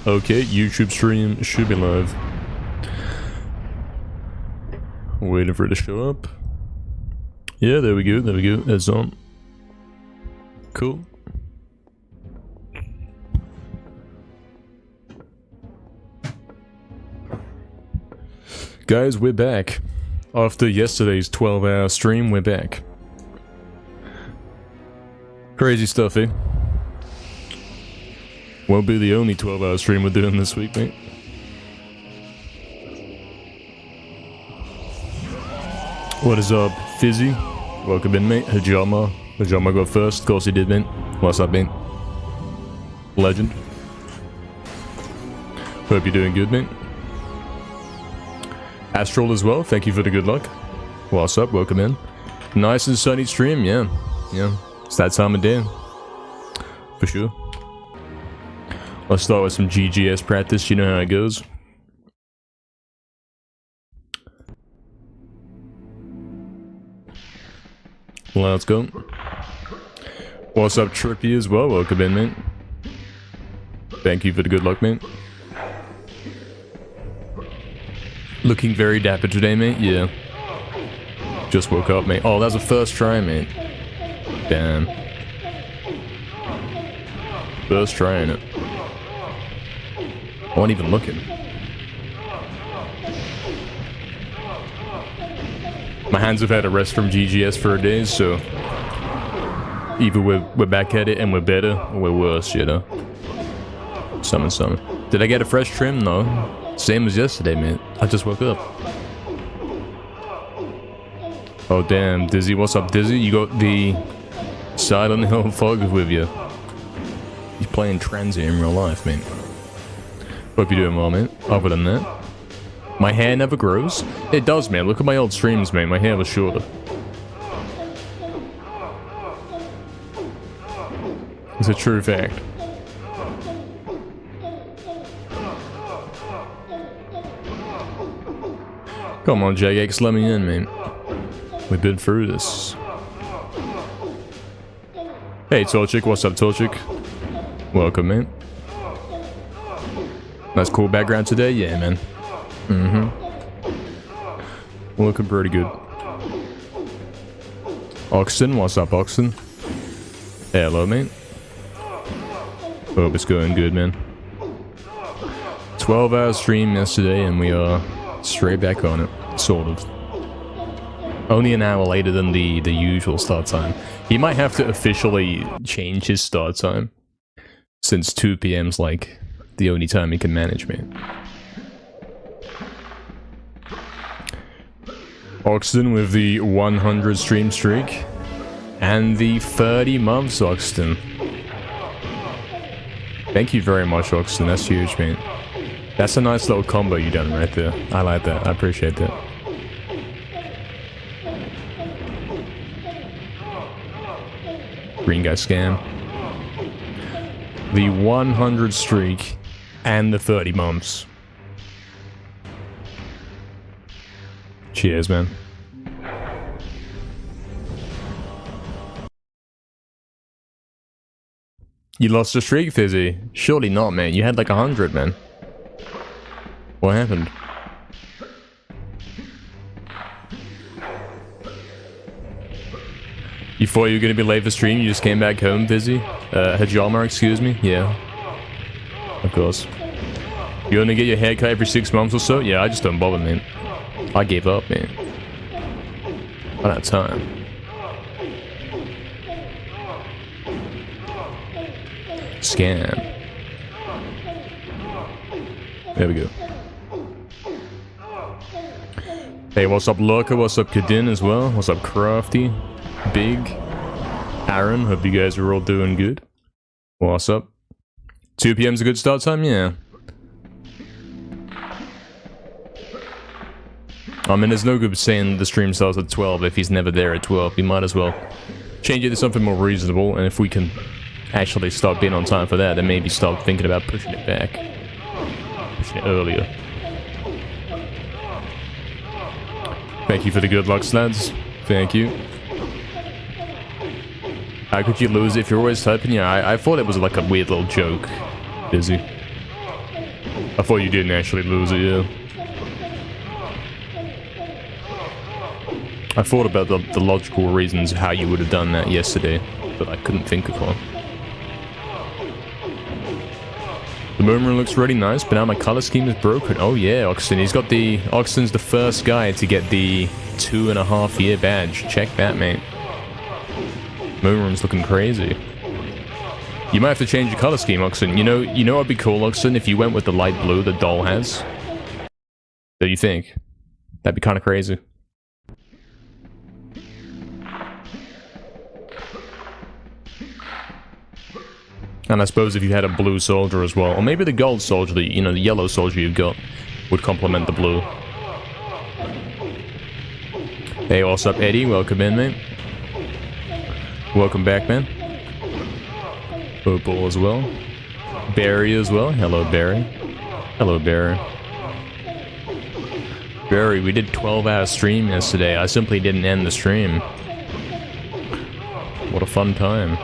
Okay, YouTube stream should be live. Waiting for it to show up. Yeah, there we go, there we go. It's on. Cool. Guys, we're back. After yesterday's 12-hour stream, we're back. Crazy stuff, eh? Won't be the only 12-hour stream we're doing this week, mate. What is up, Fizzy? Welcome in, mate. Hajama. Hajama got first. Of course he did, mate. What's up, mate? Legend. Hope you're doing good, mate. Astral as well. Thank you for the good luck. What's up? Welcome in. Nice and sunny stream, yeah. Yeah. It's that time of day. For sure. Let's start with some GGS practice. You know how it goes. Let's go. What's up, Trippy, as well? Welcome in, mate. Thank you for the good luck, mate. Looking very dapper today, mate. Yeah. Just woke up, mate. Oh, that was a first try, mate. Damn. First try, innit? I wasn't even looking. My hands have had a rest from GGS for a day, so either we're back at it and we're better, or we're worse, you know. Something. Did I get a fresh trim? No. Same as yesterday, man. I just woke up. Oh damn, Dizzy. What's up, Dizzy? You got the Silent Hill Fog with you. He's playing Transient in real life, mate. Hope you're doing well, mate. Other than that, my hair never grows. It does, man. Look at my old streams, mate. My hair was shorter. It's a true fact. Come on, JX, let me in, man. We've been through this. Hey, Torchic. What's up, Torchic? Welcome, man. Nice cool background today? Yeah, man. Looking pretty good. Oxen, what's up, Oxen? Hello, mate. Hope it's going good, man. 12-hour stream yesterday, and we are straight back on it. Sort of. Only an hour later than the usual start time. He might have to officially change his start time, since 2 PM's like the only time he can manage me. Oxton with the 100 stream streak. And the 30 months, Oxton. Thank you very much, Oxton. That's huge, man. That's a nice little combo you done right there. I like that. I appreciate that. Green guy scam. The 100 streak. And the 30 months. Cheers, man. You lost a streak, Fizzy? Surely not, man. You had like 100, man. What happened? You thought you were gonna be late for stream, you just came back home, Fizzy? Hajama, excuse me? Yeah. Of course. You only get your haircut every 6 months or so? Yeah, I just don't bother, man. I gave up, man. I don't have time. Scam. There we go. Hey, what's up, Lurker? What's up, Kadin as well? What's up, Crafty? Big? Aaron? Hope you guys are all doing good. What's up? 2 PM's a good start time? Yeah. I mean, there's no good saying the stream starts at 12 if he's never there at 12. We might as well change it to something more reasonable, and if we can actually start being on time for that, then maybe start thinking about pushing it back. Pushing it earlier. Thank you for the good luck, lads. Thank you. How could you lose if you're always typing? Yeah, I thought it was like a weird little joke. Busy. I thought you didn't actually lose it, yeah. I thought about the logical reasons how you would have done that yesterday, but I couldn't think of one. The moon looks really nice, but now my color scheme is broken. Oh yeah, Oxton. Oxton's the first guy to get the 2.5 year badge. Check that, mate. Moonroom's looking crazy. You might have to change your color scheme, Oxton. You know what'd be cool, Oxton, if you went with the light blue that Doll has? Don't you think? That'd be kind of crazy. And I suppose if you had a blue soldier as well, or maybe the gold soldier, the yellow soldier you've got, would complement the blue. Hey, what's up, Eddie? Welcome in, mate. Welcome back, man. Opal as well. Barry as well. Hello, Barry. Hello, Barry. Barry, we did 12-hour stream yesterday. I simply didn't end the stream. What a fun time.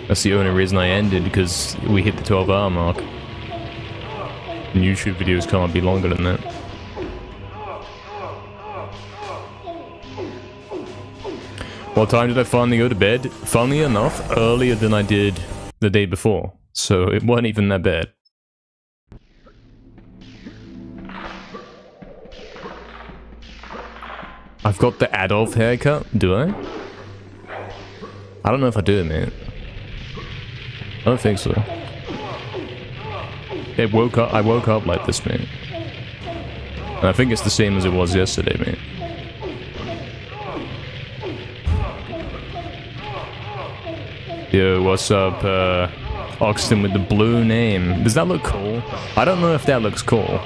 That's the only reason I ended, because we hit the 12-hour mark. And YouTube videos can't be longer than that. What time did I finally go to bed? Funnily enough, earlier than I did the day before. So it wasn't even that bad. I've got the Adolf haircut, do I? I don't know if I do, mate. I don't think so. I woke up like this, mate. And I think it's the same as it was yesterday, mate. Yo, what's up, Oxton with the blue name? Does that look cool? I don't know if that looks cool.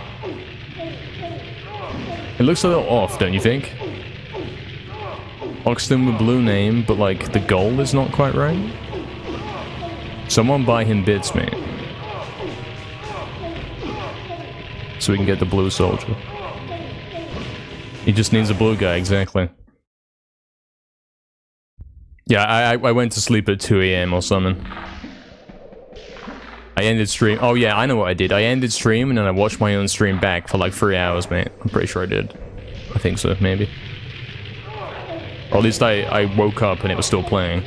It looks a little off, don't you think? Oxton with blue name, but like the gold is not quite right. Someone buy him bits, mate. So we can get the blue soldier. He just needs a blue guy, exactly. Yeah, I went to sleep at 2 AM or something. I ended stream. Oh yeah, I know what I did. I ended stream and then I watched my own stream back for like 3 hours, mate. I'm pretty sure I did. I think so, maybe. Or at least I woke up and it was still playing.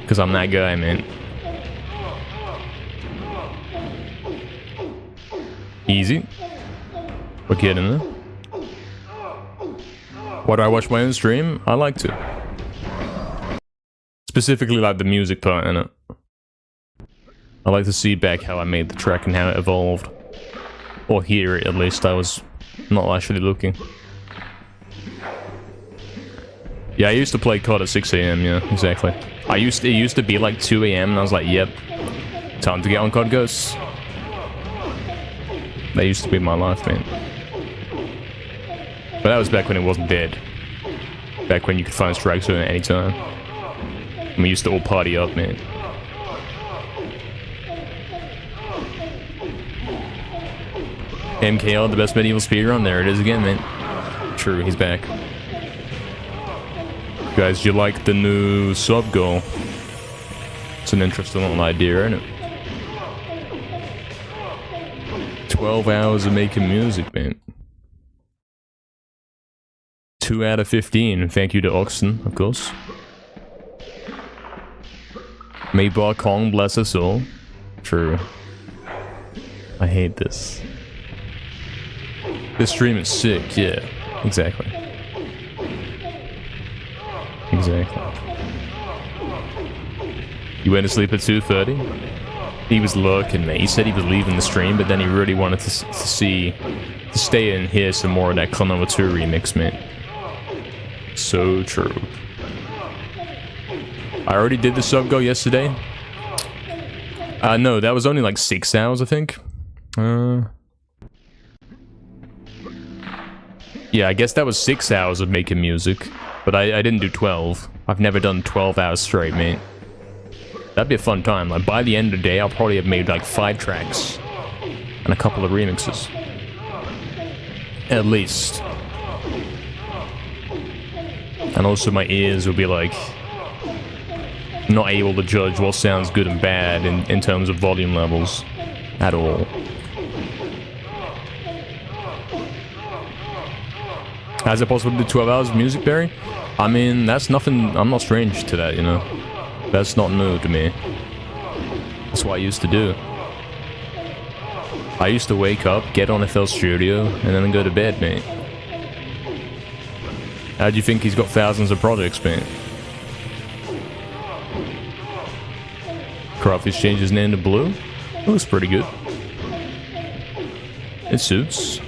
Because I'm that guy, man. Easy. We're getting there. Why do I watch my own stream? I like to. Specifically like the music part in it. I like to see back how I made the track and how it evolved. Or hear it at least. I was not actually looking. Yeah, I used to play COD at 6 AM, yeah, exactly. It used to be like 2 AM and I was like, yep, time to get on COD Ghosts. That used to be my life, man. But that was back when it wasn't dead. Back when you could find strike zone at any time. And we used to all party up, man. MKL, the best medieval speedrun. There it is again, man. True, he's back. Guys, do you like the new sub goal? It's an interesting little idea, isn't it? 12 hours of making music, man. 2 out of 15. Thank you to Oxen, of course. Made by Kong, bless us all. True. I hate this. This stream is sick, yeah. Exactly. Exactly. You went to sleep at 2:30? He was lurking, mate. He said he was leaving the stream, but then he really wanted to stay in here some more of that Clan No. 2 remix, mate. So true. I already did the sub go yesterday. No, that was only like 6 hours, I think. Yeah, I guess that was 6 hours of making music, but I didn't do 12. I've never done 12 hours straight, mate. That'd be a fun time. Like, by the end of the day, I'll probably have made like 5 tracks and a couple of remixes. At least. And also my ears will be like not able to judge what sounds good and bad in terms of volume levels at all. Is it possible to do 12 hours of music, Barry? I mean, that's nothing. I'm not strange to that, you know. That's not new to me. That's what I used to do. I used to wake up, get on FL Studio, and then go to bed, mate. How do you think he's got thousands of projects, mate? Crafty's changed his name to Blue? That looks pretty good. It suits.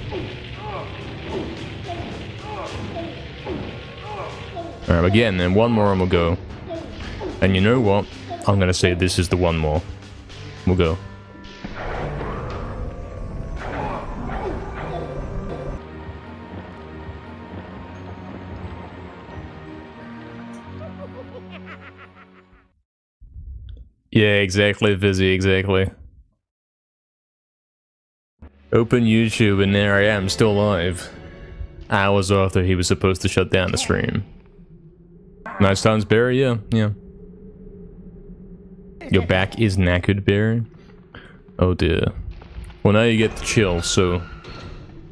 Alright, again, then one more and we'll go. And you know what? I'm gonna say this is the one more. We'll go. Yeah, exactly, Fizzy, exactly. Open YouTube and there I am, still live. Hours after he was supposed to shut down the stream. Nice times, Barry, yeah. Your back is knackered, Barry? Oh dear. Well, now you get to chill, so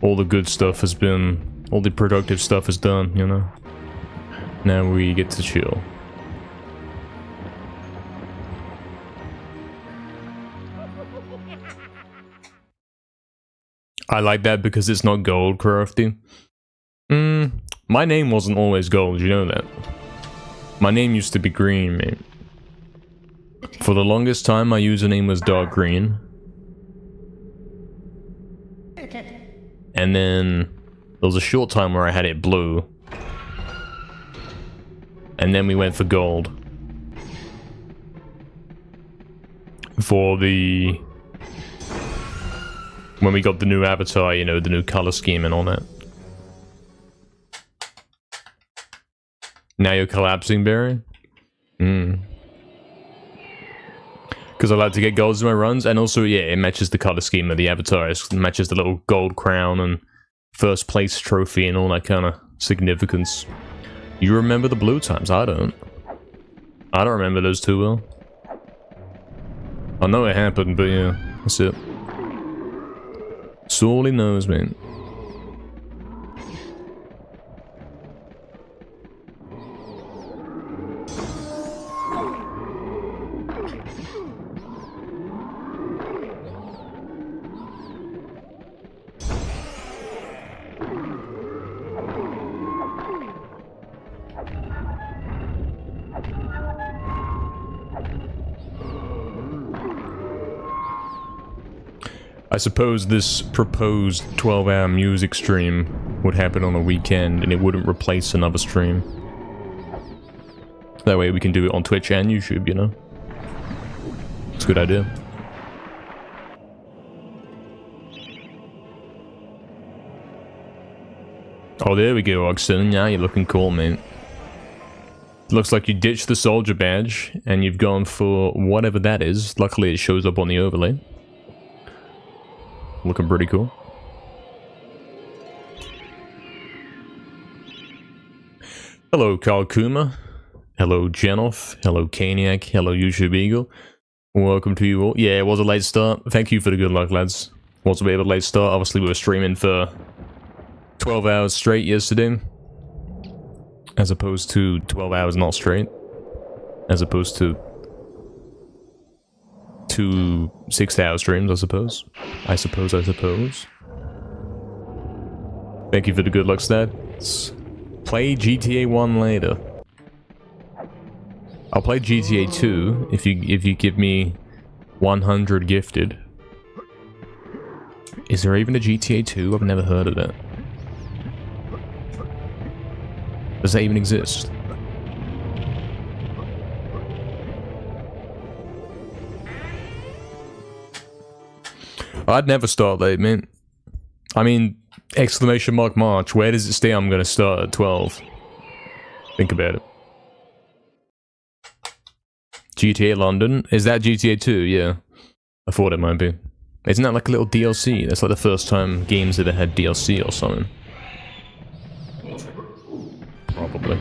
all the good stuff has been, all the productive stuff is done, you know? Now we get to chill. I like that because it's not gold, Crafty. My name wasn't always gold, you know that? My name used to be green, mate. For the longest time, my username was dark green. And then there was a short time where I had it blue. And then we went for gold. For the... when we got the new avatar, you know, the new color scheme and all that. Now you're collapsing, Barry? Because I like to get golds in my runs, and also, yeah, it matches the color scheme of the avatar. It matches the little gold crown and first place trophy and all that kind of significance. You remember the blue times? I don't. I don't remember those too well. I know it happened, but yeah, that's it. Sorely knows, man. I suppose this proposed 12-hour music stream would happen on a weekend and it wouldn't replace another stream. That way we can do it on Twitch and YouTube, you know? It's a good idea. Oh, there we go, Oxen. Now you're looking cool, mate. Looks like you ditched the soldier badge and you've gone for whatever that is. Luckily it shows up on the overlay. Looking pretty cool. Hello, Carl Kuma. Hello, Jenoff. Hello, Caniac. Hello, YouTube Eagle. Welcome to you all. Yeah, it was a late start. Thank you for the good luck, lads. Was a bit of a late start. Obviously, we were streaming for 12 hours straight yesterday. As opposed to 12 hours not straight. As opposed to 2 6-hour streams, I suppose. I suppose. Thank you for the good luck, stats. Play GTA 1 later. I'll play GTA 2 if you give me 100 gifted. Is there even a GTA 2? I've never heard of that. Does that even exist? I'd never start late, man. I mean, exclamation mark March. Where does it stay? I'm gonna start at 12. Think about it. GTA London? Is that GTA 2? Yeah. I thought it might be. Isn't that like a little DLC? That's like the first time games ever had DLC or something. Probably.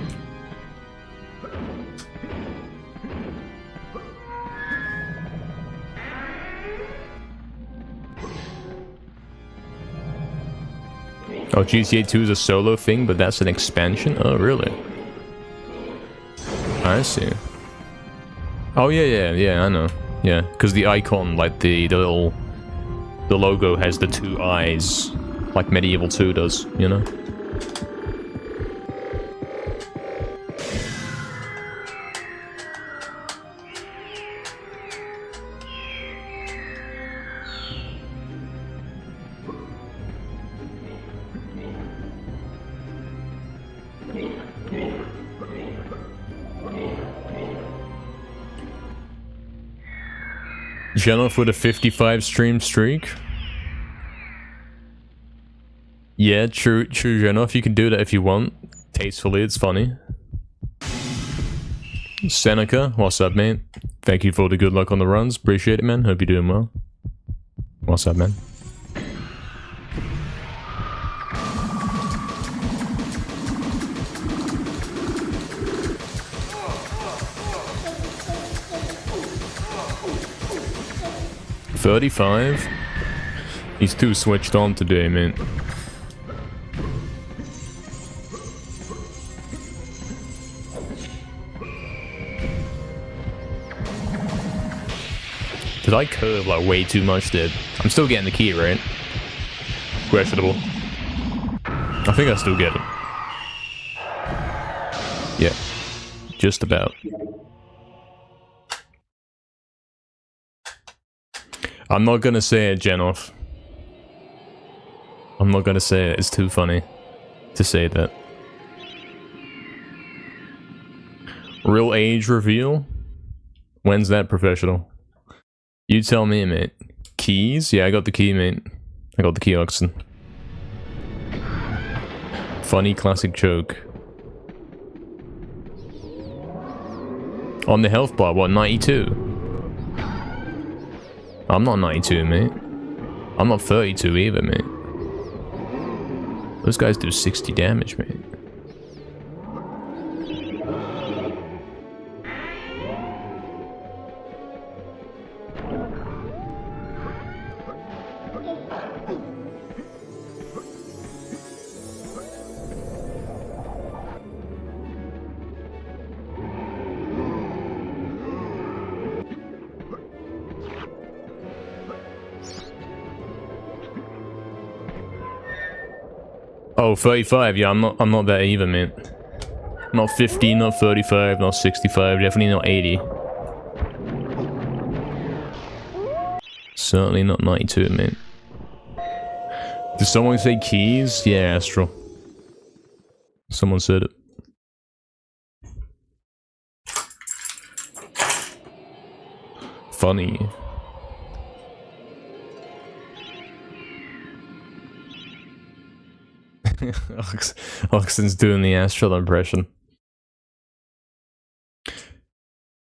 Oh, GTA 2 is a solo thing, but that's an expansion? Oh, really? I see. Oh, yeah, I know. Yeah, because the icon, like the logo has the two eyes, like MediEvil 2 does, you know? Jenoff with a 55 stream streak. Yeah, true, Jenoff. You can do that if you want. Tastefully, it's funny. Seneca, what's up, mate? Thank you for the good luck on the runs. Appreciate it, man. Hope you're doing well. What's up, man? $35? He's too switched on today, man. Did I curve like way too much, dude? I'm still getting the key, right? Questionable. I think I still get it. Yeah. Just about. I'm not gonna say it, Jenoff. I'm not gonna say it. It's too funny to say that. Real age reveal? When's that, professional? You tell me, mate. Keys? Yeah, I got the key, mate. I got the key, Oxen. Funny classic joke. On the health bar, what, 92? I'm not 92, mate. I'm not 32 either, mate. Those guys do 60 damage, mate. Oh, 35, yeah, I'm not that either, mate. Not 50, not 35, not 65, definitely not 80. Certainly not 92, mate. Did someone say keys? Yeah, Astral. Someone said it. Funny. Oxen's doing the Astral impression.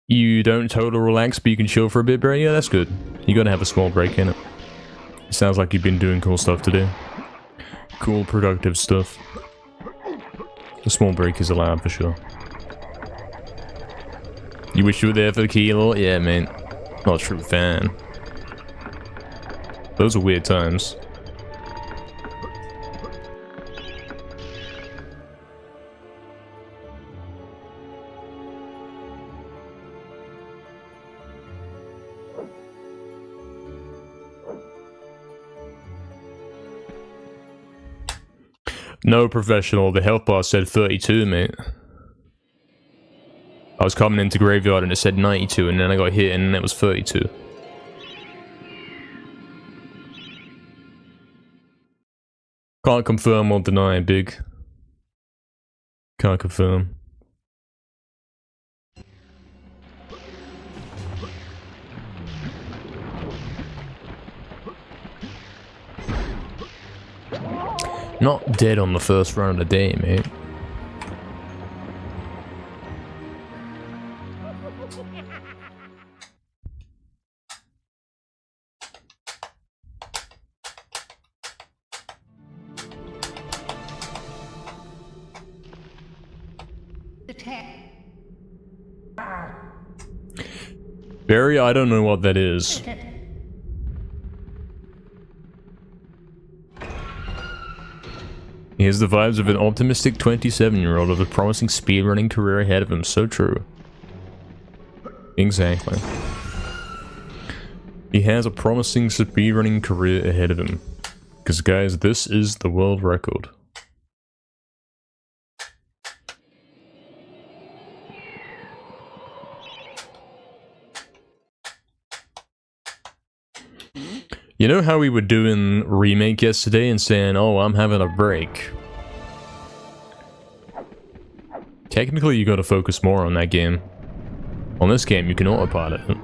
You don't total relax, but you can chill for a bit, bro? Yeah, that's good. You gotta have a small break in it. Sounds like you've been doing cool stuff today. Cool, productive stuff. A small break is allowed for sure. You wish you were there for the key a lot? Yeah, man. Not a true fan. Those are weird times. No, professional. The health bar said 32, mate. I was coming into graveyard and it said 92, and then I got hit and it was 32. Can't confirm or deny, big. Can't confirm. Not dead on the first run of the day, mate. Barry, I don't know what that is. He has the vibes of an optimistic 27-year-old with a promising speedrunning career ahead of him. So true. Exactly. He has a promising speedrunning career ahead of him. Because guys, this is the world record. You know how we were doing Remake yesterday and saying, oh, I'm having a break? Technically, you gotta focus more on that game. On this game, you can autopilot it.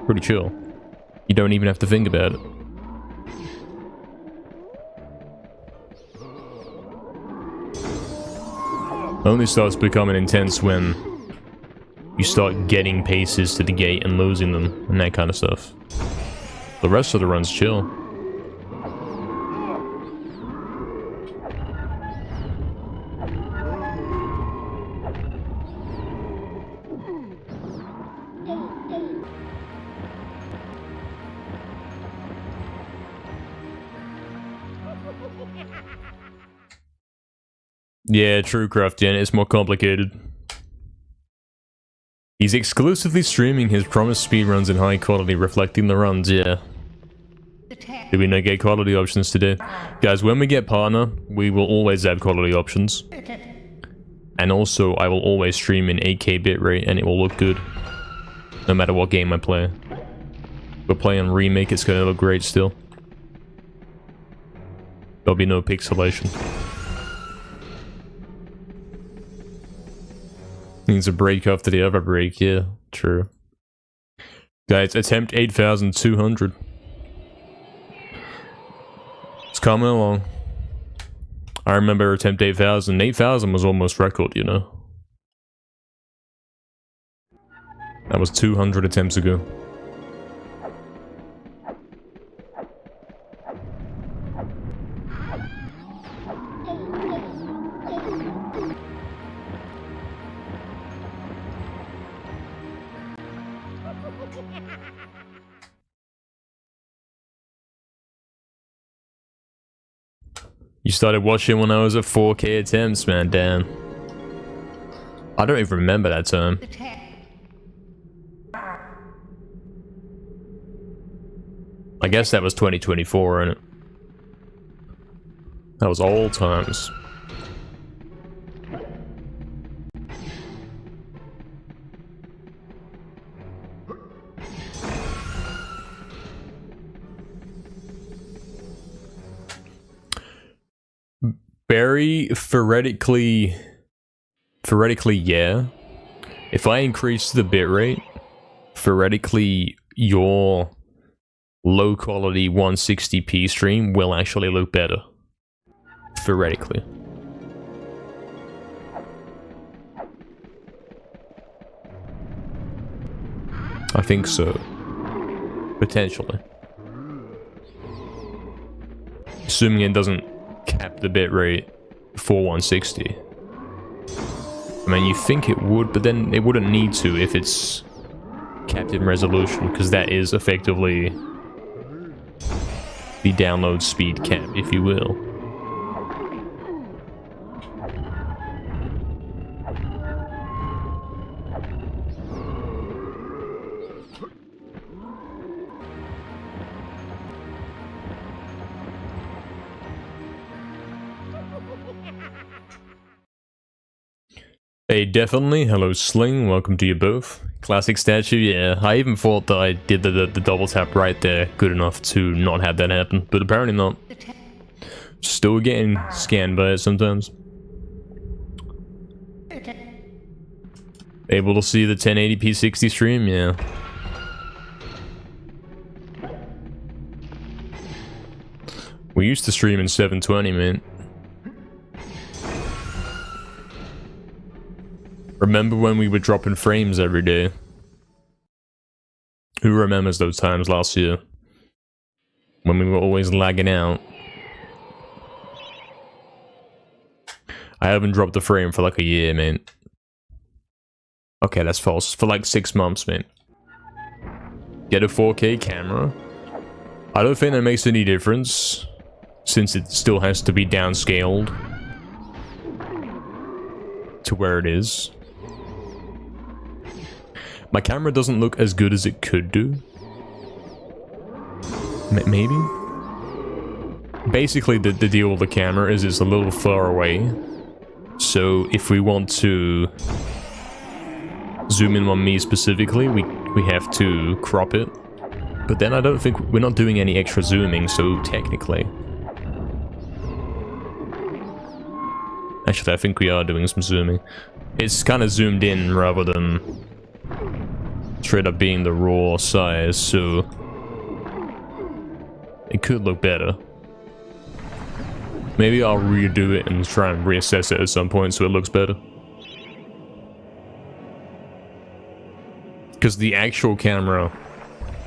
Pretty chill. You don't even have to think about it. Only starts becoming intense when you start getting paces to the gate and losing them and that kind of stuff. The rest of the run's chill. Yeah, true, Craftian. It's more complicated. He's exclusively streaming his promised speedruns in high quality, reflecting the runs, yeah. Do we not get quality options today? Guys, when we get partner, we will always have quality options. And also, I will always stream in 8K bitrate and it will look good. No matter what game I play. If we're playing Remake, it's gonna look great still. There'll be no pixelation. Needs a break after the other break, yeah, true. Guys, attempt 8,200. It's coming along. I remember attempt 8,000. 8,000 was almost record, you know. That was 200 attempts ago. You started watching when I was at 4K attempts, man, damn. I don't even remember that term. I guess that was 2024, innit? That was old times. Very theoretically, yeah. If I increase the bitrate, theoretically, your low quality 160p stream will actually look better. Theoretically. I think so. Potentially. Assuming it doesn't cap the bitrate for 160. I mean, you think it would, but then it wouldn't need to if it's capped in resolution, because that is effectively the download speed cap, if you will. Hey, definitely. Hello, Sling. Welcome to you both. Classic statue, yeah. I even thought that I did the double tap right there good enough to not have that happen, but apparently not. Still getting scanned by it sometimes. Able to see the 1080p 60 stream, yeah. We used to stream in 720, man. Remember when we were dropping frames every day? Who remembers those times last year? When we were always lagging out. I haven't dropped a frame for like a year, man. Okay, that's false. For like 6 months, man. Get a 4K camera. I don't think that makes any difference since it still has to be downscaled to where it is. My camera doesn't look as good as it could do. Maybe? Basically, the deal with the camera is it's a little far away. So if we want to zoom in on me specifically, we have to crop it. But then I don't think we're not doing any extra zooming, so technically. Actually, I think we are doing some zooming. It's kind of zoomed in rather than straight up being the raw size, so it could look better. Maybe I'll redo it and try and reassess it at some point so it looks better. Because the actual camera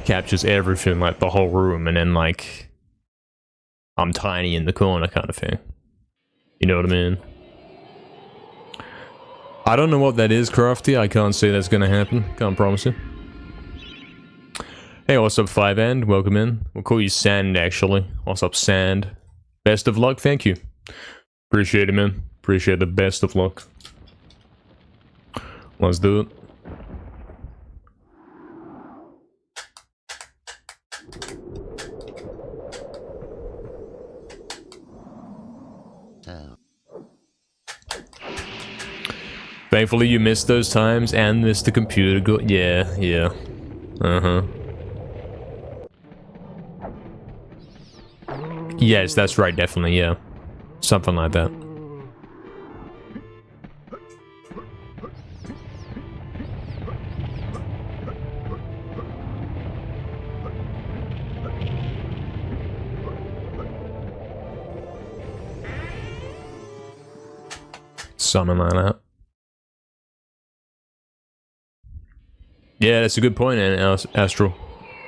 captures everything, like the whole room, and then like I'm tiny in the corner kind of thing. You know what I mean? I don't know what that is, Crafty. I can't say that's gonna happen. Can't promise you. Hey, what's up, 5And? Welcome in. We'll call you Sand, actually. What's up, Sand? Best of luck, thank you. Appreciate it, man. Appreciate the best of luck. Let's do it. Thankfully you missed those times and missed the computer go- yeah. Uh-huh. Yes, that's right, definitely, yeah. Something like that. Something like that. Yeah, that's a good point, Astral.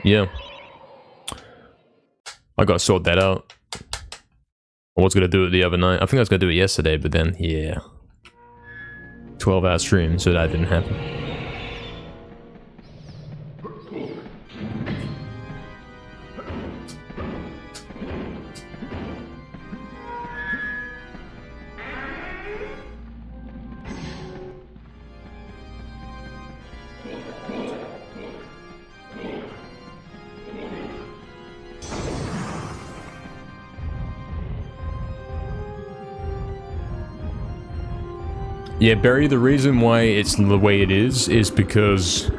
Yeah. I gotta sort that out. I was gonna do it the other night. I think I was gonna do it yesterday, but then, yeah. 12-hour stream, so that didn't happen. Yeah, Barry, the reason why it's the way it is because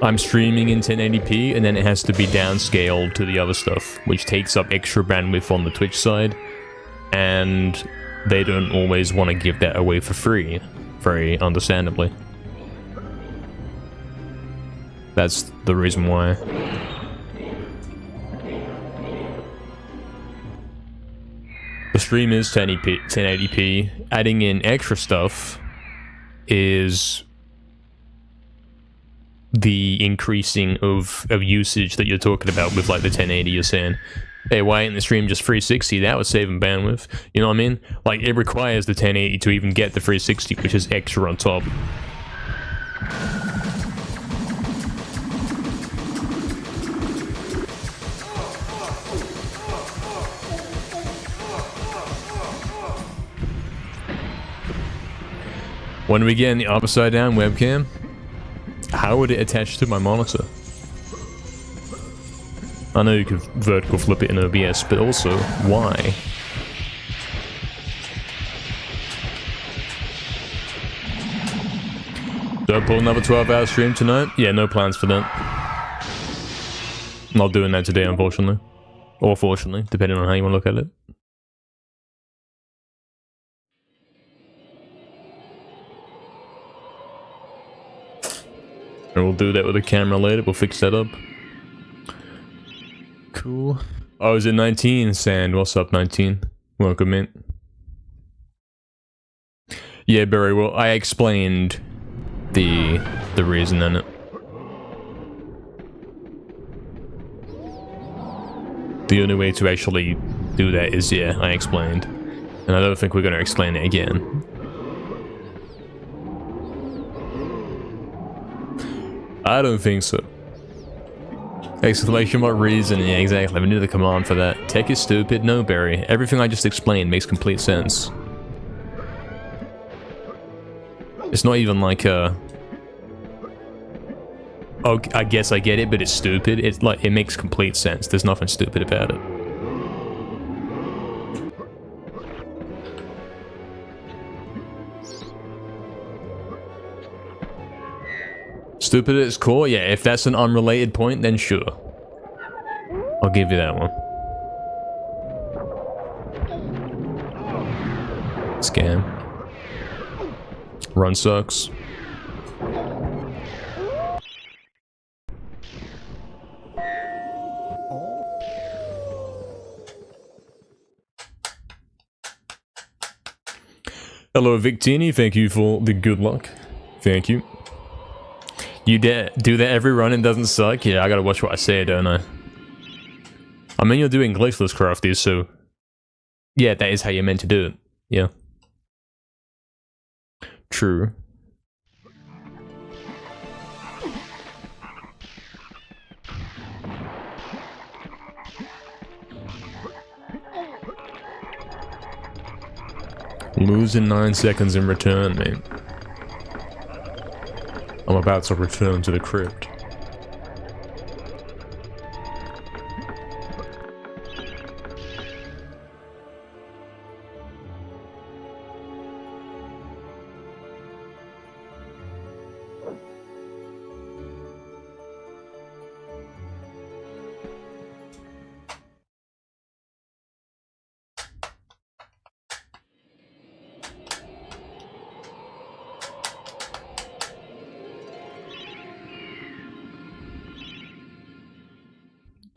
I'm streaming in 1080p and then it has to be downscaled to the other stuff, which takes up extra bandwidth on the Twitch side, and they don't always want to give that away for free, very understandably. That's the reason why. The stream is 1080p. Adding in extra stuff is the increasing of usage that you're talking about with like the 1080. You're saying, hey, why ain't the stream just 360? That would save them bandwidth. You know what I mean? Like, it requires the 1080 to even get the 360, which is extra on top. When we get in the upside down webcam, how would it attach to my monitor? I know you could vertical flip it in OBS, but also, why? Do I pull another 12-hour stream tonight? Yeah, no plans for that. Not doing that today, unfortunately. Or fortunately, depending on how you want to look at it. And we'll do that with a camera later, we'll fix that up. Cool. Oh, is it 19? Sand, what's up, 19? Welcome in. Yeah, Barry, well, I explained the reason in it. The only way to actually do that is, yeah, I explained. And I don't think we're going to explain it again. I don't think so. Exclamation mark reason, yeah, exactly. We need the command for that. Tech is stupid, no, Barry. Everything I just explained makes complete sense. It's not even like a... Oh, I guess I get it, but it's stupid. It's like, it makes complete sense. There's nothing stupid about it. Stupid at its core? Yeah, if that's an unrelated point, then sure. I'll give you that one. Scam. Run sucks. Hello, Victini. Thank you for the good luck. Thank you. You do that every run and doesn't suck? Yeah, I gotta watch what I say, don't I? I mean, you're doing glitchless crafties, so... Yeah, that is how you're meant to do it. Yeah. True. Lose in 9 seconds in return, mate. I'm about to return to the crypt.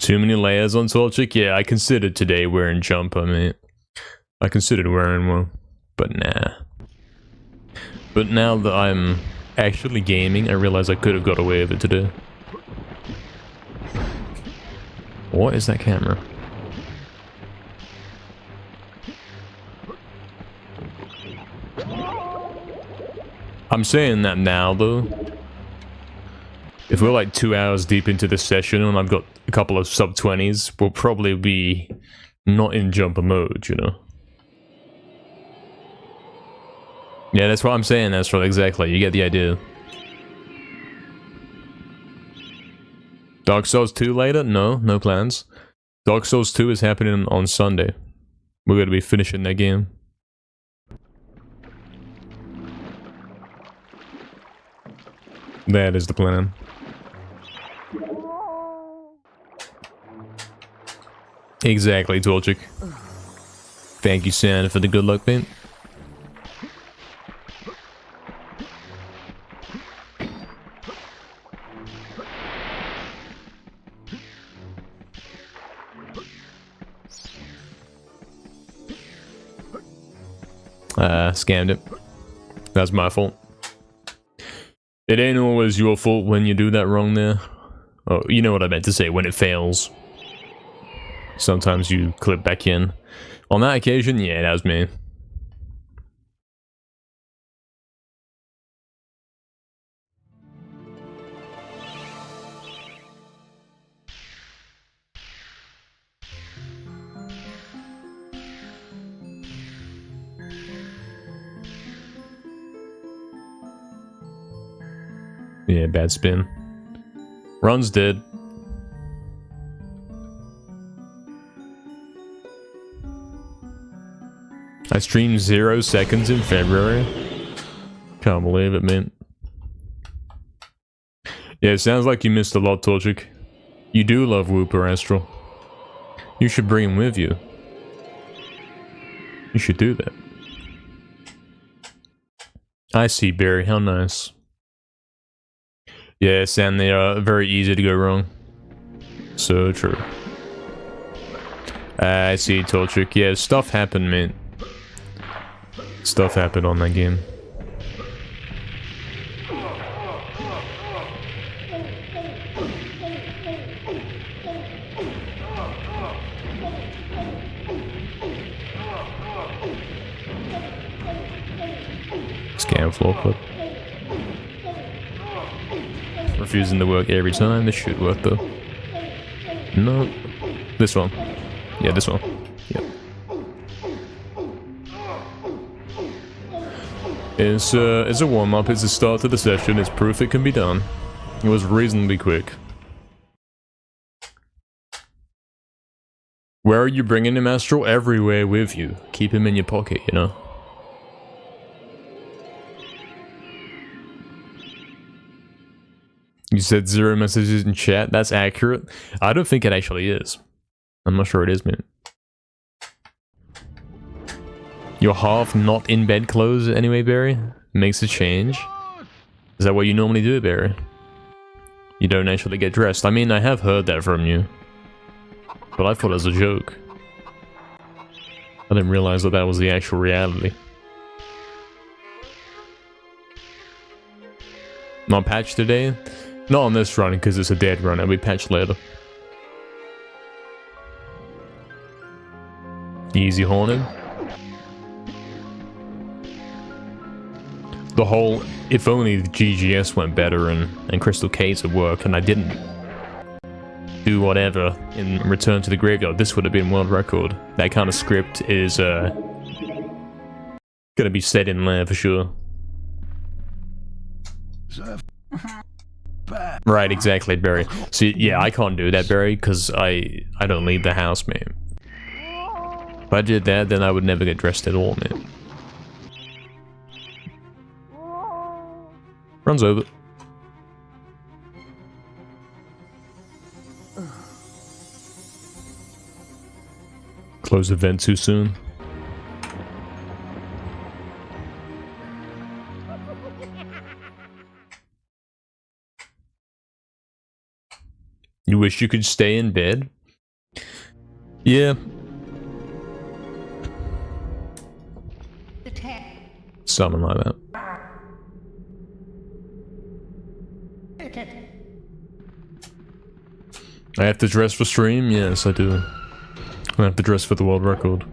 Too many layers on Torchic? Yeah, I considered today wearing jumper, mate. I considered wearing one, but nah. But now that I'm actually gaming, I realize I could have got away with it today. What is that camera? I'm saying that now, though. If we're like 2 hours deep into this session and I've got a couple of sub-20s, we'll probably be not in jumper mode, you know? Yeah, that's what I'm saying, that's right, exactly. You get the idea. Dark Souls 2 later? No, no plans. Dark Souls 2 is happening on Sunday. We're going to be finishing that game. That is the plan. Exactly, Torchic. Thank you, Santa, for the good luck, man. Scammed it. That's my fault. It ain't always your fault when you do that wrong there. Oh, you know what I meant to say, when it fails. Sometimes you clip back in. On that occasion, yeah, that was me. Yeah, bad spin. Run's dead. I streamed 0 seconds in February. Can't believe it, man. Yeah, it sounds like you missed a lot, Torchic. You do love Whooper, Astral. You should bring him with you. You should do that. I see, Barry. How nice. Yes, and they are very easy to go wrong. So true. I see, Torchic. Yeah, stuff happened, man. Stuff happened on that game. Scam floor clip. Refusing to work every time. This should work though. No. This one. Yeah, this one. Yep. It's a warm-up, it's a start to the session, it's proof it can be done. It was reasonably quick. Where are you bringing him, Astral? Everywhere with you. Keep him in your pocket, you know? You said 0 messages in chat? That's accurate. I don't think it actually is. I'm not sure it is, man. You're half not in bed clothes anyway, Barry? Makes a change. Is that what you normally do, Barry? You don't actually get dressed. I mean, I have heard that from you. But I thought it was a joke. I didn't realize that that was the actual reality. Not patched today? Not on this run, because it's a dead run. It'll be patched later. Easy Hornet. The whole, if only the GGS went better and Crystal Caves would work, and I didn't do whatever in Return to the Graveyard, this would have been world record. That kind of script is gonna be set in there for sure. Right, exactly, Barry. See, yeah, I can't do that, Barry, because I don't leave the house, man. If I did that, then I would never get dressed at all, man. Runs over. Close the vent too soon. You wish you could stay in bed? Yeah. Something like that. I have to dress for stream? Yes, I do. I have to dress for the world record.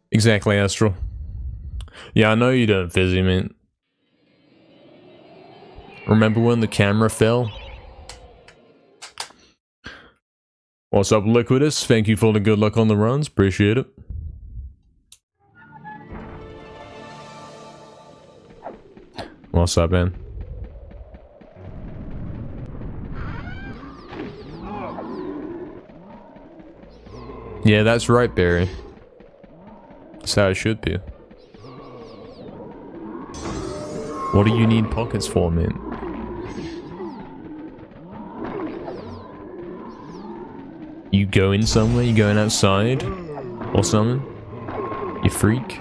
Exactly, Astral. Yeah, I know you don't, Fizzy, man. Remember when the camera fell? What's up, Liquidus? Thank you for the good luck on the runs. Appreciate it. What's up, man? Yeah, that's right, Barry. That's how it should be. What do you need pockets for, man? You going somewhere? You going outside? Or something? You freak?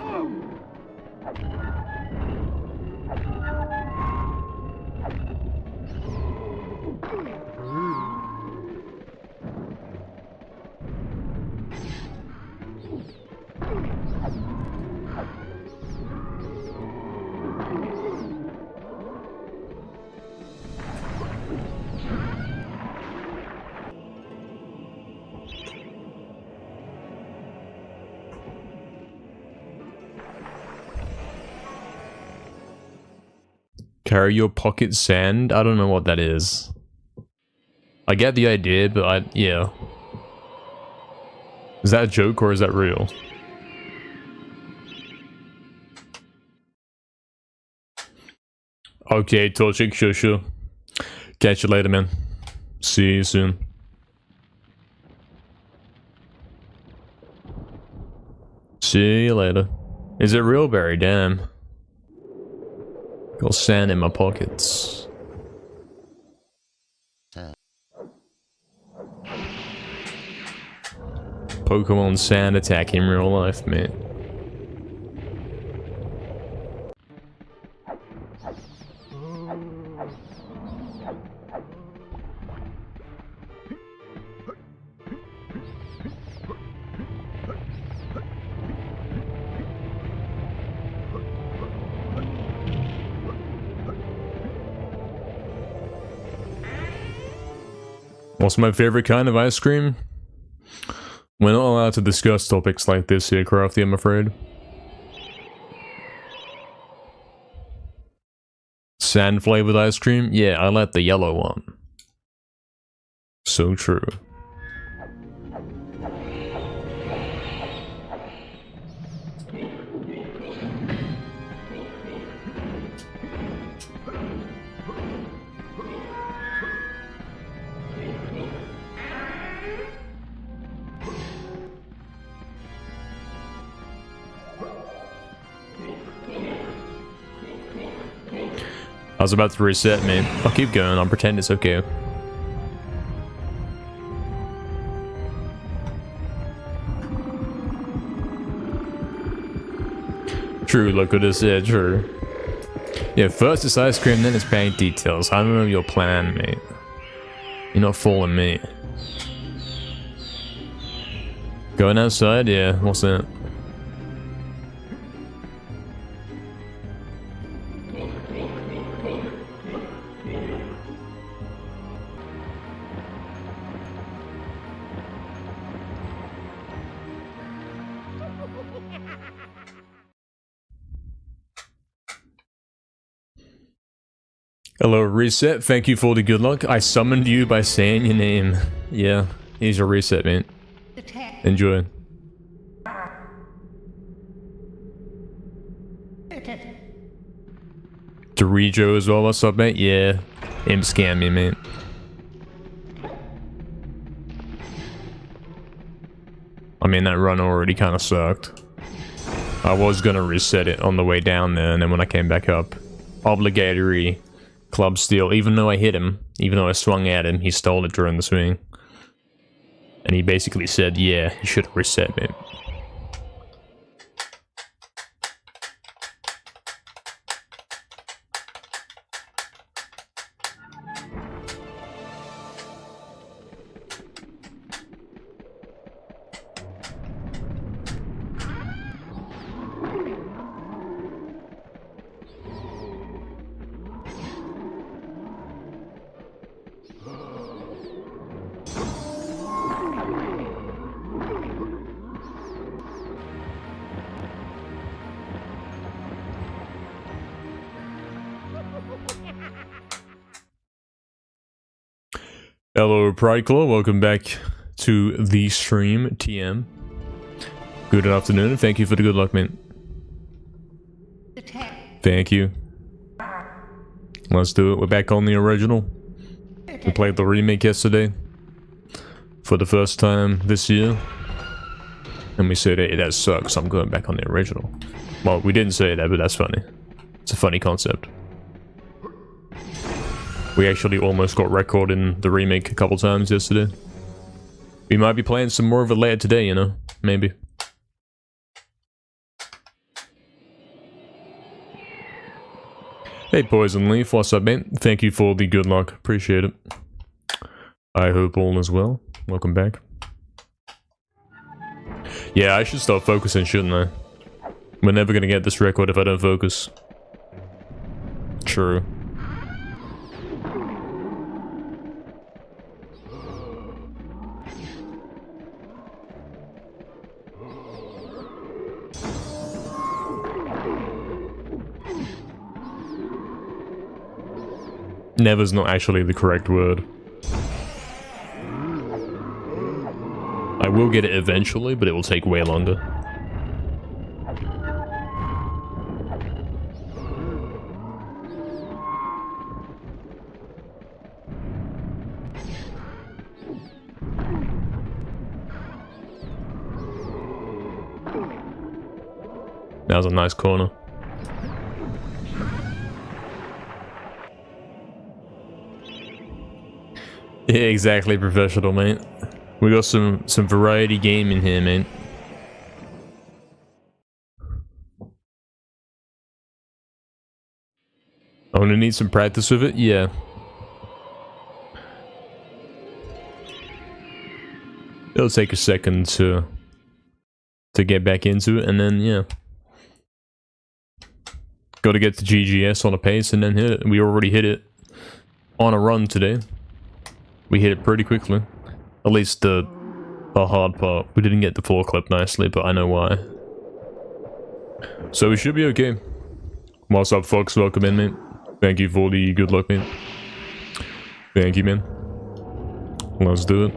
Carry your pocket sand? I don't know what that is. I get the idea, but yeah. Is that a joke or is that real? Okay, Torchic, sure. Catch you later, man. See you soon. See you later. Is it real, Barry? Damn. Got sand in my pockets. Pokemon sand attack in real life, mate. What's my favorite kind of ice cream? We're not allowed to discuss topics like this here, Crafty, I'm afraid. Sand flavored ice cream? Yeah, I like the yellow one. So true. I was about to reset, man. I'll keep going, I'll pretend it's okay. True, look what it said, true. Yeah, first it's ice cream, then it's paint details. I don't know your plan, mate. You're not fooling me. Going outside? Yeah, what's that? Hello, Reset. Thank you for the good luck. I summoned you by saying your name. Yeah, here's your reset, man. Enjoy. Dorijo as well, what's up, mate? Yeah, him scam me, mate. I mean, that run already kind of sucked. I was gonna reset it on the way down there, and then when I came back up, obligatory club steal. Even though I hit him, even though I swung at him, he stole it during the swing. And he basically said, yeah, you should have reset me. Hello, Pride Claw. Welcome back to the stream, TM. Good afternoon, and thank you for the good luck, man. Thank you. Let's do it. We're back on the original. We played the remake yesterday for the first time this year. And we said, hey, that sucks. I'm going back on the original. Well, we didn't say that, but that's funny. It's a funny concept. We actually almost got record in the remake a couple times yesterday. We might be playing some more of it later today, you know? Maybe. Hey, Poison Leaf, what's up, man? Thank you for the good luck. Appreciate it. I hope all is well. Welcome back. Yeah, I should start focusing, shouldn't I? We're never gonna get this record if I don't focus. True. Never's not actually the correct word. I will get it eventually, but it will take way longer. That was a nice corner. Yeah, exactly, professional, mate. We got some variety game in here, man. I'm gonna need some practice with it, yeah. It'll take a second to get back into it, and then, yeah. Gotta get the GGS on a pace and then hit it. We already hit it on a run today. We hit it pretty quickly. At least the the hard part. We didn't get the floor clip nicely, but I know why. So we should be okay. What's up, folks? Welcome in, mate. Thank you for the good luck, mate. Thank you, man. Let's do it.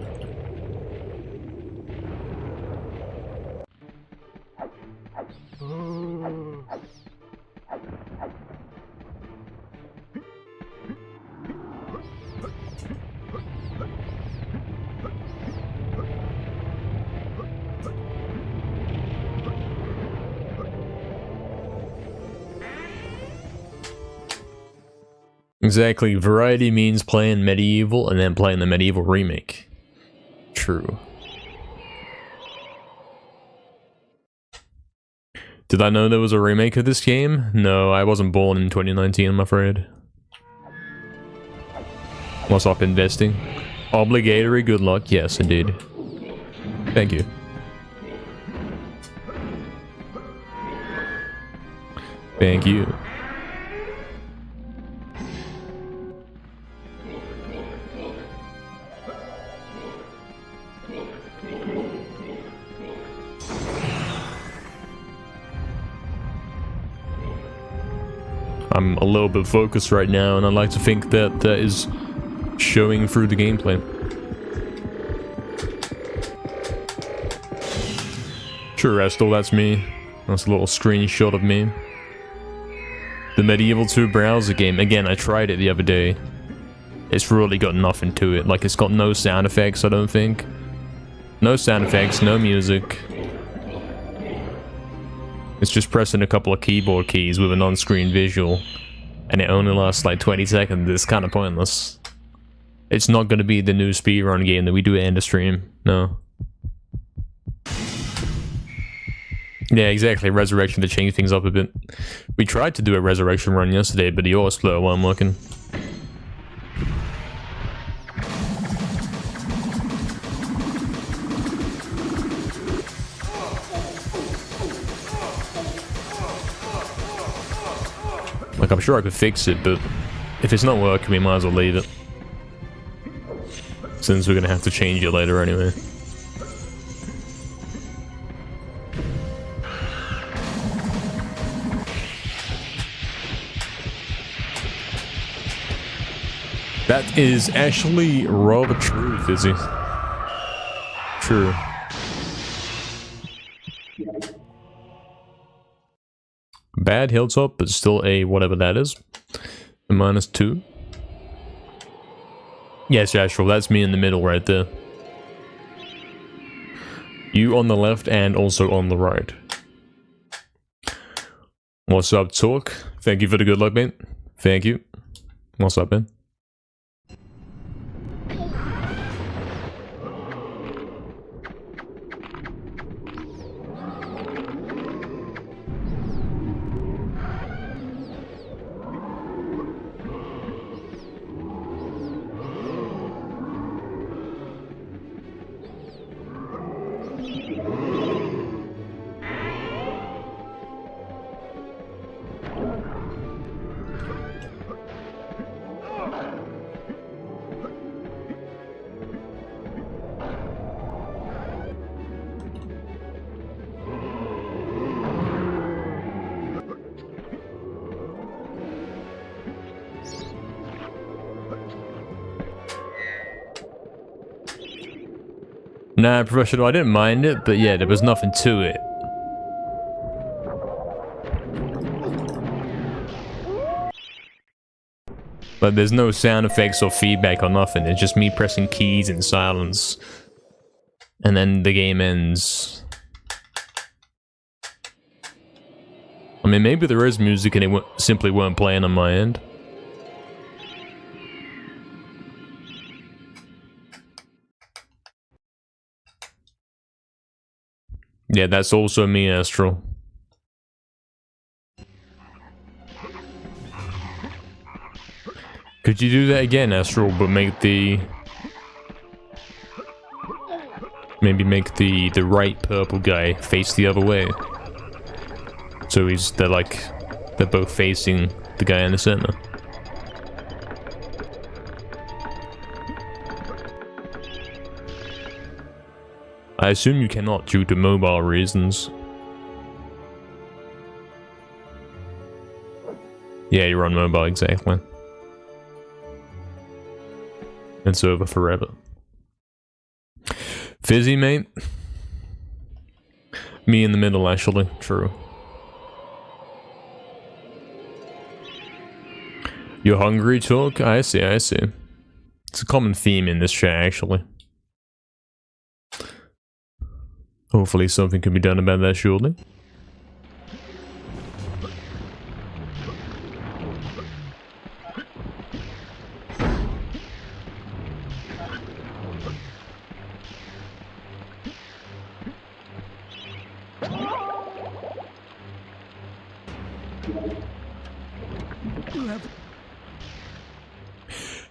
Exactly, variety means playing MediEvil and then playing the MediEvil remake. True. Did I know there was a remake of this game? No, I wasn't born in 2019, I'm afraid. What's up, investing? Obligatory good luck? Yes, indeed. Thank you. Thank you. I'm a little bit focused right now, and I like to think that that is showing through the gameplay. Sure, Restal, that's me. That's a little screenshot of me. The MediEvil 2 browser game. Again, I tried it the other day. It's really got nothing to it. Like, it's got no sound effects, I don't think. No sound effects, no music. It's just pressing a couple of keyboard keys with an on-screen visual. And it only lasts like 20 seconds. It's kind of pointless. It's not going to be the new speedrun game that we do at end of stream. No. Yeah, exactly. Resurrection to change things up a bit. We tried to do a resurrection run yesterday, but the auto splitter wasn't working. Like, I'm sure I could fix it, but if it's not working, we might as well leave it. Since we're gonna have to change it later anyway. That is actually rather true, Fizzy. True. Bad hilltop, but still a whatever that is. A -2. Yes, Astral, that's me in the middle right there. You on the left and also on the right. What's up, Talk? Thank you for the good luck, mate. Thank you. What's up, man? Nah, Professional, I didn't mind it, but yeah, there was nothing to it. But there's no sound effects or feedback or nothing. It's just me pressing keys in silence. And then the game ends. I mean, maybe there is music and it simply weren't playing on my end. Yeah, that's also me, Astral. Could you do that again, Astral, but make the... Maybe make the right purple guy face the other way. So they're both facing the guy in the center. I assume you cannot due to mobile reasons. Yeah, you're on mobile, exactly. It's over forever. Fizzy, mate? Me in the middle, actually. True. You're hungry, Talk? I see, I see. It's a common theme in this chat, actually. Hopefully something can be done about that shortly.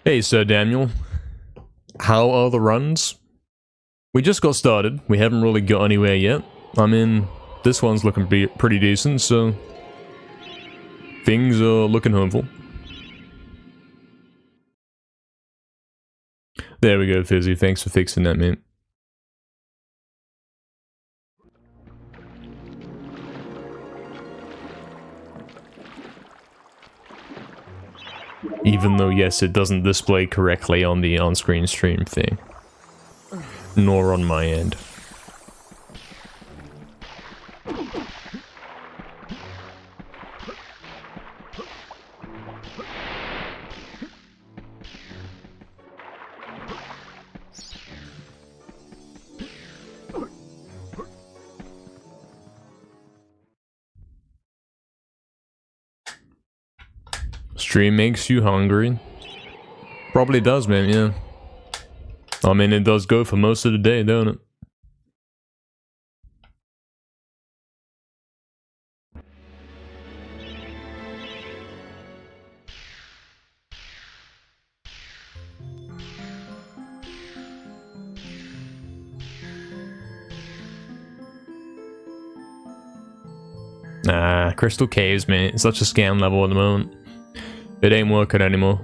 Hey, Sir Daniel. How are the runs? We just got started. We haven't really got anywhere yet. I mean, this one's looking pretty decent, so things are looking hopeful. There we go, Fizzy. Thanks for fixing that, mate. Even though, yes, it doesn't display correctly on the on-screen stream thing. Nor on my end. Stream makes you hungry. Probably does, man, yeah. I mean, it does go for most of the day, don't it? Nah, Crystal Caves, man. It's such a scam level at the moment. It ain't working anymore.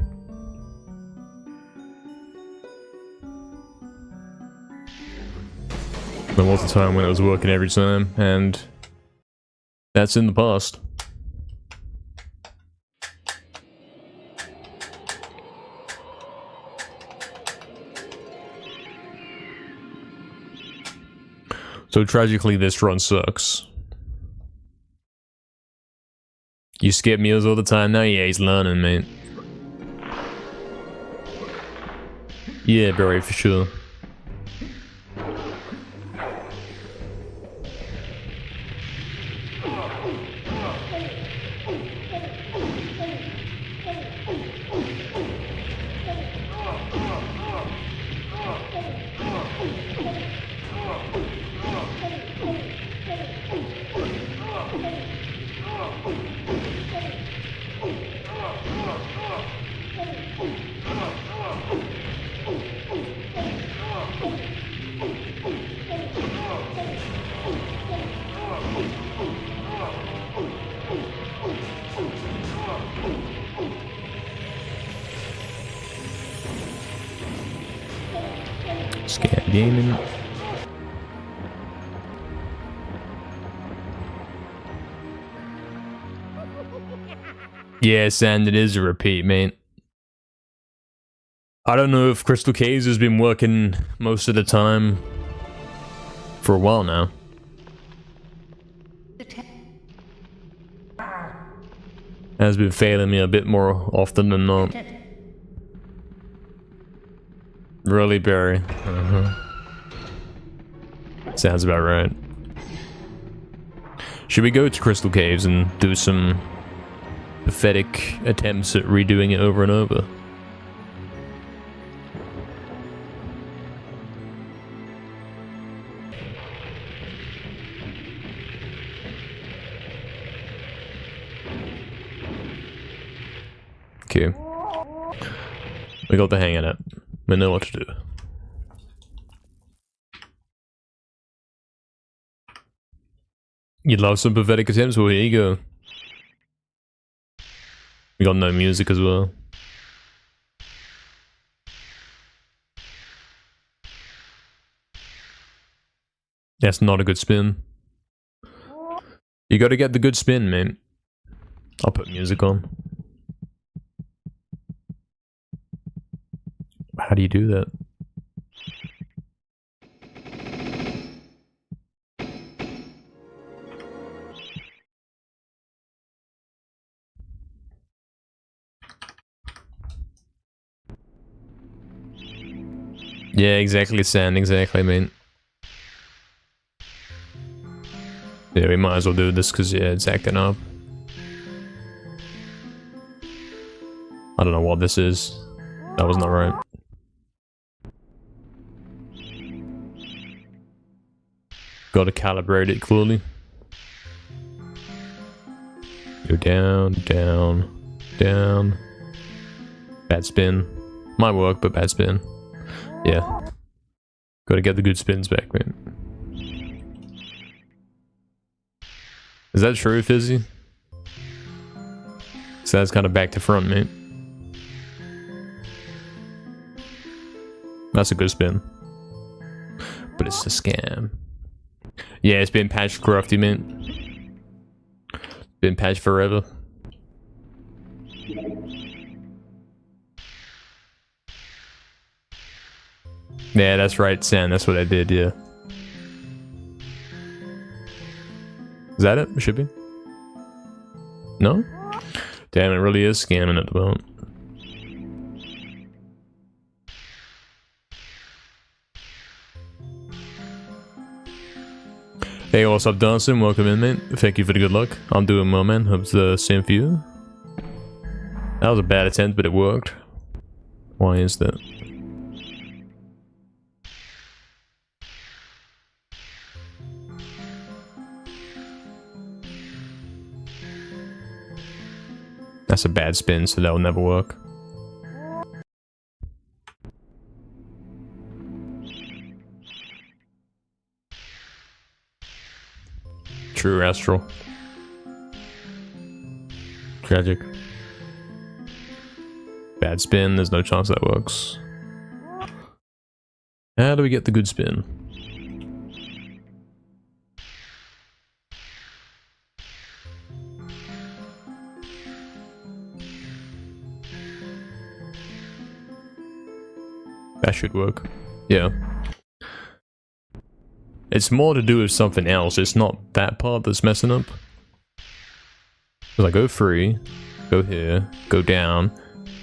There was a time when it was working every time, and that's in the past. So tragically, this run sucks. You skip meals all the time now? Yeah, he's learning, mate. Yeah, Barry, for sure. Scam gaming. Yes, and it is a repeat, mate. I don't know if Crystal Caves has been working most of the time for a while now. Has been failing me a bit more often than not. Really, Barry? Sounds about right. Should we go to Crystal Caves and do some pathetic attempts at redoing it over and over? Okay. We got the hang of it. We know what to do. You'd love some pathetic attempts? Well, here you go. We got no music as well. That's not a good spin. You gotta get the good spin, man. I'll put music on. How do you do that? Yeah, exactly, Sand. Exactly, man. Yeah, we might as well do this because, yeah, it's acting up. I don't know what this is. That was not right. Gotta calibrate it clearly. Go down, down, down. Bad spin. Might work, but bad spin. Yeah. Gotta get the good spins back, man. Is that true, Fizzy? So that's kind of back to front, mate. That's a good spin. But it's a scam. Yeah, it's been patched crafty, man. Been patched forever. Yeah, that's right, Sam. That's what I did, yeah. Is that it? It should be. No? Damn, it really is scamming at the moment. Hey, what's up, Dawson? Welcome in, mate. Thank you for the good luck. I'm doing well, man. Hope it's the same for you. That was a bad attempt, but it worked. Why is that? That's a bad spin, so that will never work. True Astral. Tragic. Bad spin, there's no chance that works. How do we get the good spin? That should work. Yeah. It's more to do with something else. It's not that part that's messing up. Because I go free, go here, go down,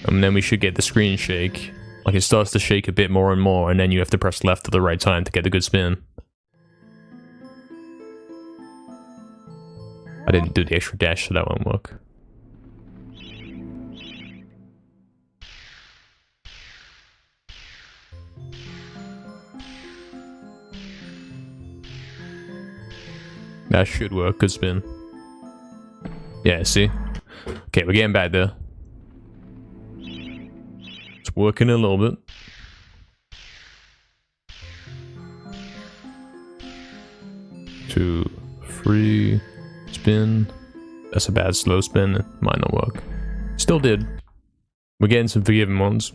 and then we should get the screen shake. Like it starts to shake a bit more and more, and then you have to press left at the right time to get the good spin. I didn't do the extra dash, so that won't work. That should work, good spin. Yeah, see? Okay, we're getting back there. It's working a little bit. Two, three, spin. That's a bad slow spin, it might not work. Still did. We're getting some forgiven ones.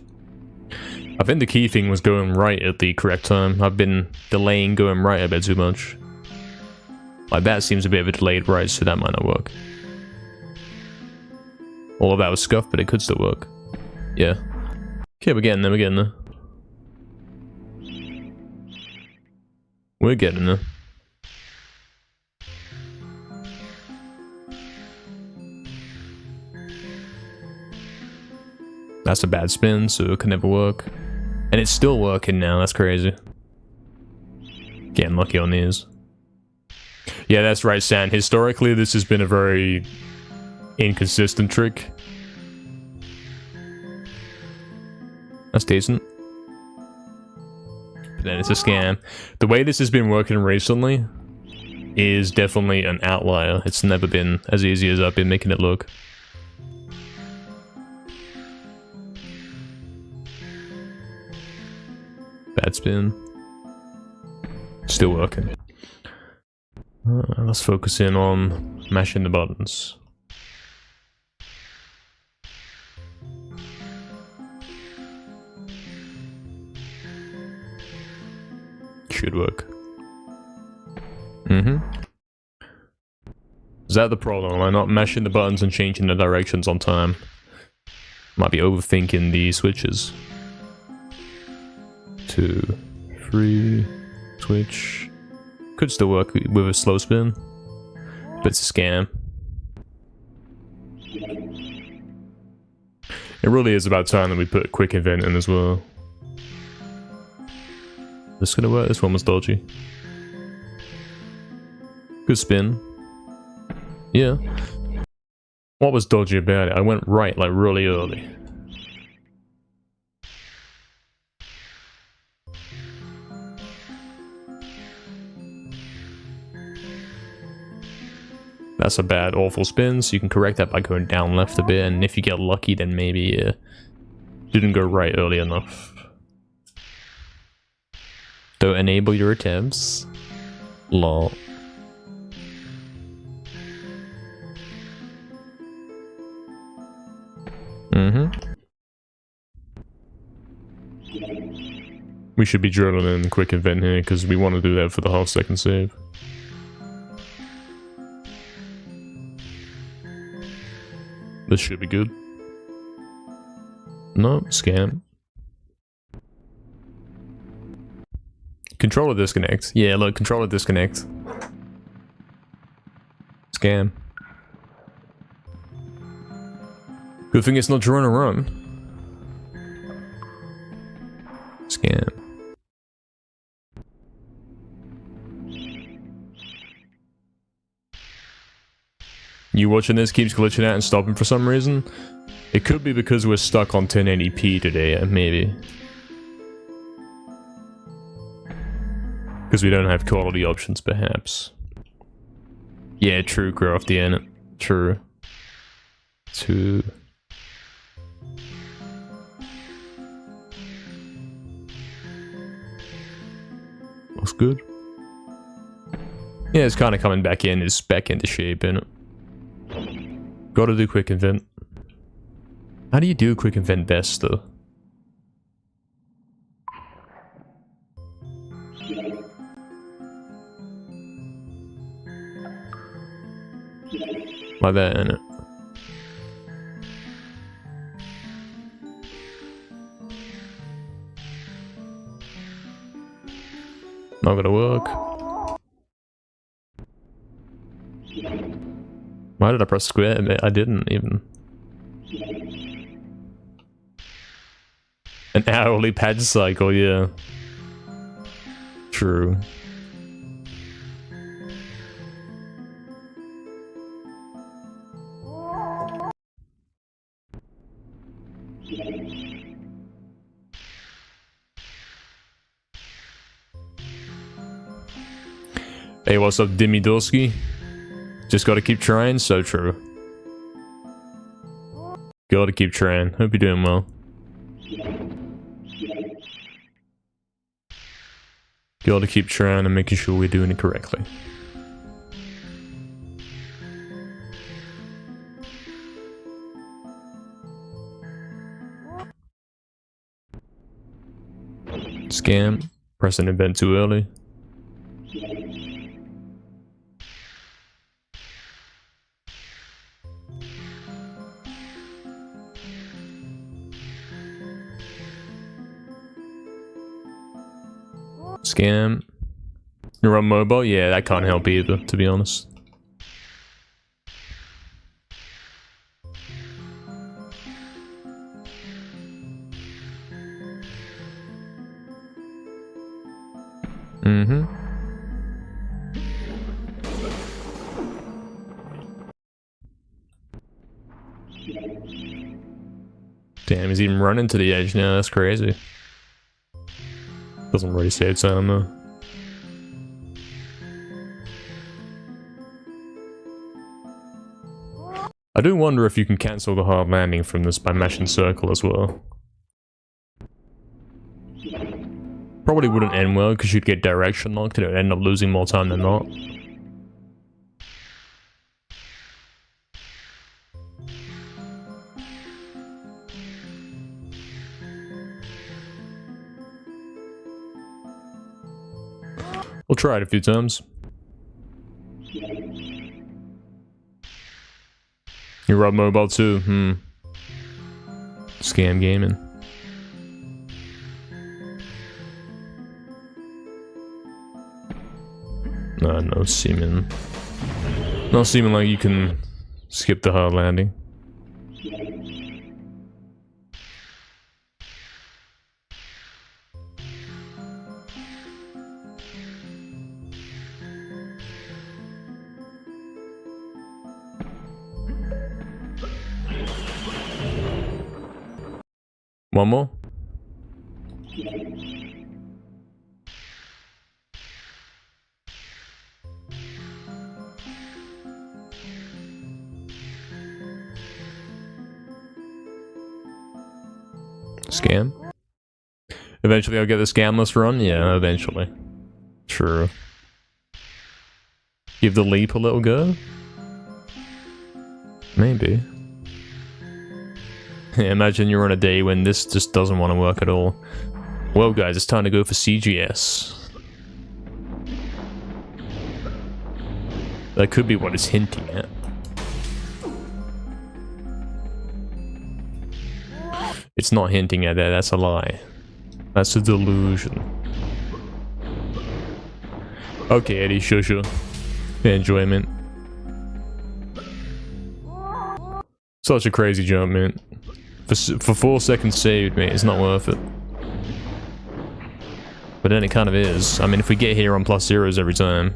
I think the key thing was going right at the correct time. I've been delaying going right a bit too much. Like that seems a bit of a delayed right, so that might not work. All of that was scuffed, but it could still work. Yeah. Okay, we're getting there, we're getting there. We're getting there. That's a bad spin, so it can never work. And it's still working now, that's crazy. Getting lucky on these. Yeah, that's right, San. Historically, this has been a very inconsistent trick. That's decent. But then it's a scam. The way this has been working recently is definitely an outlier. It's never been as easy as I've been making it look. Bad spin. Still working. Let's focus in on mashing the buttons. Should work. Mm-hmm. Is that the problem? Am I not mashing the buttons and changing the directions on time? Might be overthinking the switches. 2, 3, switch. Could still work with a slow spin, but it's a scam. It really is about time that we put a quick event in as well. This gonna work? This one was dodgy. Good spin. Yeah. What was dodgy about it? I went right like really early. That's a bad, awful spin, so you can correct that by going down left a bit, and if you get lucky, then maybe didn't go right early enough. Don't enable your attempts. Lol. We should be drilling in a quick event here, because we want to do that for the half-second save. This should be good. No, scam. Controller disconnect. Yeah, look, controller disconnect. Scam. Good thing it's not drawing a run. Scam. You watching this keeps glitching out and stopping for some reason. It could be because we're stuck on 1080p today, maybe. Because we don't have quality options, perhaps. Yeah, true, grow off the end. True. 2. Looks good. Yeah, it's kind of coming back in. It's back into shape, innit? Gotta do quick event. How do you do quick event best, though? Like that, innit? Not gonna work. Why did I press square? I didn't even. An hourly patch cycle, yeah. True. Hey, what's up, Dimmy Dolsky? Just gotta keep trying, so true. Gotta keep trying. Hope you're doing well. Gotta keep trying and making sure we're doing it correctly. Scam. Pressing event too early. Scam. You're on mobile? Yeah, that can't help either, to be honest. Damn, he's even running to the edge now, that's crazy. Doesn't really save time though. I do wonder if you can cancel the hard landing from this by mashing circle as well. Probably wouldn't end well because you'd get direction locked and it would end up losing more time than not. We'll try it a few times. You rub mobile too? Scam gaming. No seeming. Not seeming like you can skip the hard landing. One more? Scam? Eventually I'll get the scamless run? Yeah, eventually. True. Give the leap a little go? Maybe. Imagine you're on a day when this just doesn't want to work at all. Well guys, it's time to go for CGS. That could be what it's hinting at. It's not hinting at that, that's a lie. That's a delusion. Okay, Eddie, sure. Enjoyment. Such a crazy jump, man. For 4 seconds saved, mate, it's not worth it. But then it kind of is. I mean, if we get here on plus zeros every time,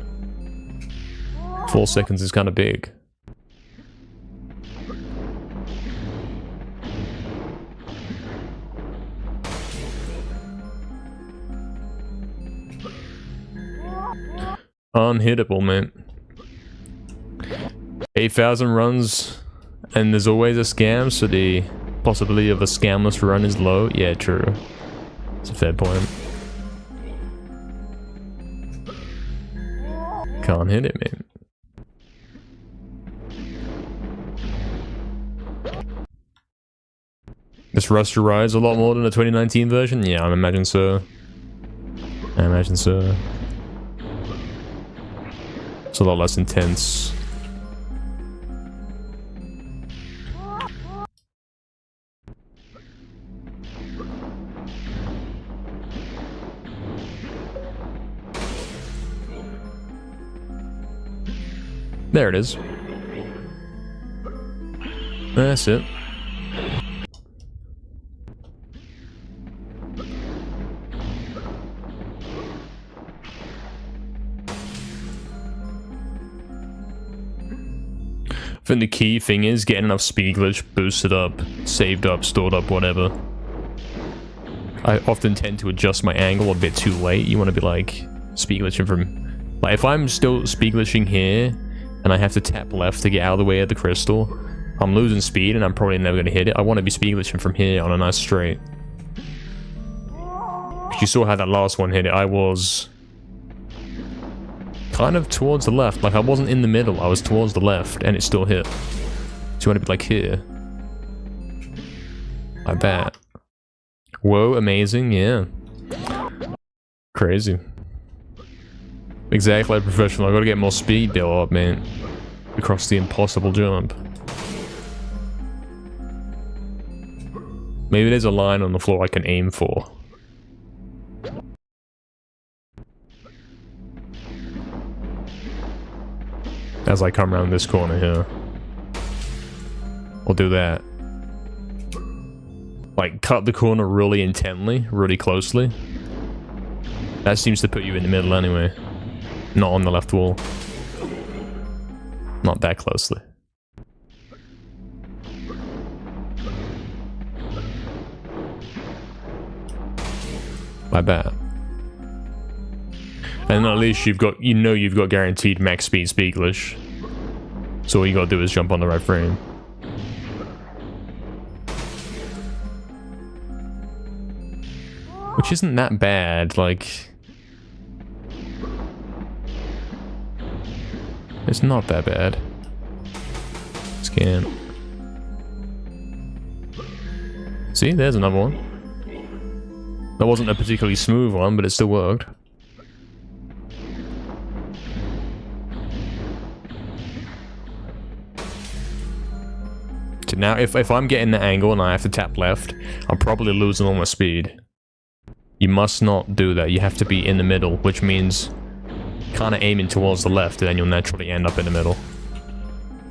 4 seconds is kind of big. Unhittable, man. 8,000 runs, and there's always a scam, so the possibility of a scamless run is low. Yeah, true. It's a fair point. Can't hit it, man. This rusterize a lot more than the 2019 version? Yeah, I imagine so. I imagine so. It's a lot less intense. There it is. That's it. I think the key thing is getting enough speed glitch boosted up, saved up, stored up, whatever. I often tend to adjust my angle a bit too late. You want to be like speed glitching from... Like if I'm still speed glitching here and I have to tap left to get out of the way of the crystal, I'm losing speed and I'm probably never going to hit it. I want to be speed glitching from here on a nice straight. You saw how that last one hit it. I was kind of towards the left. Like I wasn't in the middle. I was towards the left and it still hit. So you want to be like here. Like that. Whoa, amazing. Yeah. Crazy. Exactly like professional. I gotta get more speed build up, man. Across the impossible jump. Maybe there's a line on the floor I can aim for. As I come around this corner here. I'll do that. Like, cut the corner really intently, really closely. That seems to put you in the middle anyway. Not on the left wall. Not that closely. Like that. And at least you've got, you've got guaranteed max speed glitch. So all you gotta do is jump on the right frame. Which isn't that bad, like... It's not that bad. Scan. See, there's another one. That wasn't a particularly smooth one, but it still worked. left. Now, if I'm getting the angle and I have to tap left, I'm probably losing all my speed. You must not do that. You have to be in the middle, which means kind of aiming towards the left, and then you'll naturally end up in the middle.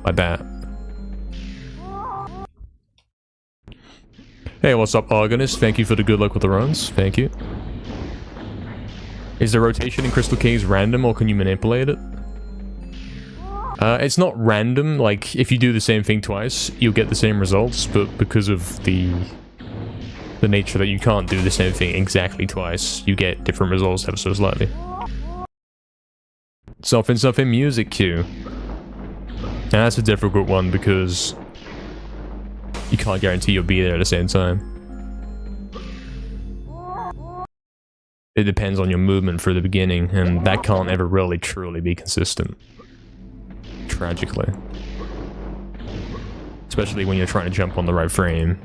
Like that. Hey, what's up, Argonist? Thank you for the good luck with the runs. Thank you. Is the rotation in Crystal Kings random, or can you manipulate it? It's not random. Like, if you do the same thing twice, you'll get the same results, but because of the nature that you can't do the same thing exactly twice, you get different results ever so slightly. Something music cue. And that's a difficult one because you can't guarantee you'll be there at the same time. It depends on your movement for the beginning, and that can't ever really truly be consistent. Tragically. Especially when you're trying to jump on the right frame.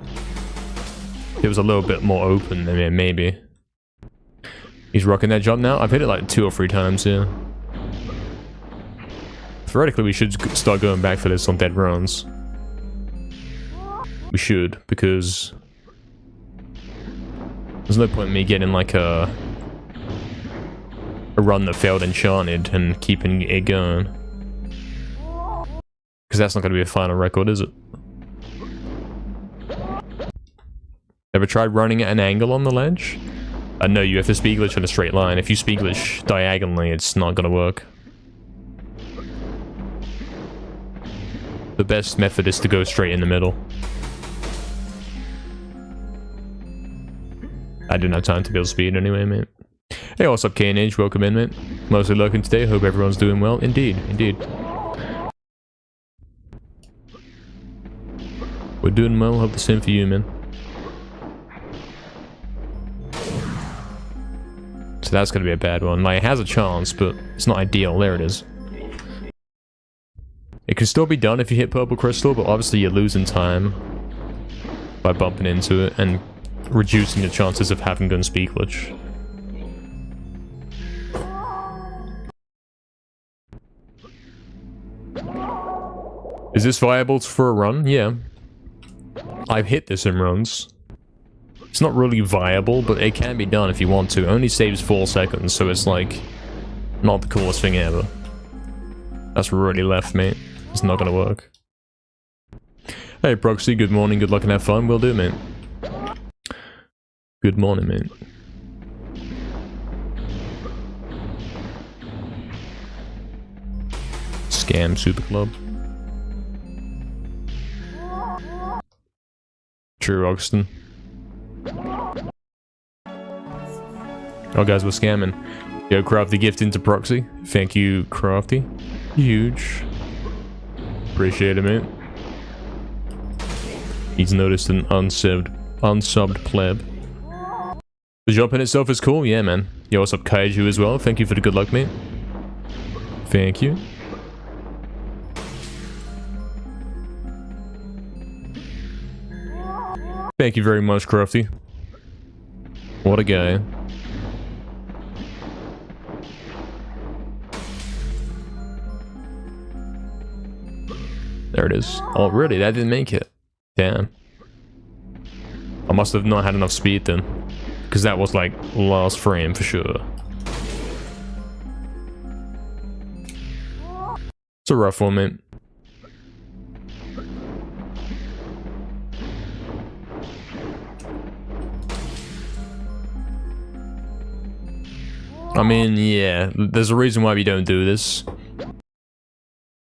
If it was a little bit more open, then maybe. He's rocking that jump now. I've hit it like 2 or 3 times here. Theoretically, we should start going back for this on dead runs. We should, because there's no point in me getting like a run that failed Enchanted and keeping it going. Because that's not going to be a final record, is it? Ever tried running at an angle on the ledge? No, you have to speed glitch in a straight line. If you speed glitch diagonally, it's not going to work. The best method is to go straight in the middle. I didn't have time to build speed anyway, mate. Hey, what's up, K&H? Welcome in, mate. Mostly lurking today. Hope everyone's doing well. Indeed, indeed. We're doing well. Hope the same for you, man. So that's gonna be a bad one. Like, it has a chance, but it's not ideal. There it is. It can still be done if you hit purple crystal, but obviously you're losing time by bumping into it and reducing the chances of having gun speed glitch. Is this viable for a run? Yeah. I've hit this in runs. It's not really viable, but it can be done if you want to. It only saves 4 seconds, so it's like not the coolest thing ever. That's really left, mate. It's not gonna work. Hey, Proxy, good morning, good luck and have fun. Will do, mate. Good morning, mate. Scam Super Club. True, Roxton. Oh, guys, we're scamming. Yo, Crafty gift into Proxy. Thank you, Crafty. Huge. Appreciate it, mate. He's noticed an unsubbed pleb. The jump in itself is cool, yeah, man. Yo, what's up, Kaiju as well? Thank you for the good luck, mate. Thank you. Thank you very much, Crafty. What a guy. There it is. Oh, really? That didn't make it. Damn. I must have not had enough speed then. Because that was like last frame for sure. It's a rough one, mate. I mean, yeah, there's a reason why we don't do this.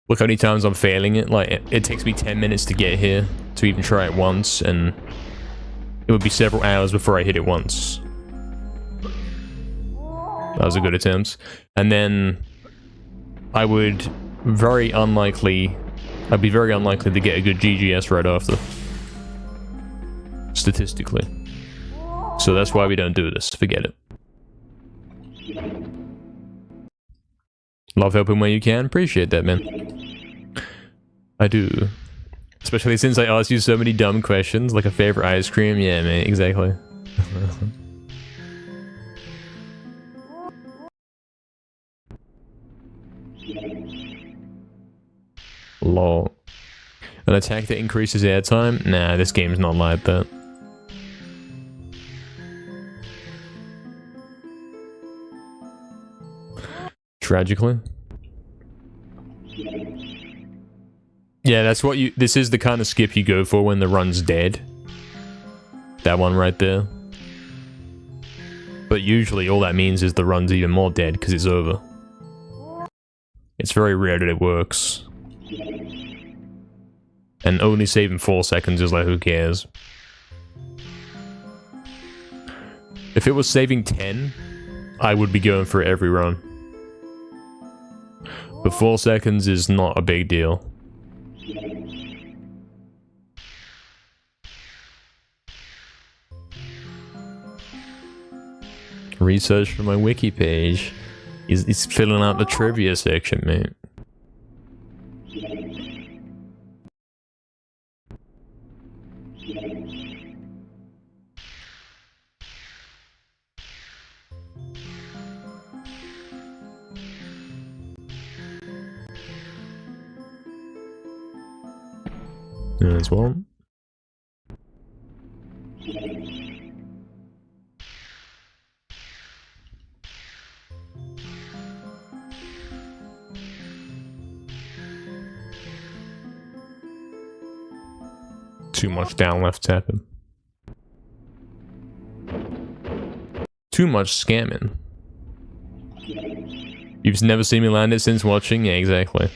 Look how many times I'm failing it. Like, it takes me 10 minutes to get here to even try it once, and it would be several hours before I hit it once. That was a good attempt. And then I'd be very unlikely to get a good GGS right after. Statistically. So that's why we don't do this. Forget it. Love helping where you can. Appreciate that, man. I do. Especially since I asked you so many dumb questions, like a favorite ice cream. Yeah, man, exactly. Lol. An attack that increases airtime? Nah, this game's not like that. Tragically. Yeah, that's what you... This is the kind of skip you go for when the run's dead. That one right there. But usually all that means is the run's even more dead because it's over. It's very rare that it works. And only saving 4 seconds is like, who cares? If it was saving 10, I would be going for every run. But 4 seconds is not a big deal. Research for my wiki page. He's filling out the trivia section, mate. There's one. Too much down left tapping. Too much scamming. You've never seen me land it since watching? Yeah, exactly.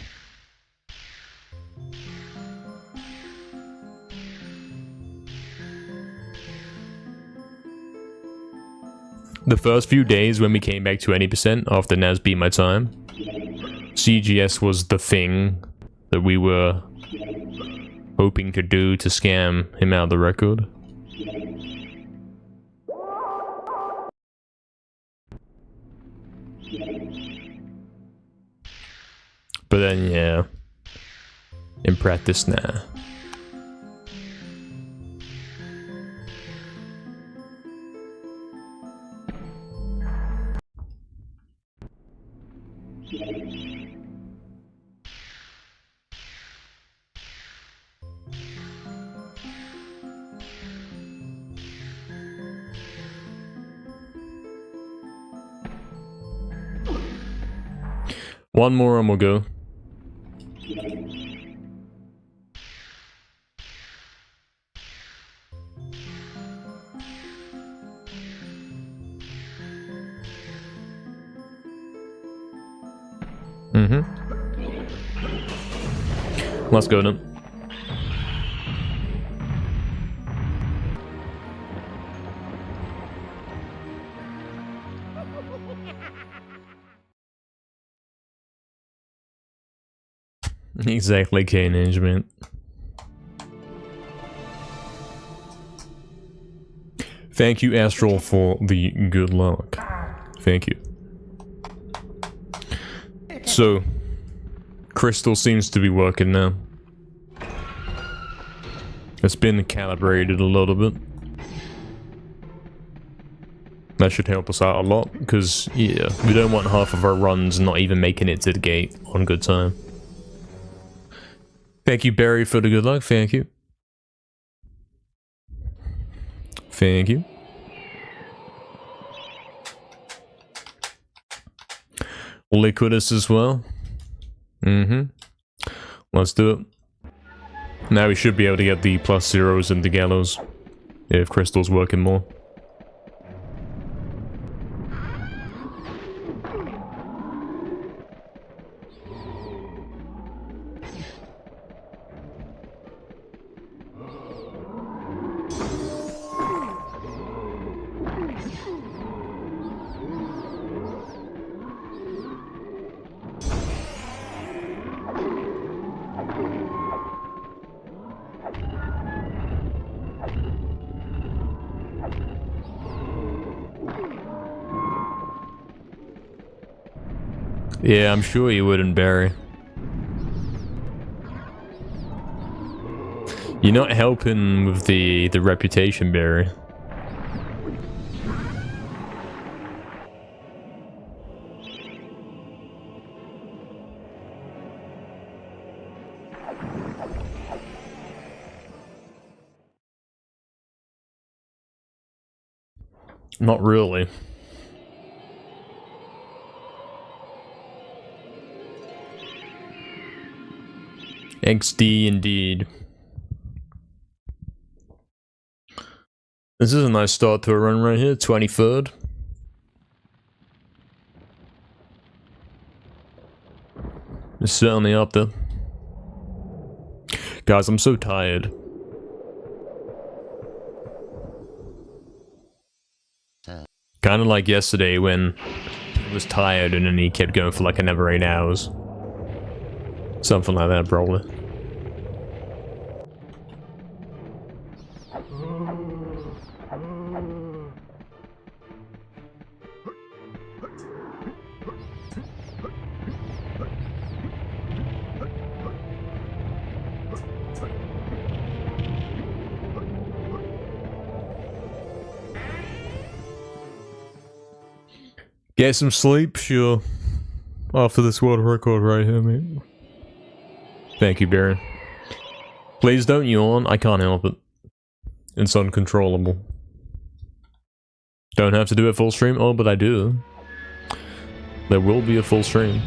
The first few days when we came back to 20% after Naz beat my time, CGS was the thing that we were hoping to do to scam him out of the record. But then, yeah, in practice, nah. One more and we'll go. Let's go then. Exactly, K-Ninja, man. Thank you, Astral, for the good luck. Thank you. So, Crystal seems to be working now. It's been calibrated a little bit. That should help us out a lot, because, yeah, we don't want half of our runs not even making it to the gate on good time. Thank you, Barry, for the good luck. Thank you. Thank you. Liquidus as well. Let's do it. Now we should be able to get the +0s and the gallows if Crystal's working more. Yeah, I'm sure you wouldn't, Barry. You're not helping with the reputation, Barry. Not really. XD indeed. This is a nice start to a run right here, 23rd. It's certainly up there. Guys, I'm so tired. Kind of like yesterday when he was tired and then he kept going for like another 8 hours. Something like that, probably. Get some sleep, sure. After this world record right here, mate. Thank you, Baron. Please don't yawn, I can't help it. It's uncontrollable. Don't have to do a full stream? Oh, but I do. There will be a full stream.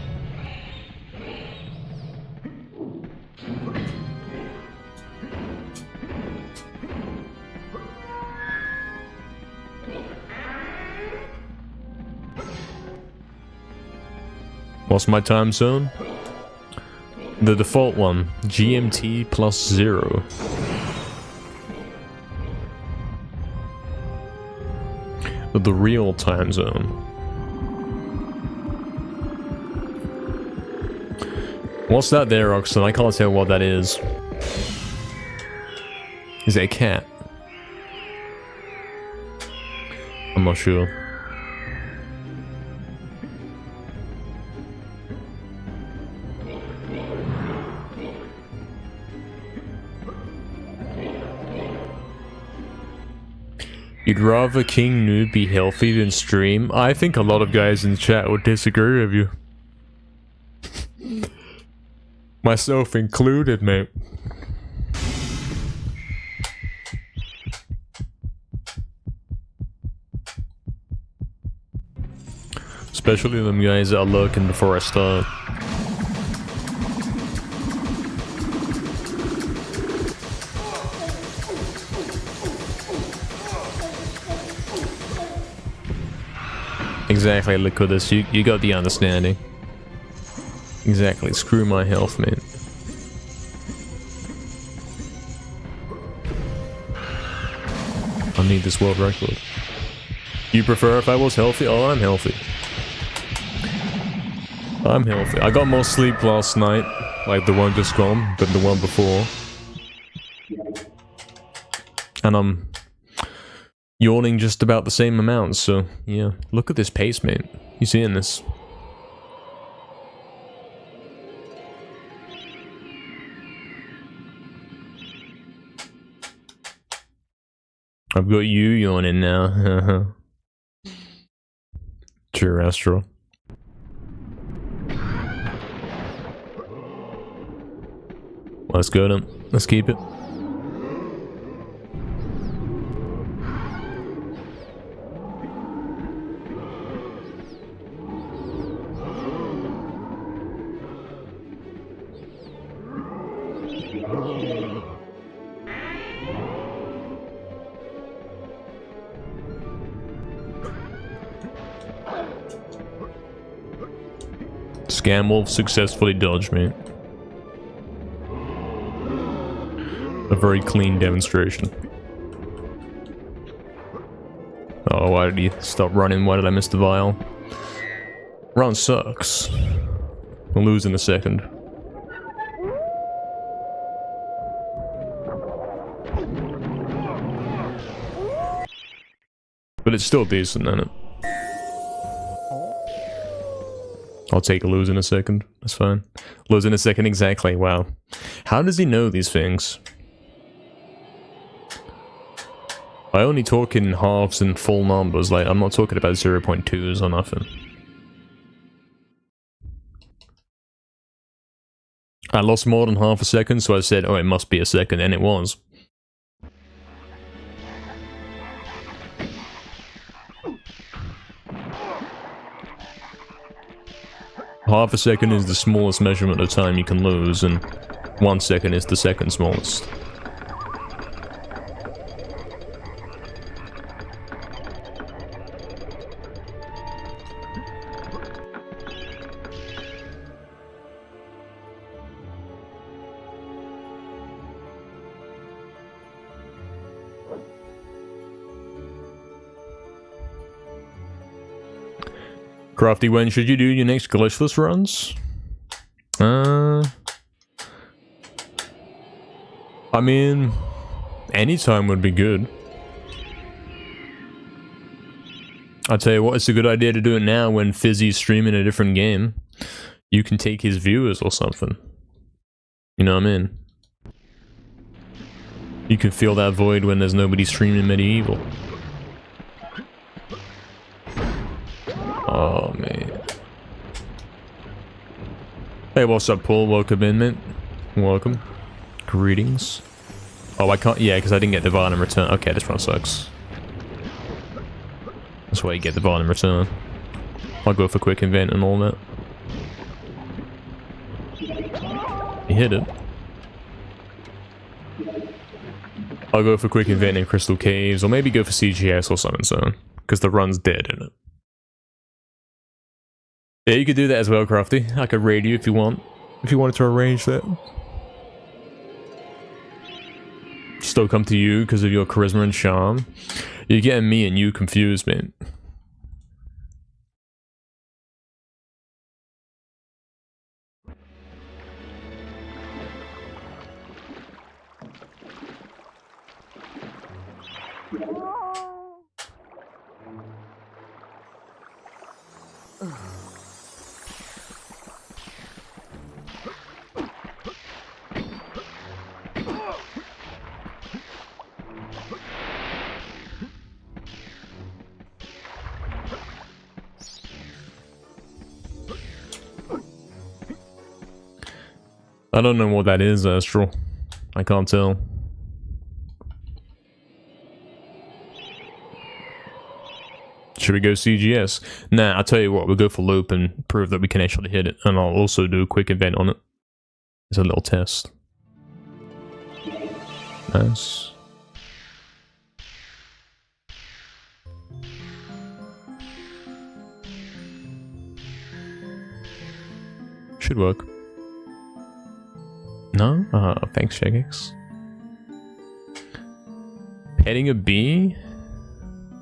What's my time zone? The default one, GMT +0. The real time zone. What's that there, Oxen? I can't tell what that is. Is it a cat? I'm not sure. You'd rather King Noob be healthy than stream? I think a lot of guys in the chat would disagree with you. Myself included, mate. Especially them guys that are lurking before I start. Exactly, look at this. You got the understanding. Exactly, screw my health, man. I need this world record. You prefer if I was healthy? Oh, I'm healthy. I'm healthy. I got more sleep last night, like the one just gone, than the one before. And I'm yawning just about the same amount, so yeah. Look at this pace, mate. You seeing this? I've got you yawning now. Terrestrial. Let's go then. Let's keep it. Scam Wolf successfully dodged me. A very clean demonstration. Oh, why did he stop running? Why did I miss the vial? Run sucks. We'll lose in a second. But it's still decent, isn't it? I'll take a lose in a second. That's fine. Lose in a second, exactly. Wow. How does he know these things? I only talk in halves and full numbers. Like, I'm not talking about 0.2s or nothing. I lost more than half a second, so I said, oh, it must be a second, and it was. Half a second is the smallest measurement of time you can lose, and 1 second is the second smallest. Crafty, when should you do your next glitchless runs? I mean, anytime would be good. I'll tell you what, it's a good idea to do it now when Fizzy's streaming a different game. You can take his viewers or something. You know what I mean? You can fill that void when there's nobody streaming MediEvil. Oh, man. Hey, what's up, Paul? Welcome in, mate. Welcome. Greetings. Oh, I can't... Yeah, because I didn't get the Divine in return. Okay, this one sucks. That's why you get the Divine in return. I'll go for quick event and all that. He hit it. I'll go for quick event in Crystal Caves, or maybe go for CGS or something soon. Because the run's dead in it. Yeah, you could do that as well, Crafty. I could raid you if you want. If you wanted to arrange that. Still come to you because of your charisma and charm. You're getting me and you confused, man. I don't know what that is, Astral. I can't tell. Should we go CGS? Nah, I'll tell you what, we'll go for loop and prove that we can actually hit it. And I'll also do a quick event on it. It's a little test. Nice. Should work. No? Thanks, Shagex. Petting a bee?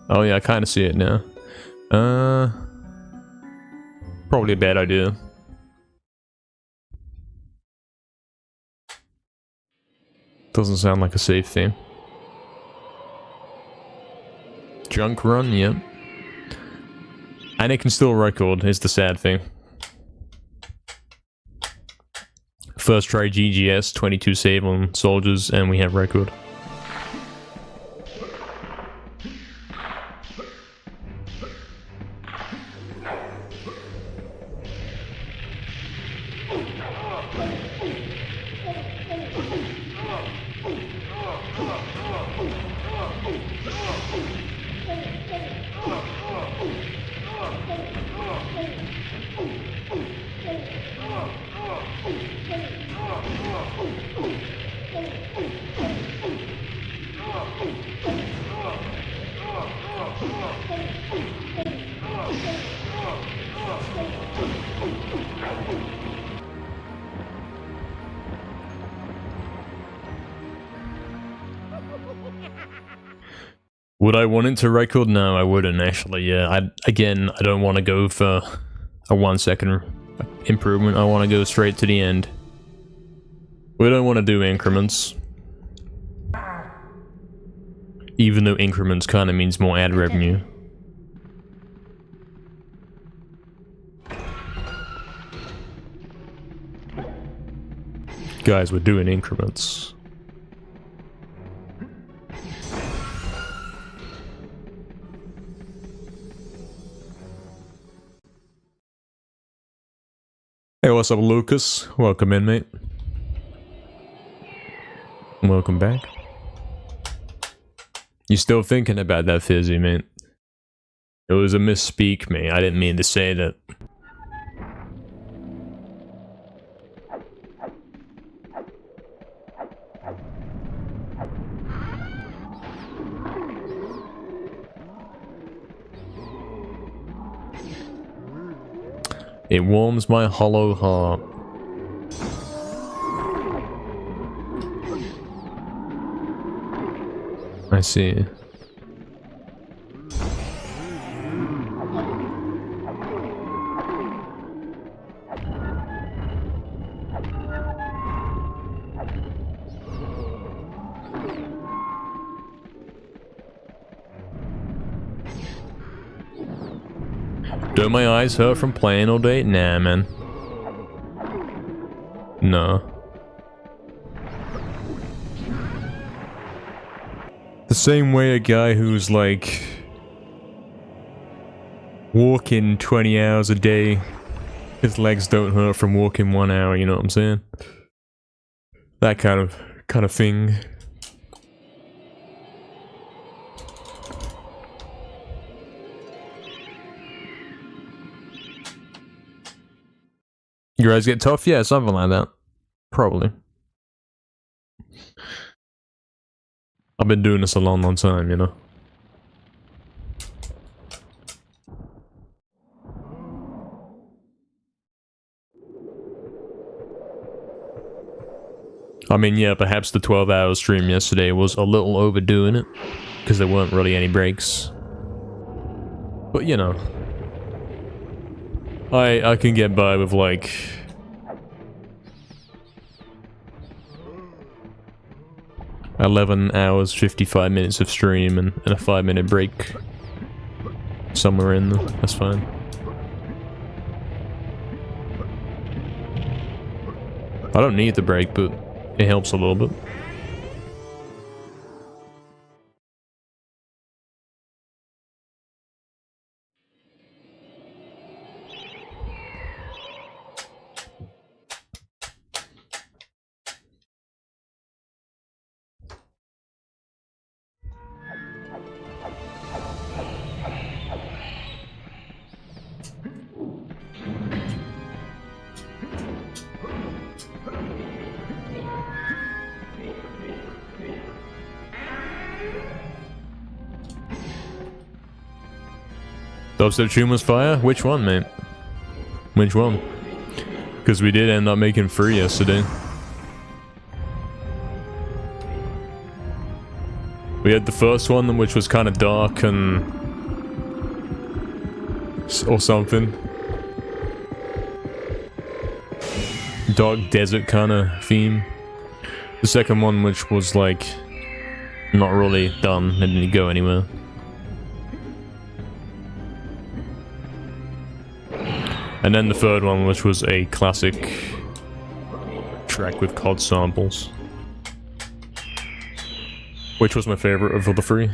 Oh yeah, I kind of see it now. Probably a bad idea. Doesn't sound like a safe thing. Junk run, yep. And it can still record, is the sad thing. First try GGS, 22 save on soldiers, and we have record. Would I want it to record? No, I wouldn't actually. Yeah, I don't want to go for a 1 second improvement. I want to go straight to the end. We don't want to do increments. Even though increments kind of means more ad revenue. Guys, we're doing increments. Hey, what's up, Lucas? Welcome in, mate. Welcome back. You still thinking about that, Fizzy, mate? It was a misspeak, mate. I didn't mean to say that. It warms my hollow heart. I see. Don't my eyes hurt from playing all day? Nah, man. No. The same way a guy who's like walking 20 hours a day, his legs don't hurt from walking 1 hour, you know what I'm saying? That kind of thing. Your eyes get tough? Yeah, something like that. Probably. I've been doing this a long, long time, you know? I mean, yeah, perhaps the 12-hour stream yesterday was a little overdoing it, because there weren't really any breaks. But, you know. I can get by with, like... $11 hours, 55 minutes of stream and a 5-minute break. Somewhere in there. That's fine. I don't need the break, but it helps a little bit. Dubstep tune was fire? Which one, mate? Which one? Because we did end up making 3 yesterday. We had the first one, which was kind of dark and... or something. Dark desert kind of theme. The second one, which was like... not really done, it didn't go anywhere. And then the third one, which was a classic track with COD samples. Which was my favorite of the 3.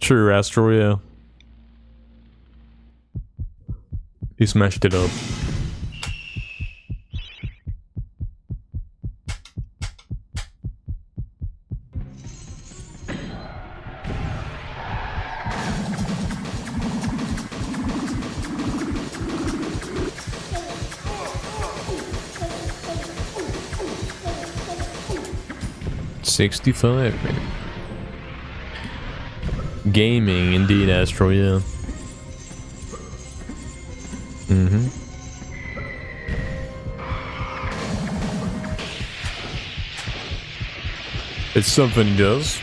True, Astro, yeah. He smashed it up. $65, man. Gaming, indeed, Astro, yeah. Mm-hmm. It's something he does.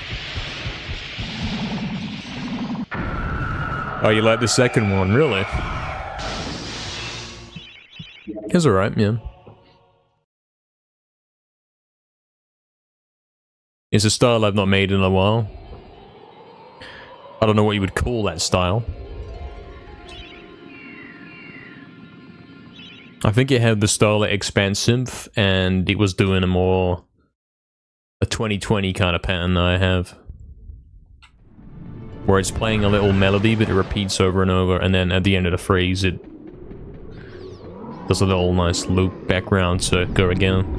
Oh, you like the second one, really? It's alright, yeah. It's a style I've not made in a while. I don't know what you would call that style. I think it had the style of expand synth, and it was doing a 2020 kind of pattern that I have. Where it's playing a little melody, but it repeats over and over, and then at the end of the phrase it does a little nice loop background to go again.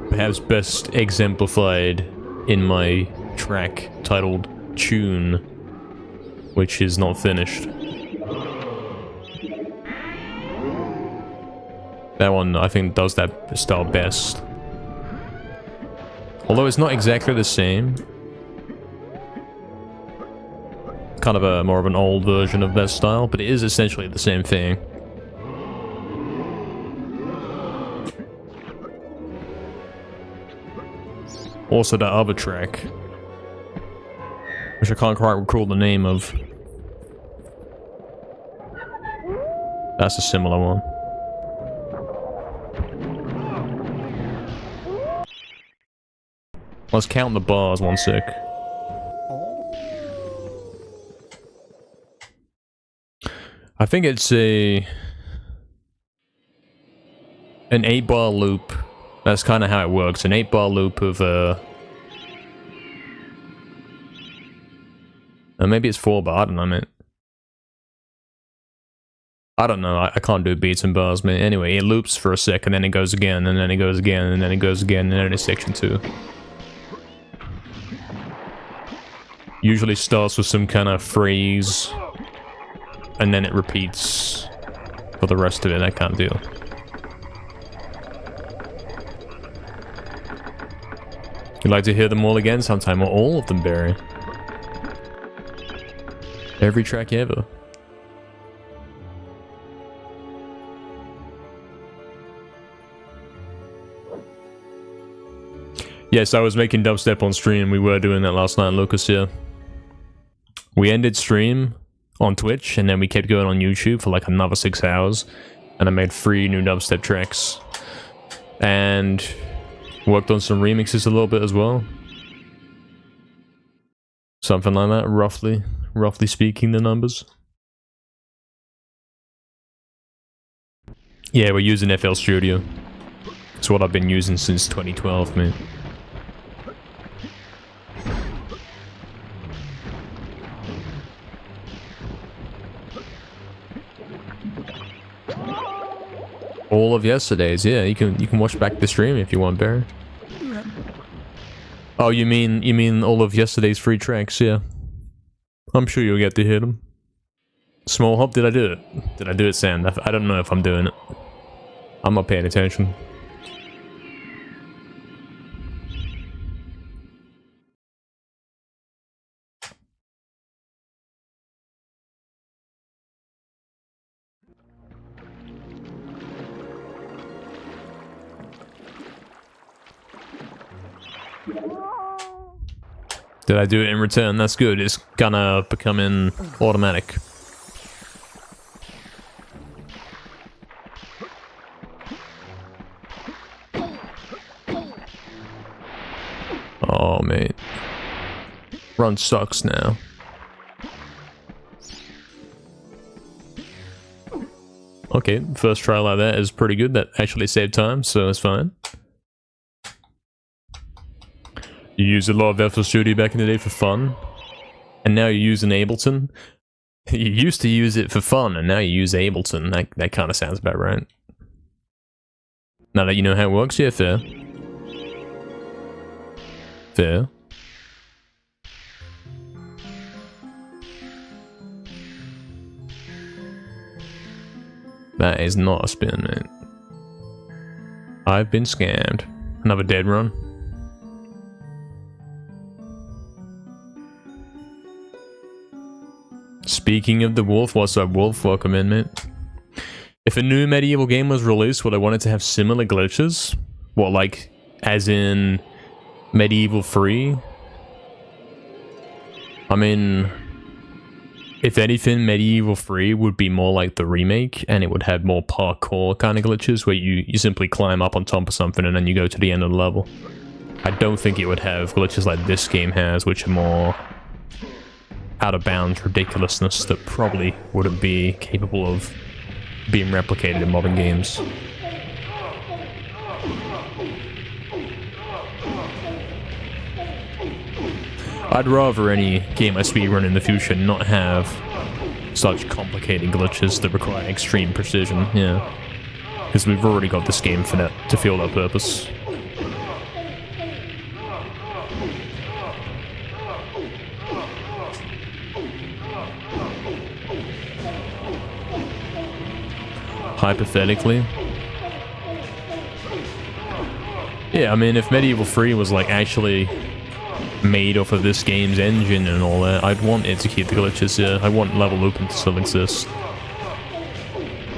Perhaps best exemplified in my track titled Tune, which is not finished. That one, I think, does that style best. Although it's not exactly the same. kind of a more of an old version of that style, but it is essentially the same thing. Also that other track, which I can't quite recall the name of. That's a similar one. Let's count the bars, 1 sec. I think it's an 8-bar loop. That's kind of how it works. An 8-bar loop of maybe it's 4 bar, I don't know, man. I don't know, I can't do beats and bars, man. Anyway, it loops for a sec, and then it goes again, and then it goes again, and then it goes again, and then it's section 2. Usually starts with some kind of phrase, and then it repeats for the rest of it, that kind of deal. You'd like to hear them all again sometime, or all of them, Barry? Every track ever. Yes, I was making dubstep on stream. We were doing that last night, Lucas, yeah. We ended stream on Twitch, and then we kept going on YouTube for like another 6 hours. And I made 3 new dubstep tracks. And worked on some remixes a little bit as well. Something like that, roughly speaking, the numbers. Yeah, we're using FL Studio. It's what I've been using since 2012, man. All of yesterday's, yeah. You can watch back the stream if you want, Barry. Oh, you mean all of yesterday's 3 tracks? Yeah. I'm sure you'll get to hear them. Small Hop, did I do it? Did I do it, Sam? I don't know if I'm doing it. I'm not paying attention. Did I do it in return? That's good. It's gonna become in automatic. Oh, mate. Run sucks now. Okay, first try like that is pretty good. That actually saved time, so it's fine. You used a lot of FL Studio back in the day for fun, and now you're using Ableton. You used to use it for fun, and now you use Ableton. That kind of sounds about right. Now that you know how it works, yeah, fair. Fair. That is not a spin, man. I've been scammed. Another dead run. Speaking of the Wolf, what's up, Wolf? Welcome in, mate. If a new MediEvil game was released, would I want it to have similar glitches? What, like, as in MediEvil 3? I mean, if anything, MediEvil 3 would be more like the remake, and it would have more parkour kind of glitches, where you simply climb up on top of something and then you go to the end of the level. I don't think it would have glitches like this game has, which are more out of bounds ridiculousness that probably wouldn't be capable of being replicated in modern games. I'd rather any game I speedrun in the future not have such complicated glitches that require extreme precision, yeah. Because we've already got this game for that to fill that purpose. Hypothetically. Yeah, I mean, if MediEvil 3 was like actually made off of this game's engine and all that, I'd want it to keep the glitches here. I want level looping to still exist.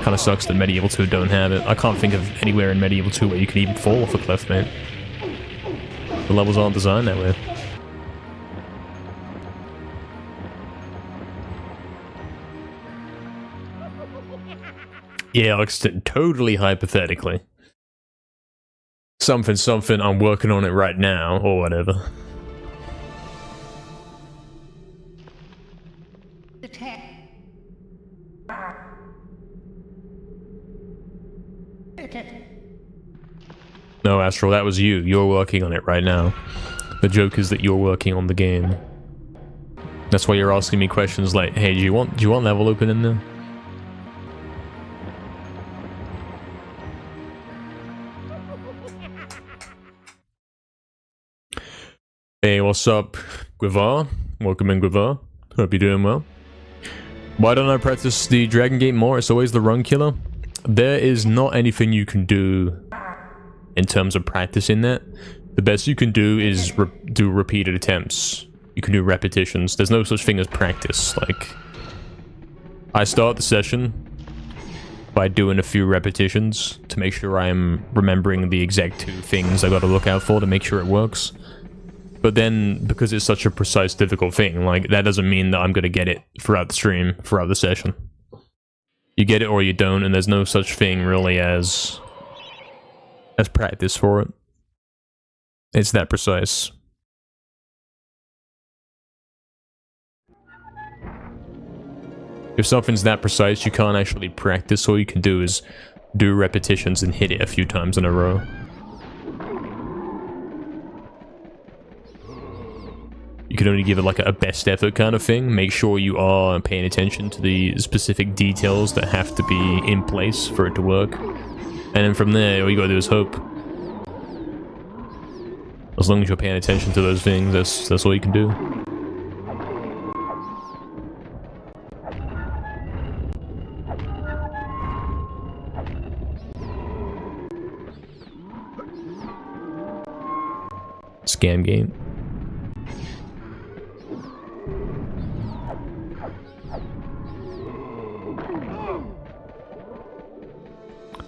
Kinda sucks that MediEvil 2 don't have it. I can't think of anywhere in MediEvil 2 where you can even fall off a cliff, man. The levels aren't designed that way. Yeah, like, totally hypothetically. Something, I'm working on it right now, or whatever. No, Astral, that was you. You're working on it right now. The joke is that you're working on the game. That's why you're asking me questions like, hey, do you want level open in there? Hey, what's up, Guivar? Welcome in, Guivar. Hope you're doing well. Why don't I practice the Dragon Gate more? It's always the run killer. There is not anything you can do in terms of practicing that. The best you can do is do repeated attempts. You can do repetitions. There's no such thing as practice. Like, I start the session by doing a few repetitions to make sure I'm remembering the exact 2 things I gotta look out for to make sure it works. But then, because it's such a precise, difficult thing, like, that doesn't mean that I'm gonna get it throughout the stream, throughout the session. You get it or you don't, and there's no such thing really as practice for it. It's that precise. If something's that precise, you can't actually practice. All you can do is do repetitions and hit it a few times in a row. You can only give it like a best effort kind of thing. Make sure you are paying attention to the specific details that have to be in place for it to work. And then from there, all you gotta do is hope. As long as you're paying attention to those things, that's all you can do. Scam game.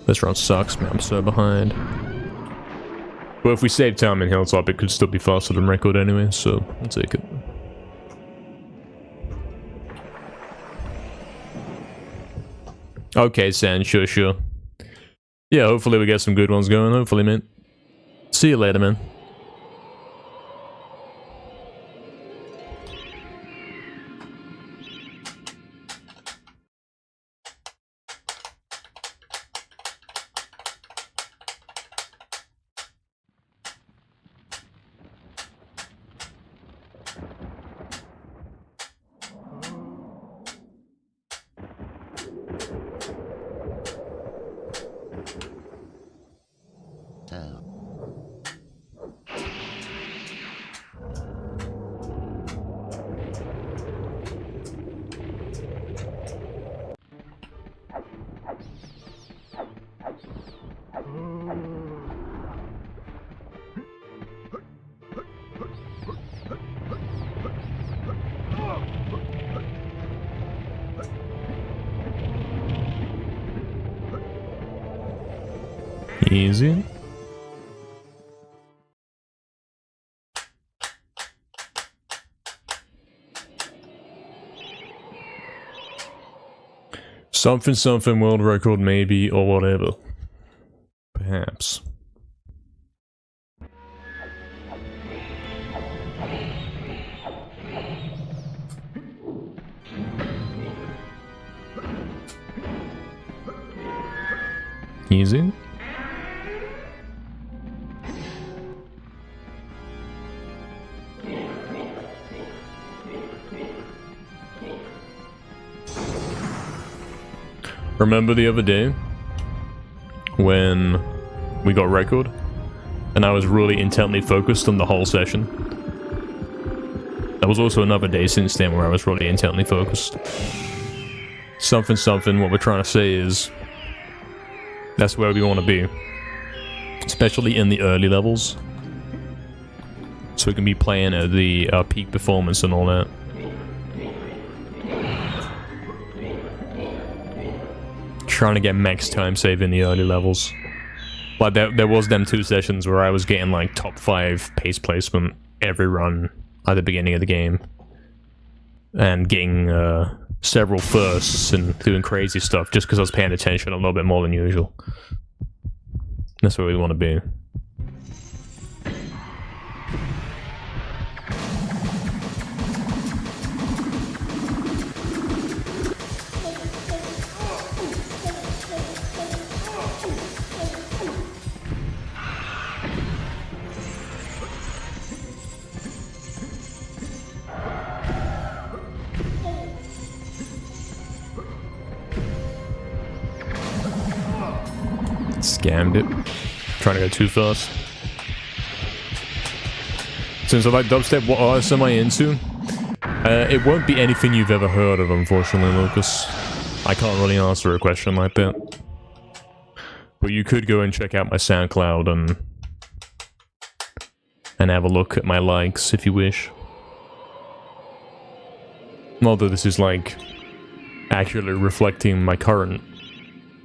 This run sucks, man. I'm so behind. But if we save time in Hilltop, it could still be faster than record anyway, so I'll take it. Okay, San, sure. Yeah, hopefully we get some good ones going. Hopefully, man. See you later, man. Easy. Something world record maybe, or whatever. Perhaps. Easy. Remember the other day when we got record and I was really intently focused on the whole session? There was also another day since then where I was really intently focused. Something, what we're trying to say is that's where we want to be. Especially in the early levels. so we can be playing at the peak performance and all that. Trying to get max time save in the early levels. But there was them 2 sessions where I was getting like top 5 pace placement every run at the beginning of the game. And getting several firsts and doing crazy stuff just because I was paying attention a little bit more than usual. That's where we want to be. Scammed it. Trying to go too fast. Since I like dubstep, what artists am I into? It won't be anything you've ever heard of, unfortunately, Lucas. I can't really answer a question like that. But you could go and check out my SoundCloud and have a look at my likes if you wish. Not that this is like accurately reflecting my current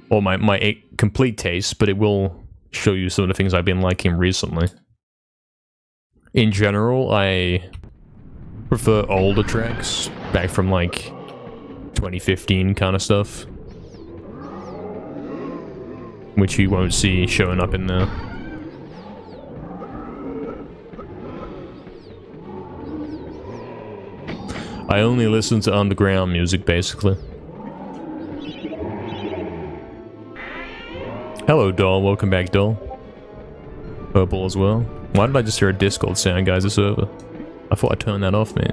or my complete taste, but it will show you some of the things I've been liking recently. In general, I prefer older tracks, back from like 2015 kind of stuff, which you won't see showing up in there. I only listen to underground music, basically. Hello, Doll. Welcome back, Doll. Purple as well. Why did I just hear a Discord sound, guys? It's over. I thought I turned that off, mate.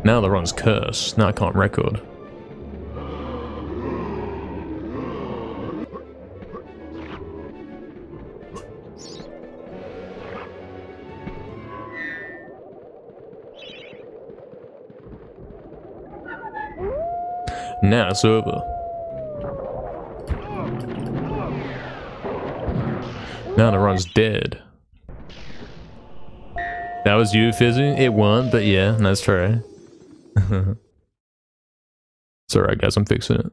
Now the run's cursed. Now I can't record. Now it's over. Now the run's dead. That was you, Fizzy? It won, but yeah, that's true. It's alright, guys, I'm fixing it.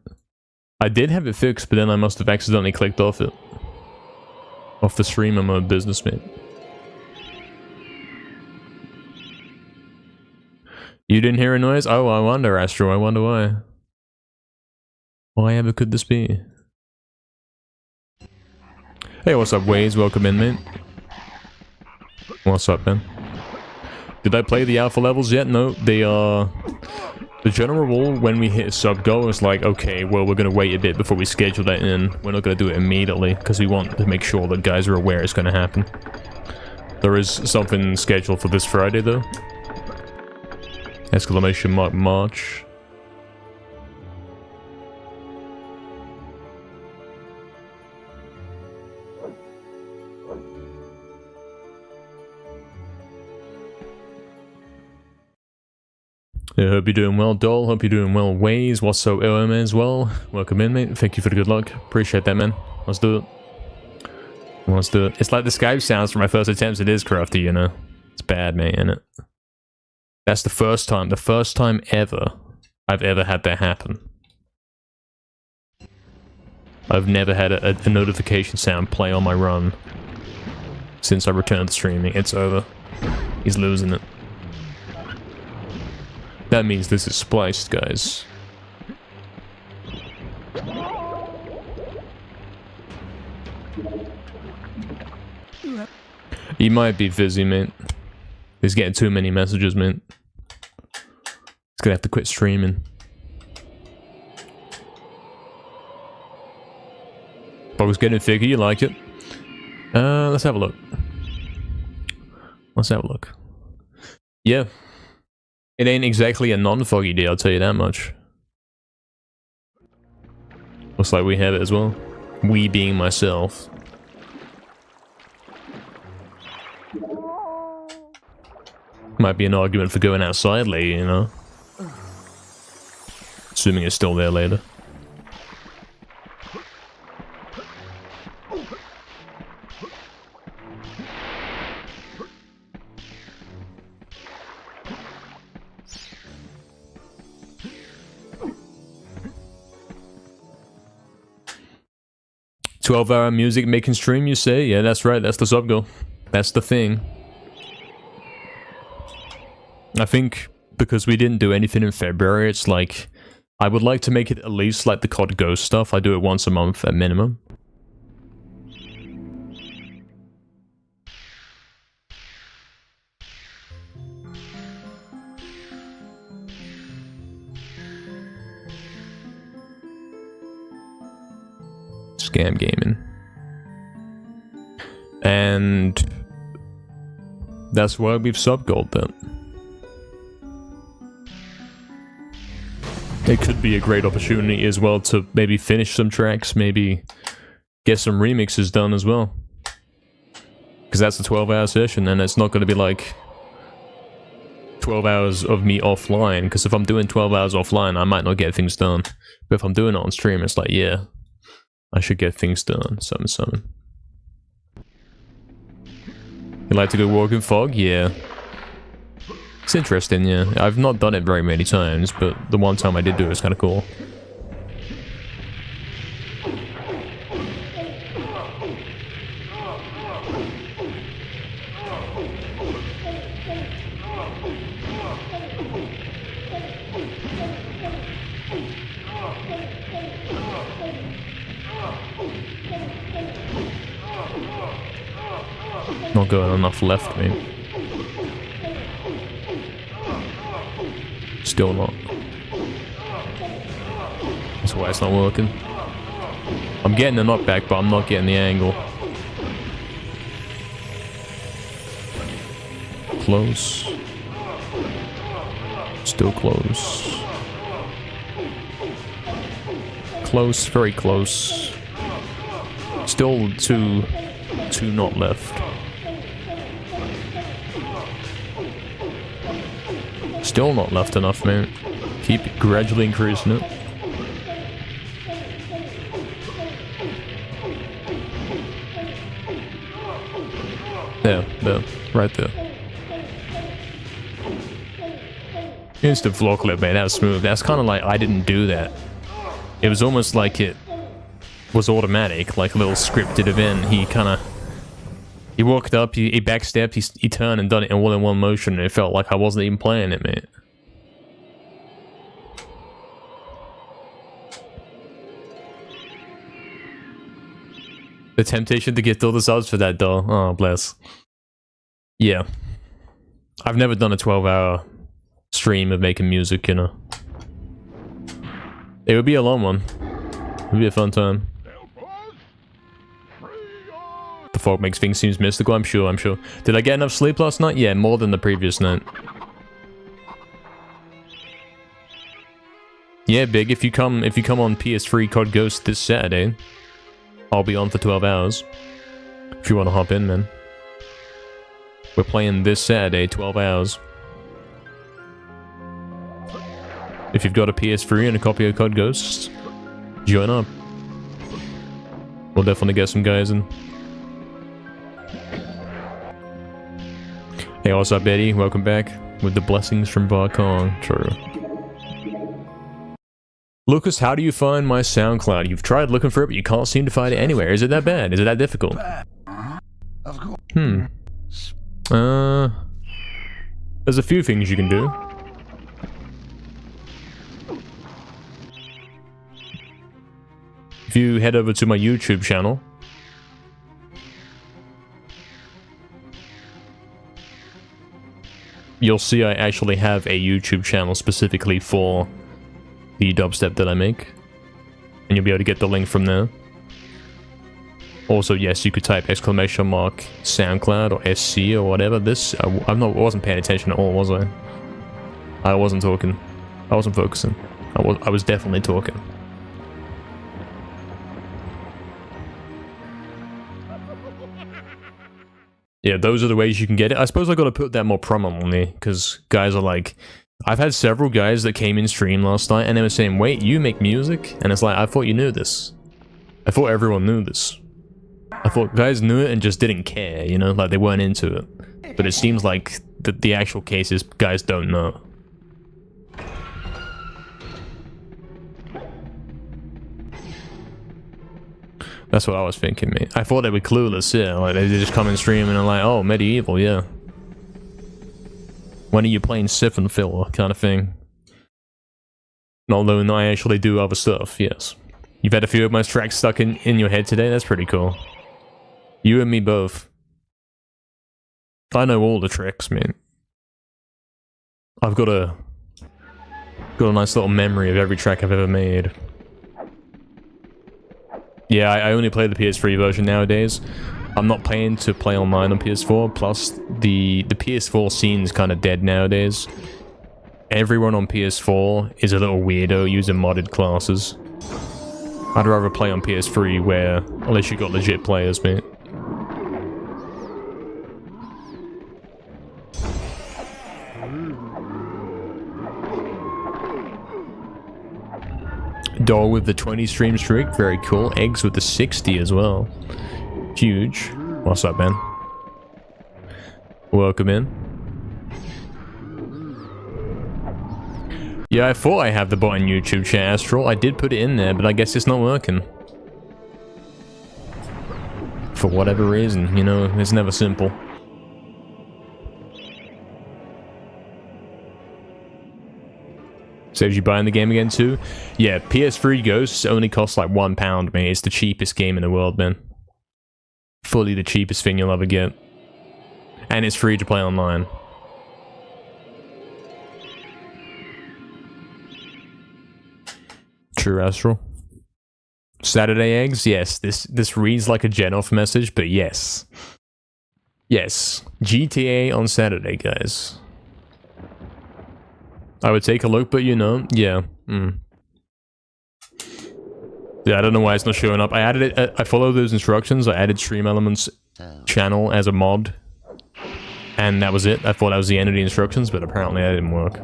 I did have it fixed, but then I must have accidentally clicked off it. Off the stream, I'm a businessman. You didn't hear a noise? Oh, I wonder, Astro, I wonder why. Why ever could this be? Hey, what's up, Waze? Welcome in, mate. What's up, man? Did I play the alpha levels yet? No, they are... The general rule when we hit sub goal is like, okay, well, we're gonna wait a bit before we schedule that in. We're not gonna do it immediately, because we want to make sure that guys are aware it's gonna happen. There is something scheduled for this Friday, though. Exclamation mark March. Yeah, hope you're doing well, Doll. Hope you're doing well, Waze. What's so OM as well? Welcome in, mate. Thank you for the good luck. Appreciate that, man. Let's do it. Let's do it. It's like the Skype sounds for my first attempts. It is crafty, you know. It's bad, mate, isn't it? That's the first time ever I've ever had that happen. I've never had a notification sound play on my run since I returned to streaming. It's over. He's losing it. That means this is spliced, guys. He might be busy, mate. He's getting too many messages, mate. He's gonna have to quit streaming. But was getting figure, you like it? Let's have a look. Let's have a look. Yeah. It ain't exactly a non-foggy day, I'll tell you that much. Looks like we have it as well. We being myself. Might be an argument for going outside later, you know? Assuming it's still there later. 12-hour music making stream, you say? Yeah, that's right. That's the sub goal. That's the thing. I think because we didn't do anything in February, it's like... I would like to make it at least like the COD Ghost stuff. I do it once a month at minimum. Scam gaming. And that's why we've sub-goaled that. It could be a great opportunity as well to maybe finish some tracks, maybe get some remixes done as well. Because that's a 12-hour session, and it's not going to be like 12 hours of me offline, because if I'm doing 12 hours offline, I might not get things done. But if I'm doing it on stream, it's like, yeah, I should get things done. Something. You like to go walk in fog? Yeah. It's interesting, yeah. I've not done it very many times, but the one time I did do it was kind of cool. Not going enough left, mate. Still not. That's why it's not working. I'm getting the knockback, but I'm not getting the angle. Close. Still close. Close, very close. Still two not left. Still not left enough, man. Keep gradually increasing it. There, right there. Instant vlog clip, man. That was smooth. That's kind of like I didn't do that. It was almost like it was automatic, like a little scripted event. He walked up, he backstepped, he turned and done it all in one motion, and it felt like I wasn't even playing it, man. The temptation to get all the subs for that, though. Oh, bless. Yeah. I've never done a 12-hour stream of making music, you know. It would be a long one. It would be a fun time. The fog makes things seem mystical, I'm sure. Did I get enough sleep last night? Yeah, more than the previous night. Yeah, Big, if you come on PS3 COD Ghost this Saturday, I'll be on for 12 hours. If you want to hop in, man. We're playing this Saturday, 12 hours. If you've got a PS3 and a copy of COD Ghost, join up. We'll definitely get some guys in. Hey, what's up, Eddie? Welcome back with the blessings from Barkong. True. Lucas, how do you find my SoundCloud? You've tried looking for it, but you can't seem to find it anywhere. Is it that bad? Is it that difficult? There's a few things you can do. If you head over to my YouTube channel, you'll see I actually have a YouTube channel specifically for the dubstep that I make. And you'll be able to get the link from there. Also, yes, you could type ! SoundCloud or SC or whatever. This, I wasn't paying attention at all, was I? I wasn't talking. I wasn't focusing. I was definitely talking. Yeah, those are the ways you can get it. I suppose I gotta put that more prominently, because guys are like... I've had several guys that came in stream last night and they were saying, wait, you make music? And it's like, I thought you knew this. I thought everyone knew this. I thought guys knew it and just didn't care, you know? Like, they weren't into it. But it seems like the actual case is guys don't know. That's what I was thinking, mate. I thought they were clueless, yeah. Like, they just come and stream and are like, oh, MediEvil, yeah. When are you playing Sif and Phil, kind of thing. Although I actually do other stuff, yes. You've had a few of my tracks stuck in your head today? That's pretty cool. You and me both. I know all the tricks, man. I've got a nice little memory of every track I've ever made. Yeah, I only play the PS3 version nowadays. I'm not paying to play online on PS4, plus the PS4 scene's kind of dead nowadays. Everyone on PS4 is a little weirdo using modded classes. I'd rather play on PS3 where, unless you got legit players, mate. Doll with the 20 stream streak, very cool. Eggs with the 60 as well. Huge. What's up, man? Welcome in. Yeah, I thought I had the bot in YouTube chat, Astral. I did put it in there, but I guess it's not working. For whatever reason, you know, it's never simple. Saves you buying the game again too? Yeah, PS3 Ghosts only costs like £1, mate. It's the cheapest game in the world, man. Fully the cheapest thing you'll ever get. And it's free to play online. True, Astral. Saturday eggs? Yes, this reads like a gen-off message, but yes. Yes. GTA on Saturday, guys. I would take a look, but you know, yeah. Yeah, I don't know why it's not showing up. I added it, I followed those instructions. I added Stream Elements channel as a mod. And that was it. I thought that was the end of the instructions, but apparently that didn't work.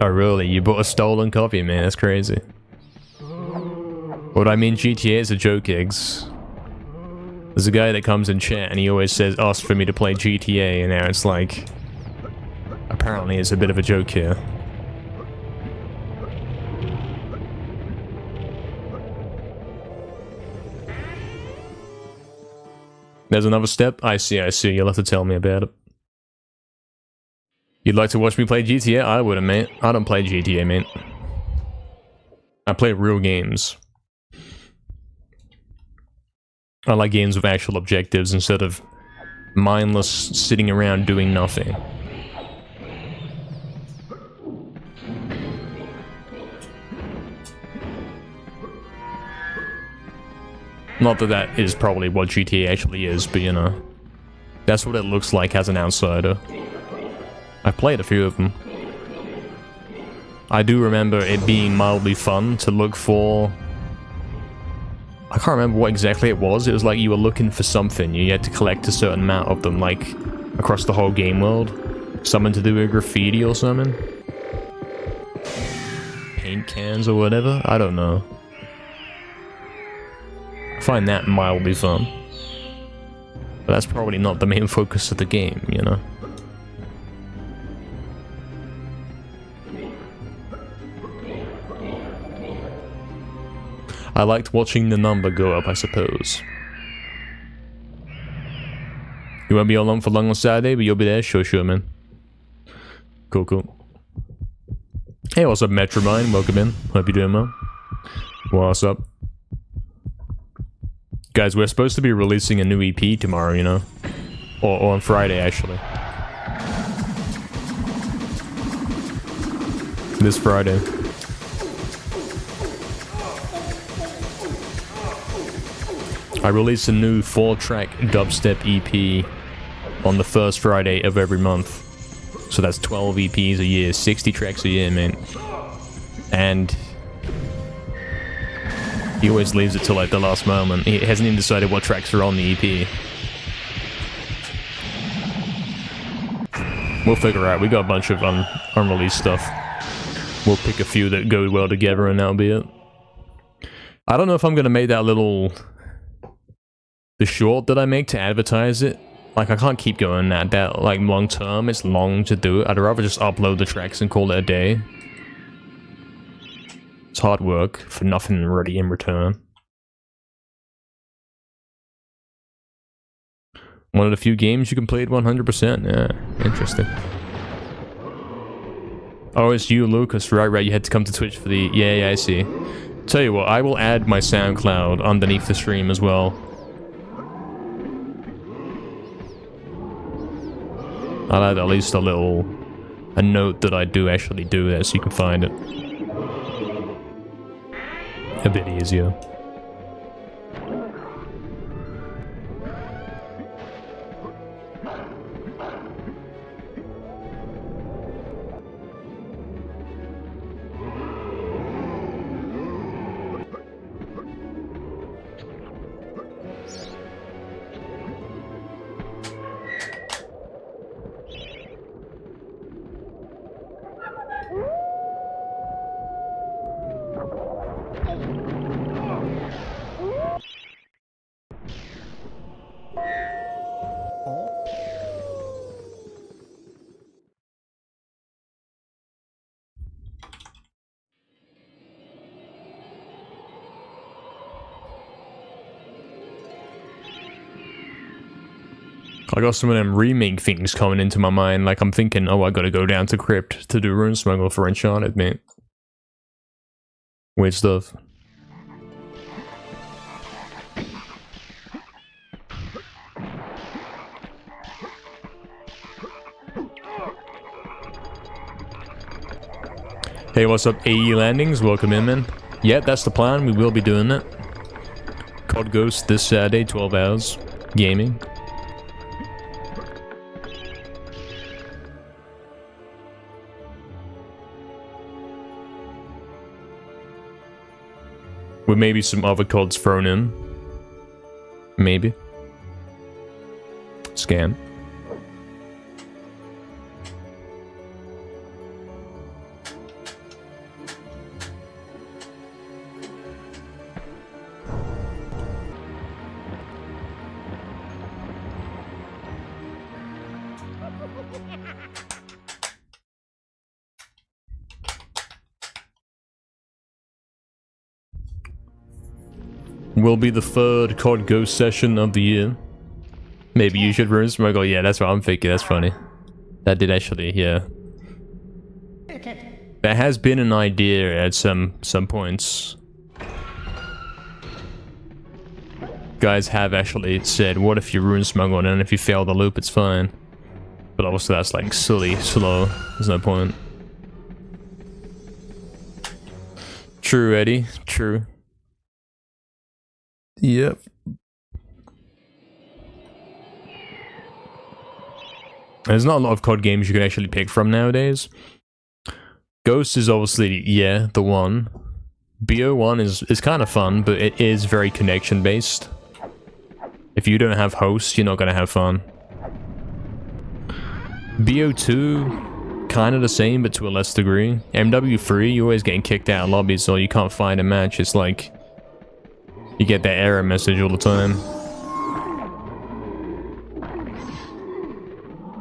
Oh really? You bought a stolen copy, man? That's crazy. What I mean, GTA is a joke, eggs. There's a guy that comes in chat and he always says, ask for me to play GTA, and now it's like... Apparently it's a bit of a joke here. There's another step? I see. You'll have to tell me about it. You'd like to watch me play GTA? I wouldn't, mate. I don't play GTA, mate. I play real games. I like games with actual objectives instead of mindless sitting around doing nothing. Not that that is probably what GTA actually is, but you know. That's what it looks like as an outsider. I've played a few of them. I do remember it being mildly fun to look for... I can't remember what exactly it was. It was like you were looking for something. You had to collect a certain amount of them, like, across the whole game world. Something to do with graffiti or something. Paint cans or whatever? I don't know. I find that mildly fun. But that's probably not the main focus of the game, you know? I liked watching the number go up, I suppose. You won't be along for long on Saturday, but you'll be there? Sure, man. Cool, cool. Hey, what's up, Metromine? Welcome in. Hope you're doing well. What's up? Guys, we're supposed to be releasing a new EP tomorrow, you know? Or on Friday, actually. This Friday. I release a new 4-track dubstep EP on the first Friday of every month. So that's 12 EPs a year, 60 tracks a year, man. And he always leaves it till like the last moment. He hasn't even decided what tracks are on the EP. We'll figure out. We got a bunch of unreleased stuff. We'll pick a few that go well together and that'll be it. I don't know if I'm gonna make that little... the short that I make to advertise it. Like, I can't keep going that like, long term. It's long to do it. I'd rather just upload the tracks and call it a day. It's hard work for nothing really in return. One of the few games you can play at 100%. Yeah, interesting. Oh, it's you, Lucas. Right. You had to come to Twitch for the... Yeah, I see. Tell you what, I will add my SoundCloud underneath the stream as well. I'll add at least a note that I do actually do that so you can find it. A bit easier. I got some of them remake things coming into my mind, like I'm thinking, oh, I gotta go down to Crypt to do Rune Smuggle for Enchanted, mate. Weird stuff. Hey, what's up, AE Landings? Welcome in, man. Yeah, that's the plan. We will be doing it. COD Ghost this Saturday, 12 hours. Gaming. With maybe some other CODs thrown in. Maybe. Scam. Will be the third COD Ghost session of the year. Maybe you should Rune Smuggle. Yeah, that's what I'm thinking. That's funny. That did actually, yeah. There has been an idea at some points. Guys have actually said, what if you Rune Smuggle and if you fail the loop, it's fine. But obviously that's like silly, slow. There's no point. True, Eddie. True. Yep. There's not a lot of COD games you can actually pick from nowadays. Ghost is obviously, yeah, the one. BO1 is kind of fun, but it is very connection based. If you don't have hosts, you're not going to have fun. BO2, kind of the same, but to a less degree. MW3, you're always getting kicked out of lobbies, so you can't find a match. It's like... you get that error message all the time.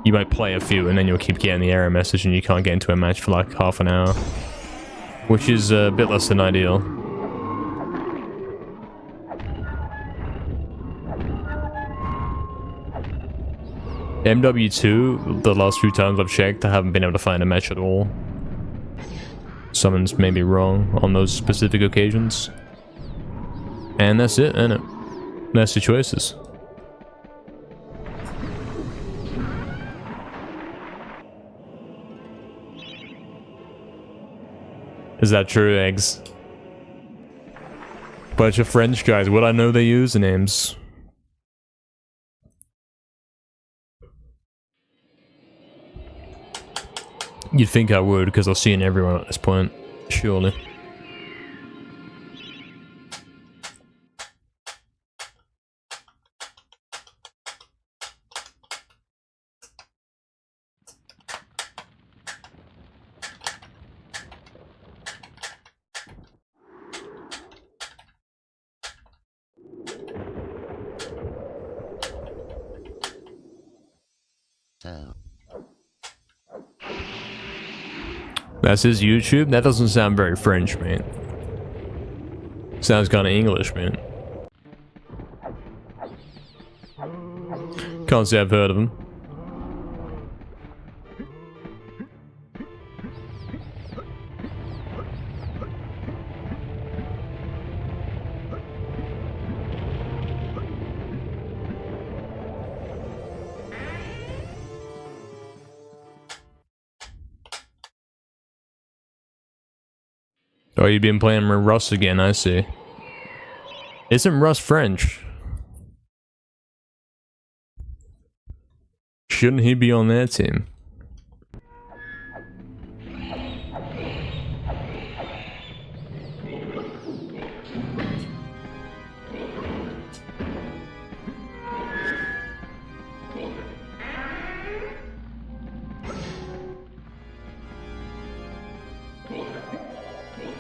You might play a few and then you'll keep getting the error message and you can't get into a match for like half an hour. Which is a bit less than ideal. MW2, the last few times I've checked, I haven't been able to find a match at all. Someone's maybe wrong on those specific occasions. And that's it, isn't it? That's the choices. Is that true, Eggs? Bunch of French guys, would I know their usernames? You'd think I would, because I've seen everyone at this point, surely. That's his YouTube? That doesn't sound very French, mate. Sounds kind of English, man. Can't say I've heard of him. Oh, you've been playing Russ again, I see. Isn't Russ French? Shouldn't he be on their team?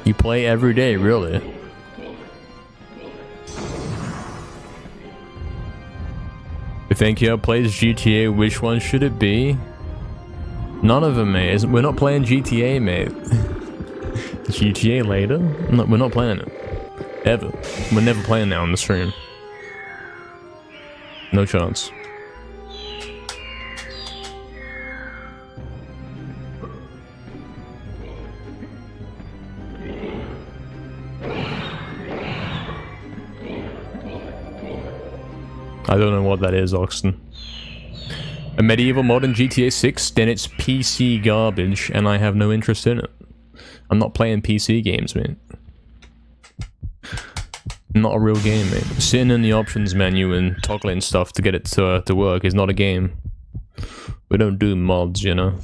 You play every day, really? You think he plays GTA, which one should it be? None of them, mate. We're not playing GTA, mate. GTA later? No, we're not playing it. Ever. We're never playing that on the stream. No chance. I don't know what that is, Oxton. A medieval mod in GTA 6? Then it's PC garbage, and I have no interest in it. I'm not playing PC games, man. Not a real game, man. Sitting in the options menu and toggling stuff to get it to work is not a game. We don't do mods, you know.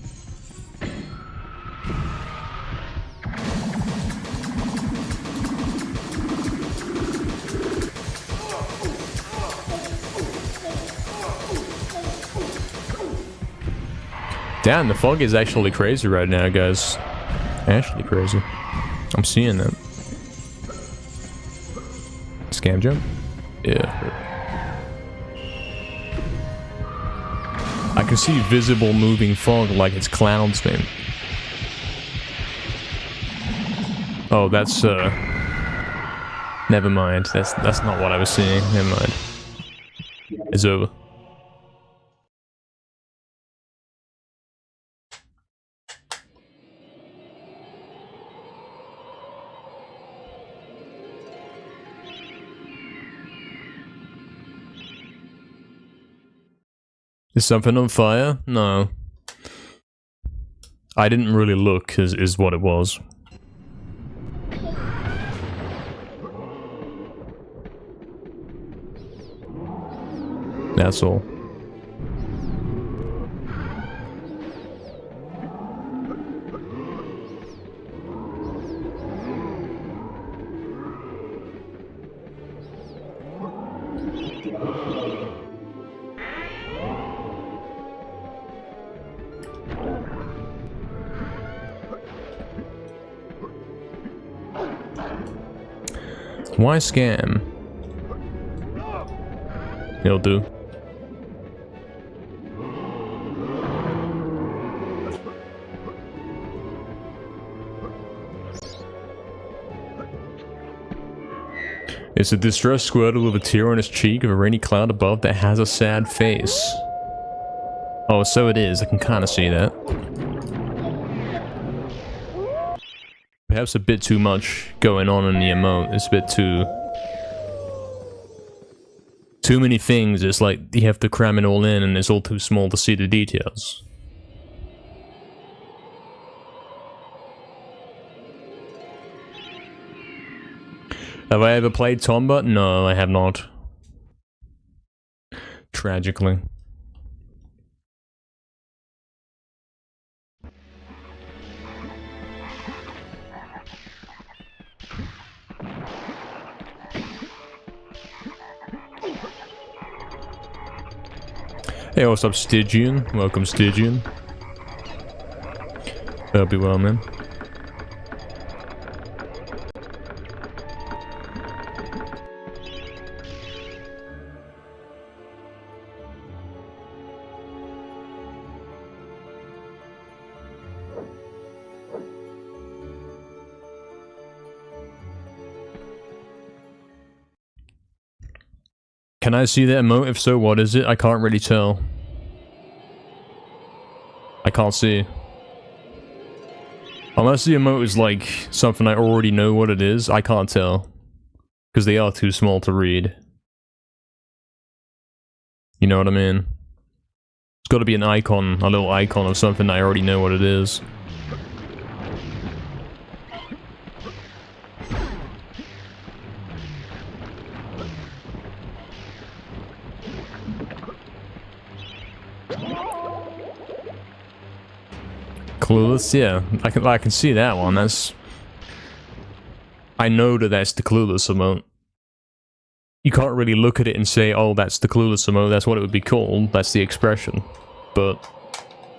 Damn, the fog is actually crazy right now, guys. Actually crazy. I'm seeing that. Scam jump? Yeah. I can see visible moving fog like it's clouds, man. Oh, that's never mind. That's not what I was seeing. Never mind. It's over. Is something on fire? No. I didn't really look, is what it was. That's all. Why scam? It'll do. It's a distressed squirtle with a tear on its cheek of a rainy cloud above that has a sad face. Oh, so it is. I can kind of see that. Perhaps a bit too much going on in the emote. It's a bit too many things. It's like you have to cram it all in and it's all too small to see the details. Have I ever played Tomba? No, I have not. Tragically. Hey, what's up, Stygian? Welcome, Stygian. That'll be well, man. Can I see that emote? If so, what is it? I can't really tell. I can't see. Unless the emote is like something I already know what it is, I can't tell. Because they are too small to read. You know what I mean? It's got to be an icon, a little icon of something I already know what it is. Clueless, yeah, I can see that one. I know that that's the Clueless emote. You can't really look at it and say, oh, that's the Clueless emote, that's what it would be called, that's the expression. But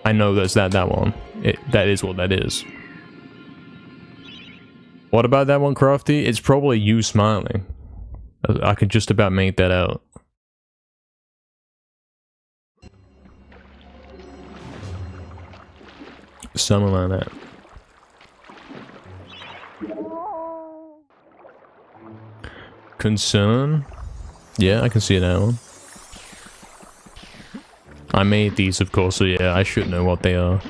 I know that's that one. That is what that is. What about that one, Crafty? It's probably you smiling. I could just about make that out. Something like that. Concern? Yeah, I can see that one. I made these, of course, so yeah, I should know what they are.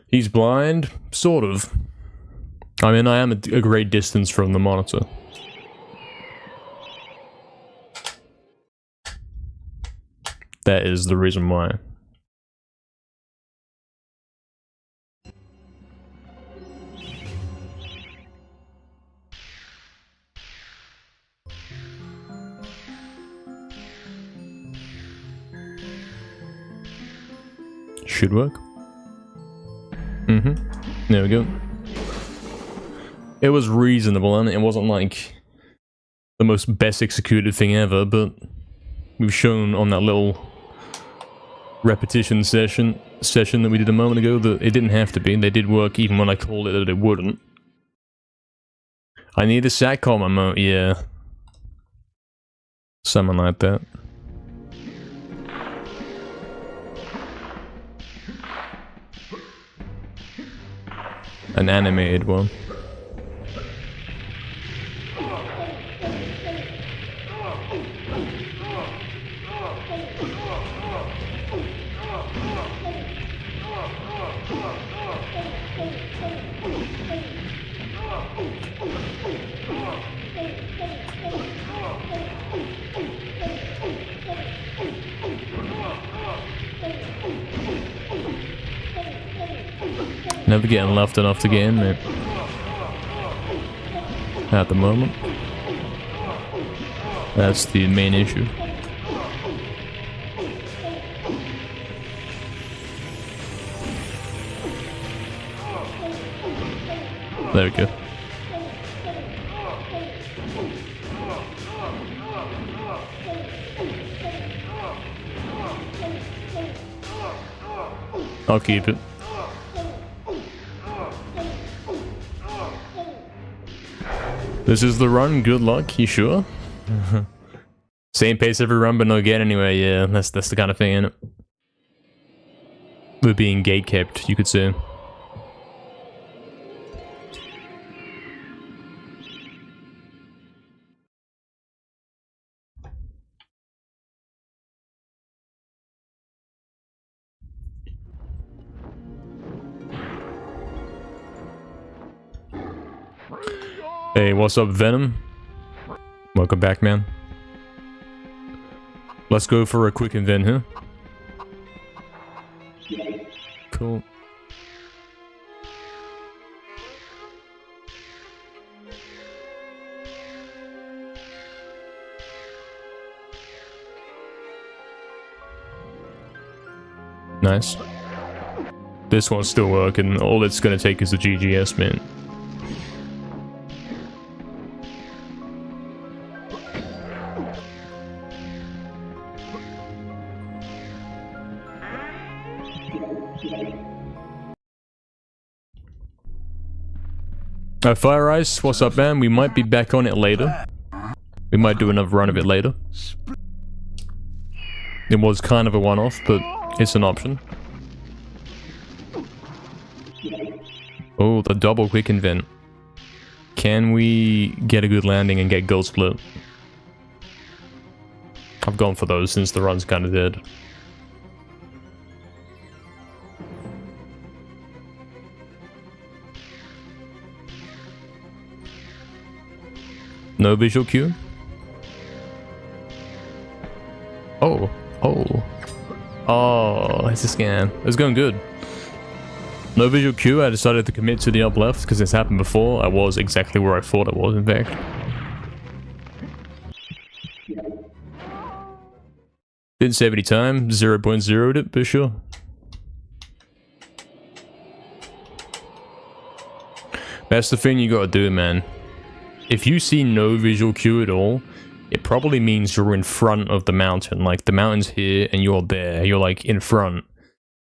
He's blind? Sort of. I mean, I am a great distance from the monitor. That is the reason why. Should work. There we go. It was reasonable, and it wasn't like the most best executed thing ever, but we've shown on that little repetition session that we did a moment ago that it didn't have to be. They did work even when I told it that it wouldn't. I need a satcom emote, yeah. Something like that. An animated one. Never getting left enough to get in there. At the moment. That's the main issue. There we go. I'll keep it. This is the run, good luck, you sure? Same pace every run, but no get anyway, yeah, that's the kind of thing, innit? We're being gate kept, you could say. Hey, what's up, Venom? Welcome back, man. Let's go for a quick event here. Cool. Nice. This one's still working. All it's gonna take is the GGS, man. Fire Ice, what's up, man? We might be back on it later. We might do another run of it later. It was kind of a one-off, but it's an option. Oh, the double quick invent. Can we get a good landing and get goal split? I've gone for those since the run's kind of dead. No visual cue? Oh, it's a scan. It's going good. No visual cue, I decided to commit to the up left because this happened before. I was exactly where I thought I was, in fact. Didn't save any time, 0.0'd it, for sure. That's the thing you gotta do, man. If you see no visual cue at all, it probably means you're in front of the mountain. Like, the mountain's here and you're there. You're, like, in front.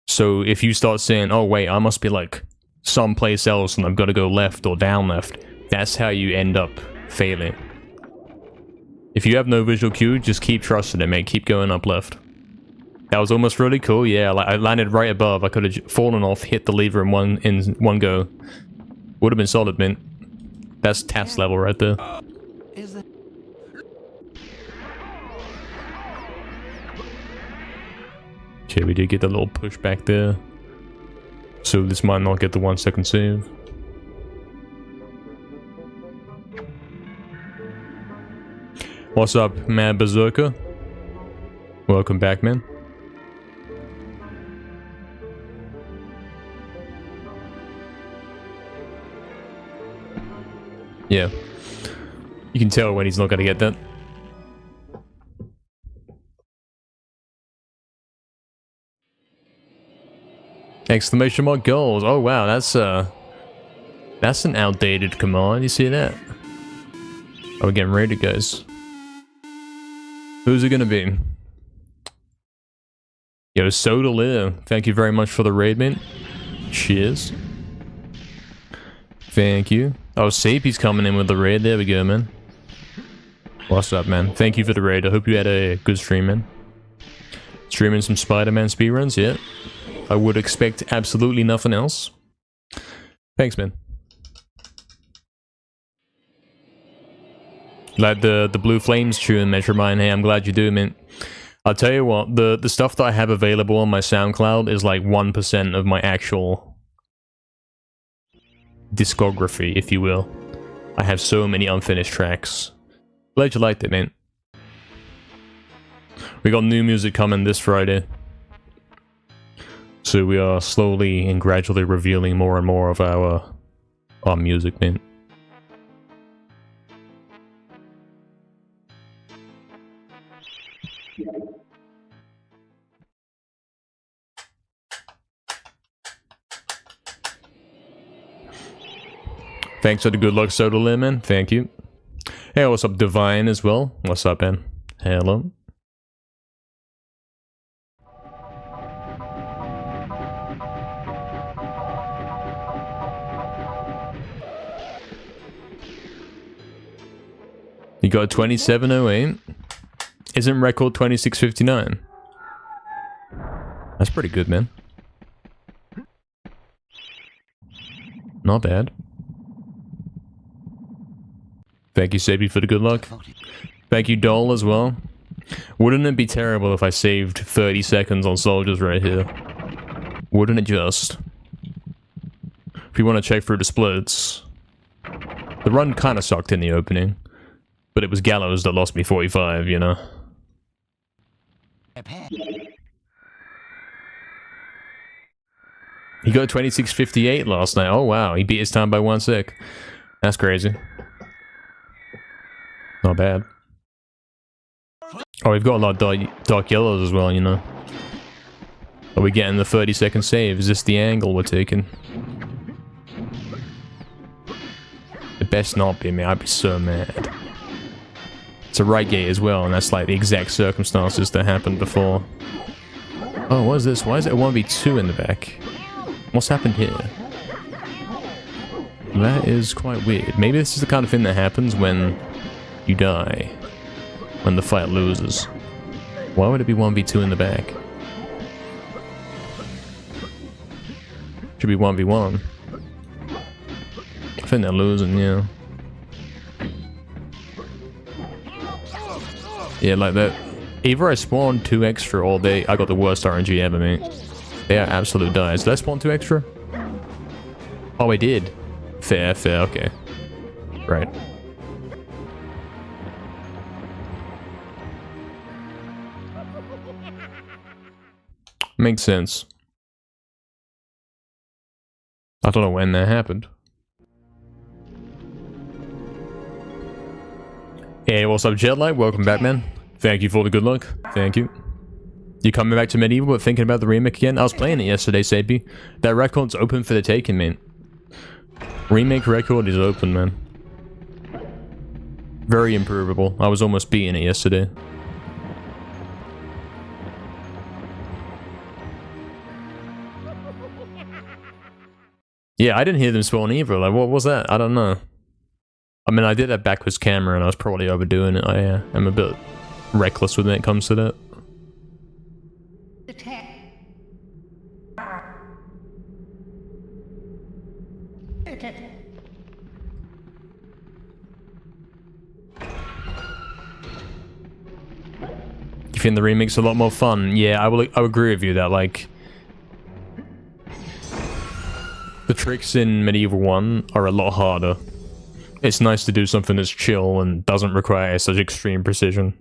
So if you start saying, oh, wait, I must be, like, someplace else and I've got to go left or down left, that's how you end up failing. If you have no visual cue, just keep trusting it, mate. Keep going up left. That was almost really cool. Yeah, like, I landed right above. I could have fallen off, hit the lever in one go. Would have been solid, man. That's TAS level right there. Okay, we did get the little push back there. So this might not get the 1 second save. What's up, Mad Berserker? Welcome back, man. Yeah. You can tell when he's not gonna get that. Exclamation mark goals. Oh wow, that's an outdated command. You see that? Oh, we're getting raided, guys. Who's it gonna be? Yo, Soda Lear, thank you very much for the raid, man. Cheers. Thank you. Oh, Sapie's coming in with the raid. There we go, man. What's up, man? Thank you for the raid. I hope you had a good stream, man. Streaming some Spider-Man speedruns, yeah. I would expect absolutely nothing else. Thanks, man. Like the Blue Flames tune, Measure Mine. Hey, I'm glad you do, man. I'll tell you what, the stuff that I have available on my SoundCloud is like 1% of my actual discography, if you will. I have so many unfinished tracks. Glad you liked it, man. We got new music coming this Friday. So we are slowly and gradually revealing more and more of our music, man. Thanks for the good luck, Soda Lemon. Thank you. Hey, what's up, Divine, as well? What's up, man? Hello. You got 2708. Isn't record 2659? That's pretty good, man. Not bad. Thank you, Sabi, for the good luck. Thank you, Dole, as well. Wouldn't it be terrible if I saved 30 seconds on soldiers right here? Wouldn't it just? If you want to check through the splits. The run kind of sucked in the opening. But it was Gallows that lost me 45, you know? He got 26:58 last night. Oh wow, he beat his time by 1 sec. That's crazy. Not bad. Oh, we've got a lot of dark yellows as well, you know. Are we getting the 30-second save? Is this the angle we're taking? It best not be me, I'd be so mad. It's a right gate as well, and that's like the exact circumstances that happened before. Oh, what is this? Why is it a 1v2 in the back? What's happened here? That is quite weird. Maybe this is the kind of thing that happens when you die. When the fight loses. Why would it be 1v2 in the back? Should be 1v1. I think they're losing, yeah. Yeah, like that. Either I spawned 2 extra or I got the worst RNG ever, mate. They are absolute dies. Did I spawn 2 extra? Oh, I did. Fair, okay. Right. Makes sense. I don't know when that happened. Hey, what's up, Jetlag? Welcome back, man. Thank you for the good luck. Thank you. You coming back to MediEvil but thinking about the remake again? I was playing it yesterday, Sapie. That record's open for the taking, man. Remake record is open, man. Very improvable. I was almost beating it yesterday. Yeah, I didn't hear them spawn either. Like, what was that? I don't know. I mean, I did that backwards camera and I was probably overdoing it. I am a bit reckless when it comes to that. You think the remake's a lot more fun? Yeah, I would agree with you that, like, the tricks in MediEvil 1 are a lot harder. It's nice to do something that's chill and doesn't require such extreme precision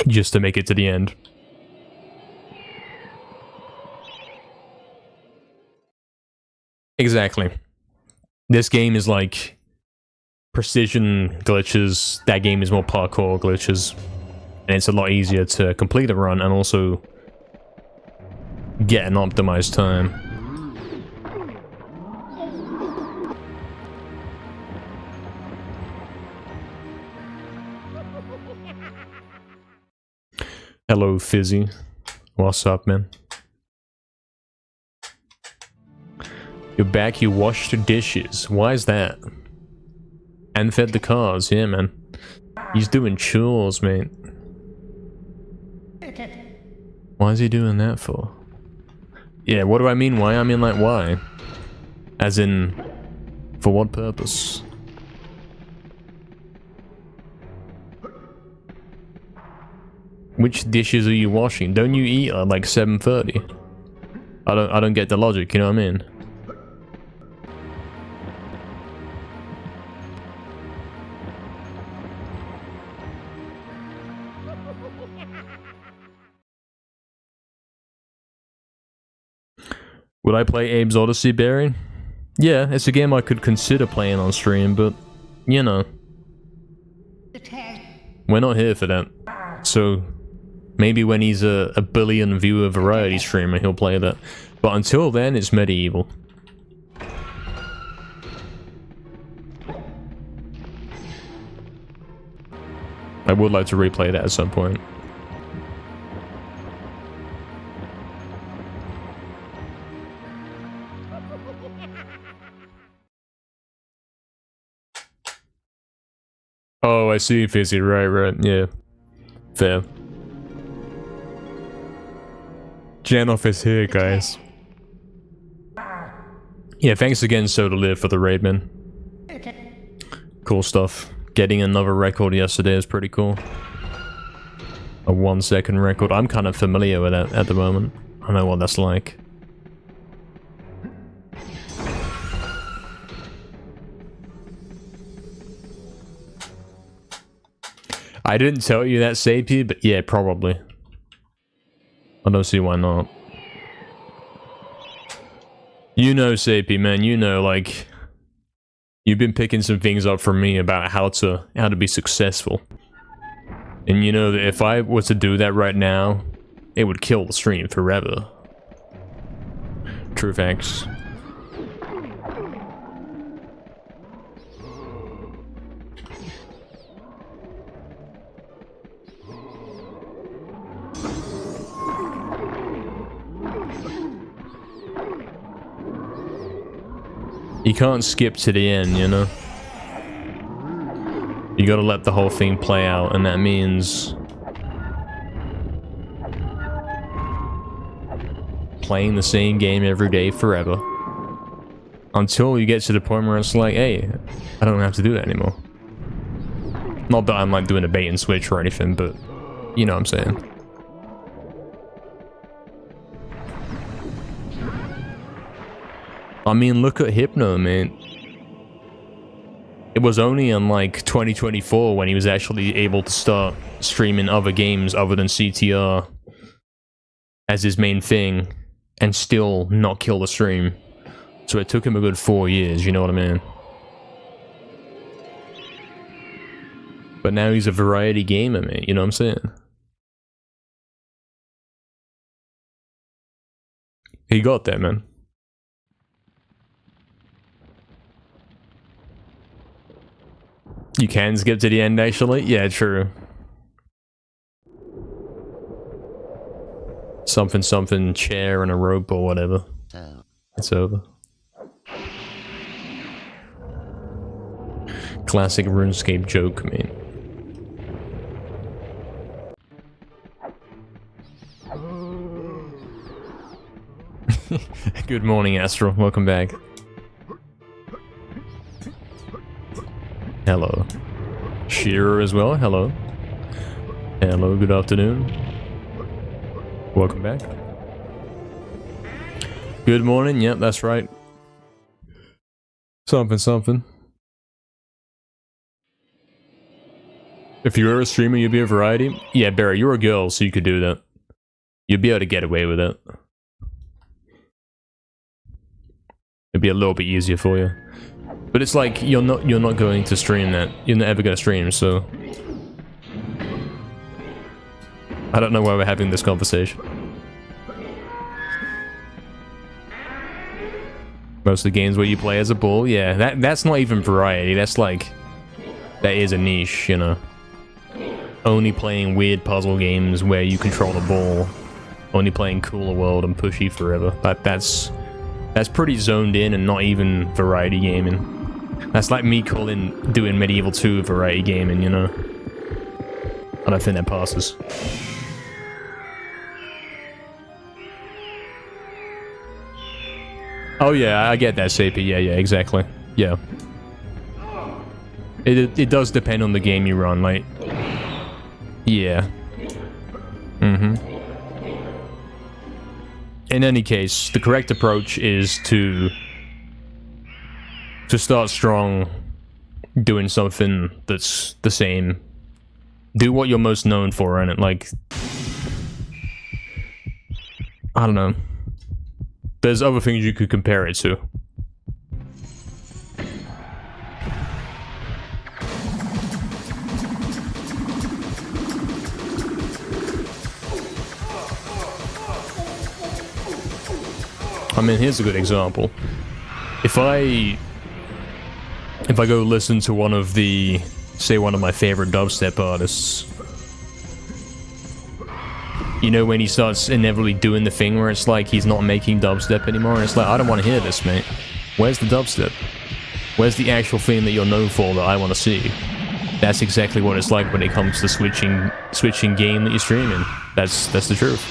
just to make it to the end. Exactly. This game is like precision glitches. That game is more parkour glitches. And it's a lot easier to complete a run and also get an optimized time. Hello, Fizzy. What's up, man? You're back, you washed the dishes. Why is that? And fed the cars, yeah, man. He's doing chores, mate. Why is he doing that for? Yeah, what do I mean why? I mean, like, why? As in, for what purpose? Which dishes are you washing? Don't you eat at like 7:30? I don't get the logic, you know what I mean? Would I play Abe's Odyssey, Barry? Yeah, it's a game I could consider playing on stream, but, you know. We're not here for that. So, maybe when he's a billion viewer variety streamer, he'll play that. But until then, it's MediEvil. I would like to replay that at some point. Oh, I see, Fizzy. Right, yeah. Fair. Janoff is here, guys. Yeah, thanks again, So to Live, for the raid, man. Cool stuff. Getting another record yesterday is pretty cool. A 1-second record. I'm kind of familiar with that at the moment. I know what that's like. I didn't tell you that, Sapie, but yeah, probably. I don't see why not. You know, Sapie, man, you know, like, you've been picking some things up from me about how to be successful. And you know that if I were to do that right now, it would kill the stream forever. True facts. You can't skip to the end, you know? You gotta let the whole thing play out, and that means playing the same game every day forever. Until you get to the point where it's like, hey, I don't have to do that anymore. Not that I'm like doing a bait and switch or anything, but you know what I'm saying. I mean, look at Hypno, man. It was only in like 2024 when he was actually able to start streaming other games other than CTR as his main thing and still not kill the stream. So it took him a good 4 years, you know what I mean? But now he's a variety gamer, mate, you know what I'm saying? He got there, man. You can skip to the end, actually? Yeah, true. Something, something, chair and a rope or whatever. It's over. Classic RuneScape joke, man. Good morning, Astro. Welcome back. Hello. Shearer as well. Hello. Hello, good afternoon. Welcome back. Good morning. Yep, that's right. Something, something. If you were a streamer, you'd be a variety. Yeah, Barry, you're a girl, so you could do that. You'd be able to get away with it. It'd be a little bit easier for you. But it's like you're not going to stream that. You're not ever going to stream, so I don't know why we're having this conversation. Most of the games where you play as a bull, yeah, that's not even variety. That's like, that is a niche, you know. Only playing weird puzzle games where you control the ball. Only playing Cooler World and Pushy Forever. That's pretty zoned in and not even variety gaming. That's like me doing MediEvil 2 variety gaming, you know. I don't think that passes. Oh yeah, I get that, Sapy. Yeah, exactly. Yeah. It does depend on the game you run, like. Yeah. Mm-hmm. In any case, the correct approach is to start strong, doing something that's the same. Do what you're most known for, and like, I don't know. There's other things you could compare it to. I mean, here's a good example. If I go listen to one of the, say one of my favorite dubstep artists, you know, when he starts inevitably doing the thing where it's like he's not making dubstep anymore, and it's like, I don't want to hear this, mate. Where's the dubstep? Where's the actual thing that you're known for that I want to see? That's exactly what it's like when it comes to switching game that you're streaming. That's the truth.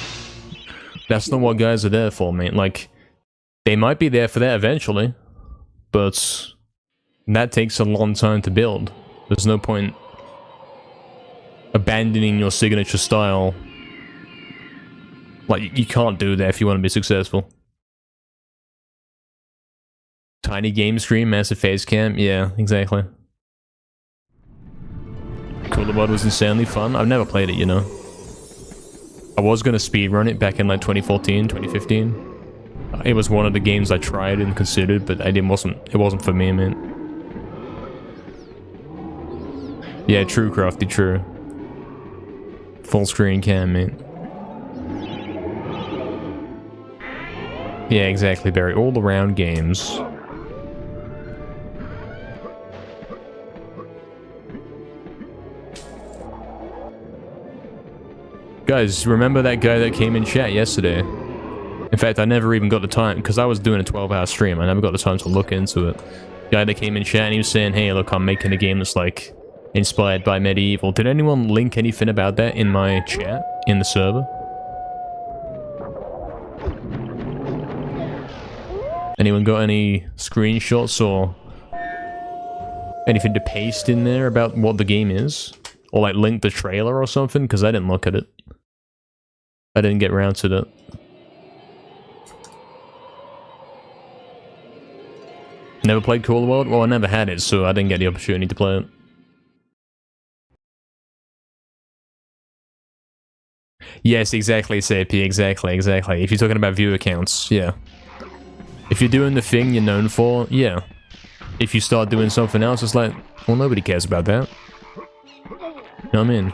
That's not what guys are there for, mate. Like, they might be there for that eventually, but that takes a long time to build. There's no point abandoning your signature style. Like, you can't do that if you want to be successful. Tiny game stream, massive face cam, yeah, exactly. Cooler Mod was insanely fun. I've never played it, you know. I was gonna speedrun it back in like 2014, 2015. It was one of the games I tried and considered, but it wasn't for me, man. Yeah, true, Crafty, true. Full screen cam, man. Yeah, exactly, Barry. All around games. Guys, remember that guy that came in chat yesterday? In fact, I never even got the time, because I was doing a 12-hour stream, I never got the time to look into it. Guy that came in chat and he was saying, hey, look, I'm making a game that's like inspired by MediEvil. Did anyone link anything about that in my chat, in the server? Anyone got any screenshots or anything to paste in there about what the game is? Or like link the trailer or something? Because I didn't look at it. I didn't get around to that. Never played Call of the World? Well, I never had it, so I didn't get the opportunity to play it. Yes, exactly, SAP, exactly. If you're talking about viewer counts, yeah. If you're doing the thing you're known for, yeah. If you start doing something else, it's like, well, nobody cares about that. You know what I mean?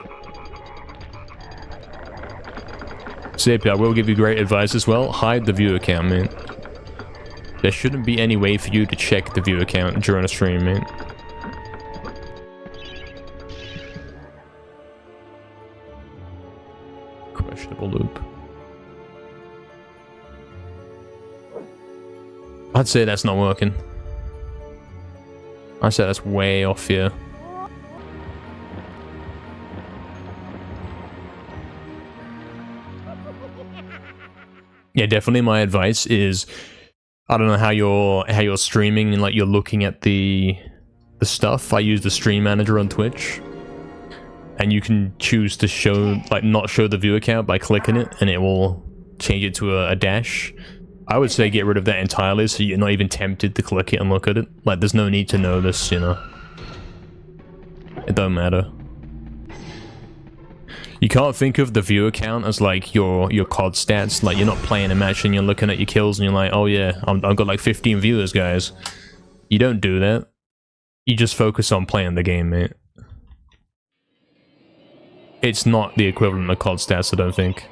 SAP, I will give you great advice as well. Hide the viewer count, man. There shouldn't be any way for you to check the viewer count during a stream, man. Questionable loop. I'd say that's not working. I'd say that's way off here. Yeah, definitely my advice is, I don't know how you're streaming and like you're looking at the stuff. I use the stream manager on Twitch. And you can choose to show, like, not show the viewer count by clicking it, and it will change it to a dash. I would say get rid of that entirely, so you're not even tempted to click it and look at it. Like, there's no need to know this, you know. It don't matter. You can't think of the viewer count as, like, your COD stats. Like, you're not playing a match and you're looking at your kills and you're like, oh yeah, I've got like 15 viewers, guys. You don't do that. You just focus on playing the game, mate. It's not the equivalent of COD stats, I don't think.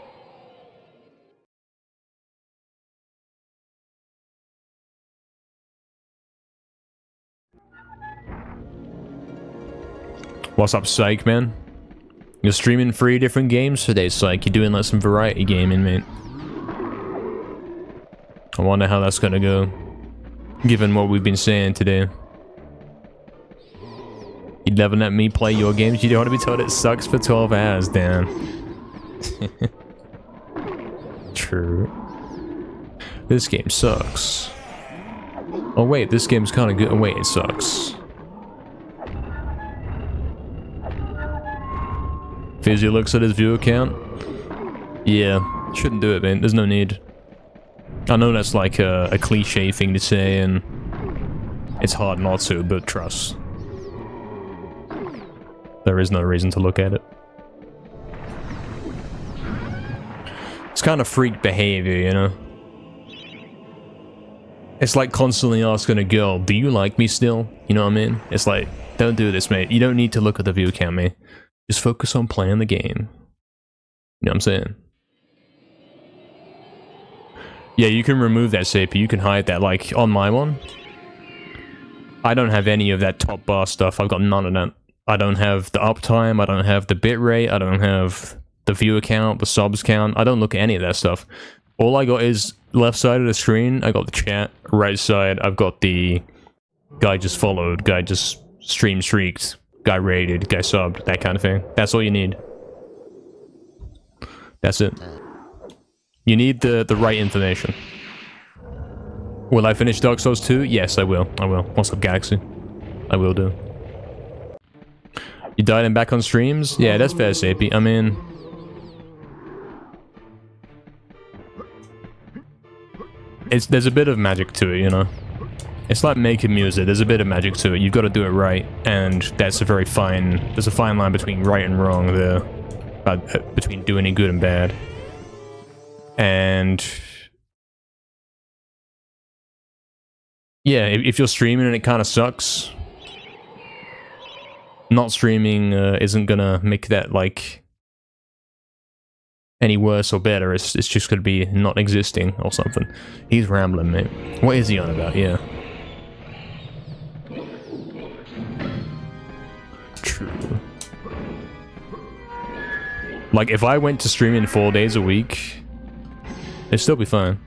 What's up, Psych, man? You're streaming 3 different games today, Psych. You're doing like some variety gaming, mate. I wonder how that's gonna go, given what we've been saying today. You'd never let me play your games. You don't want to be told it sucks for 12 hours, damn. True. This game sucks. Oh wait, this game's kind of good. Oh wait, it sucks. Fizzy looks at his viewer count. Yeah, shouldn't do it, man. There's no need. I know that's like a cliche thing to say, and it's hard not to, but trust. There is no reason to look at it. It's kind of freak behavior, you know? It's like constantly asking a girl, do you like me still? You know what I mean? It's like, don't do this, mate. You don't need to look at the view count, mate. Just focus on playing the game. You know what I'm saying? Yeah, you can remove that SAP. You can hide that. Like, on my one, I don't have any of that top bar stuff. I've got none of that. I don't have the uptime, I don't have the bitrate, I don't have the viewer count, the subs count. I don't look at any of that stuff. All I got is left side of the screen, I got the chat. Right side, I've got the guy just followed, guy just stream streaked, guy rated, guy subbed, that kind of thing. That's all you need. That's it. You need the right information. Will I finish Dark Souls 2? Yes, I will. I will. What's up, Galaxy? I will do. You died and back on streams? Yeah, that's fair, Sapie. I mean... there's a bit of magic to it, you know? It's like making music, there's a bit of magic to it. You've got to do it right, and that's a very fine... There's a fine line between right and wrong there. Between doing it good and bad. And... yeah, if you're streaming and it kind of sucks... Not streaming isn't gonna make that, like, any worse or better. It's just gonna be not existing or something. He's rambling, mate. What is he on about? Yeah. True. Like, if I went to streaming 4 days a week, it'd still be fine.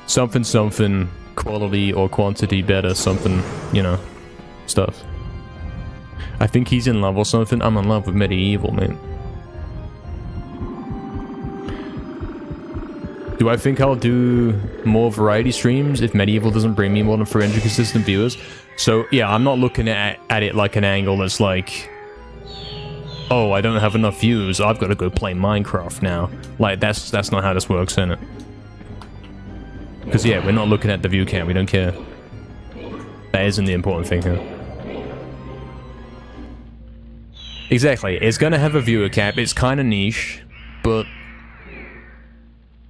Something, quality or quantity better, something, you know, stuff. I think he's in love or something. I'm in love with MediEvil, man. Do I think I'll do more variety streams if MediEvil doesn't bring me more than 300 consistent viewers? So, yeah, I'm not looking at it like an angle that's like, oh, I don't have enough views, I've got to go play Minecraft now. Like, that's not how this works, innit? Because, yeah, we're not looking at the view count, we don't care. That isn't the important thing here. Exactly, it's gonna have a viewer cap, it's kind of niche, but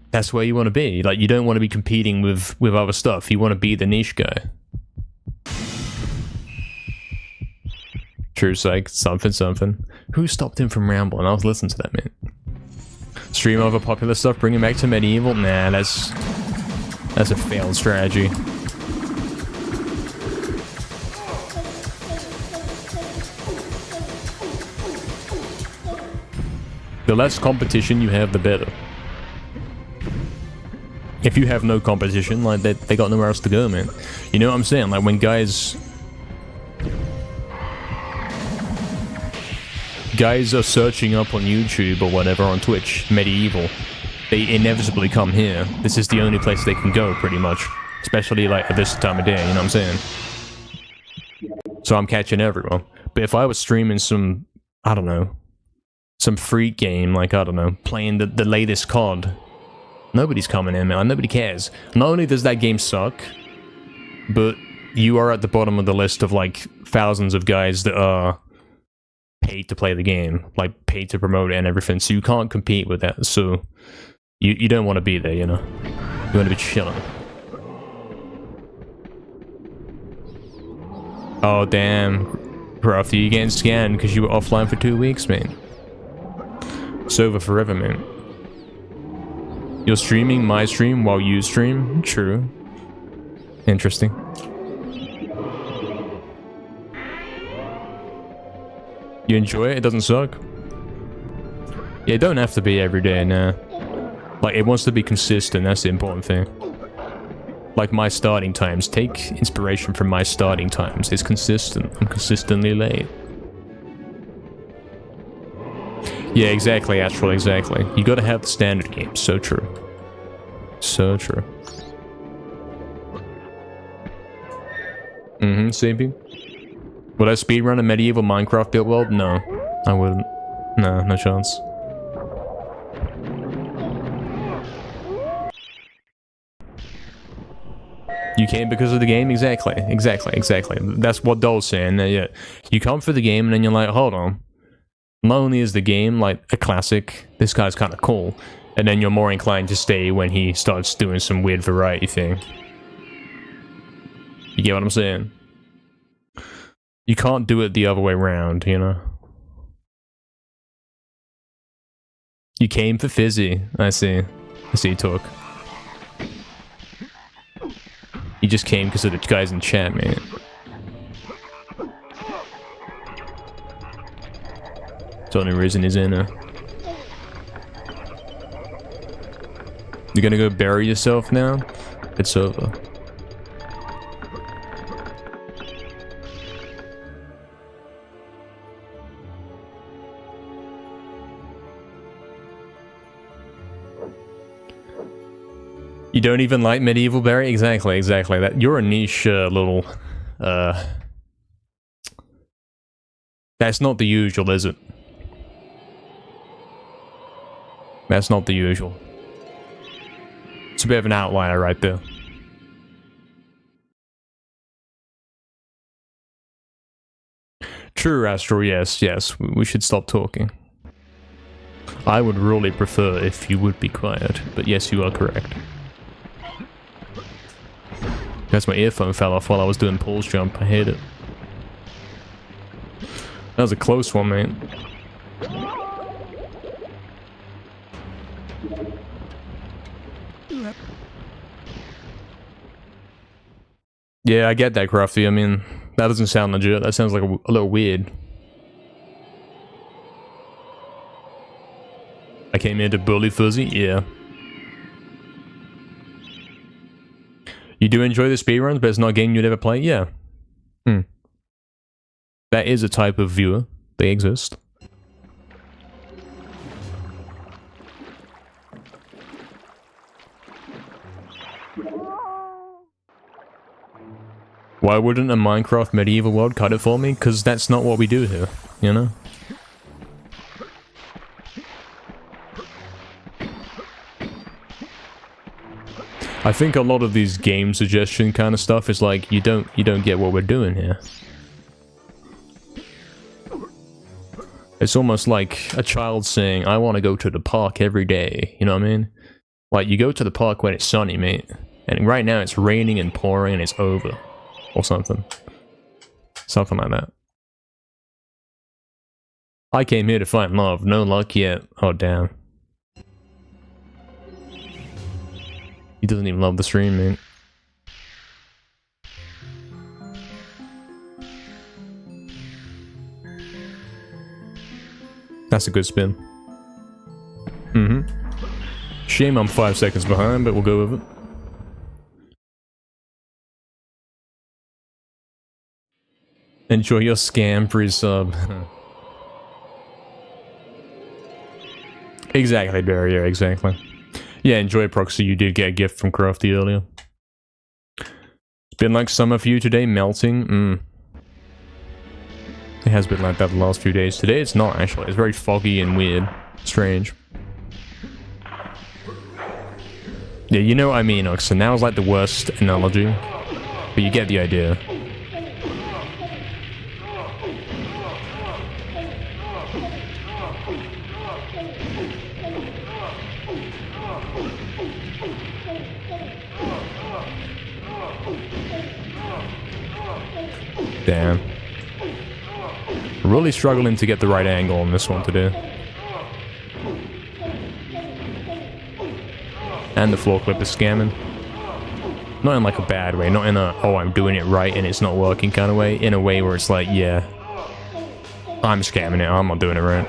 that's where you want to be. Like, you don't want to be competing with other stuff, you want to be the niche guy. True psych, something. Who stopped him from rambling? I was listening to that, man. Stream over popular stuff, bring it back to MediEvil? Nah, that's a failed strategy. The less competition you have, the better. If you have no competition, like, they got nowhere else to go, man. You know what I'm saying? Like, when guys are searching up on YouTube or whatever, on Twitch, MediEvil, they inevitably come here. This is the only place they can go, pretty much. Especially, like, at this time of day, you know what I'm saying? So I'm catching everyone. But if I was streaming some, I don't know, some freak game, like, I don't know, playing the latest COD, nobody's coming in, man. Nobody cares. Not only does that game suck, but you are at the bottom of the list of, like, thousands of guys that are paid to play the game, like, paid to promote it and everything, so you can't compete with that, so you don't want to be there, you know? You want to be chilling. Oh, damn. Bro, you getting scanned because you were offline for 2 weeks, man. It's over forever, man. You're streaming my stream while you stream? True. Interesting. You enjoy it? It doesn't suck? Yeah, it don't have to be every day, nah. Like, it wants to be consistent, that's the important thing. Like my starting times. Take inspiration from my starting times. It's consistent. I'm consistently late. Yeah, exactly, Astral, exactly. You gotta have the standard game. So true. So true. CP. Would I speedrun a MediEvil Minecraft build world? No. I wouldn't. No, no chance. You came because of the game? Exactly. That's what Dole's saying. Yeah. You come for the game and then you're like, hold on. Not only is the game like a classic, this guy's kind of cool, and then you're more inclined to stay when he starts doing some weird variety thing. You get what I'm saying? You can't do it the other way around, you know? You came for Fizzy. I see you talk. You just came because of the guys in chat, man. It's the only reason he's in. You're gonna go bury yourself now? It's over. You don't even like MediEvil, Barry? Exactly. That you're a niche little. That's not the usual, is it? That's not the usual. It's a bit of an outlier right there. True, Astro, yes. We should stop talking. I would really prefer if you would be quiet, but yes, you are correct. That's my earphone fell off while I was doing Paul's jump. I hate it. That was a close one, man. Yeah, I get that, Crafty. I mean, that doesn't sound legit. That sounds like a little weird. I came here to bully Fuzzy? Yeah. You do enjoy the speedruns, but it's not a game you'd ever play? Yeah. That is a type of viewer. They exist. Why wouldn't a Minecraft medieval world cut it for me? Because that's not what we do here, you know? I think a lot of these game suggestion kind of stuff is like, you don't get what we're doing here. It's almost like a child saying, I want to go to the park every day, you know what I mean? Like, you go to the park when it's sunny, mate. And right now it's raining and pouring and it's over. Or something. Something like that. I came here to find love. No luck yet. Oh, damn. He doesn't even love the stream, mate. That's a good spin. Shame I'm 5 seconds behind, but we'll go with it. Enjoy your scam free sub. Exactly, Barry. Yeah, exactly. Yeah, enjoy Proxy. You did get a gift from Crafty earlier. It's been like summer for you today, melting. It has been like that the last few days. Today it's not, actually. It's very foggy and weird. Strange. Yeah, you know what I mean, Ox. So now is like the worst analogy. But you get the idea. Damn. Really struggling to get the right angle on this one today. And the floor clip is scamming. Not in like a bad way, not in a, oh, I'm doing it right and it's not working kind of way. In a way where it's like, yeah, I'm scamming it, I'm not doing it right.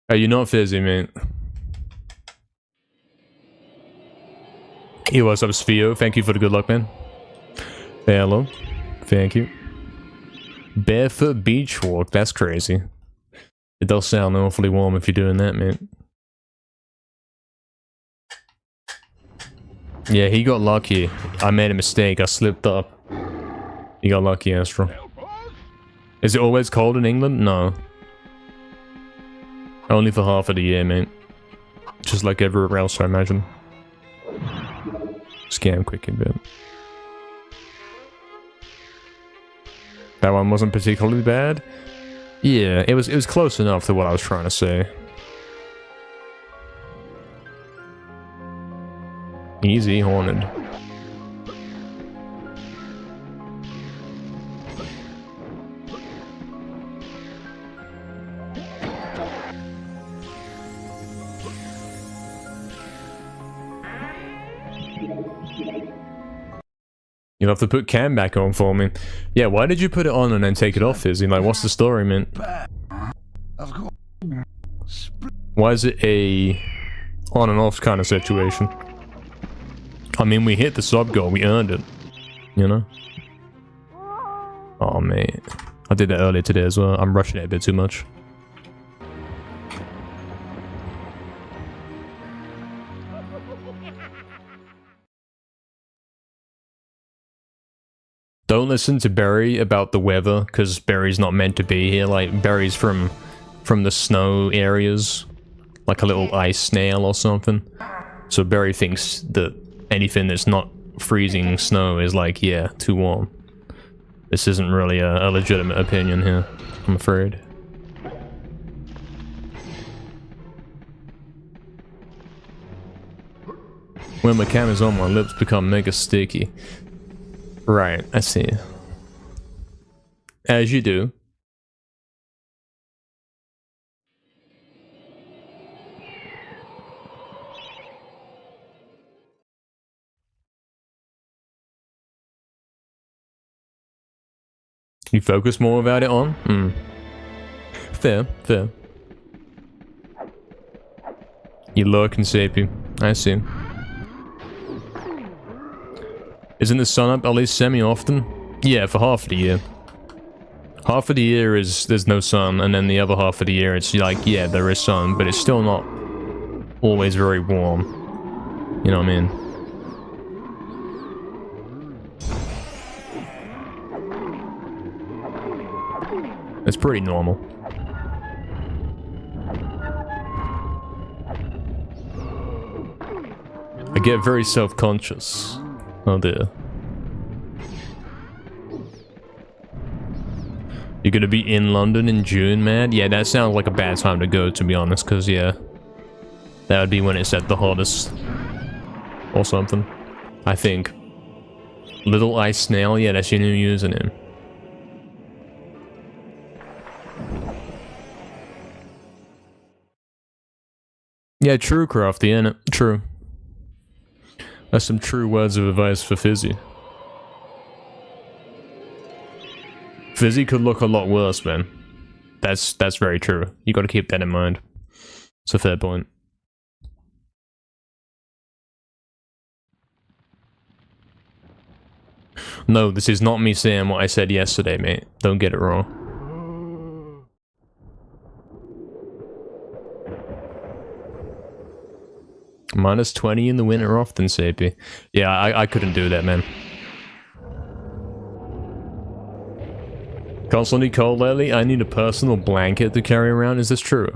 Are you not fizzy, mate? Hey, what's up, Spheo? Thank you for the good luck, man. Hello. Thank you. Barefoot beach walk, that's crazy. It does sound awfully warm if you're doing that, mate. Yeah, he got lucky. I made a mistake, I slipped up. He got lucky, Astro. Is it always cold in England? No. Only for half of the year, mate. Just like everywhere else, I imagine. Scam quick a bit. That one wasn't particularly bad. Yeah, it was close enough to what I was trying to say. Easy, Horned. You'll have to put cam back on for me. Yeah, why did you put it on and then take it off, Izzy? Like, what's the story, man? Why is it a on and off kind of situation? I mean, we hit the sub goal, we earned it. You know? Oh, mate. I did that earlier today as well. I'm rushing it a bit too much. Don't listen to Barry about the weather, because Barry's not meant to be here. Like, Barry's from the snow areas. Like a little ice snail or something. So Barry thinks that anything that's not freezing snow is like, yeah, too warm. This isn't really a legitimate opinion here, I'm afraid. When my camera's on, my lips become mega sticky. Right, I see. As you do. You focus more without it on? Hmm. Fair, fair. You lurk and sapy. I see. Isn't the sun up at least semi-often? Yeah, for half of the year. Half of the year is there's no sun, and then the other half of the year it's like, yeah, there is sun, but it's still not always very warm. You know what I mean? It's pretty normal. I get very self-conscious. Oh dear. You're gonna be in London in June, man? Yeah, that sounds like a bad time to go, to be honest, because, yeah. That would be when it's at the hottest. Or something. I think. Little Ice Snail, yeah, that's your new username. Yeah, true, Crafty, innit? True. That's some true words of advice for Fizzy. Fizzy could look a lot worse, man. That's very true. You gotta keep that in mind. It's a fair point. No, this is not me saying what I said yesterday, mate. Don't get it wrong. Minus 20 in the winter often, Sapie. Yeah, I couldn't do that, man. Constantly cold lately? I need a personal blanket to carry around. Is this true?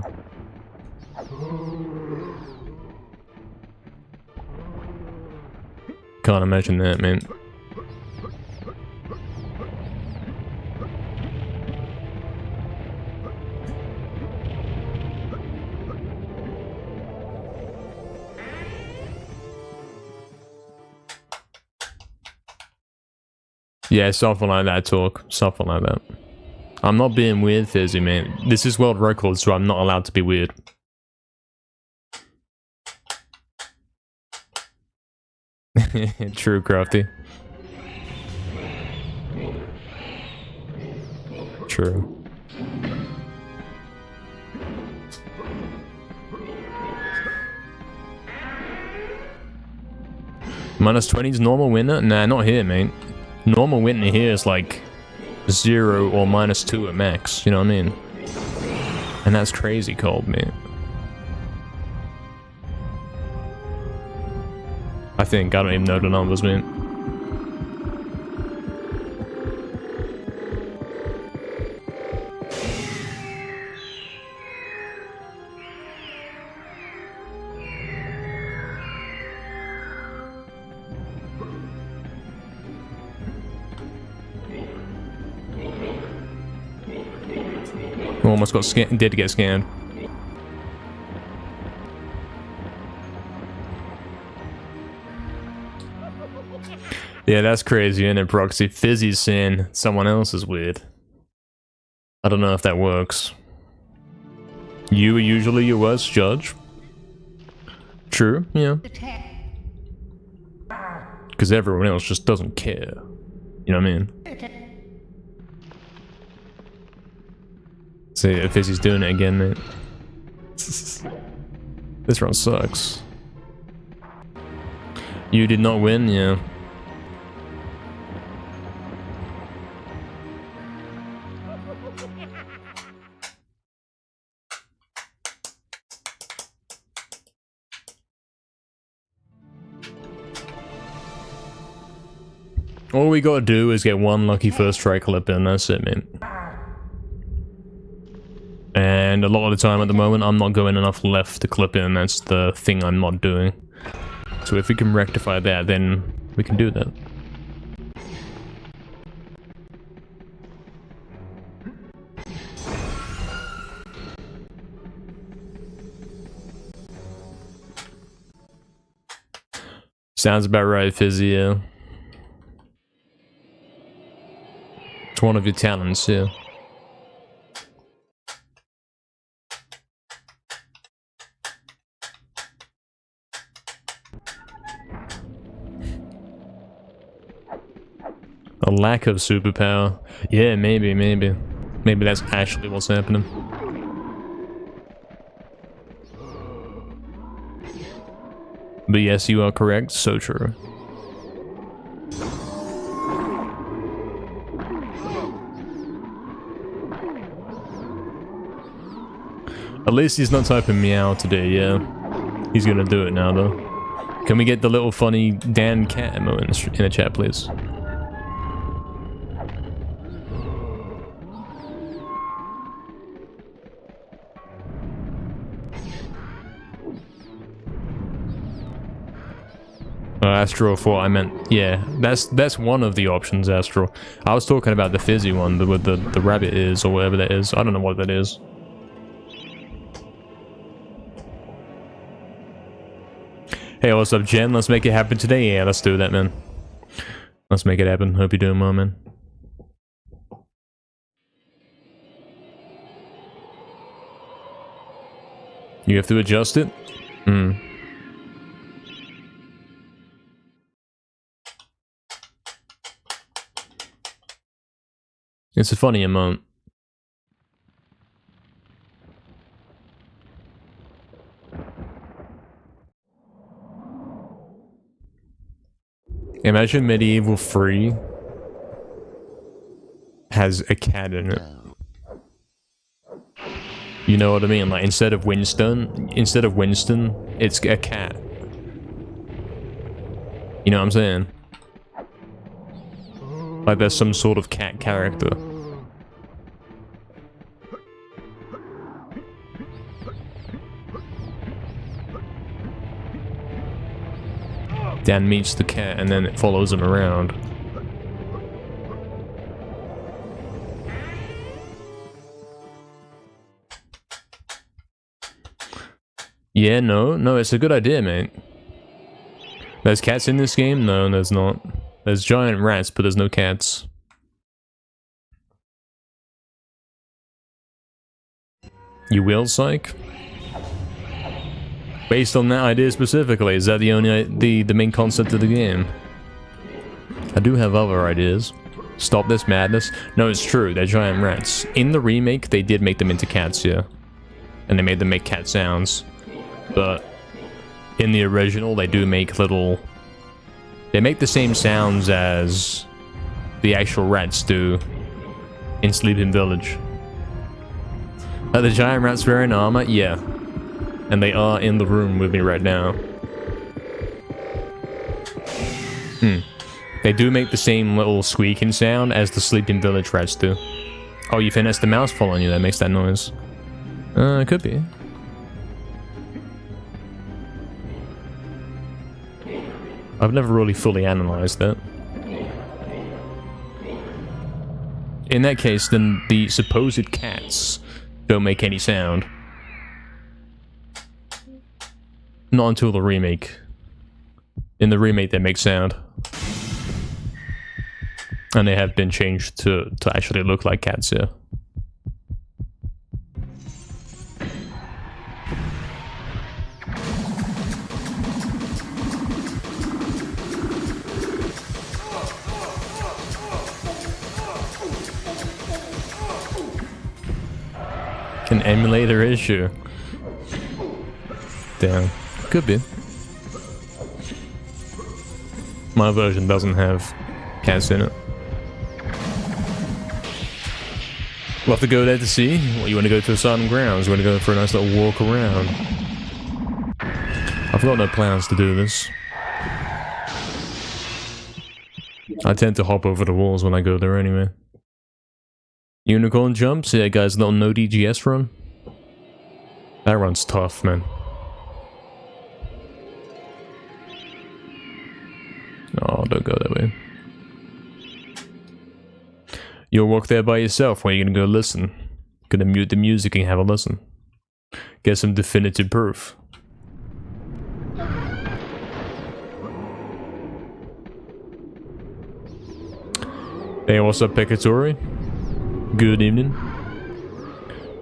Can't imagine that, man. Yeah, something like that, talk. Something like that. I'm not being weird, Fizzy, man. This is world record, so I'm not allowed to be weird. True, Crafty. True. Minus 20's normal winter? Nah, not here, mate. Normal winter here is like 0 or -2 at max, you know what I mean? And that's crazy cold, mate. I think, I don't even know the numbers, mate. Almost got scanned, did get scanned. Yeah, that's crazy, isn't it, Proxy? Fizzy's saying someone else is weird. I don't know if that works. You are usually your worst judge. True, yeah. Because everyone else just doesn't care. You know what I mean? See if Fizzy's doing it again, mate. This run sucks. You did not win, yeah. All we gotta do is get one lucky first try clip in, that's it, man. And a lot of the time at the moment, I'm not going enough left to clip in, that's the thing I'm not doing. So if we can rectify that, then we can do that. Sounds about right, Fizzy, yeah. It's one of your talents, yeah. A lack of superpower. Yeah, maybe. Maybe that's actually what's happening. But yes, you are correct. So true. At least he's not typing meow today, yeah. He's gonna do it now, though. Can we get the little funny Dan cat emote in the chat, please? Astro, thought I meant... Yeah, that's one of the options, Astro. I was talking about the fizzy one, with the rabbit ears, or whatever that is. I don't know what that is. Hey, what's up, Jen? Let's make it happen today. Yeah, let's do that, man. Let's make it happen. Hope you're doing well, man. You have to adjust it? Hmm. It's a funny amount. Imagine MediEvil 3 has a cat in it. You know what I mean? Like, instead of Winston, it's a cat. You know what I'm saying? Like, there's some sort of cat character. Dan meets the cat and then it follows him around. Yeah, no, it's a good idea, mate. There's cats in this game? No, there's not. There's giant rats, but there's no cats. You will, psych? Based on that idea specifically, is that the only the main concept of the game? I do have other ideas. Stop this madness. No, it's true, they're giant rats. In the remake, they did make them into cats, yeah. And they made them make cat sounds. But in the original, they do make little... They make the same sounds as the actual rats do in Sleeping Village. Are the giant rats wearing armor? Yeah. And they are in the room with me right now. They do make the same little squeaking sound as the Sleeping Village rats do. Oh, you think that's the mouse following you that makes that noise? It could be. I've never really fully analyzed that. In that case, then the supposed cats don't make any sound. Not until the remake. In the remake, they make sound. And they have been changed to actually look like cats, yeah. An emulator issue. Damn. Could be. My version doesn't have cats in it. We'll have to go there to see. Well, you want to go to Asylum Grounds? You want to go for a nice little walk around? I've got no plans to do this. I tend to hop over the walls when I go there anyway. Unicorn jumps? Yeah, guys, little no DGS run. That run's tough, man. Oh, don't go that way. You'll walk there by yourself. Where are you gonna go listen? Gonna mute the music and have a listen. Get some definitive proof. Hey, what's up, Peccatori? Good evening.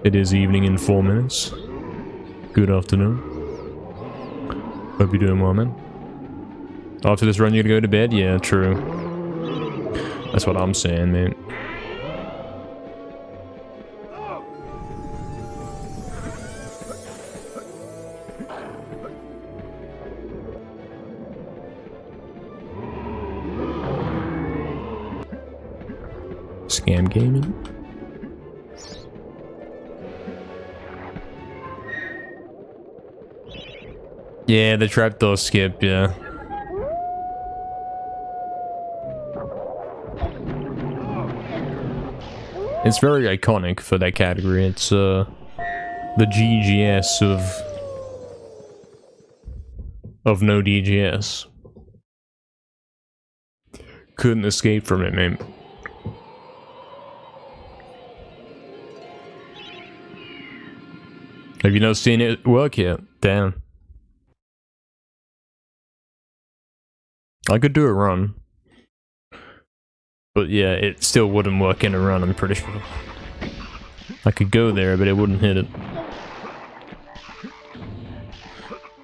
It is evening in 4 minutes. Good afternoon. Hope you're doing well, man. After this run, you're gonna go to bed? Yeah, true. That's what I'm saying, man. Scam gaming? Yeah, the trapdoor skip, yeah. It's very iconic for that category. It's the GGS of no DGS. couldn't escape from it, man. Have you not seen it work yet? Damn. I could do a run. But yeah, it still wouldn't work in a run, I'm pretty sure. I could go there, but it wouldn't hit it.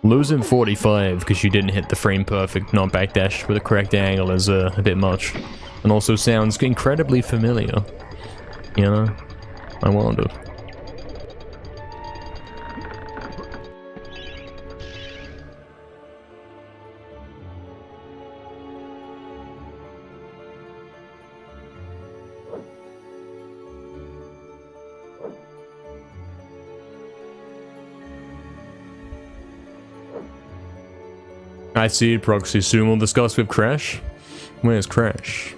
Losing 45 because you didn't hit the frame perfect not backdash with a correct angle is a bit much. And also sounds incredibly familiar. You know? I wonder. I see, Proxy. Soon we'll discuss with Crash. Where's Crash?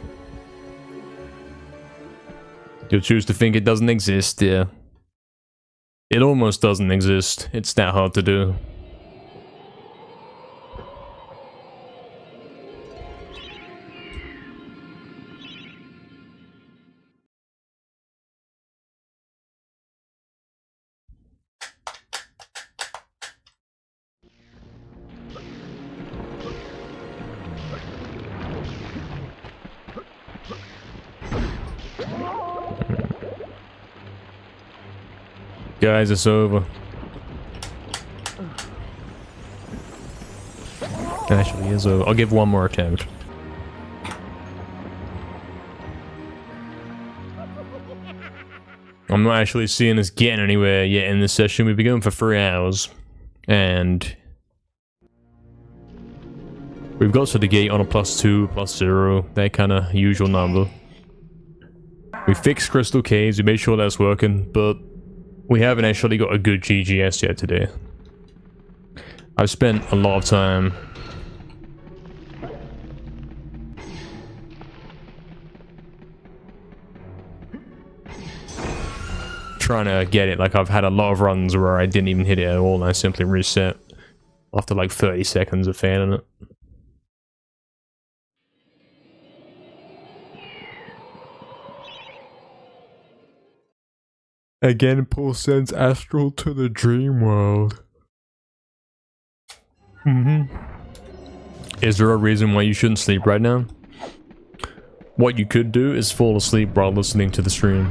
You'll choose to think it doesn't exist, yeah. It almost doesn't exist. It's that hard to do. Guys, it's over. Actually, it's over. I'll give one more attempt. I'm not actually seeing us getting anywhere yet in this session. We've been going for 3 hours. And we've got to the gate on a +2, +0, that kind of usual number. We fixed Crystal Caves, we made sure that's working, but we haven't actually got a good GGS yet today. I've spent a lot of time trying to get it. Like, I've had a lot of runs where I didn't even hit it at all and I simply reset after like 30 seconds of failing it. Again, Paul sends Astral to the dream world. Is there a reason why you shouldn't sleep right now? What you could do is fall asleep while listening to the stream.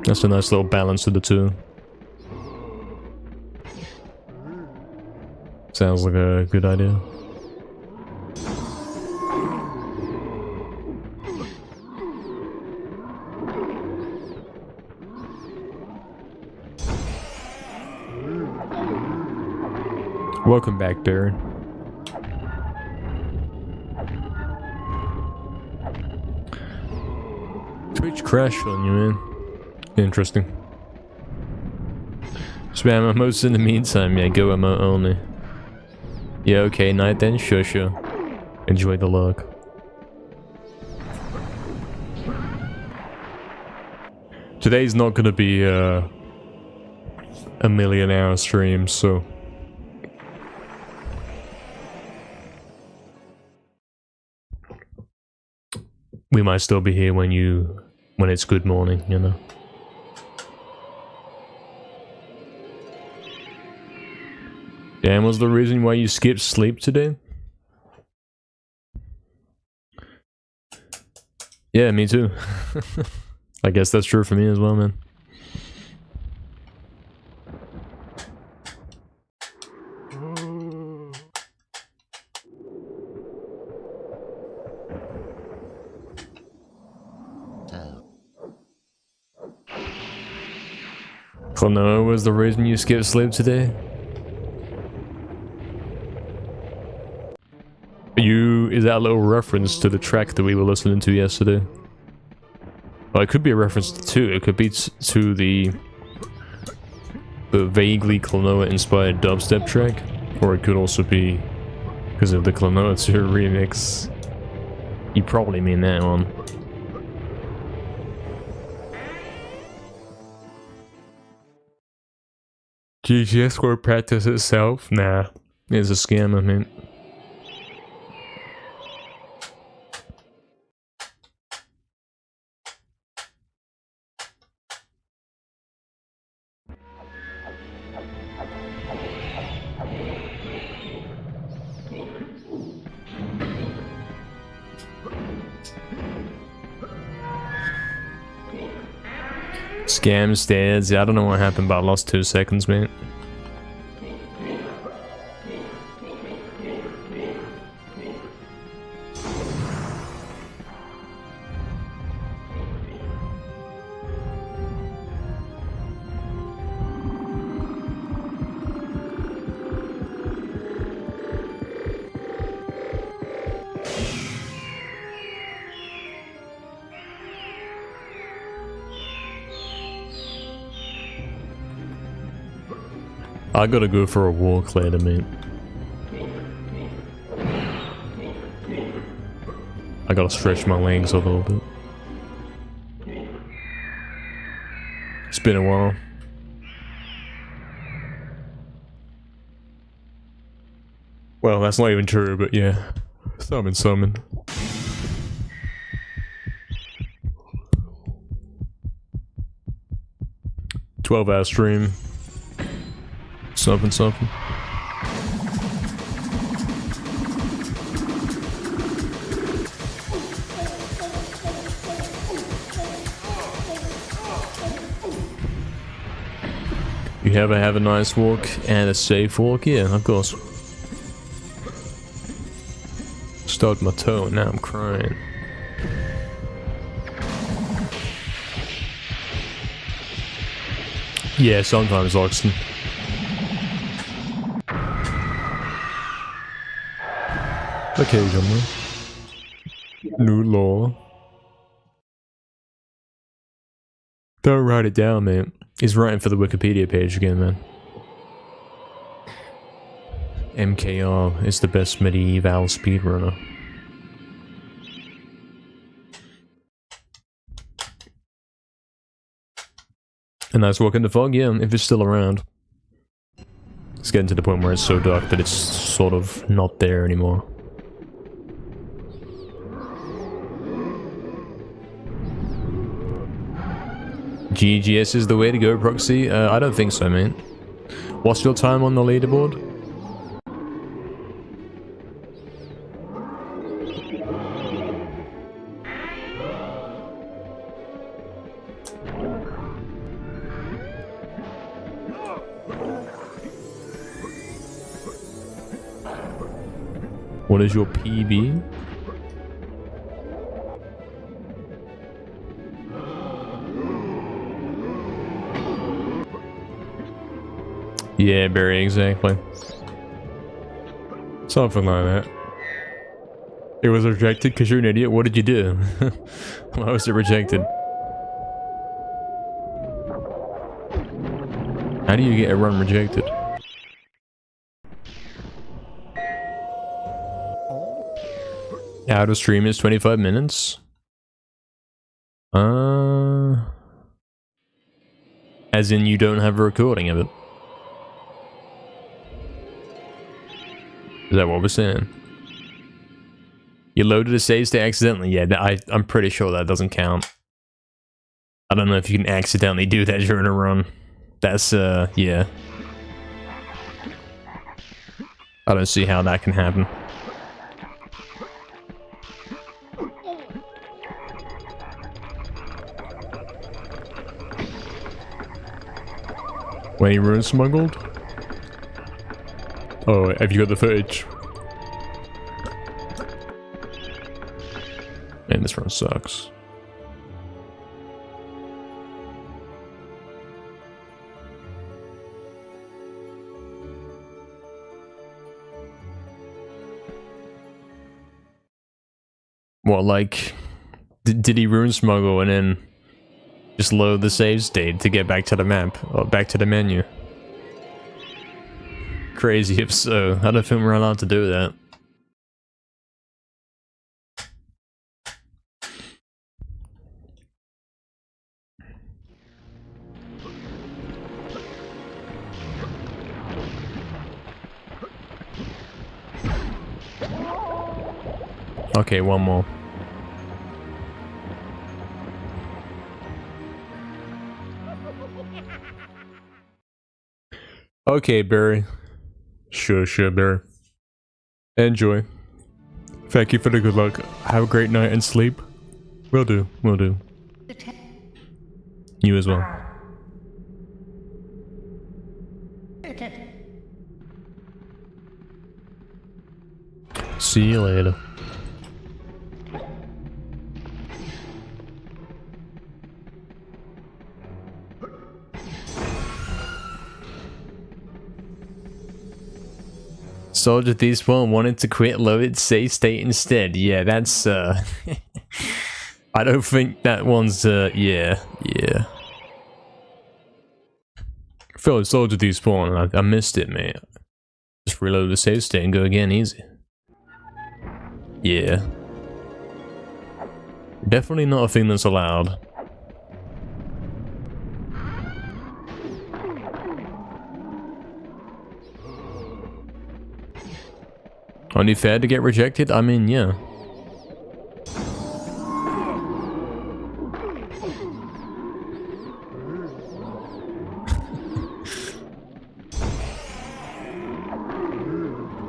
That's a nice little balance of the two. Sounds like a good idea. Welcome back, Darren. Twitch crashed on you, man. Interesting. Spam emotes in the meantime, yeah, go emote only. Yeah, okay, night then, sure. Enjoy the luck. Today's not gonna be a million-hour stream, so we might still be here when it's good morning, you know. Dan, was the reason why you skipped sleep today? Yeah, me too. I guess that's true for me as well, man. Clonoa was the reason you skipped sleep today? Is that a little reference to the track that we were listening to yesterday? Well, it could be a reference to two. It could be to the vaguely Clonoa inspired dubstep track, or it could also be because of the Clonoa 2 remix. You probably mean that one. GGS won't practice itself? Nah, it's a scam, I mean. Scam stairs. Yeah, I don't know what happened, but I lost 2 seconds, man. I gotta go for a walk later, mate. I gotta stretch my legs a little bit. It's been a while. Well, that's not even true, but yeah. Summon. 12-hour stream. Something. You ever have a nice walk and a safe walk? Yeah, of course. Stubbed my toe and now I'm crying. Yeah, sometimes, Oxton. Occasionally. New law. Don't write it down, man. He's writing for the Wikipedia page again, man. MKR is the best MediEvil speedrunner. A nice walk in the fog, yeah, if it's still around. It's getting to the point where it's so dark that it's sort of not there anymore. GGS is the way to go, Proxy? I don't think so, mate. What's your time on the leaderboard? What is your PB? Yeah, Barry, exactly. Something like that. It was rejected because you're an idiot. What did you do? Why was it rejected? How do you get a run rejected? Out of stream is 25 minutes. As in you don't have a recording of it. Is that what we're saying? You loaded a save state accidentally? Yeah, I'm pretty sure that doesn't count. I don't know if you can accidentally do that during a run. That's, yeah. I don't see how that can happen. When he rune smuggled? Oh, have you got the footage? Man, this run sucks. What, like, did he rune smuggle and then just load the save state to get back to the map, or back to the menu? Crazy if so. I don't think we're allowed to do that. Okay, one more. Okay, Barry. Sure, Barry. Enjoy. Thank you for the good luck. Have a great night and sleep. Will do. You as well. See you later. Soldier Despawn wanted to quit loaded save state instead. Yeah, that's I don't think that one's yeah. Fellow Soldier Despawn, I missed it, man. Just reload the save state and go again easy. Yeah. Definitely not a thing that's allowed. Only fair to get rejected? I mean, yeah.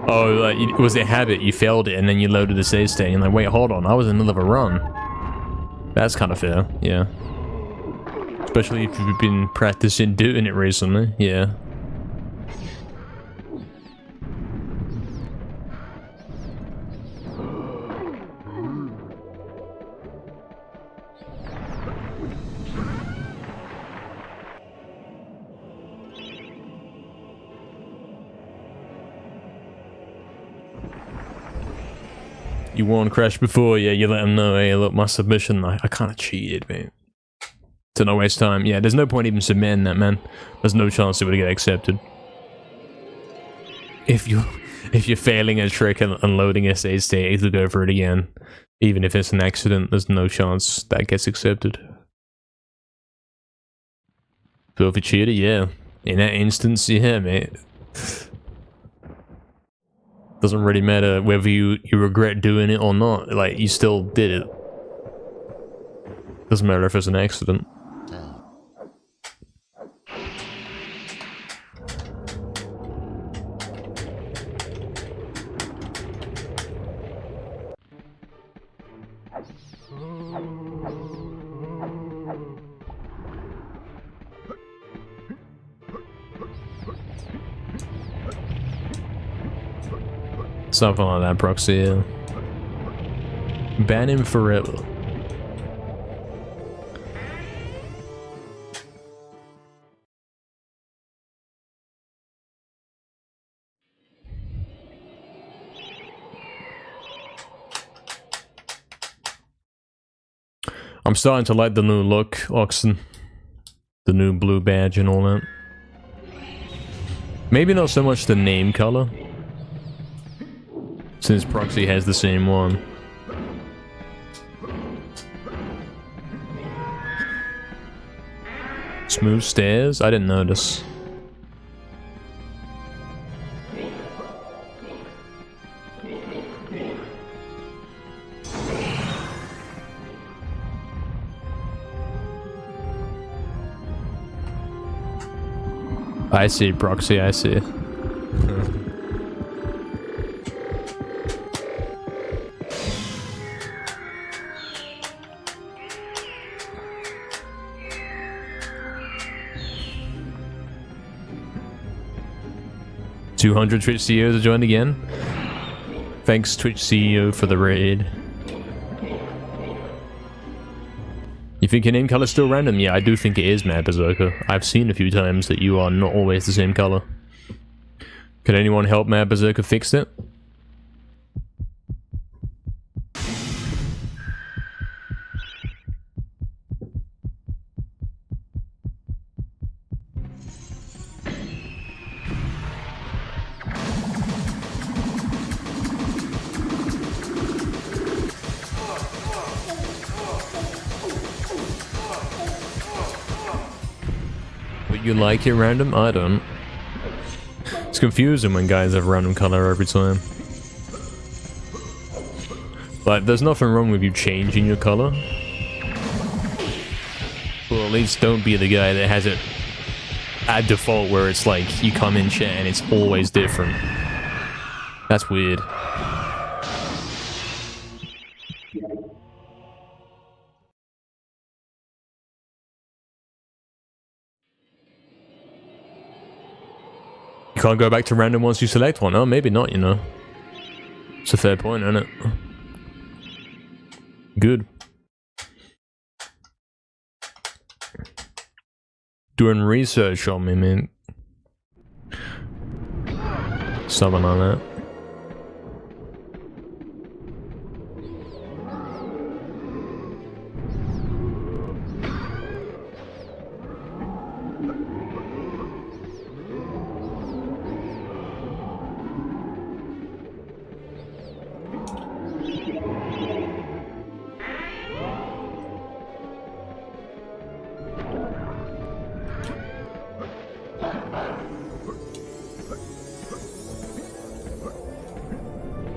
Oh, like, it was a habit, you failed it and then you loaded the save state and like, wait, hold on, I was in the middle of a run. That's kind of fair, yeah. Especially if you've been practicing doing it recently, yeah. You won Crash before, yeah, you let them know, hey, look, my submission, I kind of cheated, man. To not waste time. Yeah, there's no point even submitting that, man. There's no chance it would get accepted. If you're failing a trick and unloading a save state, either go for it again. Even if it's an accident, there's no chance that gets accepted. So if you cheated, yeah. In that instance, yeah, mate. Doesn't really matter whether you regret doing it or not. Like, you still did it. Doesn't matter if it's an accident. Something like that, Proxy, yeah. Ban him forever. I'm starting to like the new look, Oxen. The new blue badge and all that. Maybe not so much the name color, since Proxy has the same one. Smooth stairs? I didn't notice. I see, Proxy, I see. 200 Twitch CEOs have joined again. Thanks, Twitch CEO, for the raid. You think your name color's still random? Yeah, I do think it is, Mad Berserker. I've seen a few times that you are not always the same color. Can anyone help Mad Berserker fix it? You like it random? I don't. It's confusing when guys have random color every time. Like, there's nothing wrong with you changing your color. Well, at least don't be the guy that has it at default where it's like, you come in chat and it's always different. That's weird. can't go back to random once you select one. Oh, maybe not, you know. It's a fair point, isn't it? Good. Doing research on me, man. Something like that.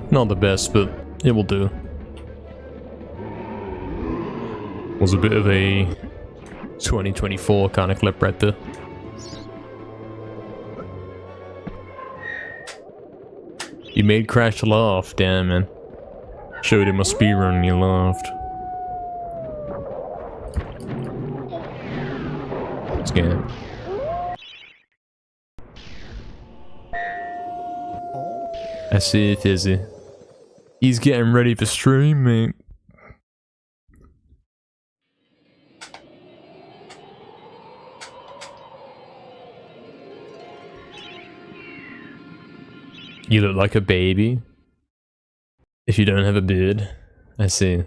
Not the best, but it will do. Was a bit of a 2024 kind of clip right there. You made Crash laugh, damn man. Showed him a speedrun and he laughed. Scan. I see it, Izzy. He's getting ready for stream, mate. You look like a baby. If you don't have a beard. I see.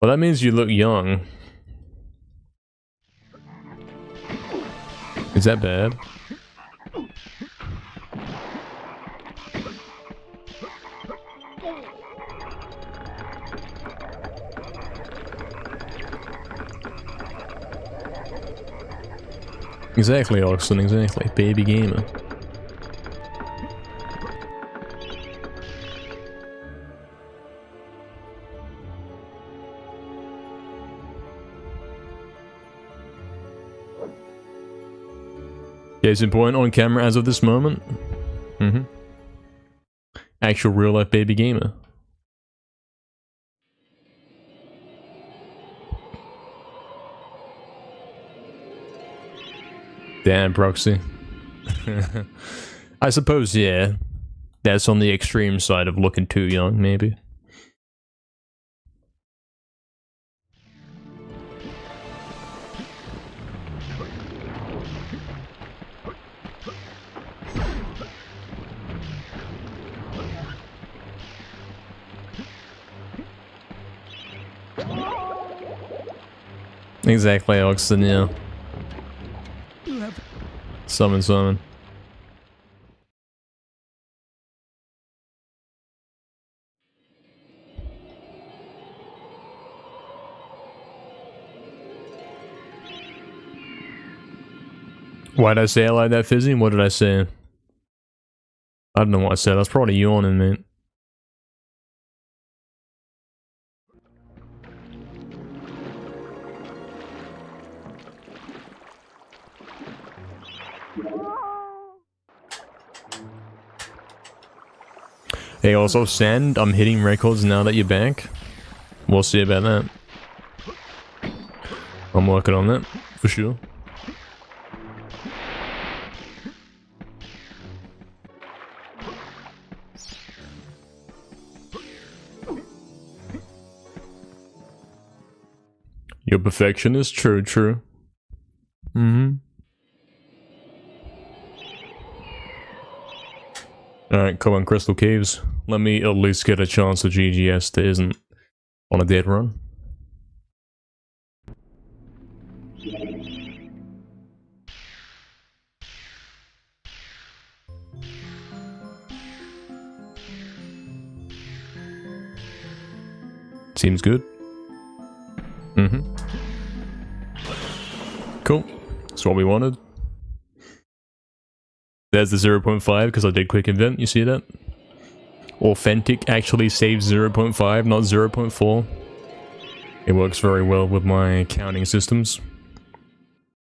Well, that means you look young. Is that bad? Exactly, Austin, exactly. Baby gamer. Case in point, on camera as of this moment. Actual real life baby gamer. Damn, proxy. I suppose, yeah. That's on the extreme side of looking too young, maybe. Exactly, Oxen, yeah. Summon. Why'd I say it like that, Fizzy? What did I say? I don't know what I said. I was probably yawning, man. Hey, also, Sand, I'm hitting records now that you're back. We'll see about that. I'm working on that, for sure. You're perfectionist? True. Alright, come on, Crystal Caves. Let me at least get a chance at GGS that isn't on a dead run. Seems good. Cool. That's what we wanted. There's the 0.5 because I did quick invent, you see that? Authentic actually saves 0.5, not 0.4. It works very well with my counting systems.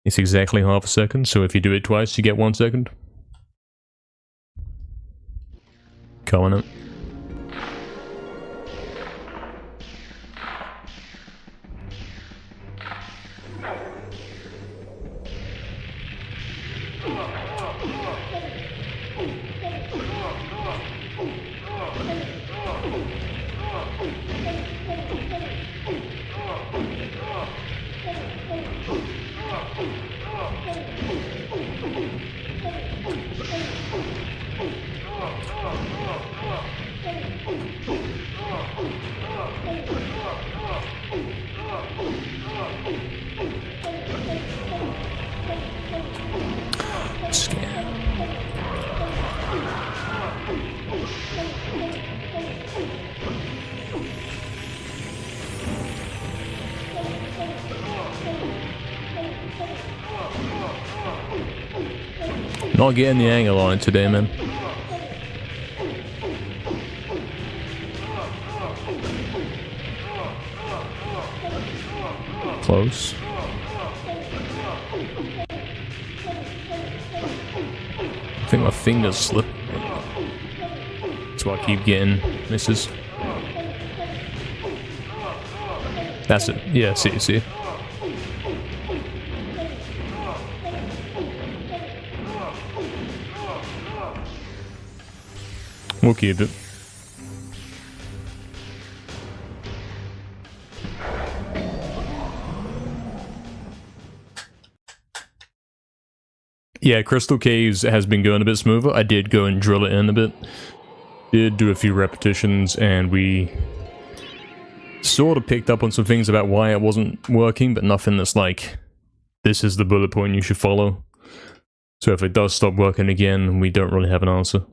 It's exactly half a second, so if you do it twice, you get 1 second. Calling it. Scan. Not getting the angle on it today, man. Close. I think my fingers slip. That's why I keep getting misses. That's it. Yeah, see. We'll keep it. Yeah, Crystal Caves has been going a bit smoother. I did go and drill it in a bit. Did do a few repetitions, and we sort of picked up on some things about why it wasn't working, but nothing that's like, this is the bullet point you should follow. So if it does stop working again, we don't really have an answer.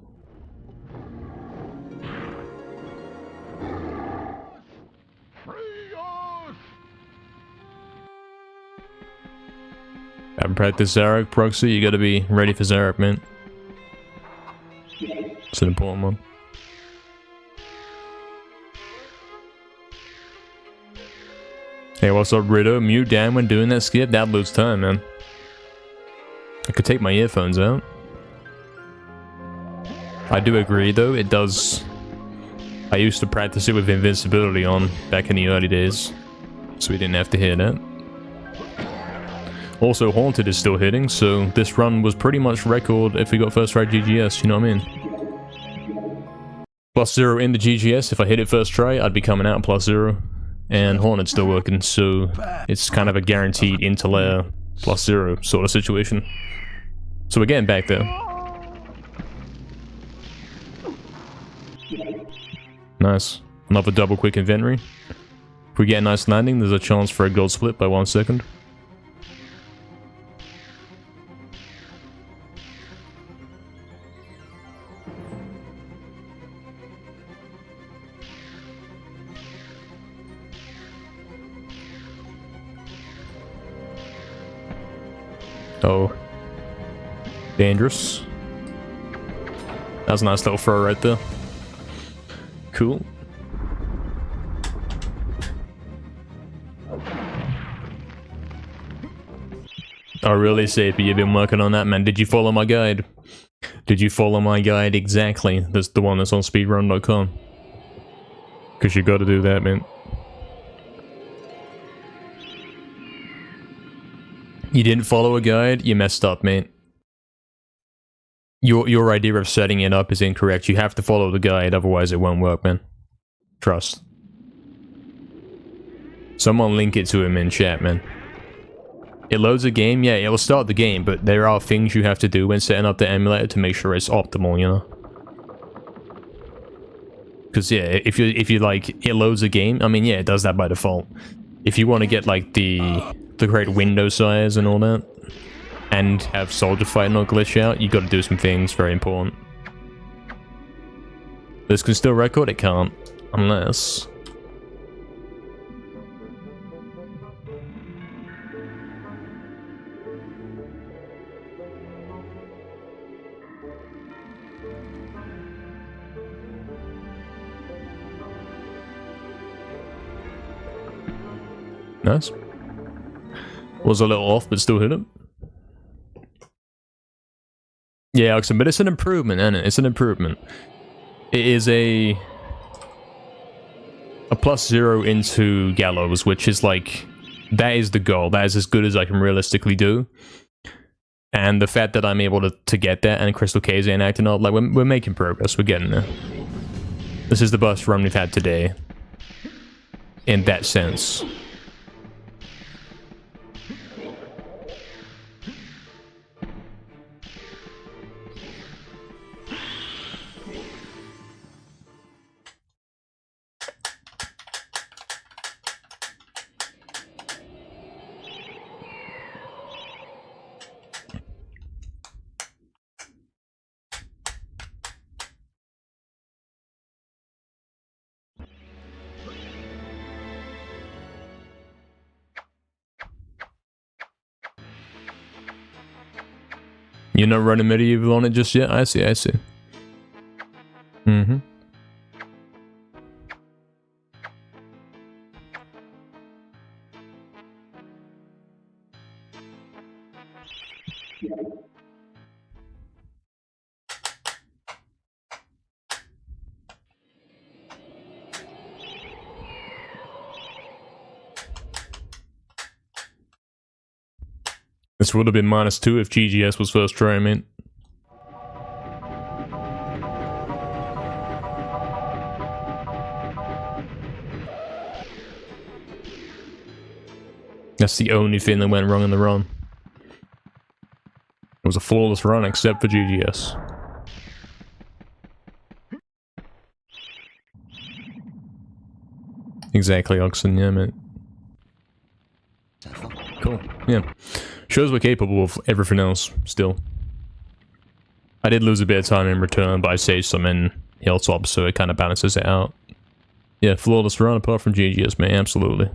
Haven't practiced Zarek proxy, you gotta be ready for Zarek, man. It's an important one. Hey, what's up, Ritter? Mute down when doing that skip? That loses time, man. I could take my earphones out. I do agree, though, it does... I used to practice it with invincibility on back in the early days, so we didn't have to hear that. Also, Haunted is still hitting, so this run was pretty much record if we got first try GGS, you know what I mean? +0 in the GGS, if I hit it first try, I'd be coming out +0. And Haunted still working, so it's kind of a guaranteed interlayer +0 sort of situation. So we're getting back there. Nice. Another double quick inventory. If we get a nice landing, there's a chance for a gold split by 1 second. Oh. Dangerous. That was a nice little throw right there. Cool. Oh really, Sapie, you've been working on that, man. Did you follow my guide? Did you follow my guide exactly? That's the one that's on speedrun.com. Because you gotta do that, man. You didn't follow a guide, you messed up, mate. Your idea of setting it up is incorrect. You have to follow the guide, otherwise it won't work, man. Trust. Someone link it to him in chat, man. It loads a game, yeah, it will start the game, but there are things you have to do when setting up the emulator to make sure it's optimal, you know? Because, yeah, if you like, it loads a game, I mean, yeah, it does that by default. If you want to get, like, the correct window size and all that, and have Soldier Fight not glitch out, you got to do some things very important. This can still record? It can't. Unless... Nice. Was a little off, but still hit it. Yeah, Oxen, but it's an improvement, isn't it? It's an improvement. It is a +0 into Gallows, which is like, that is the goal. That is as good as I can realistically do. And the fact that I'm able to get that, and Crystal Caves ain't acting up, like, we're making progress. We're getting there. This is the best run we've had today. In that sense. You're not running MediEvil on it just yet? I see, I see. Mm-hmm. This would have been -2 if GGS was first try, mate. That's the only thing that went wrong in the run. It was a flawless run except for GGS. Exactly, Oxen, yeah, mate. Cool, yeah. Shows we're capable of everything else, still. I did lose a bit of time in return, but I saved some in Hilltop, so it kind of balances it out. Yeah, flawless run apart from GGS, mate, absolutely.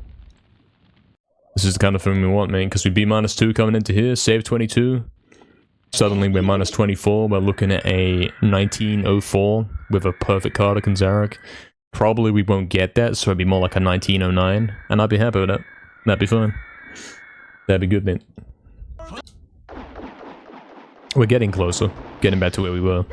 This is the kind of thing we want, mate, because we'd be -2 coming into here, save 22. Suddenly we're -24, we're looking at a 1904 with a perfect Cardigan Zarek. Probably we won't get that, so it'd be more like a 1909, and I'd be happy with that. That'd be fine. That'd be good, mate. We're getting closer, getting back to where we were.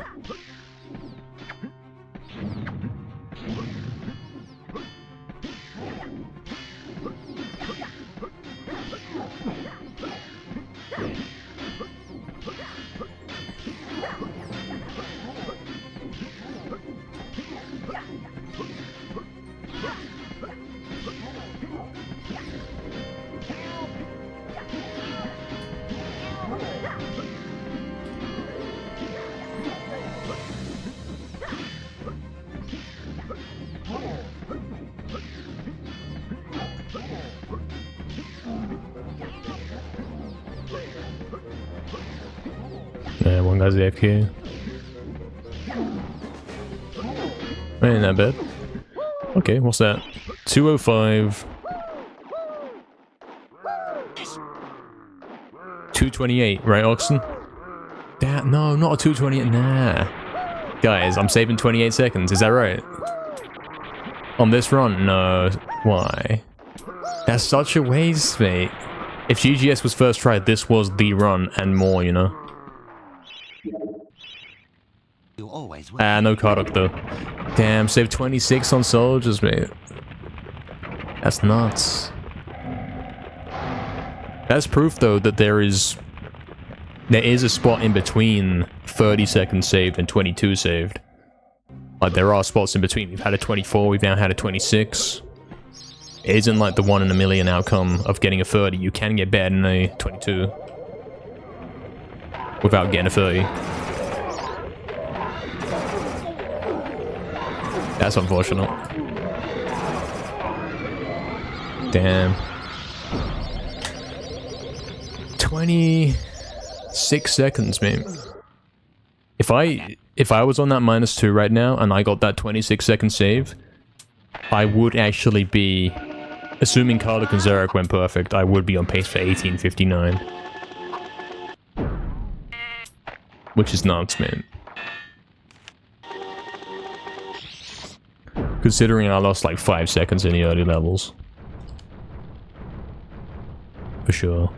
Yeah, one guy's AFK. Ain't that bad. Okay, what's that? 205. 228, right, Oxen? That, no, not a 228, nah. Guys, I'm saving 28 seconds, is that right? On this run? No. Why? That's such a waste, mate. If GGS was first tried, this was the run and more, you know? No Kardak though. Damn, save 26 on soldiers, mate. That's nuts. That's proof though that there is a spot in between 30 seconds saved and 22 saved. Like there are spots in between. We've had a 24, we've now had a 26. It isn't like the 1 in a million outcome of getting a 30. You can get better than a 22 without getting a 30. That's unfortunate. Damn. 26 seconds, man. If I was on that -2 right now and I got that 26-second save, I would actually be, assuming Kardak and Zarek went perfect, I would be on pace for 1859. Which is nuts, man. Considering I lost like 5 seconds in the early levels. For sure.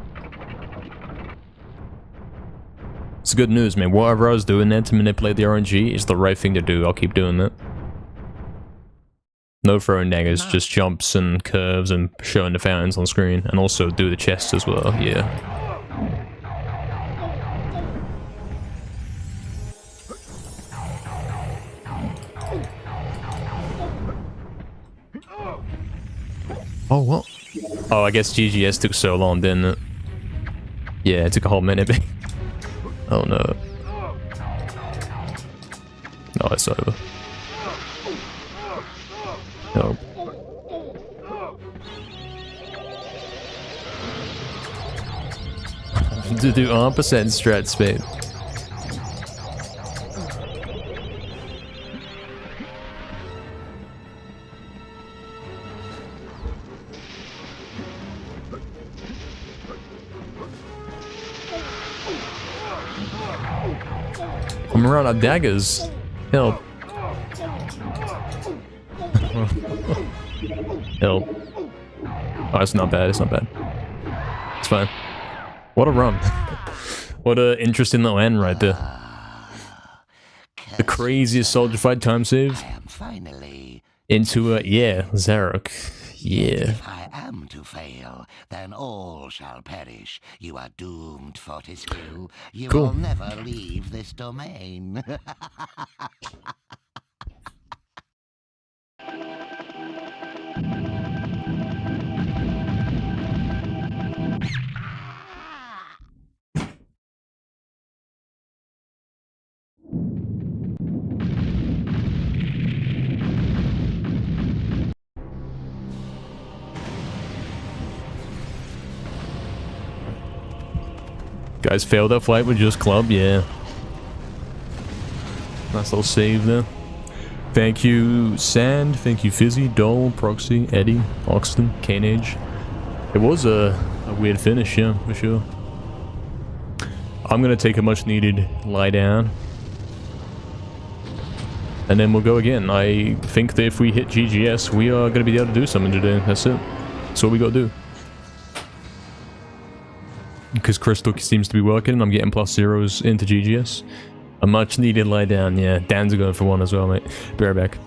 It's good news, man. Whatever I was doing there to manipulate the RNG is the right thing to do. I'll keep doing that. No throwing daggers, just jumps and curves and showing the fountains on screen. And also do the chests as well, yeah. Oh, what? Oh, I guess GGS took so long, didn't it? Yeah, it took a whole minute. Oh no. No, it's over. No. To do arm percent strats, mate. I'm around our daggers. Help. Help. Oh, it's not bad, it's not bad. It's fine. What a run. What a interesting little end right there. The craziest soldier fight time save. I am finally. Into yeah, Zarok. Yeah. If I am to fail, then all shall perish. You are doomed, Fortescue. You Cool. will never leave this domain. Guys failed that flight with just club, yeah. Nice little save there. Thank you, Sand. Thank you, Fizzy, Dole, Proxy, Eddie, Oxton, Canage. It was a weird finish, yeah, for sure. I'm gonna take a much needed lie down. And then we'll go again. I think that if we hit GGS, we are gonna be able to do something today. That's it. That's what we gotta do. Because Crystal seems to be working, I'm getting +0s into GGS. A much needed lie down, yeah. Dan's going for one as well, mate. Be right back.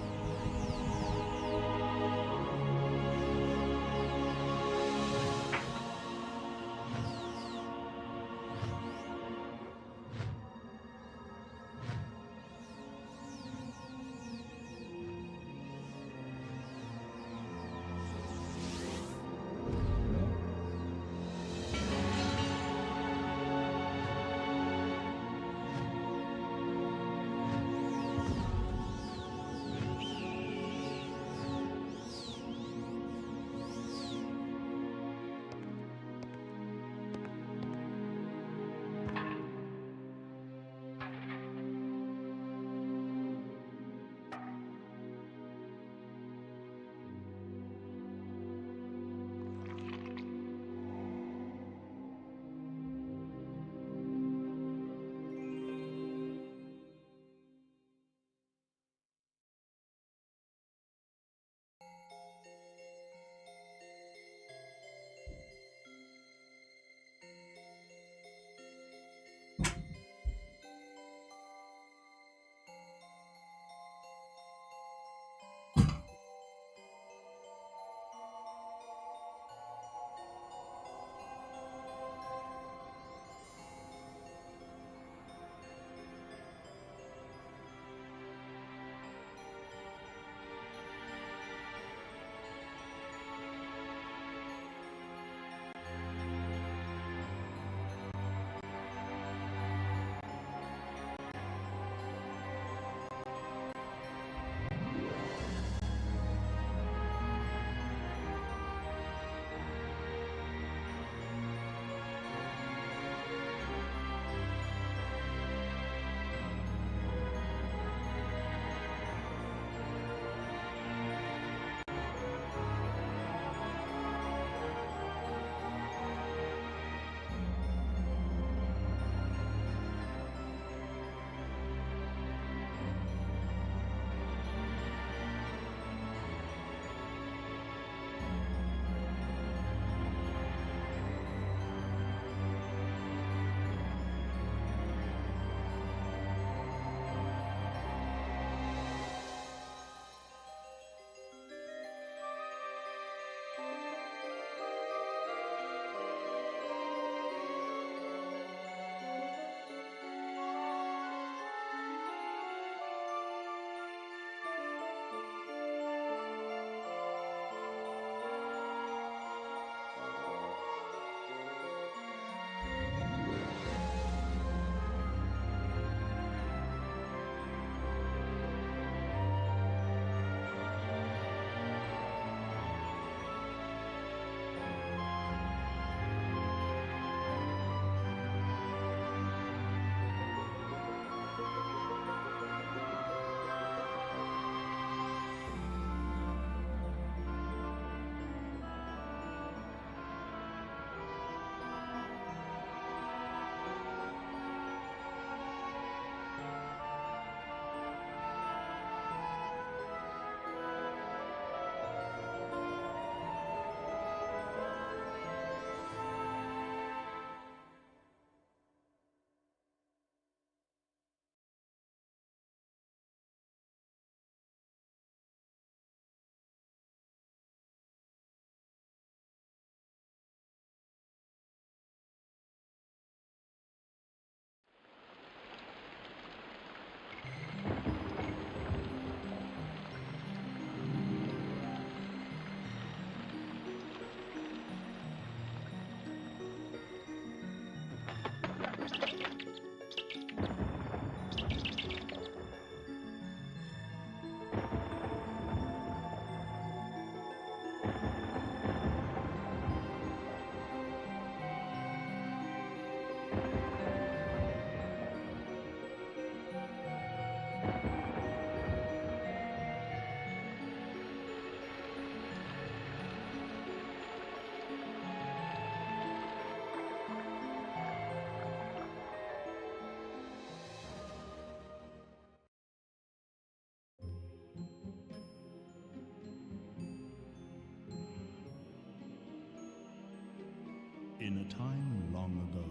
In a time long ago,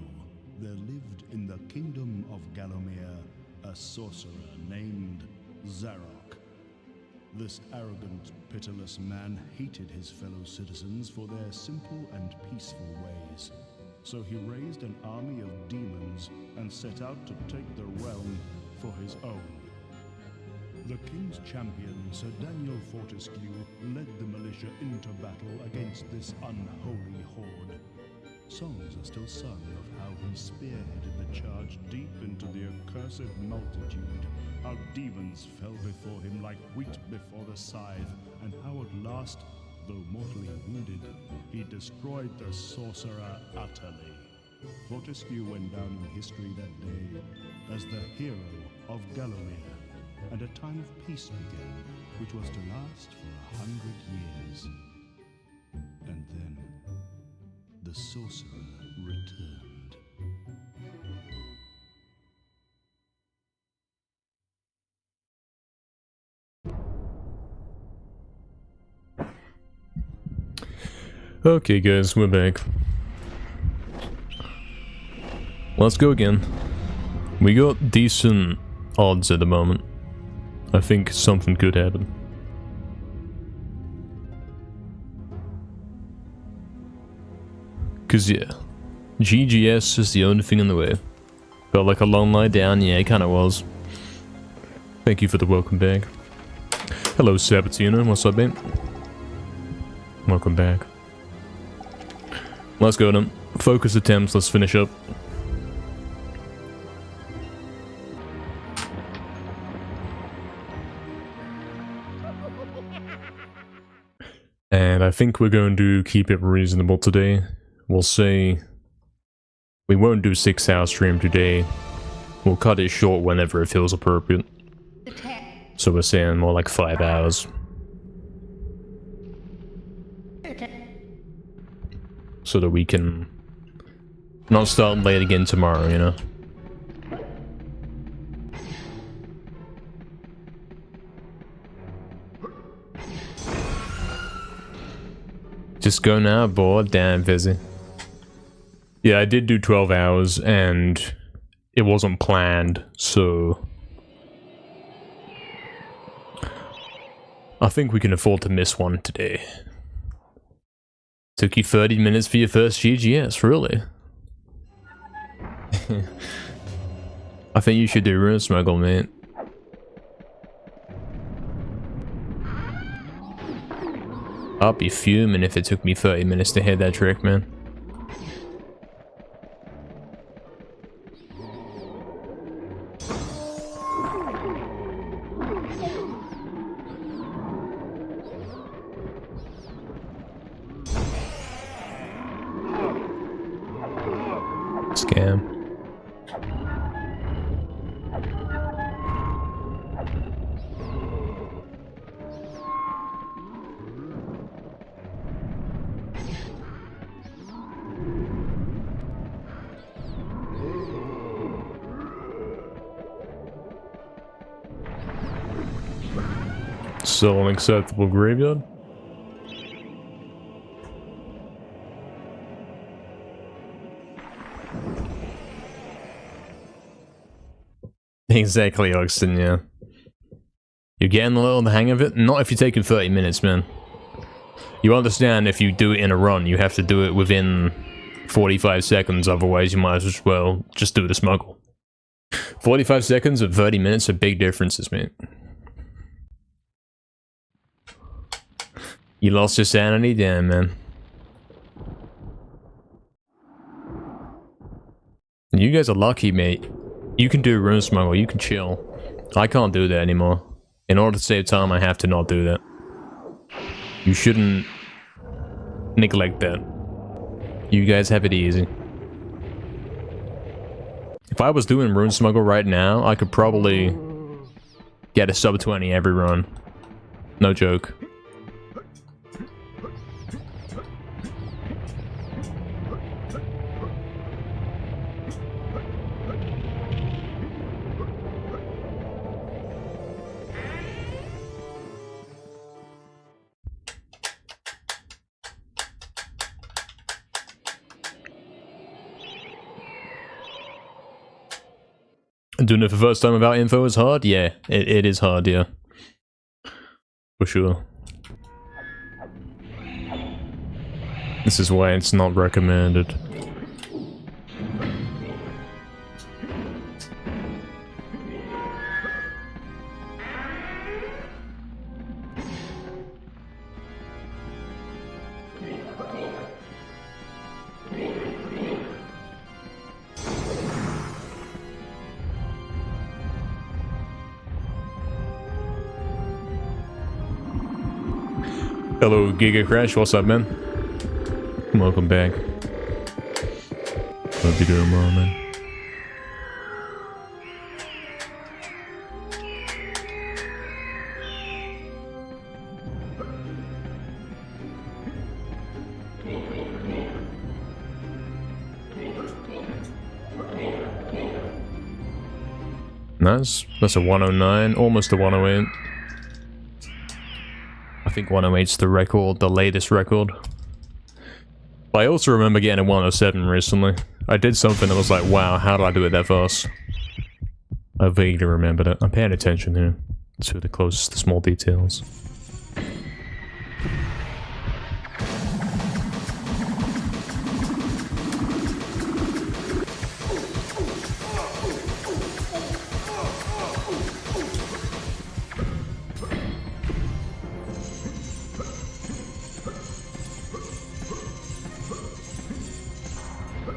there lived in the kingdom of Gallowmere a sorcerer named Zarok. This arrogant, pitiless man hated his fellow citizens for their simple and peaceful ways. So he raised an army of demons and set out to take the realm for his own. The king's champion, Sir Daniel Fortescue, led the militia into battle against this unholy horde. Songs are still sung of how he spearheaded the charge deep into the accursed multitude, how demons fell before him like wheat before the scythe, and how at last, though mortally wounded, he destroyed the sorcerer utterly. Fortescue went down in history that day as the hero of Gallowmere, and a time of peace began, which was to last for 100 years. And then the sorcerer returned. Okay guys, we're back. Let's go again. We got decent odds at the moment. I think something could happen. Cause yeah, GGS is the only thing in the way. Felt like a long lie down, yeah it kinda was. Thank you for the welcome back. Hello Sabatino, what's up mate? Welcome back. Let's go then. Focus attempts, let's finish up. And I think we're going to keep it reasonable today. We'll say we won't do 6-hour stream today. We'll cut it short whenever it feels appropriate. So we're saying more like 5 hours. So that we can not start late again tomorrow, you know? Just go now, bored, damn busy. Yeah, I did do 12 hours and it wasn't planned, so I think we can afford to miss one today. Took you 30 minutes for your first GGS, really? I think you should do Rune Smuggle, mate. I'll be fuming if it took me 30 minutes to hit that trick, man. Scam. So unacceptable graveyard? Exactly, Oxton, yeah. You're getting a little the hang of it? Not if you're taking 30 minutes, man. You understand if you do it in a run, you have to do it within 45 seconds, otherwise you might as well just do the smuggle. 45 seconds and 30 minutes are big differences, mate. You lost your sanity? Damn, man. You guys are lucky, mate. You can do Rune Smuggle, you can chill. I can't do that anymore. In order to save time, I have to not do that. You shouldn't neglect that. You guys have it easy. If I was doing Rune Smuggle right now, I could probably get a sub 20 every run. No joke. Doing it for the first time without info is hard? Yeah, it is hard, yeah. For sure. This is why it's not recommended. Hello, Giga Crash. What's up, man? Welcome back. Hope you're doing well, man. Nice. That's a 109, almost a 108. I think 108's the record, the latest record. But I also remember getting a 107 recently. I did something that was like, wow, how did I do it that fast? I vaguely remembered it. I'm paying attention here to the close, the small details.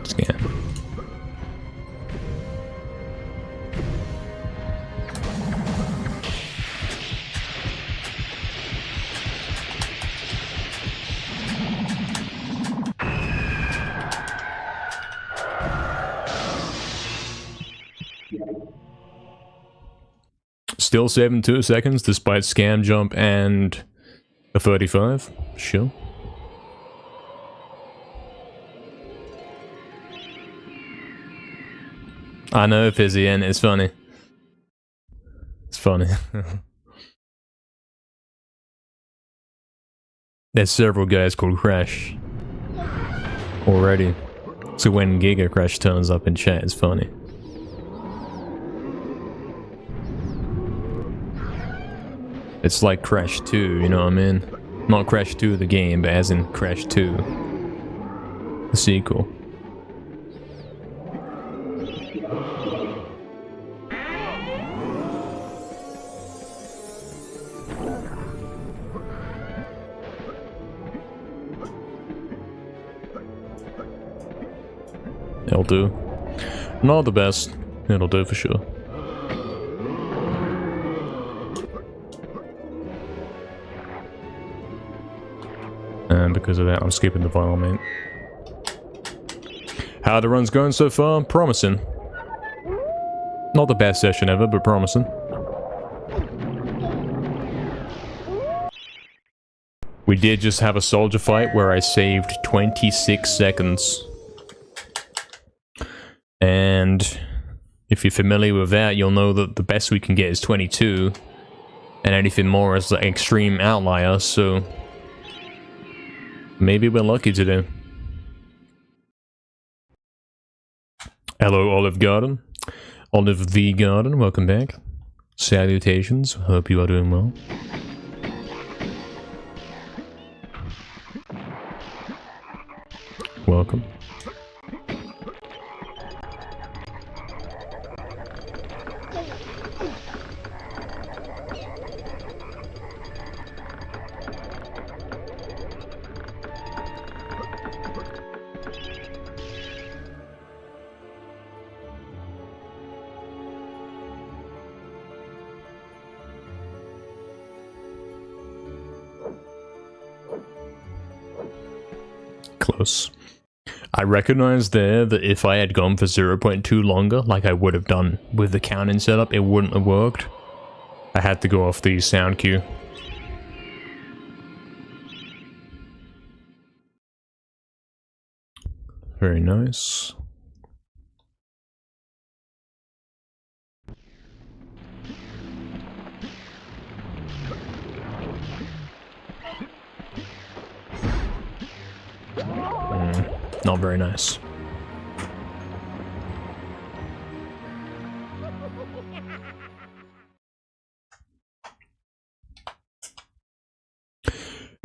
Scan. Still saving 2 seconds despite scam jump and a 35. Sure. I know, Fizzy, and it's funny. It's funny. There's several guys called Crash already. So when Giga Crash turns up in chat, it's funny. It's like Crash 2, you know what I mean? Not Crash 2 the game, but as in Crash 2. The sequel. It'll do. Not the best. It'll do for sure. And because of that, I'm skipping the final, mate. How the run's going so far? Promising. Not the best session ever, but promising. We did just have a soldier fight where I saved 26 seconds. And if you're familiar with that, you'll know that the best we can get is 22. And anything more is an extreme outlier, so maybe we're lucky today. Hello, Olive Garden. Olive the Garden, welcome back. Salutations, hope you are doing well. Welcome. Close. I recognize there that if I had gone for 0.2 longer, like I would have done with the counting setup, it wouldn't have worked. I had to go off the sound cue. Very nice. Not very nice.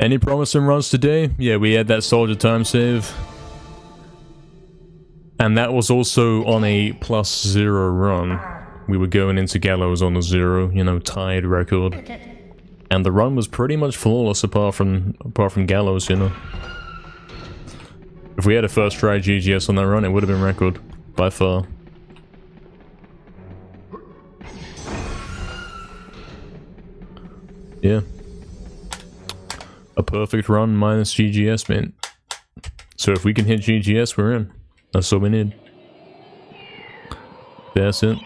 Any promising runs today? Yeah, we had that soldier time save. And that was also on a +0 run. We were going into gallows on a 0, you know, tied record. And the run was pretty much flawless apart from gallows, you know. If we had a first try GGS on that run, it would have been record. By far. Yeah. A perfect run minus GGS, man. So if we can hit GGS, we're in. That's all we need. That's it.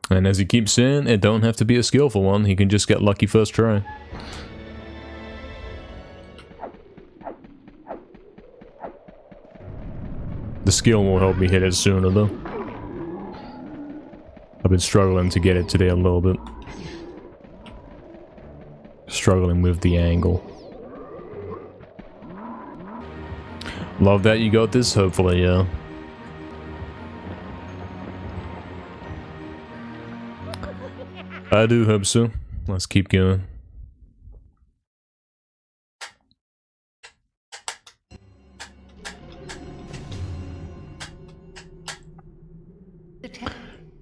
And as he keeps saying, it don't have to be a skillful one. He can just get lucky first try. The skill will help me hit it sooner, though. I've been struggling to get it today a little bit. Struggling with the angle. Love that you got this, hopefully, yeah. I do hope so. Let's keep going.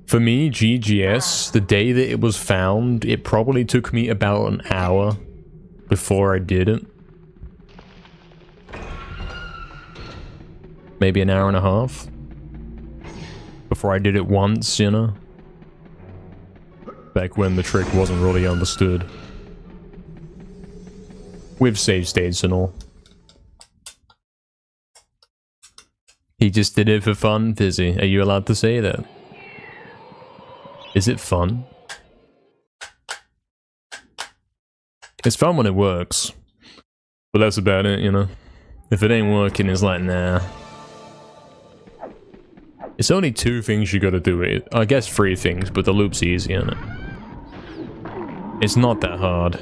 For me, GGS, the day that it was found, it probably took me about an hour before I did it. Maybe an hour and a half. Before I did it once, you know? Back when the trick wasn't really understood. With save states and all. He just did it for fun, Fizzy. Are you allowed to say that? Is it fun? It's fun when it works. But that's about it, you know? If it ain't working, it's like, nah. It's only 2 things you gotta do. I guess 3 things, but the loop's easy, isn't it? It's not that hard.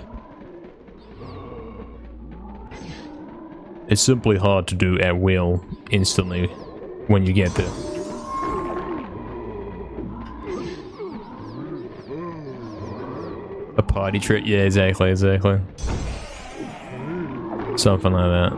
It's simply hard to do at will, instantly, when you get there. A party trick? Yeah, exactly. Something like that.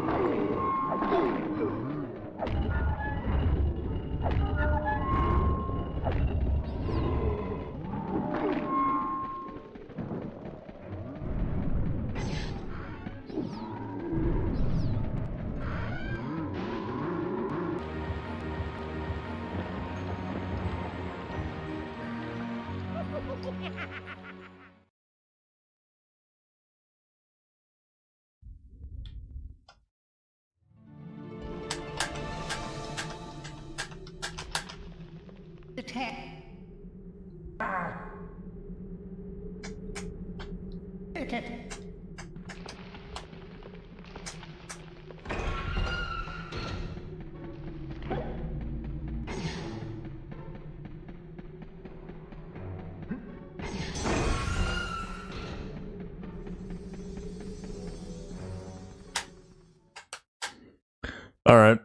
Alright,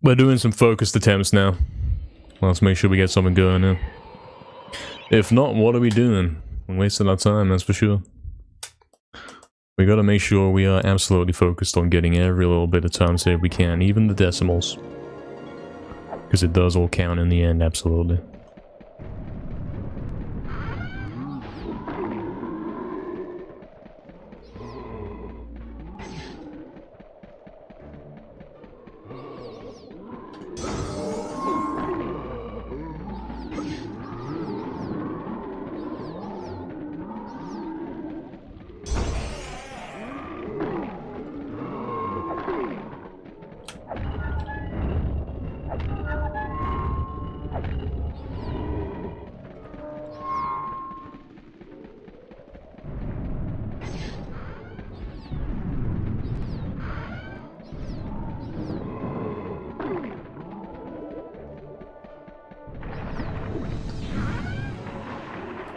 we're doing some focused attempts now. Let's make sure we get something going now. If not, what are we doing? We're wasting our time, that's for sure. We gotta make sure we are absolutely focused on getting every little bit of time save we can, even the decimals. Because it does all count in the end, absolutely.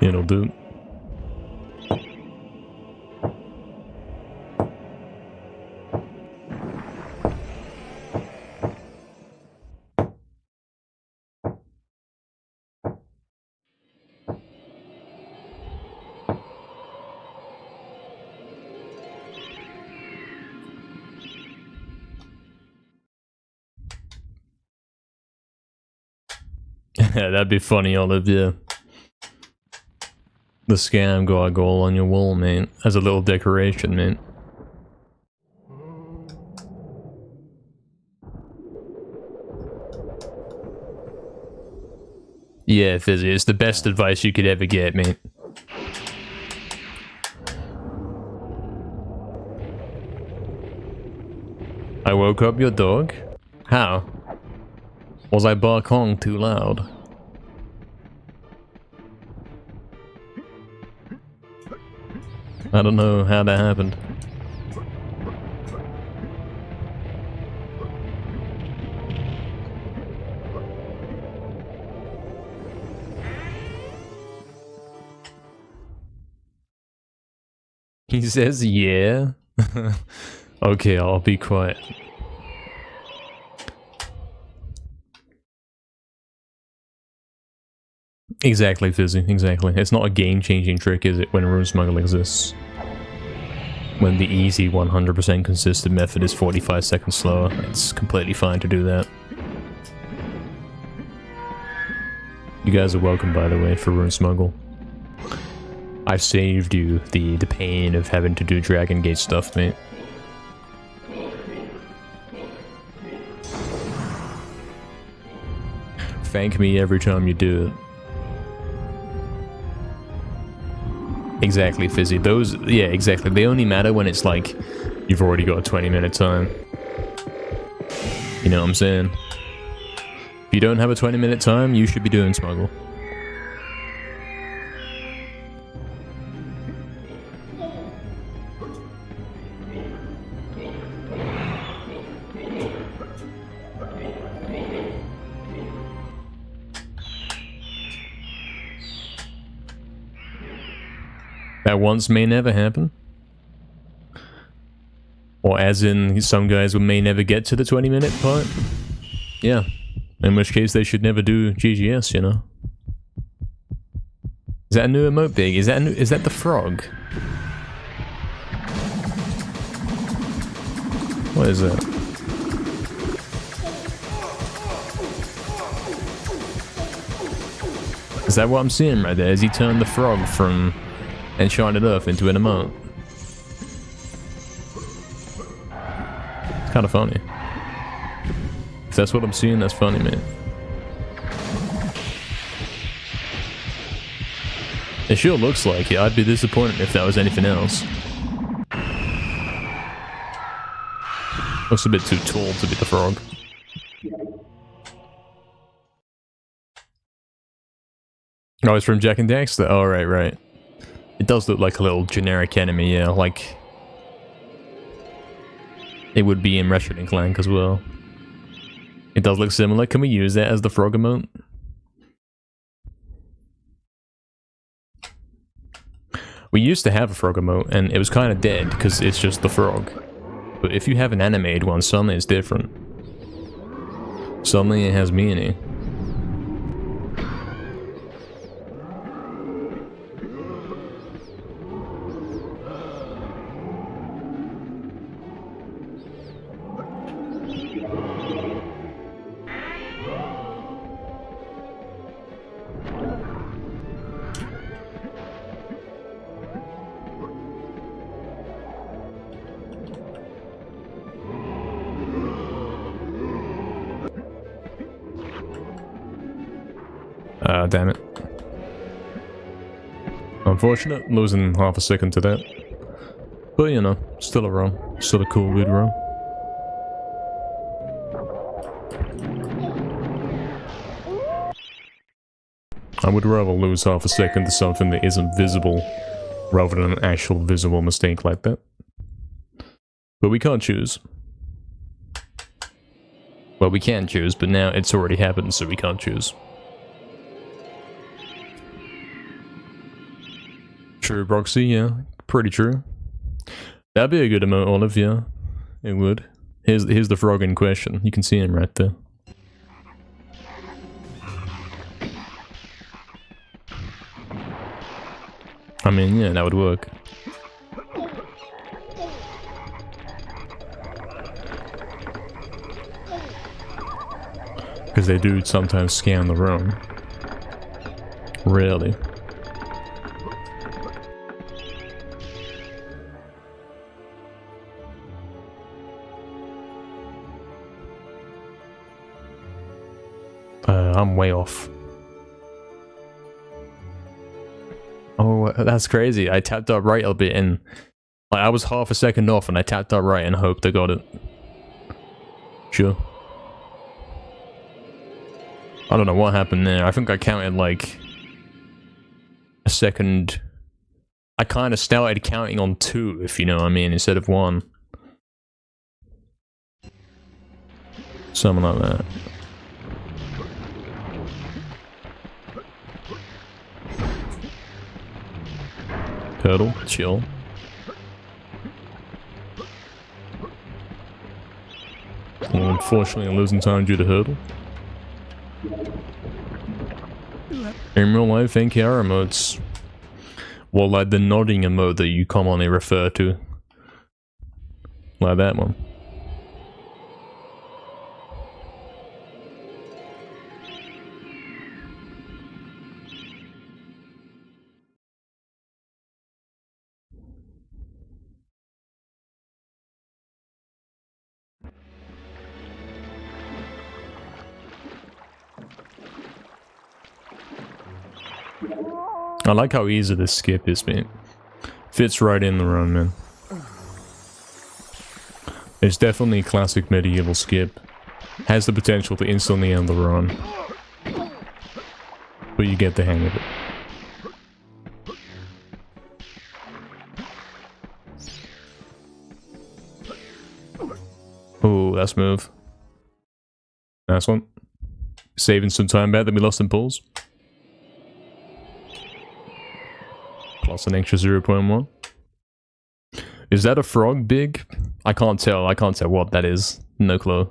It'll do. That'd be funny, Olive, yeah. The scam gargoyle on your wall, man. As a little decoration, man. Yeah, Fizzy, it's the best advice you could ever get, mate. I woke up your dog? How? Was I barking too loud? I don't know how that happened. He says, yeah. Okay, I'll be quiet. Exactly, Fizzy, exactly. It's not a game-changing trick, is it, when room smuggle exists? When the easy 100% consistent method is 45 seconds slower, it's completely fine to do that. You guys are welcome, by the way, for room smuggle. I've saved you the pain of having to do Dragon Gate stuff, mate. Thank me every time you do it. Exactly, Fizzy. Those, yeah, exactly. They only matter when it's like, you've already got a 20-minute time. You know what I'm saying? If you don't have a 20-minute time, you should be doing smuggle. That once may never happen. Or as in, some guys may never get to the 20-minute part. Yeah. In which case they should never do GGS, you know. Is that a new emote, Big? Is that the frog? What is that? Is that what I'm seeing right there? Has he turned the frog from Enchanted Earth into an emote? It's kind of funny. If that's what I'm seeing, that's funny, man. It sure looks like it. I'd be disappointed if that was anything else. Looks a bit too tall to be the frog. Oh, it's from Jak and Daxter? Oh, right. It does look like a little generic enemy, yeah, like... It would be in Ratchet and Clank as well. It does look similar. Can we use that as the frog emote? We used to have a frog emote, and it was kind of dead, because it's just the frog. But if you have an animated one, suddenly it's different. Suddenly it has meaning. Damn it. Unfortunate, losing half a second to that. But you know, still a run. Still a cool good run. I would rather lose half a second to something that isn't visible, rather than an actual visible mistake like that. But we can't choose. Well, we can choose, but now it's already happened, so we can't choose. True, Broxy, yeah. Pretty true. That'd be a good emote, Olive, yeah. It would. Here's the frog in question. You can see him right there. I mean, yeah, that would work. Because they do sometimes scan the room. Really? I'm way off. Oh, that's crazy. I tapped up right a bit and like, I was half a second off and I tapped up right and hoped I got it. Sure. I don't know what happened there. I think I counted like a second. I kind of started counting on 2, if you know what I mean, instead of 1. Something like that. Turtle, chill. Well, unfortunately, I'm losing time due to hurdle. In real life, NKR emotes. Well, like the nodding emote that you commonly refer to. Like that one. I like how easy this skip is, man. Fits right in the run, man. It's definitely a classic MediEvil skip. Has the potential to instantly end the run. But you get the hang of it. Oh, that's move. Nice one. Saving some time back that we lost in pulls. Plus an extra 0.1. Is that a frog big? I can't tell. I can't tell what that is. No clue.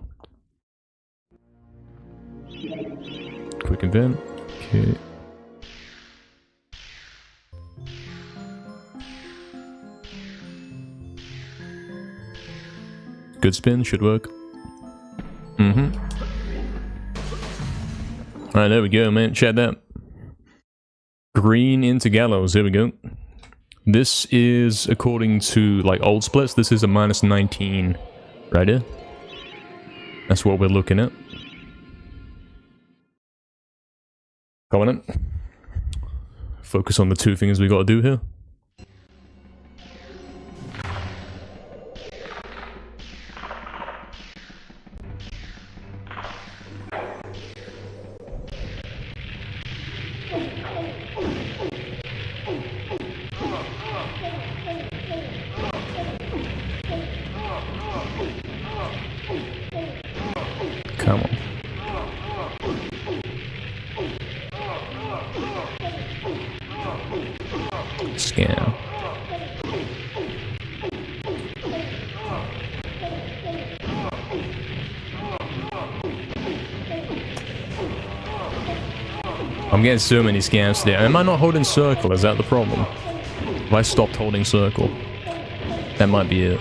Quick event. Okay. Good spin. Should work. Mm-hmm. Alright, there we go, man. Check that. Green into gallows, here we go. This is, according to like old splits, this is a -19 right here. That's what we're looking at. Coming in. Focus on the 2 things we gotta do here. Come on. Scam. I'm getting so many scams today. Am I not holding circle? Is that the problem? Have I stopped holding circle? That might be it.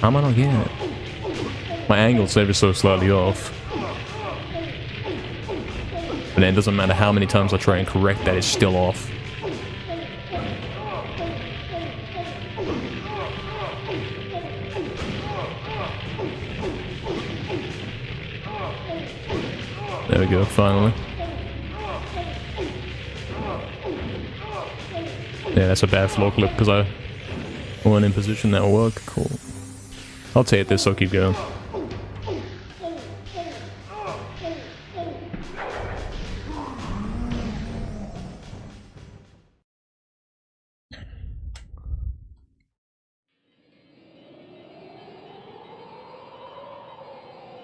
How am I not getting it? My angle's ever so slightly off. But then it doesn't matter how many times I try and correct that, it's still off. There we go, finally. Yeah, that's a bad floor clip because I weren't in position. That'll work. Cool. I'll take this, I'll keep going.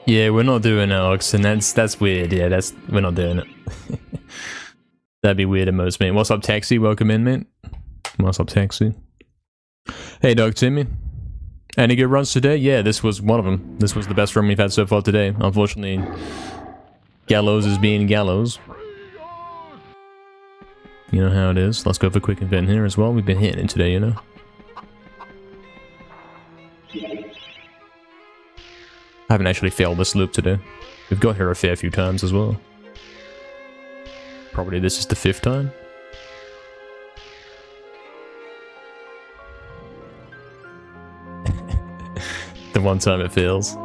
Yeah, we're not doing it, Ox, and that's weird. Yeah, we're not doing it. That'd be weird at most, mate. What's up, Taxi? Welcome in, mate. What's up, Taxi? Hey, Doug Timmy. Any good runs today? Yeah, this was one of them. This was the best run we've had so far today. Unfortunately, Gallows is being Gallows. You know how it is. Let's go for a quick event here as well. We've been hitting it today, you know. I haven't actually failed this loop today. We've got here a fair few times as well. Probably this is the 5th time. The one time it fails.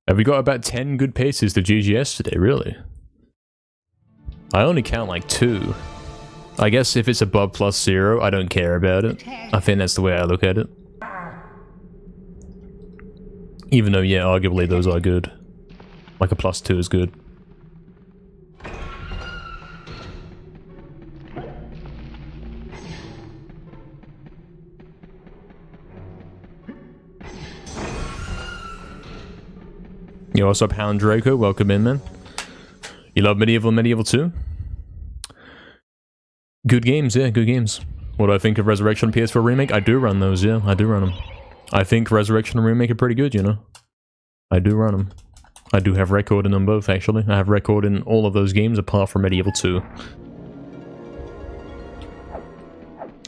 Have we got about 10 good paces to GGS today, really? I only count like 2. I guess if it's above +0, I don't care about it. I think that's the way I look at it. Even though, yeah, arguably those are good. Like a +2 is good. Yo, what's up, Hound Draco? Welcome in, man. You love MediEvil and MediEvil 2? Good games, yeah, good games. What do I think of Resurrection and PS4 Remake? I do run those, yeah, I do run them. I think Resurrection and Remake are pretty good, you know. I do run them. I do have record in them both, actually. I have record in all of those games apart from MediEvil 2.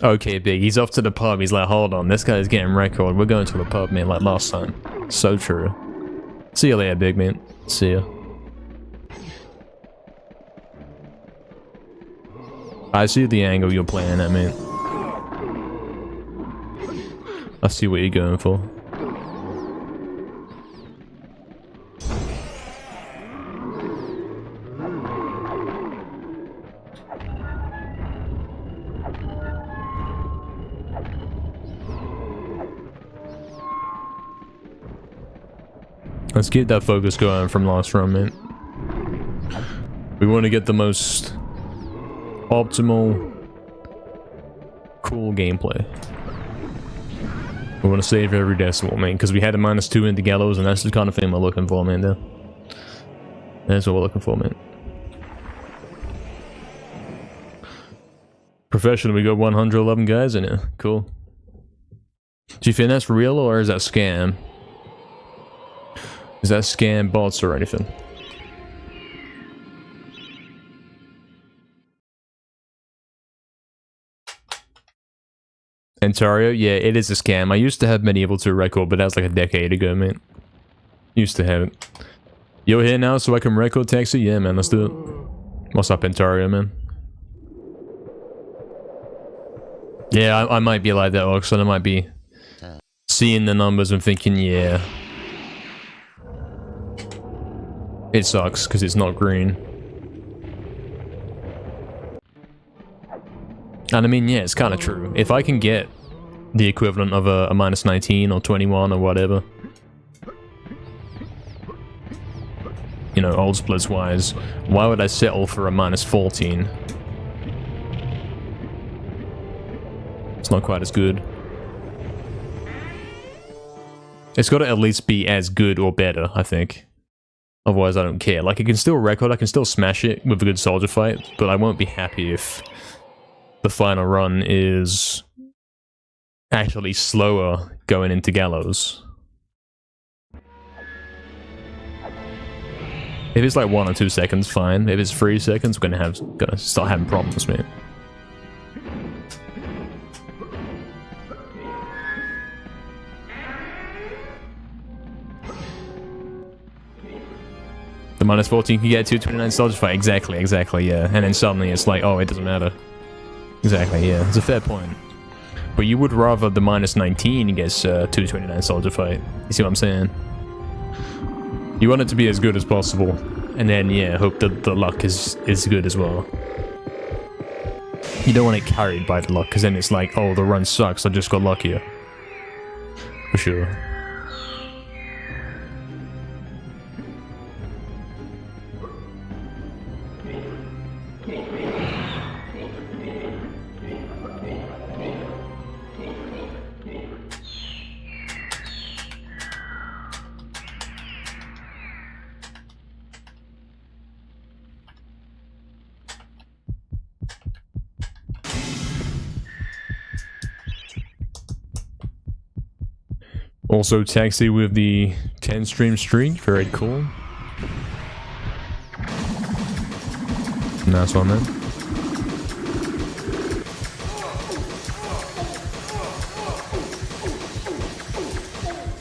Okay, Big, he's off to the pub. He's like, hold on, this guy's getting record. We're going to the pub, man, like last time. So true. See you later, Big man. See ya. I see the angle you're playing at, man. I see what you're going for. Let's get that focus going from last run, man. We want to get the most optimal, cool gameplay. We want to save every decimal, man, because we had a -2 into gallows, and that's the kind of thing we're looking for, man. That's what we're looking for, man. Professional, we got 111 guys in it. Cool. Do you think that's real, or is that scam? Is that scam bots or anything? Ontario? Yeah, it is a scam. I used to have MediEvil 2 record, but that was like a decade ago, man. Used to have it. You're here now so I can record taxi? Yeah, man, let's do it. What's up, Ontario, man? Yeah, I might be like that, Oxford. I might be seeing the numbers and thinking, yeah. It sucks, because it's not green. And I mean, yeah, it's kind of true. If I can get the equivalent of a -19 or 21 or whatever, you know, old splits wise, why would I settle for a -14? It's not quite as good. It's got to at least be as good or better, I think. Otherwise, I don't care. Like, I can still record, I can still smash it with a good soldier fight, but I won't be happy if the final run is actually slower going into gallows. If it's like 1 or 2 seconds, fine. If it's 3 seconds, we're gonna start having problems, man. The -14 can get 229 soldier fight. Exactly, yeah. And then suddenly it's like, oh, it doesn't matter. Exactly, yeah. It's a fair point. But you would rather the -19 gets 229 soldier fight. You see what I'm saying? You want it to be as good as possible. And then, yeah, hope that the luck is good as well. You don't want it carried by the luck, because then it's like, oh, the run sucks, I just got luckier. For sure. Also Taxi with the 10 stream streak, very cool. Nice one, man.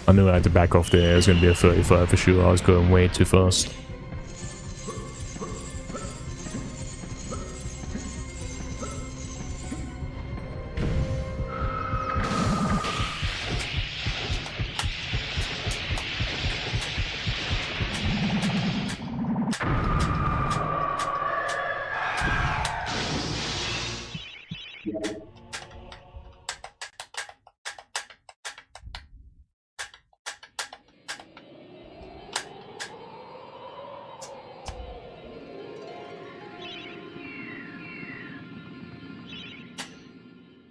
I knew I had to back off there. It was going to be a 35 for sure. I was going way too fast.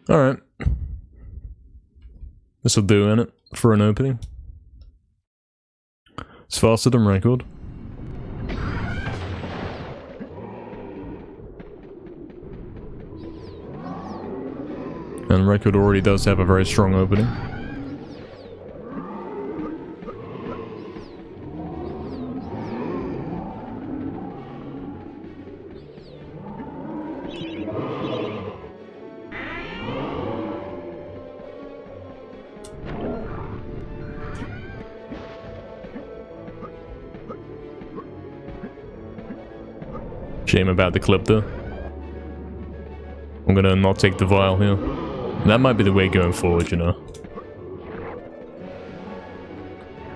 Alright. This'll do, innit? For an opening. It's faster than record. And record already does have a very strong opening. Shame about the clip though. I'm gonna not take the vial here. That might be the way going forward, you know.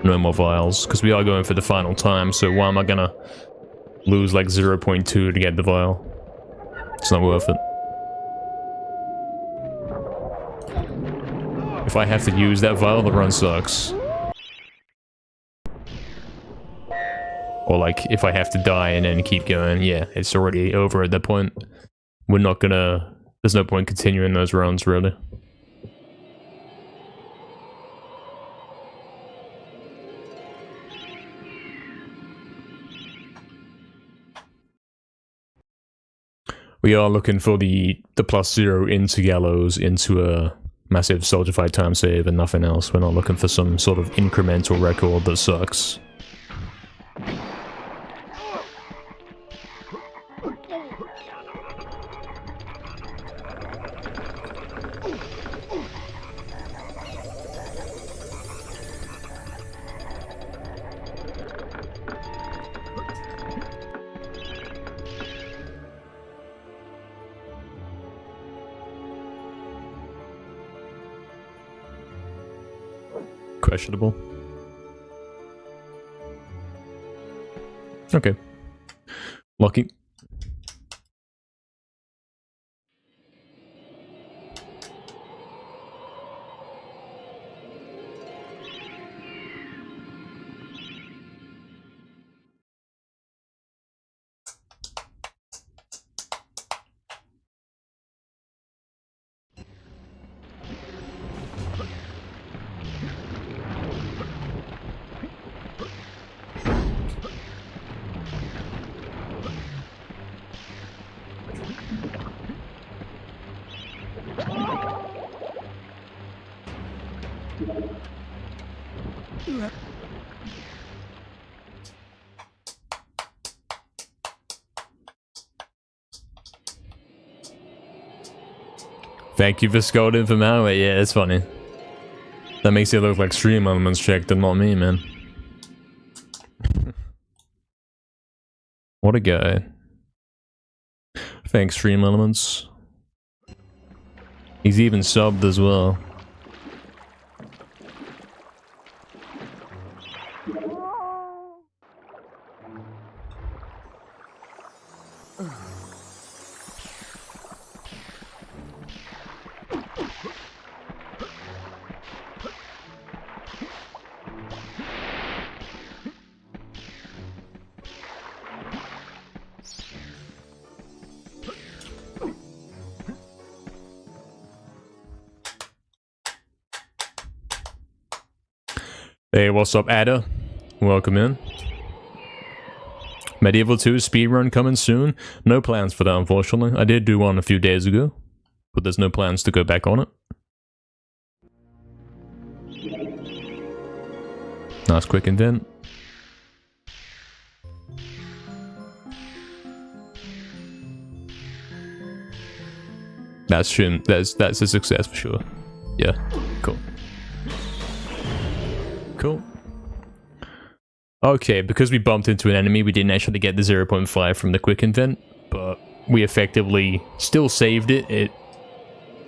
No more vials, because we are going for the final time, so why am I gonna lose like 0.2 to get the vial? It's not worth it. If I have to use that vial, the run sucks. Or like, if I have to die and then keep going, yeah, it's already over at that point. We're not gonna... There's no point continuing those runs, really. We are looking for the +0 into Gallows, into a massive solidified time save and nothing else. We're not looking for some sort of incremental record that sucks. Questionable. Okay. Lucky. Thank you for scolding for Malware. Yeah, it's funny. That makes it look like Stream Elements checked and not me, man. What a guy. Thanks, Stream Elements. He's even subbed as well. Hey, what's up, Ada? Welcome in. MediEvil 2 speedrun coming soon. No plans for that, unfortunately. I did do one a few days ago, but there's no plans to go back on it. Nice quick indent. That's a success for sure. Yeah, cool. Cool. Okay, because we bumped into an enemy, we didn't actually get the 0.5 from the quick indent, but we effectively still saved it.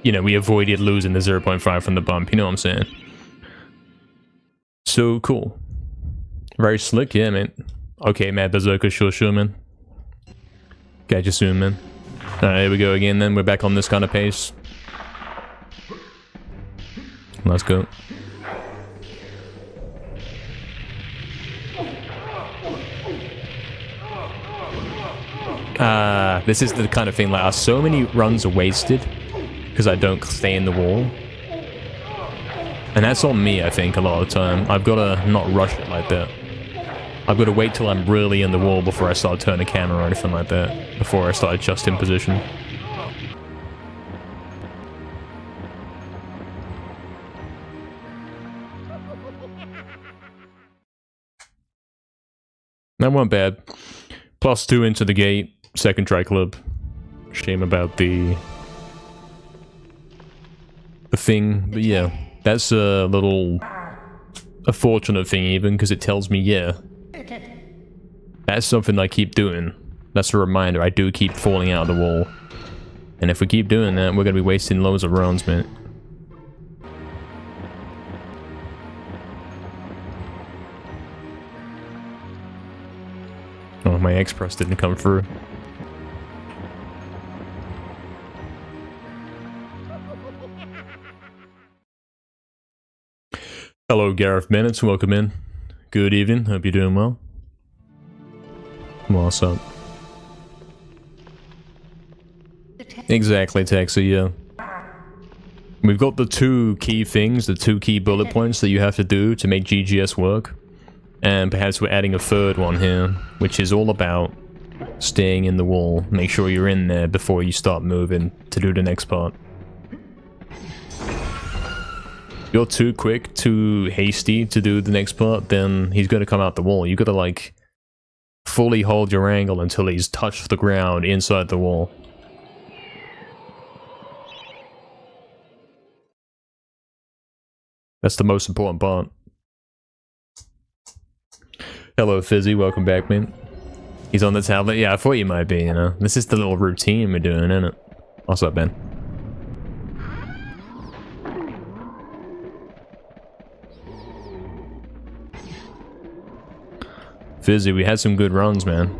You know, we avoided losing the 0.5 from the bump, you know what I'm saying? So, cool. Very slick, yeah, man. Okay, Mad Berserker, sure, man. Catch you soon, man. Alright, here we go again then. We're back on this kind of pace. Let's go. This is the kind of thing, like, so many runs are wasted because I don't stay in the wall. And that's on me, I think, a lot of the time. I've got to not rush it like that. I've got to wait till I'm really in the wall before I start turning the camera or anything like that. Before I start adjusting position. That wasn't bad. +2 into the gate. Second try club. Shame about the thing, but yeah. That's a fortunate thing even, because it tells me, yeah, that's something I keep doing. That's a reminder, I do keep falling out of the wall. And if we keep doing that, we're gonna be wasting loads of rounds, man. Oh, my X-Press didn't come through. Hello, Gareth Bennett. Welcome in. Good evening. Hope you're doing well. What's up? Exactly, Taxi, yeah. We've got the two key things, the two key bullet points that you have to do to make GGS work. And perhaps we're adding a third one here, which is all about staying in the wall. Make sure you're in there before you start moving to do the next part. If you're too quick, too hasty to do the next part, then he's going to come out the wall. You got to, like, fully hold your angle until he's touched the ground inside the wall. That's the most important part. Hello, Fizzy. Welcome back, man. He's on the tablet. Yeah, I thought you might be, you know. This is the little routine we're doing, isn't it? What's up, Ben? Fizzy, we had some good runs, man.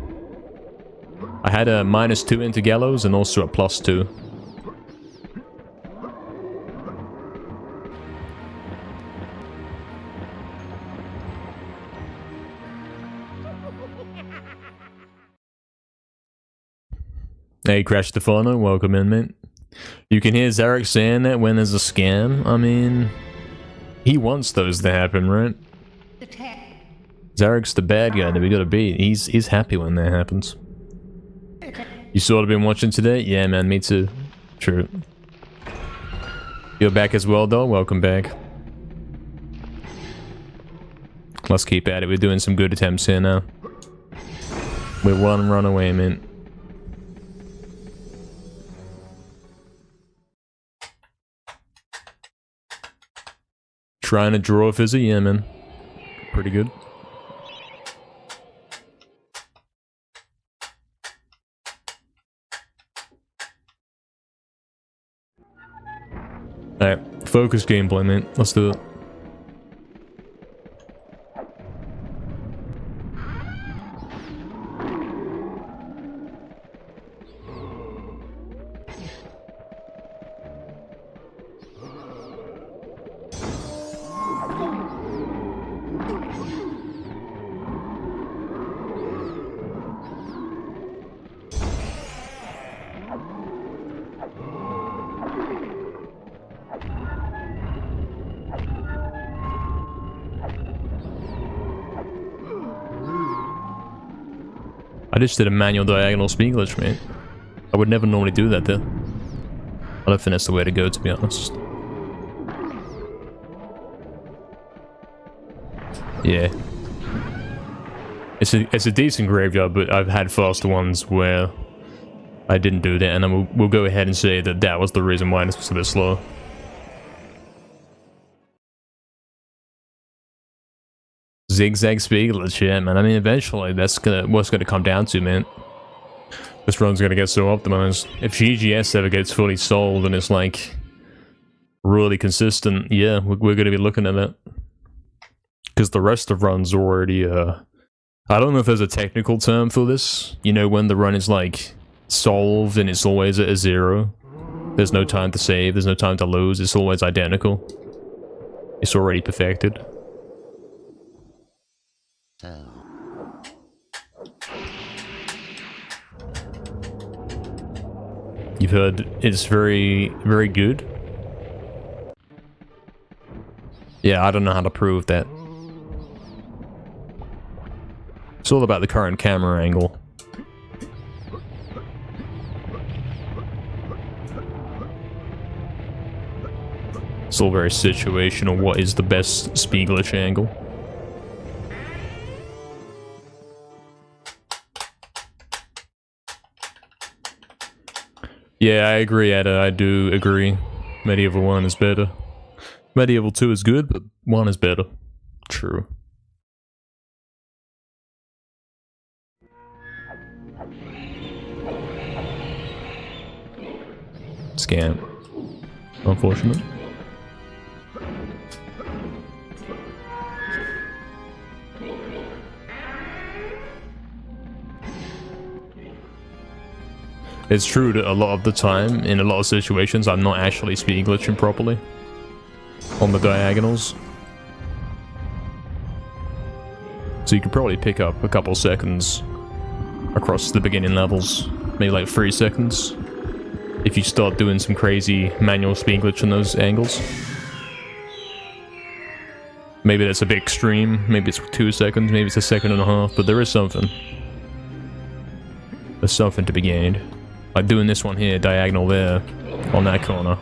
I had a -2 into gallows and also a +2. Hey, Crash Stefano, welcome in, mate. You can hear Zarek saying that when there's a scam. I mean, he wants those to happen, right? Zarek's the bad guy that we gotta beat. He's happy when that happens. You sort of been watching today? Yeah, man, me too. True. You're back as well, though. Welcome back. Let's keep at it. We're doing some good attempts here now. We're one run away, man. Trying to draw Fizzy? Yeah, man. Pretty good. Alright, focus gameplay, man. Let's do it. I just did a manual diagonal speed glitch, mate. I would never normally do that, though. I don't think that's the way to go, to be honest. Yeah. It's a decent graveyard, but I've had faster ones where I didn't do that, and then we'll go ahead and say that that was the reason why this was a bit slow. Zigzag speed glitch, yeah, man. I mean, eventually that's what's gonna come down to, man. This run's gonna get so optimized. If GGS ever gets fully sold and it's like really consistent, yeah, we're gonna be looking at that. Because the rest of runs already, I don't know if there's a technical term for this. You know, when the run is like solved and it's always at a 0. There's no time to save, there's no time to lose, it's always identical. It's already perfected. So, You've heard it's very, very good? Yeah, I don't know how to prove that. It's all about the current camera angle. It's all very situational. What is the best speed glitch angle? Yeah, I agree, Ada. I do agree. MediEvil 1 is better. MediEvil 2 is good, but 1 is better. True. Scam. Unfortunate. It's true that a lot of the time, in a lot of situations, I'm not actually speed glitching properly on the diagonals. So you could probably pick up a couple seconds across the beginning levels, maybe like 3 seconds, if you start doing some crazy manual speed glitch on those angles. Maybe that's a bit extreme, maybe it's 2 seconds, maybe it's 1.5 seconds, but there is something. There's something to be gained. Like doing this one here, diagonal there, on that corner.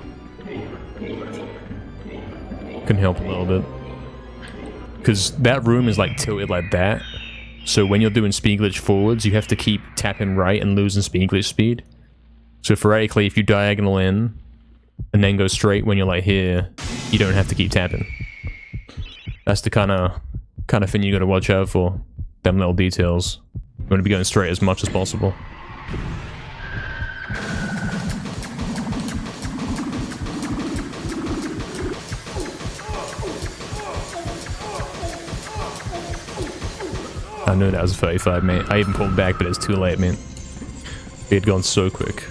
Can help a little bit. Because that room is like tilted like that. So when you're doing speed glitch forwards, you have to keep tapping right and losing speed glitch speed. So theoretically, if you diagonal in, and then go straight when you're like here, you don't have to keep tapping. That's the kind of thing you gotta watch out for. Them little details. You want to be going straight as much as possible. I knew that was a 35, mate. I even pulled back, but it's too late, man. It had gone so quick.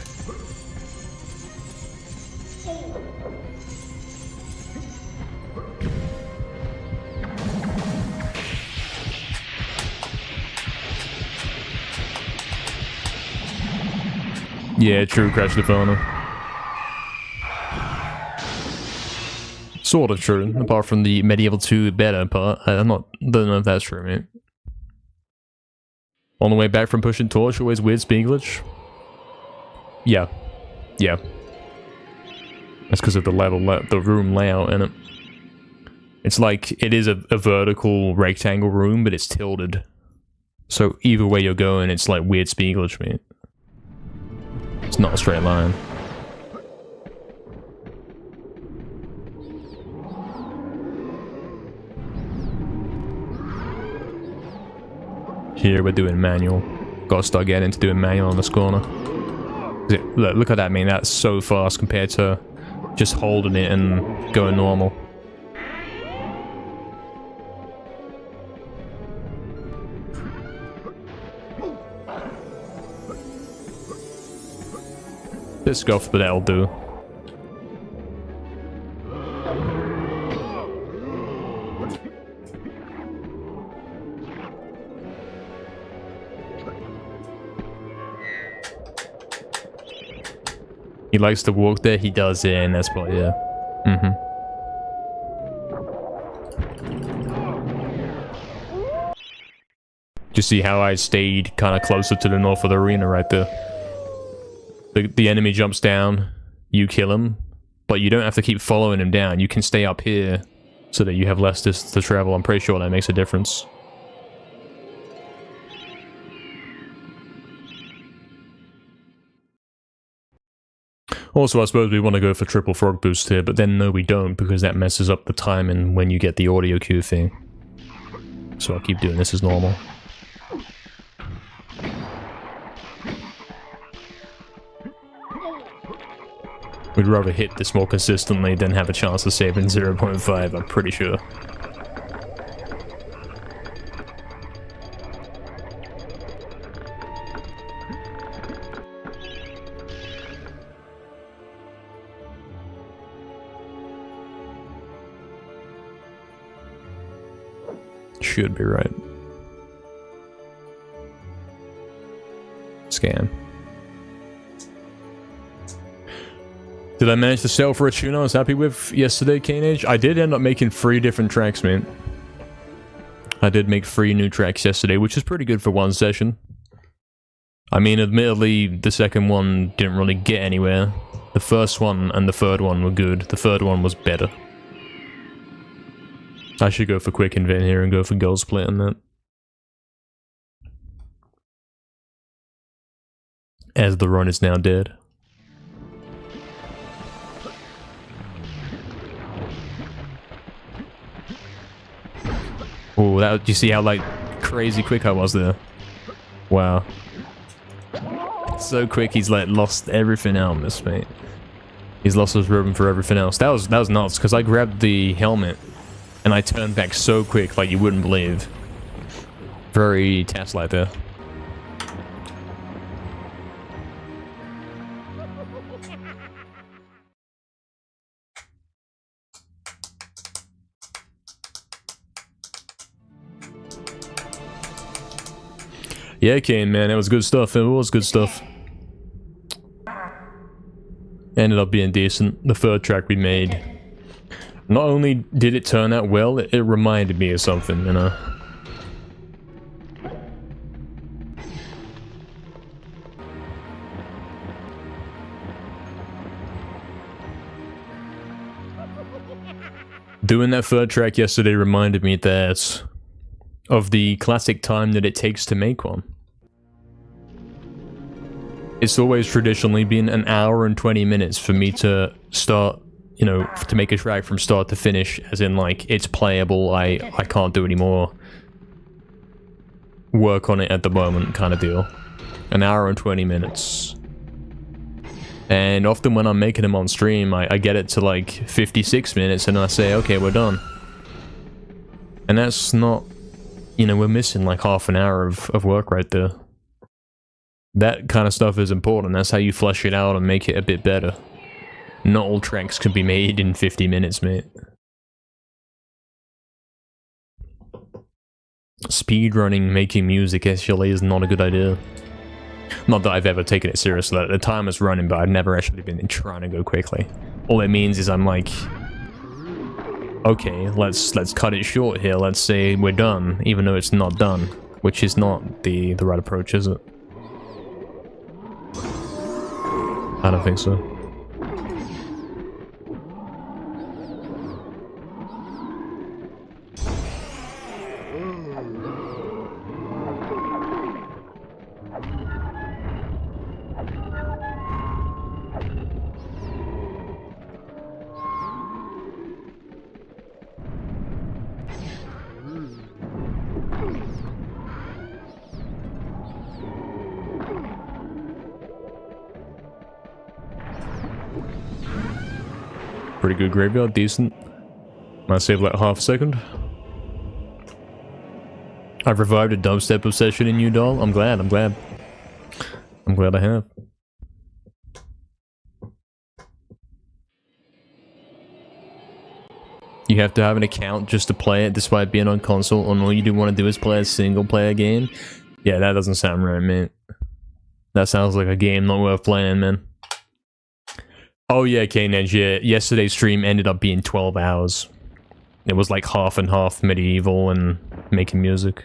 Yeah, true, Crash the Fauna. Sort of true, apart from the MediEvil 2 beta part. Don't know if that's true, mate. On the way back from pushing torch, always weird speed glitch? Yeah. Yeah. That's because of the the room layout in it. It's like, it is a vertical rectangle room, but it's tilted. So either way you're going, it's like weird speed glitch, mate. It's not a straight line. Here we're doing manual. Gotta start getting into doing manual on this corner. Look at that, man. That's so fast compared to just holding it and going normal. Bit scuffed, but that'll do. He likes to walk there, he does, yeah, and that's what, yeah. Do you see how I stayed kind of closer to the north of the arena right there? The enemy jumps down, you kill him, but you don't have to keep following him down. You can stay up here so that you have less distance to travel. I'm pretty sure that makes a difference. Also, I suppose we want to go for triple frog boost here, but then no we don't, because that messes up the timing when you get the audio cue thing. So I'll keep doing this as normal. We'd rather hit this more consistently than have a chance to save in 0.5, I'm pretty sure. Should be right. Scan. Did I manage to sell for a tune I was happy with yesterday, Canage? I did end up making 3 different tracks, man. I did make 3 new tracks yesterday, which is pretty good for one session. I mean, admittedly, the second one didn't really get anywhere. The first one and the third one were good. The third one was better. I should go for quick invent here and go for gold split on that. As the run is now dead. Oh, that, you see how like crazy quick I was there? Wow. So quick he's like lost everything else, mate. He's lost his rhythm for everything else. That was nuts, because I grabbed the helmet and I turned back so quick like you wouldn't believe. Very Tesla there. Yeah, Kane, man, it was good stuff. It was good stuff. Ended up being decent. The third track we made. Not only did it turn out well, it reminded me of something, you know. Doing that third track yesterday reminded me that of the classic time that it takes to make one. It's always traditionally been an hour and 20 minutes for me to start, you know, to make a track from start to finish, as in like, it's playable, I can't do any more work on it at the moment kind of deal. An hour and 20 minutes. And often when I'm making them on stream, I get it to like 56 minutes and I say, okay, we're done. And that's not, you know, we're missing like half an hour of work right there. That kind of stuff is important. That's how you flesh it out and make it a bit better. Not all tracks can be made in 50 minutes, mate. Speedrunning, making music actually is not a good idea. Not that I've ever taken it seriously. The time is running, but I've never actually been trying to go quickly. All it means is I'm like, okay, let's cut it short here. Let's say we're done, even though it's not done, which is not the right approach, is it? I don't think so. Pretty good graveyard, decent. Might save like half a second. I've revived a dubstep obsession in you, doll. I'm glad I have. You have to have an account just to play it despite being on console, and all you do want to do is play a single player game? Yeah, that doesn't sound right, man. That sounds like a game not worth playing, man. Oh yeah, K-Nedge, yeah. Yesterday's stream ended up being 12 hours. It was like half and half MediEvil and making music.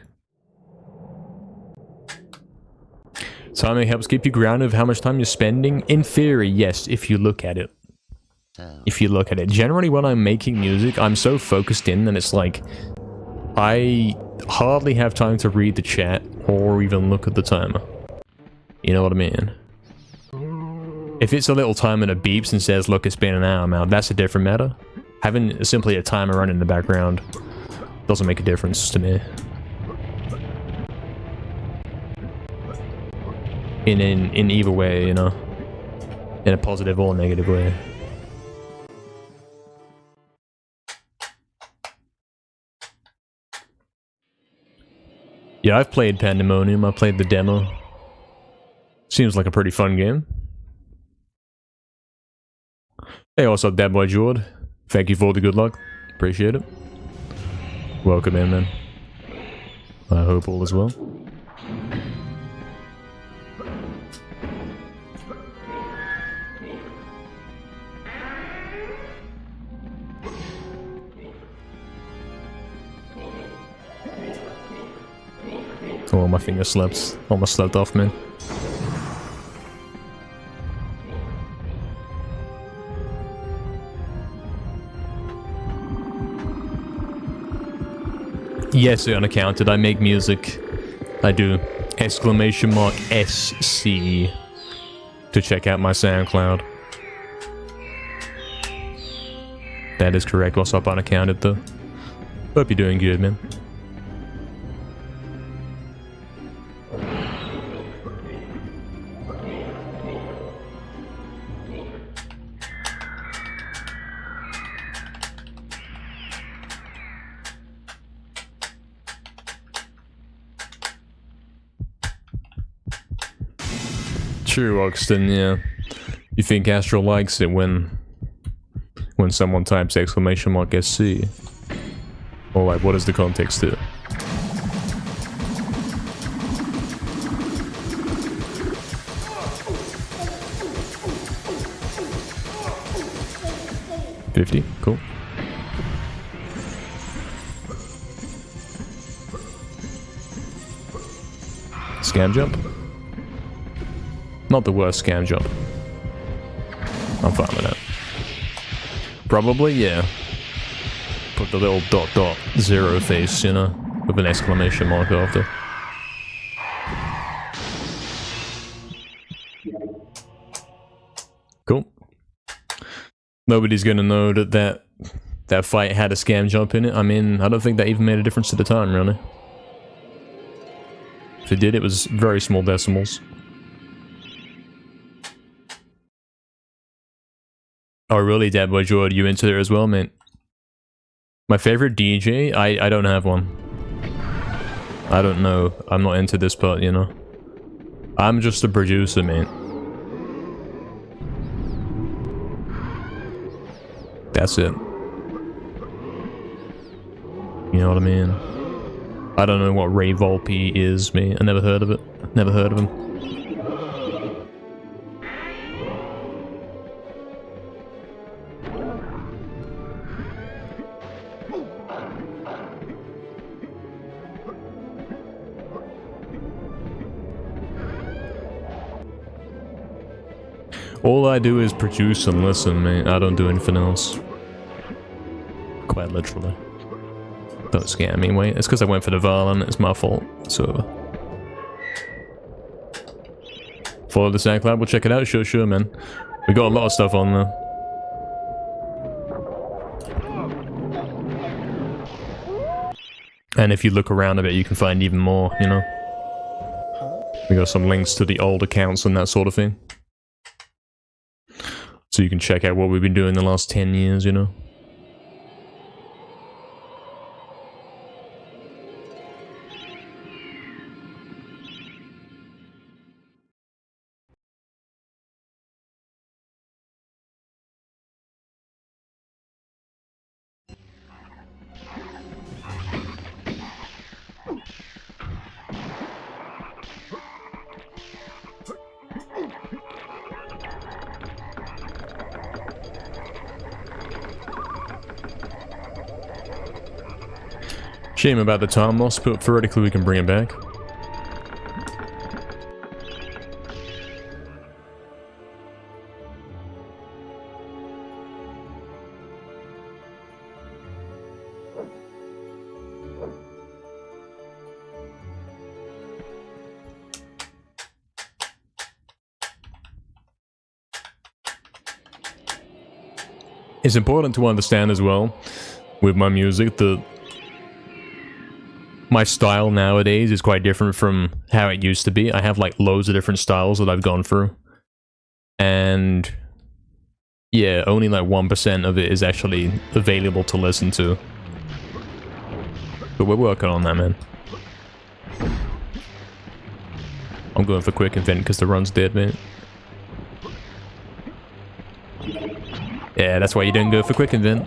Timing helps keep you grounded of how much time you're spending. In theory, yes, if you look at it. if you look at it. Generally, when I'm making music, I'm so focused in and it's like, I hardly have time to read the chat or even look at the timer. You know what I mean? If it's a little timer that beeps and says, look, it's been an hour now, that's a different matter. Having simply a timer running in the background doesn't make a difference to me. In either way, you know? In a positive or negative way. Yeah, I've played Pandemonium, I played the demo. Seems like a pretty fun game. Hey, what's up, Dad Boy Jord? Thank you for all the good luck. Appreciate it. Welcome in, man. I hope all is well. Oh, my finger slipped. Almost slipped off, man. Yes, unaccounted. I make music. I do. Exclamation mark SC to check out my SoundCloud. That is correct. What's up, unaccounted, though? Hope you're doing good, man. True, Oxton, yeah. You think Astral likes it when someone types exclamation mark SC? Or like, what is the context to it? $50, cool. Scam jump? Not the worst scam job. I'm fine with that. Probably, yeah. Put the little ... zero face, you know, with an exclamation mark after. Cool. Nobody's gonna know that fight had a scam jump in it. I mean, I don't think that even made a difference to the time, really. If it did, it was very small decimals. Oh really, Dad Boy Jordan, you into there as well, man? My favorite DJ? I don't have one. I don't know. I'm not into this part, you know? I'm just a producer, man. That's it. You know what I mean? I don't know what Ray Volpe is, me. I never heard of it. Never heard of him. All I do is produce and listen, mate. I don't do anything else. Quite literally. Don't scare me, wait. It's because I went for the violin. It's my fault. So. Follow the SoundCloud. We'll check it out. Sure, man. We got a lot of stuff on there. And if you look around a bit, you can find even more, you know? We got some links to the old accounts and that sort of thing. So you can check out what we've been doing the last 10 years, you know? Shame about the time loss, but theoretically we can bring it back. It's important to understand as well, with my music, that my style nowadays is quite different from how it used to be. I have like loads of different styles that I've gone through. And yeah, only like 1% of it is actually available to listen to. But we're working on that, man. I'm going for quick event because the run's dead, man. Yeah, that's why you didn't go for quick event.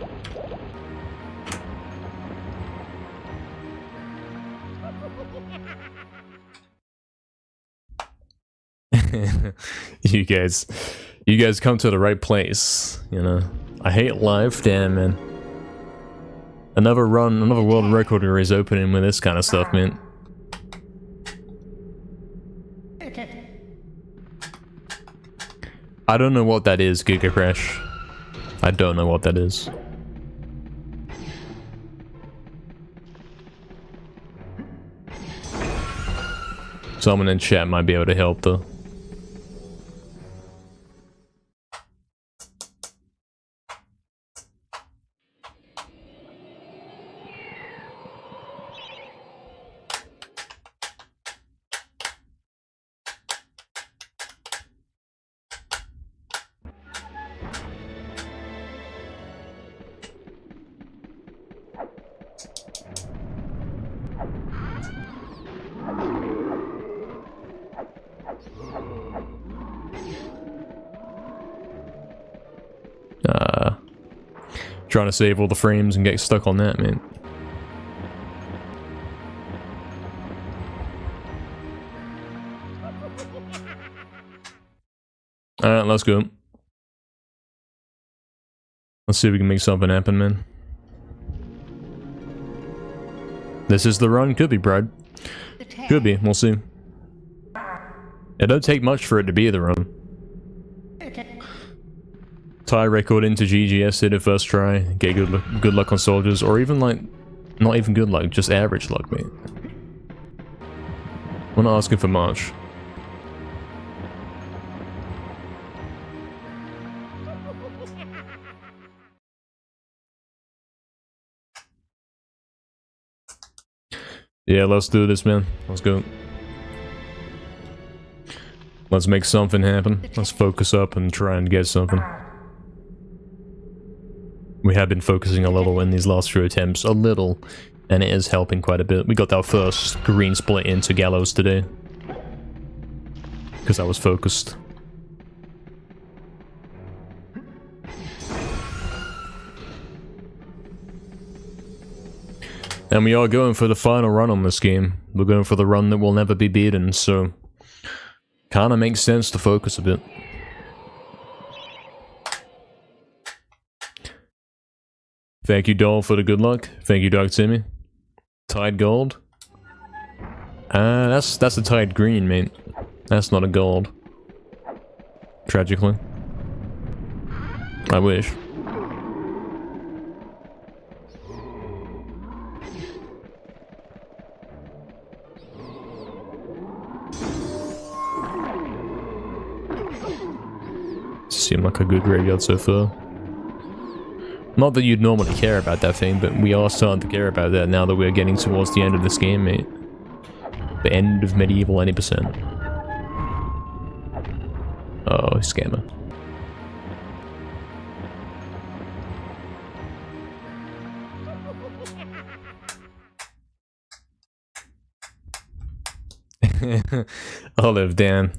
You guys come to the right place, you know. I hate life, damn, man. Another world record is opening with this kind of stuff, man. I don't know what that is, Giga Crash. I don't know what that is. Someone in chat might be able to help, though. Trying to save all the frames and get stuck on that, man. Alright, let's go. Let's see if we can make something happen, man. This is the run? Could be, Brad. Could be, we'll see. It don't take much for it to be the run. Tie record into GGS, did it first try, get good luck on soldiers, or even like, not even good luck, just average luck, mate. We're not asking for much. Yeah, let's do this, man. Let's go. Let's make something happen. Let's focus up and try and get something. We have been focusing a little in these last few attempts, a little, and it is helping quite a bit. We got our first green split into Gallows today, because I was focused. And we are going for the final run on this game. We're going for the run that will never be beaten, so kinda makes sense to focus a bit. Thank you, Doll, for the good luck. Thank you, Dr. Timmy. Tide gold. That's a tide green, mate. That's not a gold. Tragically. I wish. Seemed like a good graveyard so far. Not that you'd normally care about that thing, but we are starting to care about that now that we're getting towards the end of this game, mate. The end of MediEvil 80%. Oh, scammer. Olive, Dan.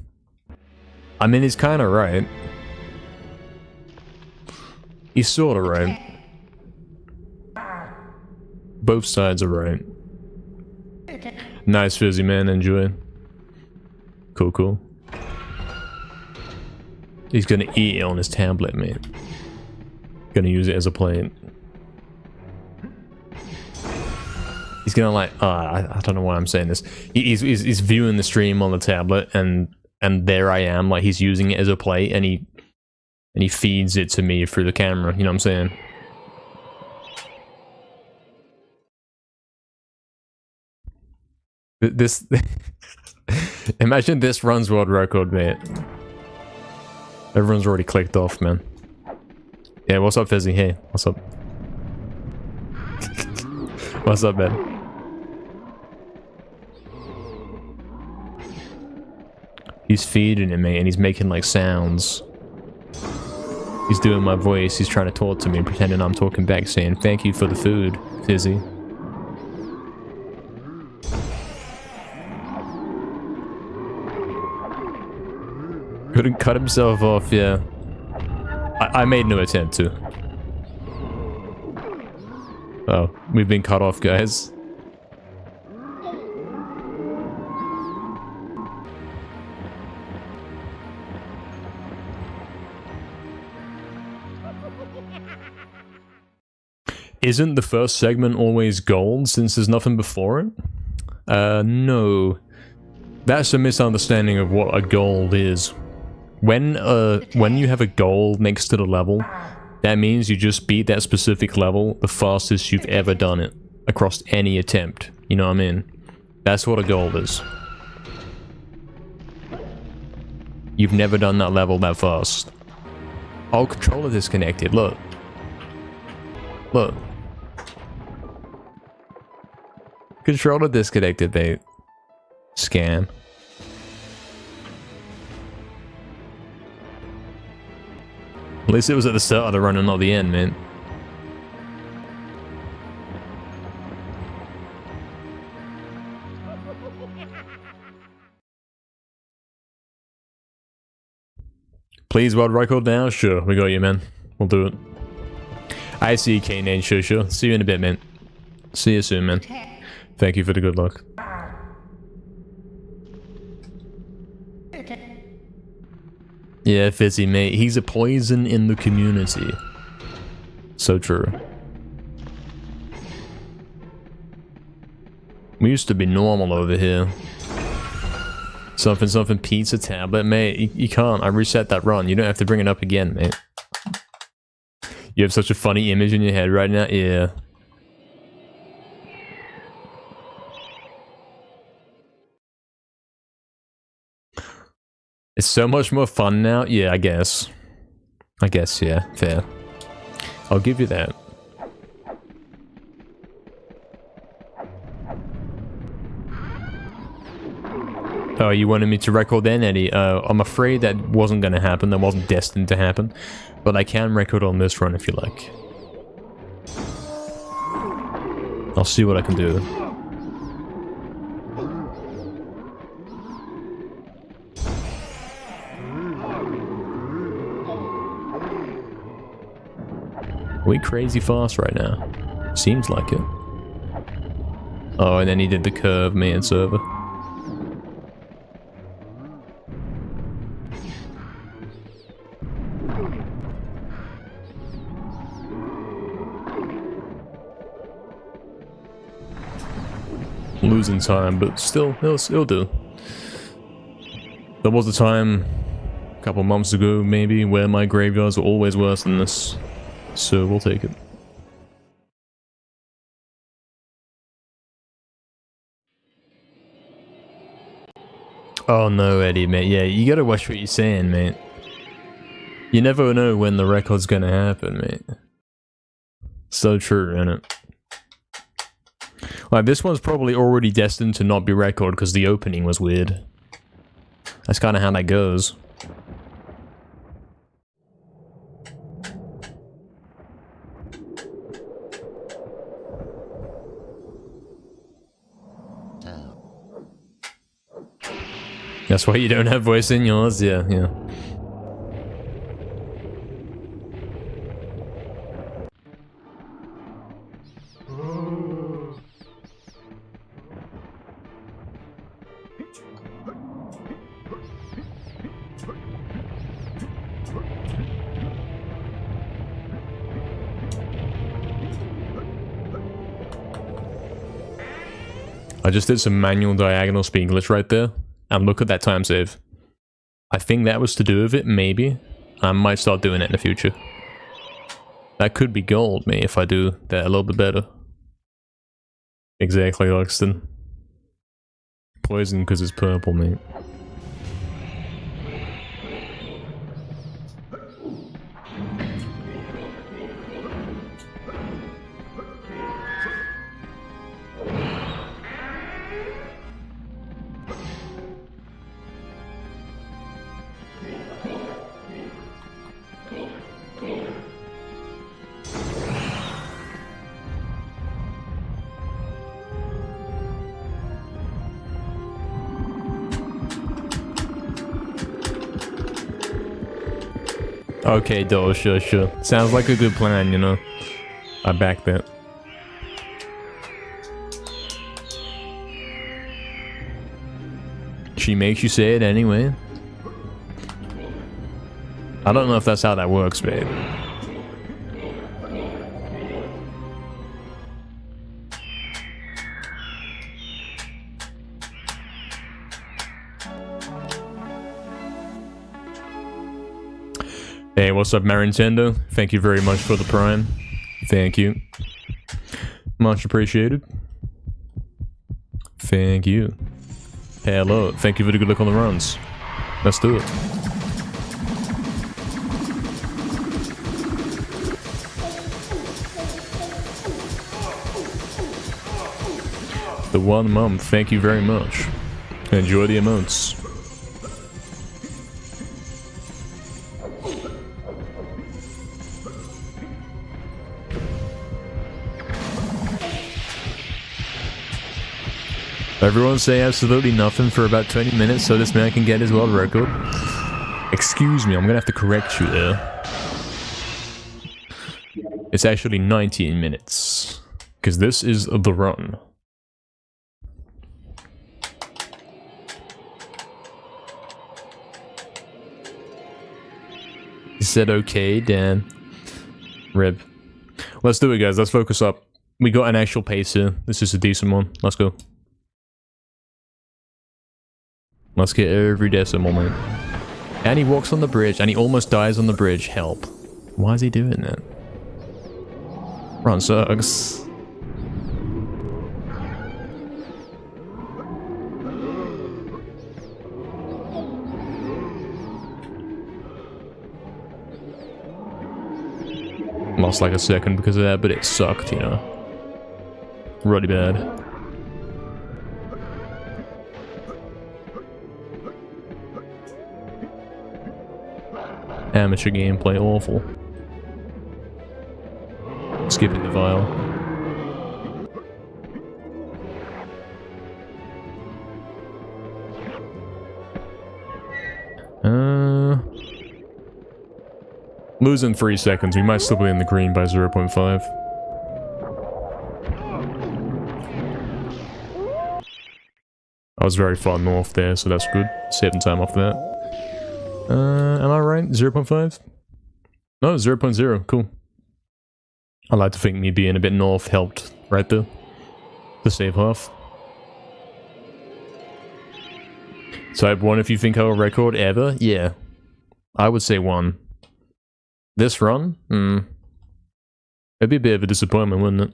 I mean, he's kinda right. He's sorta right. Both sides are right. Nice fizzy, man, enjoy. Cool, cool. He's gonna eat it on his tablet, man. Gonna use it as a plate. He's gonna like, I don't know why I'm saying this. He's viewing the stream on the tablet, and there I am, like he's using it as a plate, and he feeds it to me through the camera, you know what I'm saying? This... Imagine this runs world record, mate. Everyone's already clicked off, man. Yeah, what's up, Fizzy? Hey, what's up? What's up, man? He's feeding it, mate, and he's making like sounds. He's doing my voice. He's trying to talk to me, pretending I'm talking back, saying, "Thank you for the food, Fizzy." Couldn't cut himself off, yeah. I made no attempt to. Oh, we've been cut off, guys. Isn't the first segment always gold since there's nothing before it? No. That's a misunderstanding of what a gold is. When you have a gold next to the level, that means you just beat that specific level the fastest you've ever done it across any attempt. You know what I mean? That's what a gold is. You've never done that level that fast. Oh, controller disconnected. Look. Look. Controller disconnected, mate. Scam. At least it was at the start of the run and not the end, man. Please, world record now? Sure, we got you, man. We'll do it. I see you, K-Nane. Sure. See you in a bit, man. See you soon, man. Thank you for the good luck. Yeah, Fizzy, mate. He's a poison in the community. So true. We used to be normal over here. Something pizza tablet, mate. You can't. I reset that run. You don't have to bring it up again, mate. You have such a funny image in your head right now. Yeah. It's so much more fun now. Yeah, I guess. Yeah. Fair. I'll give you that. Oh, you wanted me to record then, Eddie? I'm afraid that wasn't going to happen. That wasn't destined to happen. But I can record on this run if you like. I'll see what I can do. We crazy fast right now. Seems like it. Oh, and then he did the curve, me and server. Losing time, but still, it'll do. There was a time, a couple months ago maybe, where my graveyards were always worse than this. So we'll take it. Oh no, Eddie, mate. Yeah, you gotta watch what you're saying, mate. You never know when the record's gonna happen, mate. So true, innit? Like, this one's probably already destined to not be recorded because the opening was weird. That's kind of how that goes. That's why you don't have voice in yours? Yeah. I just did some manual diagonal speed glitch right there. And look at that time save. I think that was to do with it, maybe. I might start doing it in the future. That could be gold, mate, if I do that a little bit better. Exactly, Luxton. Poison because it's purple, mate. Okay, Dole, sure. Sounds like a good plan, you know. I back that. She makes you say it anyway. I don't know if that's how that works, babe. Hey, what's up, Marintendo? Thank you very much for the prime. Thank you. Much appreciated. Thank you. Hello. Thank you for the good look on the runs. Let's do it. The 1 month. Thank you very much. Enjoy the emotes. Everyone say absolutely nothing for about 20 minutes so this man can get his world record. Excuse me, I'm gonna have to correct you there. It's actually 19 minutes. Because this is the run. He said okay, Dan. Rib. Let's do it, guys. Let's focus up. We got an actual pace here. This is a decent one. Let's go. Let's get every decimal, man. And he walks on the bridge, and he almost dies on the bridge. Help. Why is he doing that? Run sucks. Lost like a second because of that, but it sucked, you know. Really bad. Amateur gameplay, awful. Skipping the vial. Losing 3 seconds. We might still be in the green by 0.5. I was very far north there, so that's good. Saving time off that. Am I right? 0.5? No, 0.0. Cool. I like to think me being a bit north helped right there. To save half. Type 1 if you think I will record ever? Yeah. I would say 1. This run? It'd be a bit of a disappointment, wouldn't it?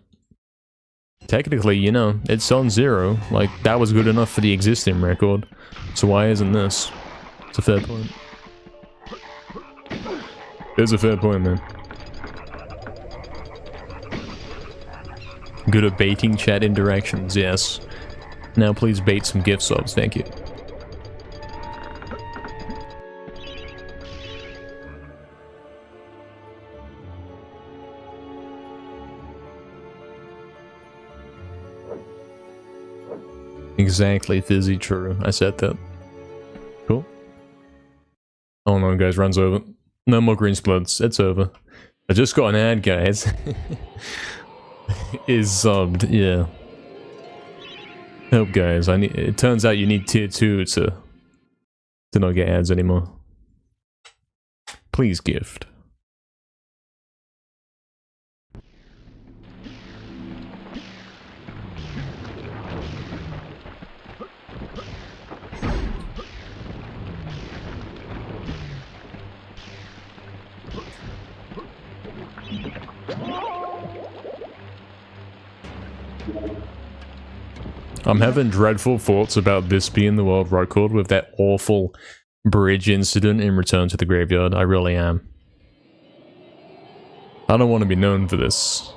Technically, you know, it's on 0. Like, that was good enough for the existing record. So why isn't this? It's a fair point. It's a fair point, man. Good at baiting chat interactions, yes. Now please bait some gift subs, thank you. Exactly, Fizzy, true. I said that. Cool. Oh no, guys, run's over. No more green splits, it's over. I just got an ad, guys. Is subbed, yeah. Help, guys. It turns out you need tier 2 to not get ads anymore. Please gift. I'm having dreadful thoughts about this being the world record with that awful bridge incident in Return to the Graveyard. I really am. I don't want to be known for this.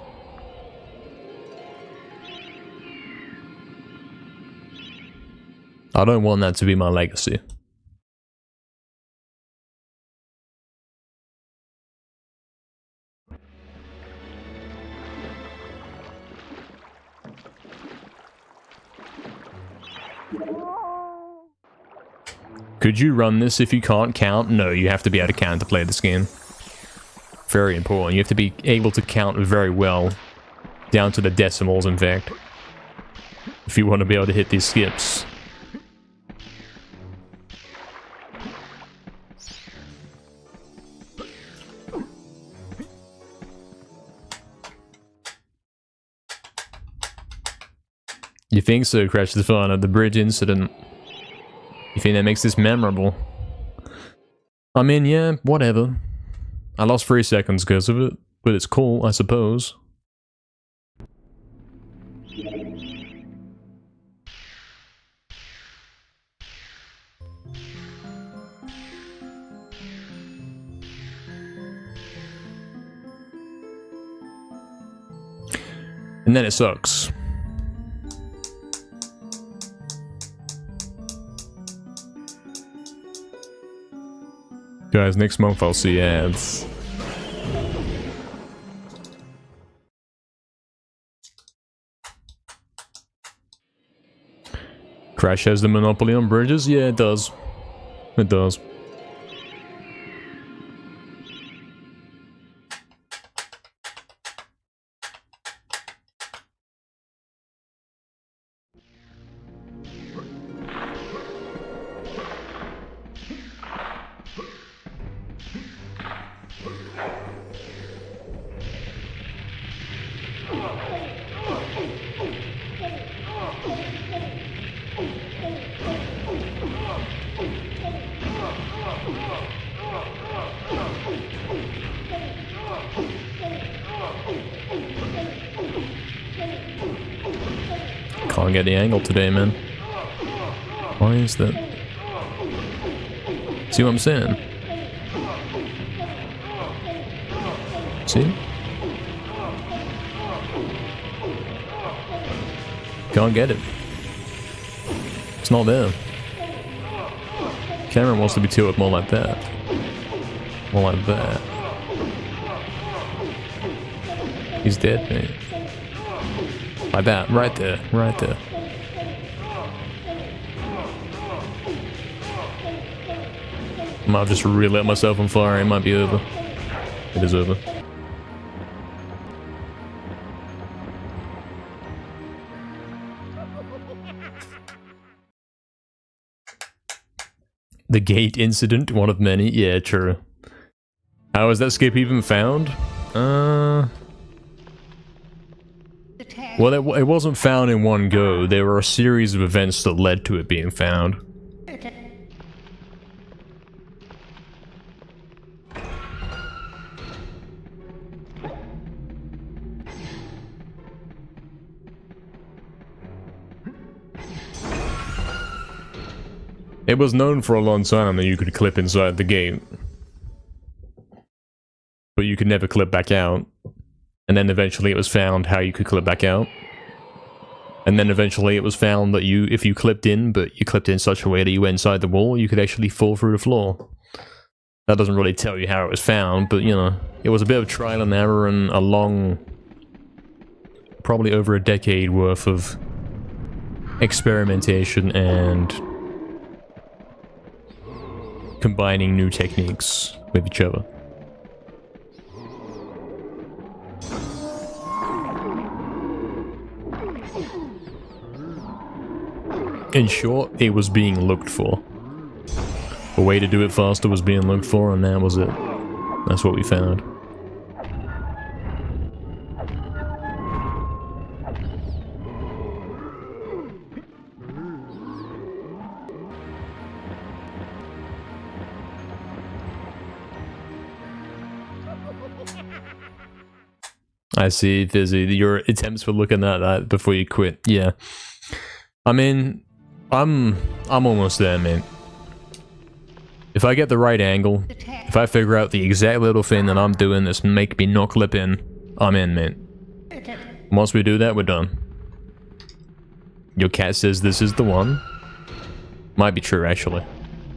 I don't want that to be my legacy. Could you run this if you can't count? No, you have to be able to count to play this game. very important. You have to be able to count very well, down to the decimals, in fact, if you want to be able to hit these skips. You think so, Crash the Fun, of the bridge incident? You think that makes this memorable? I mean, yeah, whatever. I lost 3 seconds because of it, but it's cool, I suppose. And then it sucks. Guys, next month I'll see ads. Crash has the monopoly on bridges? Yeah, it does. It does. Can't get the angle today, man. Why is that? See what I'm saying? See? Can't get it. It's not there. Camera wants to be tilted more like that. More like that. He's dead, mate. Like that, right there, right there. I might have just relit myself on fire, it might be over. It is over. The gate incident, one of many? Yeah, true. How was that skip even found? Well, it wasn't found in one go. There were a series of events that led to it being found. It was known for a long time that you could clip inside the gate, but you could never clip back out. And then eventually it was found how you could clip back out. And then eventually it was found that if you clipped in, but you clipped in such a way that you went inside the wall, you could actually fall through the floor. That doesn't really tell you how it was found, but you know, it was a bit of trial and error and a long, probably over a decade worth of experimentation and combining new techniques with each other. In short, it was being looked for. A way to do it faster was being looked for, and that was it. That's what we found. I see, Fizzy. Your attempts were looking at that before you quit. Yeah. I mean, I'm almost there, man. If I get the right angle, if I figure out the exact little thing that I'm doing that's make me not clip in, I'm in, man. Once we do that, we're done. Your cat says this is the one. Might be true, actually.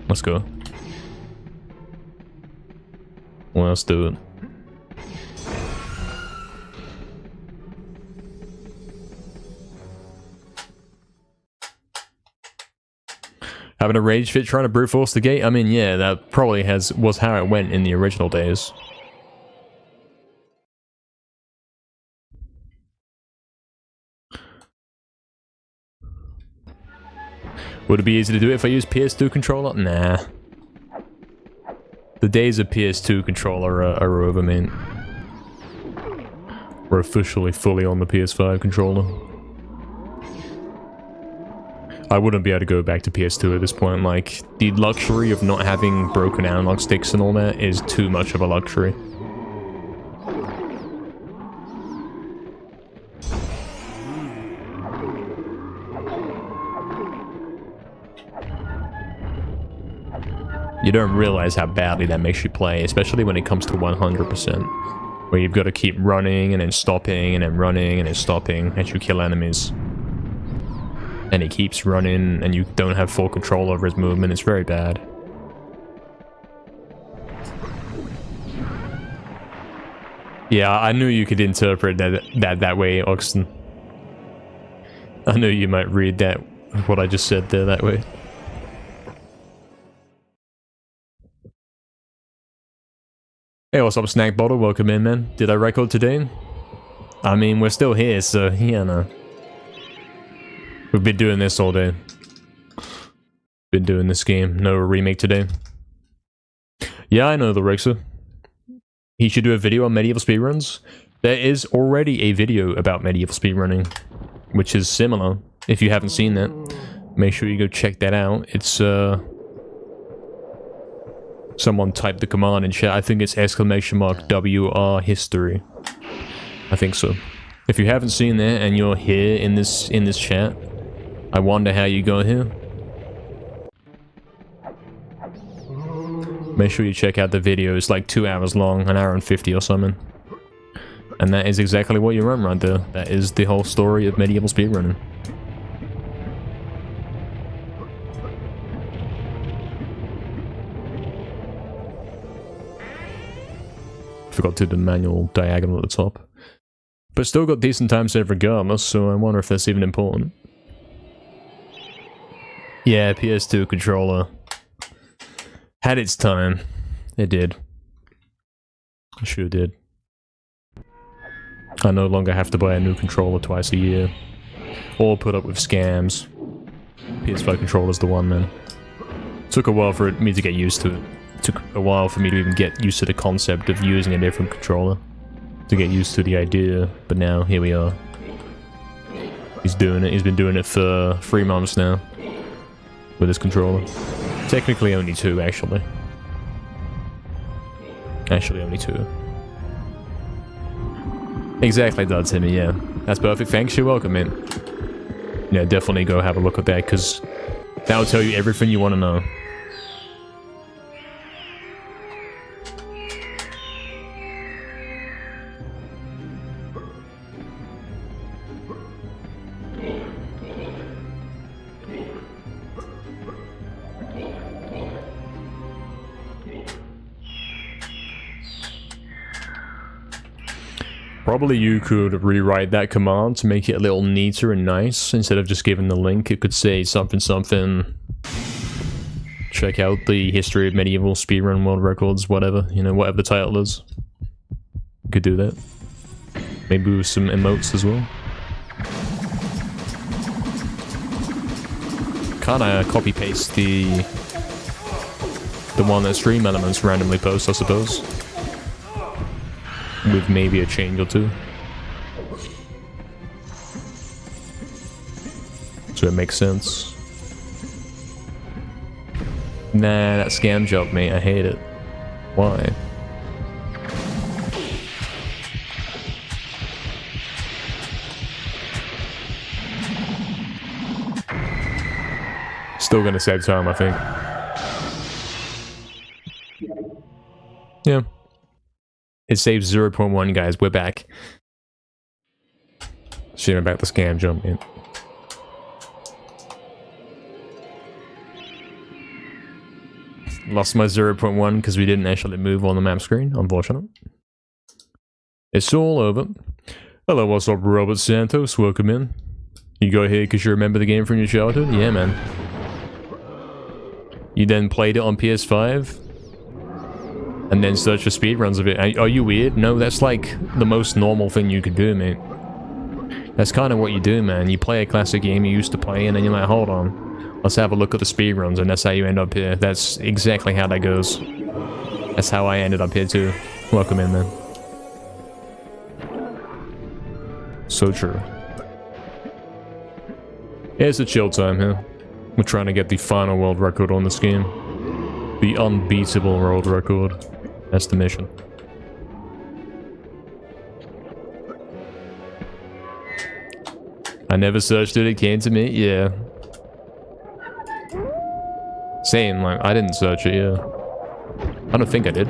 Let's go. Well, let's do it. Having a rage fit trying to brute force the gate? I mean, yeah, that probably was how it went in the original days. Would it be easy to do it if I use PS2 controller? Nah. The days of PS2 controller are over, man. We're officially fully on the PS5 controller. I wouldn't be able to go back to PS2 at this point. Like, the luxury of not having broken analog sticks and all that is too much of a luxury. You don't realize how badly that makes you play, especially when it comes to 100%. Where you've got to keep running and then stopping and then running and then stopping as you kill enemies. And he keeps running and you don't have full control over his movement. It's very bad. Yeah, I knew you could interpret that way, Oxton. I knew you might read that, what I just said there, that way. Hey, what's up, Snack Bottle? Welcome in, man. Did I record today? I mean, we're still here, so, yeah, no. We've been doing this all day. Been doing this game. No remake today. Yeah, I know the Rexer. He should do a video on MediEvil speedruns. There is already a video about MediEvil speedrunning, which is similar. If you haven't seen that, make sure you go check that out. It's, someone typed the command in chat. I think it's !WR history. I think so. If you haven't seen that and you're here in this chat, I wonder how you got here. Make sure you check out the video. It's like 2 hours long, an hour and 50 or something. And that is exactly what you run right there. That is the whole story of MediEvil speedrunning. Forgot to do the manual diagonal at the top. But still got decent time saved regardless, so I wonder if that's even important. Yeah, PS2 controller had its time. It did. It sure did. I no longer have to buy a new controller twice a year. Or put up with scams. PS5 controller's the one, man. Took a while for me to get used to it. Took a while for me to even get used to the concept of using a different controller. To get used to the idea, but now, here we are. He's doing it. He's been doing it for 3 months now. With his controller. Technically only 2, actually. Actually only 2. Exactly that, Timmy, yeah. That's perfect. Thanks, you're welcome, man. Yeah, definitely go have a look at that, because that'll tell you everything you want to know. Probably you could rewrite that command to make it a little neater and nice. Instead of just giving the link, it could say something something. Check out the history of MediEvil speedrun world records, whatever. You know, whatever the title is. You could do that. Maybe with some emotes as well. Kinda copy paste the one that Stream Elements randomly posts, I suppose. With maybe a change or two. So it makes sense. Nah, that scam job, mate. I hate it. Why? Still gonna save time, I think. Yeah. It saves 0.1, guys. We're back. Shit about the scam jump, man. Lost my 0.1 because we didn't actually move on the map screen, unfortunately. It's all over. Hello, what's up, Robert Santos? Welcome in. You got here because you remember the game from your childhood? Yeah, man. You then played it on PS5? And then search for speedruns of it. Are you weird? No, that's like the most normal thing you could do, mate. That's kind of what you do, man. You play a classic game you used to play, and then you're like, hold on. Let's have a look at the speedruns, and that's how you end up here. That's exactly how that goes. That's how I ended up here too. Welcome in, man. So true. Yeah, it's a chill time here. We're trying to get the final world record on this game. The unbeatable world record. That's the mission. I never searched it, it came to me, yeah. Same, like, I didn't search it, yeah. I don't think I did.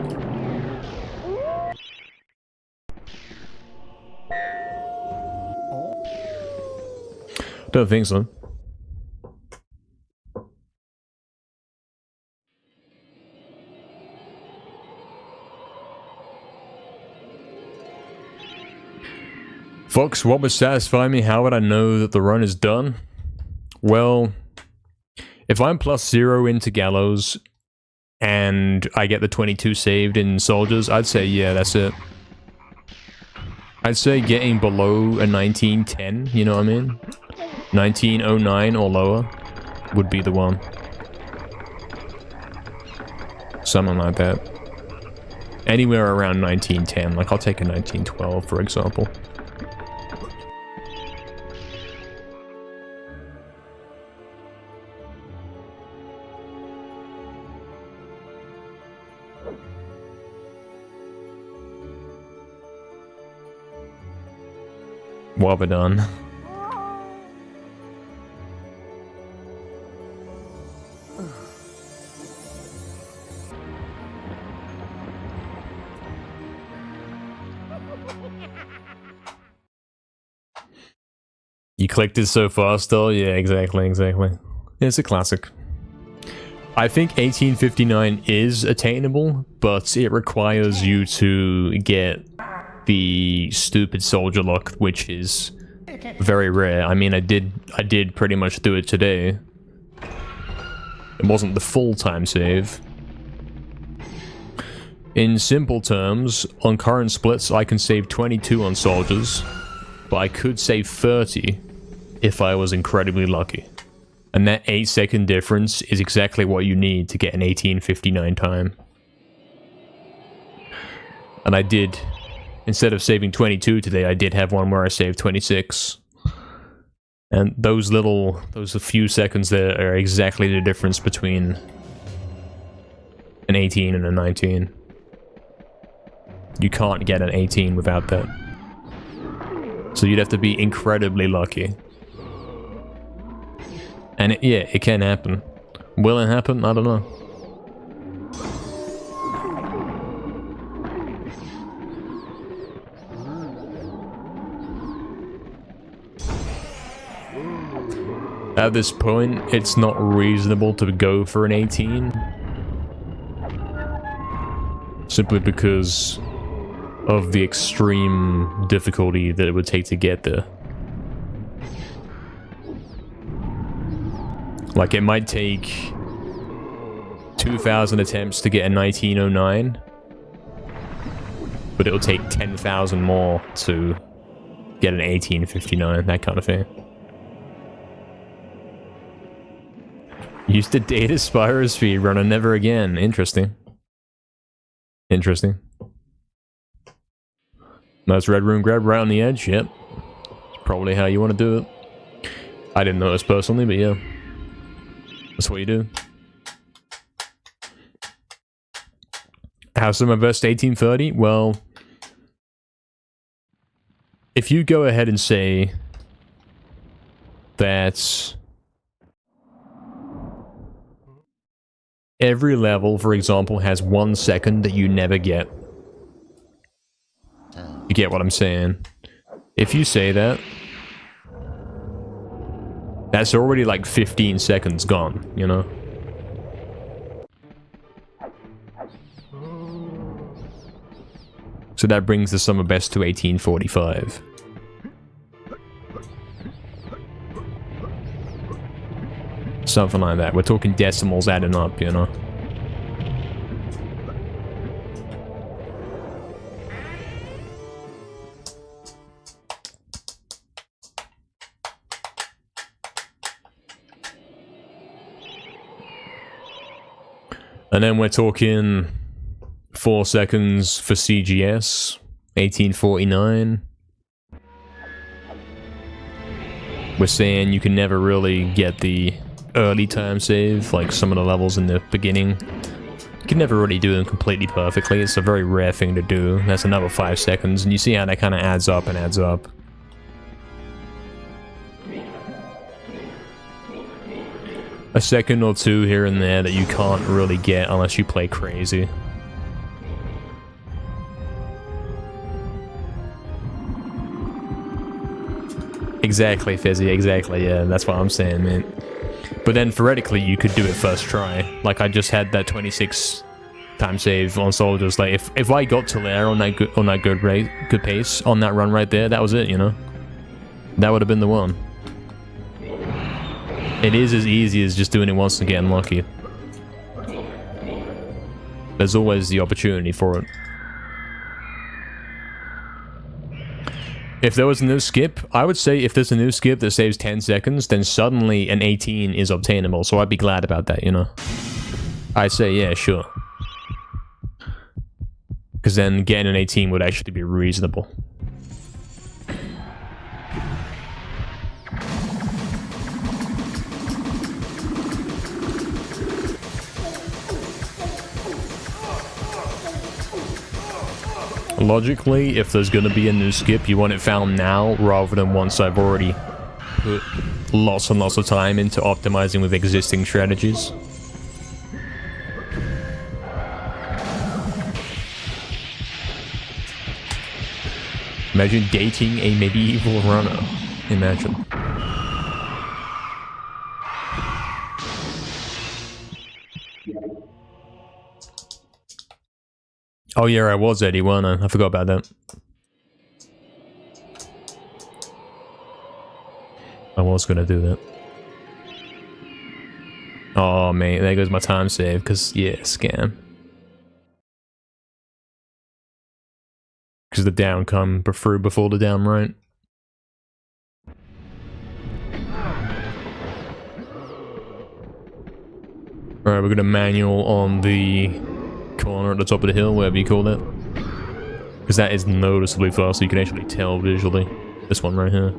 Don't think so. Fox, what would satisfy me? How would I know that the run is done? Well, if I'm +0 into Gallows and I get the 22 saved in Soldiers, I'd say, yeah, that's it. I'd say getting below a 1910, you know what I mean? 1909 or lower would be the one. Something like that. Anywhere around 1910, like I'll take a 1912 for example. What have I done? You clicked it so fast though? Yeah, exactly. It's a classic. I think 1859 is attainable, but it requires you to get the stupid soldier lock, which is very rare. I mean, I did pretty much do it today. It wasn't the full time save. In simple terms, on current splits, I can save 22 on soldiers, but I could save 30 if I was incredibly lucky. And that 8-second difference is exactly what you need to get an 1859 time. And I did, instead of saving 22 today, I did have one where I saved 26. And those few seconds there are exactly the difference between an 18 and a 19. You can't get an 18 without that. So you'd have to be incredibly lucky. And yeah, it can happen. Will it happen? I don't know. At this point, it's not reasonable to go for an 18. Simply because of the extreme difficulty that it would take to get there. Like, it might take 2,000 attempts to get a 1909, but it'll take 10,000 more to get an 1859, that kind of thing. Used to date a Spyro speedrunner, never again. Interesting. Interesting. Nice red room grab right on the edge, yep. It's probably how you want to do it. I didn't notice personally, but yeah. That's what you do. How's my best 1830? Well, if you go ahead and say that every level, for example, has 1 second that you never get. You get what I'm saying? If you say that, that's already like 15 seconds gone, you know? So that brings the summer best to 1845. Something like that. We're talking decimals adding up, you know? And then we're talking 4 seconds for CGS, 1849. We're saying you can never really get the early time save, like some of the levels in the beginning. You can never really do them completely perfectly. It's a very rare thing to do. That's another 5 seconds, and you see how that kind of adds up and adds up. A second or two here and there that you can't really get unless you play crazy. Exactly, Fizzy, exactly, yeah, that's what I'm saying, man. But then, theoretically, you could do it first try. Like, I just had that 26 time save on Soldiers. Like, if I got to there on that good pace, on that run right there, that was it, you know? That would have been the one. It is as easy as just doing it once and getting lucky. There's always the opportunity for it. If there was a new skip, I would say if there's a new skip that saves 10 seconds, then suddenly an 18 is obtainable, so I'd be glad about that, you know? I'd say, yeah, sure. Because then getting an 18 would actually be reasonable. Logically, if there's gonna be a new skip, you want it found now rather than once I've already put lots and lots of time into optimizing with existing strategies. Imagine dating a medieval runner. Imagine. Oh yeah, I was Eddie, weren't I? I forgot about that. I was gonna do that. Oh man, there goes my time save, because, yeah, scam. Because the down come through before the down right. Alright, we're gonna manual on the corner at the top of the hill, whatever you call that. Because that is noticeably fast, so you can actually tell visually. This one right here.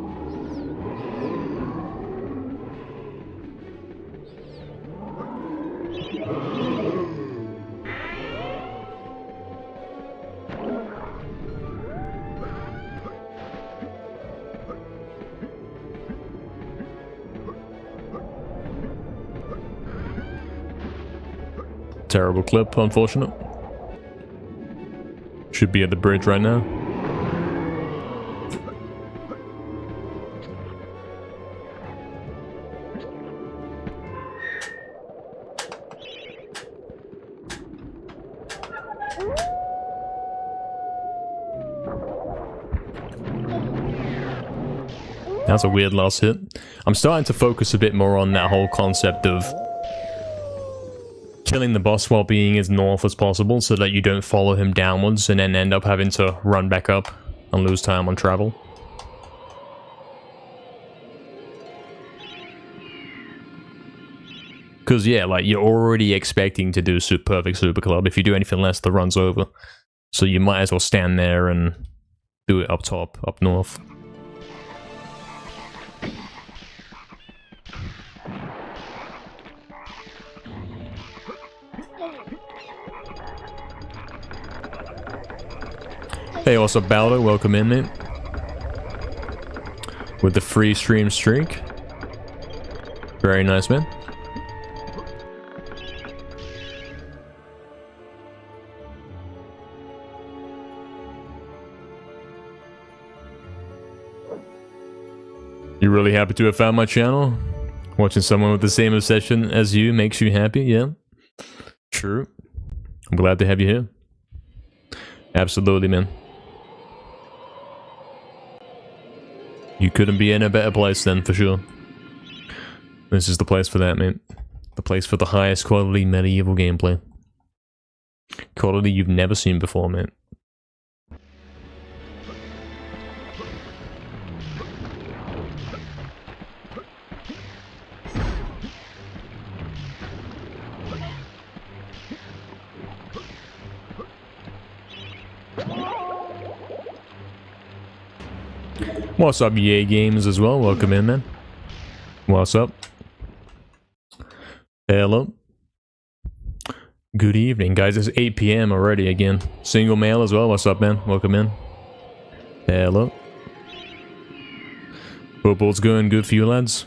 Terrible clip, unfortunate. Should be at the bridge right now. That's a weird last hit. I'm starting to focus a bit more on that whole concept of killing the boss while being as north as possible so that you don't follow him downwards and then end up having to run back up and lose time on travel. Because, yeah, like, you're already expecting to do perfect Super Club. If you do anything less, the run's over. So you might as well stand there and do it up top, up north. Hey, what's up, Baldo? Welcome in, mate. With the free stream streak. Very nice, man. You really happy to have found my channel? Watching someone with the same obsession as you makes you happy? Yeah. True. I'm glad to have you here. Absolutely, man. You couldn't be in a better place then, for sure. This is the place for that, mate. The place for the highest quality medieval gameplay. Quality you've never seen before, mate. What's up, EA Games as well? Welcome in, man. What's up? Hello. Good evening, guys. It's 8 PM already again. Single male as well. What's up, man? Welcome in. Hello. Football's going good for you, lads.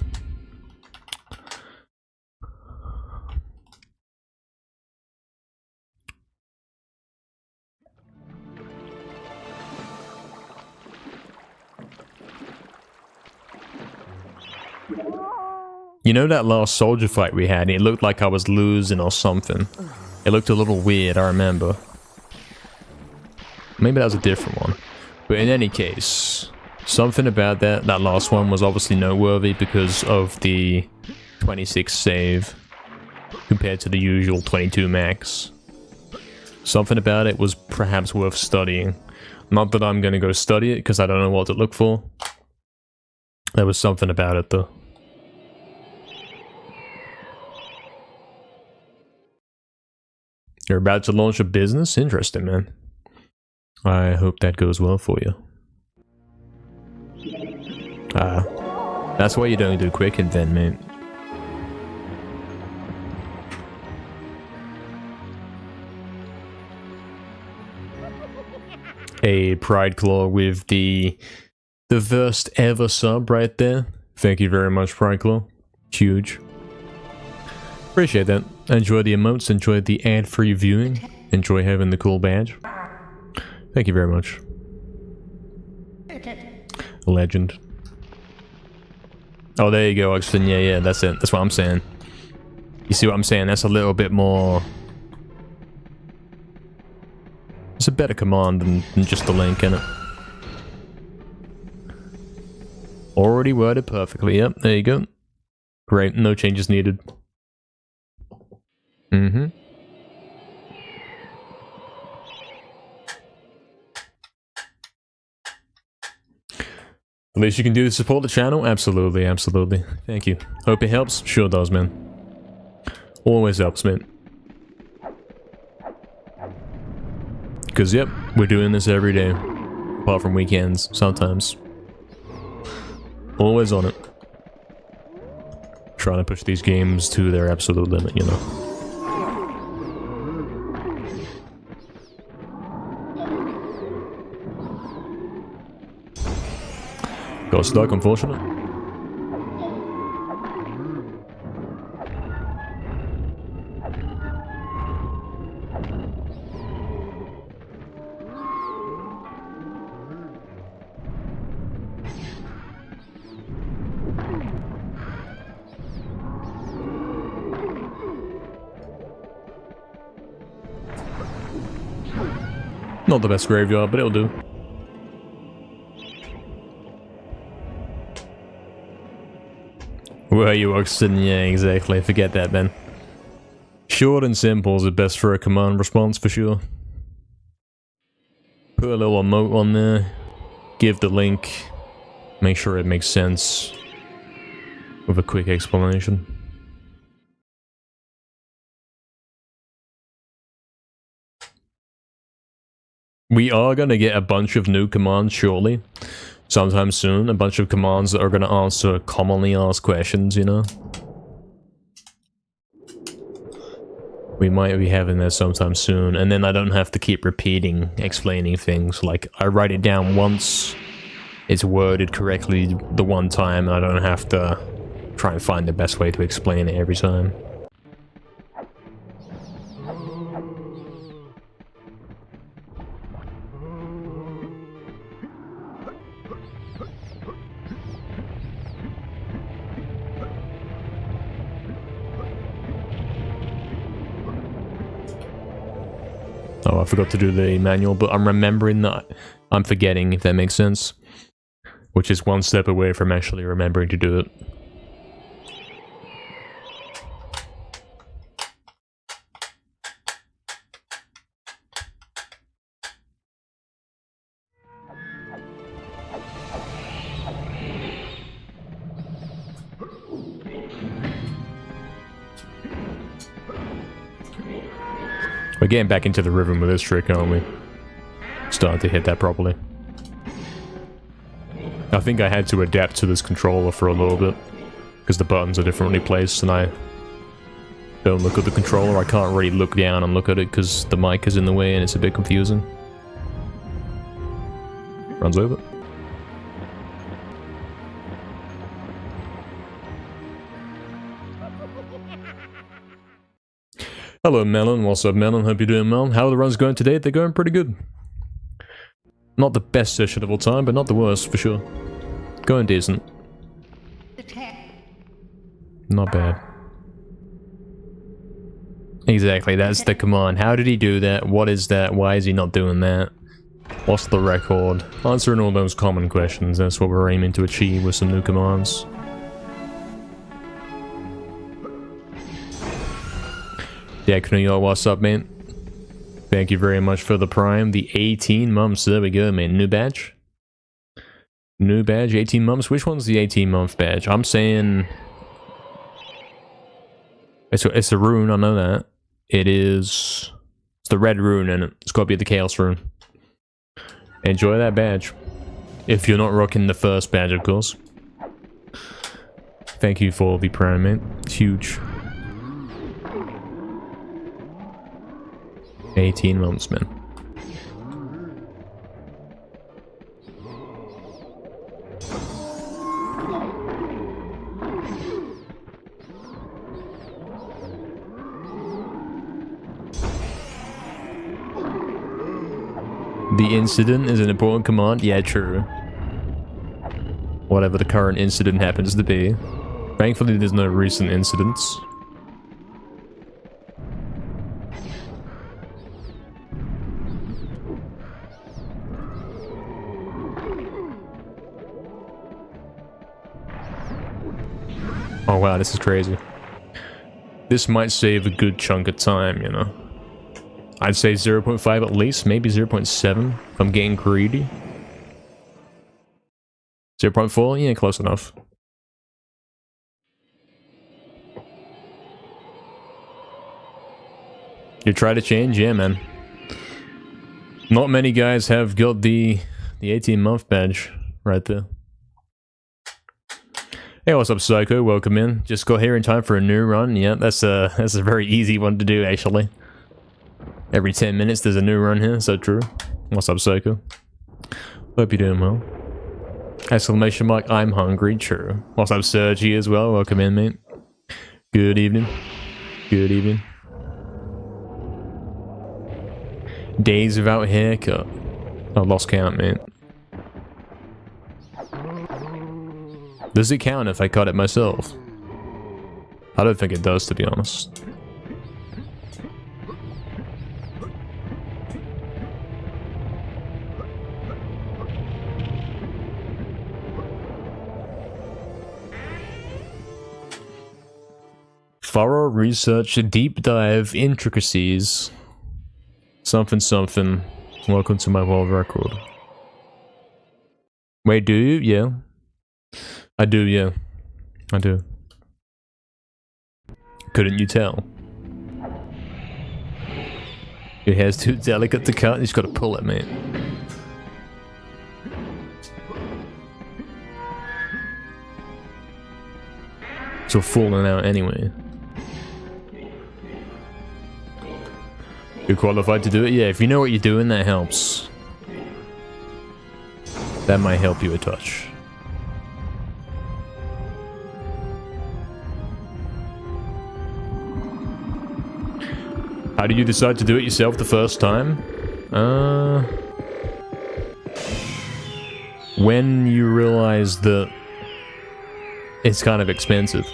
You know that last soldier fight we had? It looked like I was losing or something. It looked a little weird, I remember. Maybe that was a different one. But in any case, something about that last one was obviously noteworthy because of the 26 save compared to the usual 22 max. Something about it was perhaps worth studying. Not that I'm going to go study it because I don't know what to look for. There was something about it though. You're about to launch a business? Interesting, man. I hope that goes well for you. That's why you don't do quick invent, mate. A Pride Claw with the first ever sub right there. Thank you very much, Pride Claw. Huge. Appreciate that. Enjoy the emotes, enjoy the ad-free viewing, enjoy having the cool badge. Thank you very much. Legend. Oh, there you go, Oxford. Yeah, that's it. That's what I'm saying. You see what I'm saying? That's a little bit more... It's a better command than just the link, innit? Already worded perfectly. Yep, there you go. Great, no changes needed. Mm-hmm. The least you can do to support the channel? Absolutely, absolutely. Thank you. Hope it helps? Sure does, man. Always helps, man. Because, yep, we're doing this every day. Apart from weekends, sometimes. Always on it. Trying to push these games to their absolute limit, you know. Got stuck, unfortunate. Not the best graveyard, but it'll do. Where are you, Oxton? Yeah, exactly. Forget that, man. Short and simple is the best for a command response, for sure. Put a little emote on there. Give the link. Make sure it makes sense. With a quick explanation. We are going to get a bunch of new commands shortly. Sometime soon. A bunch of commands that are going to answer commonly asked questions, you know? We might be having that sometime soon. And then I don't have to keep repeating, explaining things. Like, I write it down once. It's worded correctly the one time. And I don't have to try and find the best way to explain it every time. Oh, I forgot to do the manual, but I'm remembering that I'm forgetting, if that makes sense. Which is one step away from actually remembering to do it. We're getting back into the rhythm with this trick, aren't we? Starting to hit that properly. I think I had to adapt to this controller for a little bit, because the buttons are differently placed and I don't look at the controller. I can't really look down and look at it because the mic is in the way and it's a bit confusing. Runs over. Hello Melon, what's up Melon? Hope you're doing well. How are the runs going today? They're going pretty good. Not the best session of all time, but not the worst for sure. Going decent. Not bad. Exactly, that's the command. How did he do that? What is that? Why is he not doing that? What's the record? Answering all those common questions, that's what we're aiming to achieve with some new commands. Technical, what's up, man? Thank you very much for the prime. The 18 months, there we go, man. New badge? New badge, 18 months? Which one's the 18-month badge? I'm saying... It's a rune, I know that. It's the red rune, and it's got to be the chaos rune. Enjoy that badge. If you're not rocking the first badge, of course. Thank you for the prime, man. It's huge. 18 months, man. The incident is an important command? Yeah, true. Whatever the current incident happens to be. Thankfully, there's no recent incidents. Oh wow, this is crazy. This might save a good chunk of time, you know. I'd say 0.5 at least, maybe 0.7 if I'm getting greedy. 0.4? Yeah, close enough. You try to change? Yeah, man. Not many guys have got the 18-month badge right there. Hey, what's up, Psycho? Welcome in. Just got here in time for a new run. Yeah, that's a very easy one to do, actually. Every 10 minutes there's a new run here, so true. What's up, Psycho? Hope you're doing well. Exclamation mark, I'm hungry, true. What's up, Sergi, as well? Welcome in, mate. Good evening. Good evening. Days without haircut. I lost count, mate. Does it count if I cut it myself? I don't think it does, to be honest. Thorough research, deep dive, intricacies. Something something. Welcome to my world record. Wait, do you? Yeah. I do, yeah. I do. Couldn't you tell? Your hair's too delicate to cut, you just gotta pull it, mate. It's all falling out anyway. You're qualified to do it? Yeah, if you know what you're doing, that helps. That might help you a touch. How did you decide to do it yourself the first time? When you realize that it's kind of expensive.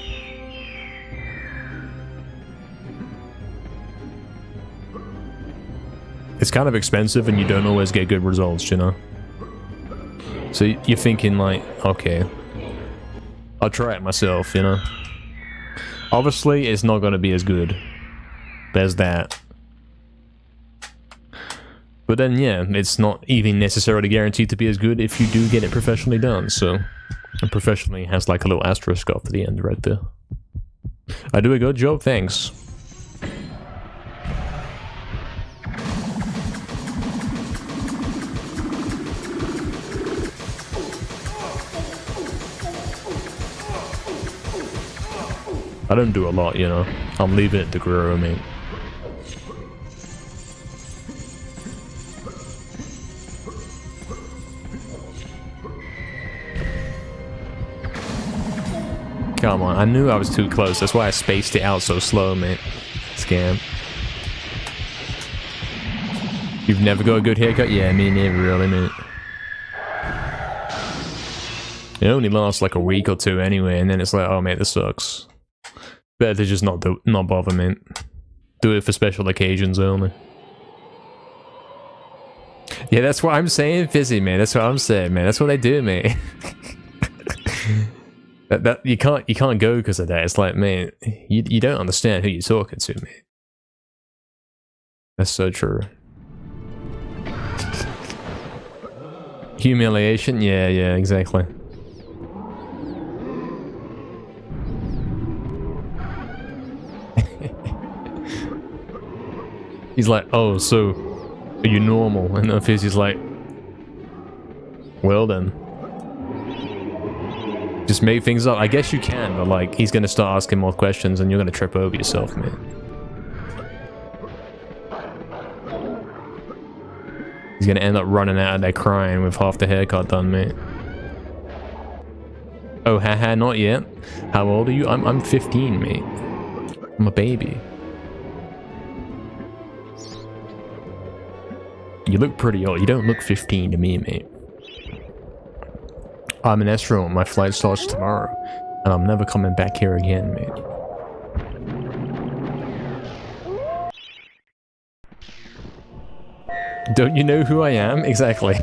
It's kind of expensive and you don't always get good results, you know? So you're thinking like, okay, I'll try it myself, you know? Obviously, it's not going to be as good. There's that. But then, yeah, it's not even necessarily guaranteed to be as good if you do get it professionally done, so... And professionally has like a little asterisk after the end right there. I do a good job, thanks. I don't do a lot, you know. I'm leaving it to grow, mate. Come on, I knew I was too close. That's why I spaced it out so slow, mate. Scam. You've never got a good haircut? Yeah, me neither, really, mate. It only lasts like a week or two anyway, and then it's like, oh, mate, this sucks. Better to just not bother, mate. Do it for special occasions only. Yeah, that's what I'm saying, Fizzy, man. That's what I'm saying, man. That's what I do, mate. that you can't go because of that. It's like, man, you don't understand who you're talking to, mate. That's so true. Humiliation? Yeah, exactly. He's like, oh, so are you normal? And Fizzy's like, well then. Just make things up. I guess you can, but like, he's gonna start asking more questions and you're gonna trip over yourself, man. He's gonna end up running out of there crying with half the haircut done, mate. Oh, haha, not yet. How old are you? I'm 15, mate. I'm a baby. You look pretty old. You don't look 15 to me, mate. I'm an astronaut. My flight starts tomorrow. And I'm never coming back here again, mate. Don't you know who I am? Exactly.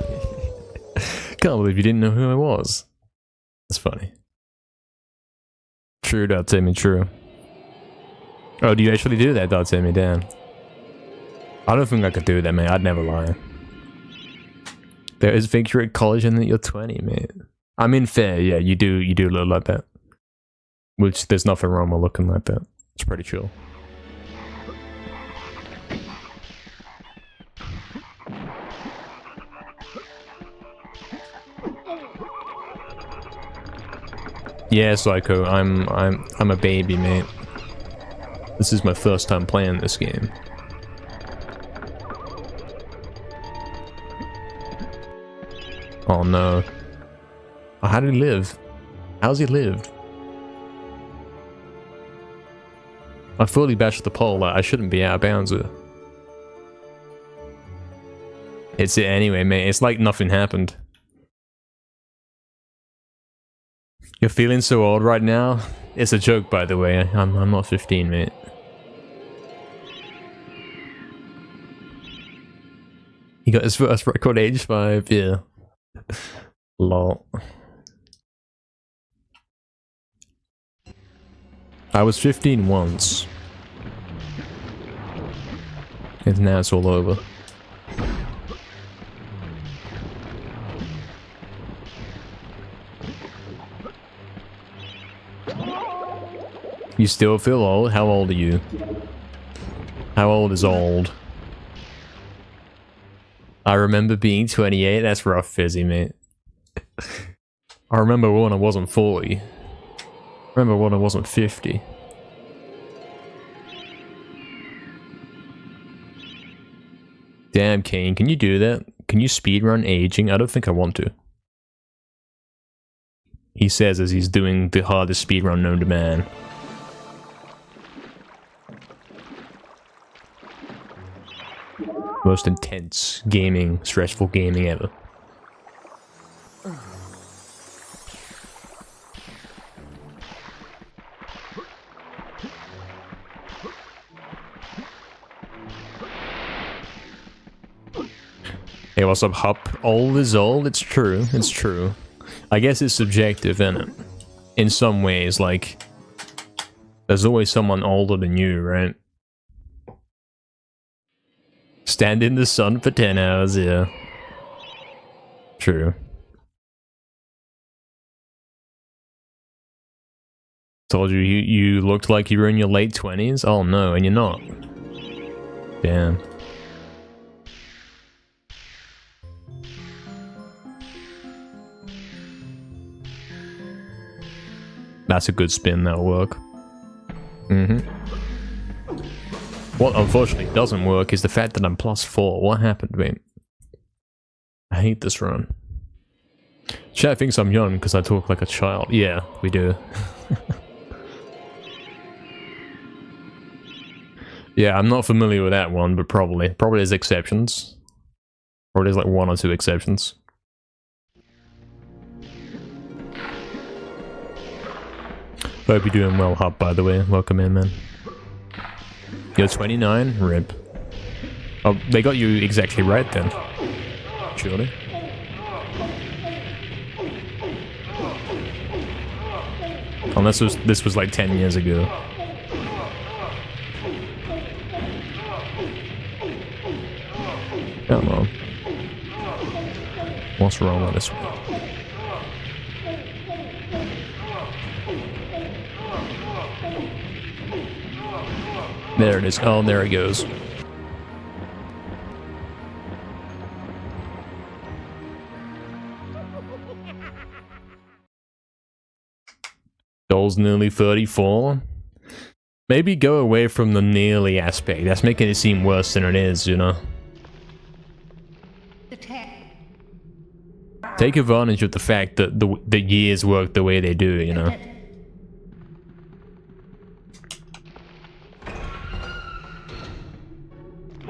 Can't believe you didn't know who I was. That's funny. True, Timmy, true. Oh, do you actually do that, Timmy? Damn. I don't think I could do that, mate. I'd never lie. There is victory at college and that you're 20, mate. I mean, fair, yeah, you do look like that. Which, there's nothing wrong with looking like that. It's pretty chill. Yeah, Psycho, I'm a baby, mate. This is my first time playing this game. Oh no. Oh, how did he live? How's he lived? I fully bashed the pole, like, I shouldn't be out of bounds here. It's it anyway, mate. It's like nothing happened. You're feeling so old right now? It's a joke, by the way. I'm not 15, mate. He got his first record age 5, yeah. Lol. I was 15 once. And now it's all over. You still feel old? How old are you? How old is old? I remember being 28. That's rough, Fizzy, mate. I remember when I wasn't 40. I remember when I wasn't 50. Damn, Kane, can you do that? Can you speedrun aging? I don't think I want to. He says as he's doing the hardest speedrun known to man. Most intense gaming, stressful gaming ever. Hey, what's up, Hup? Old is old, it's true, it's true. I guess it's subjective, isn't it? In some ways, like, there's always someone older than you, right? Stand in the sun for 10 hours, yeah. True. Told you, you looked like you were in your late 20s? Oh no, and you're not. Damn. That's a good spin, that'll work. What unfortunately doesn't work is the fact that I'm +4. What happened, mate? I hate this run. Chat thinks I'm young because I talk like a child. Yeah, we do. Yeah, I'm not familiar with that one, but probably. Probably there's exceptions. Or there's like 1 or 2 exceptions. Hope you're doing well, Hub, by the way. Welcome in, man. You're 29? Rip. Oh, they got you exactly right then. Surely. Unless this was like 10 years ago. Come on. What's wrong with this one? There it is. Oh, there it goes. Doll's nearly 34. Maybe go away from the nearly aspect. That's making it seem worse than it is, you know? Take advantage of the fact that the years work the way they do, you know?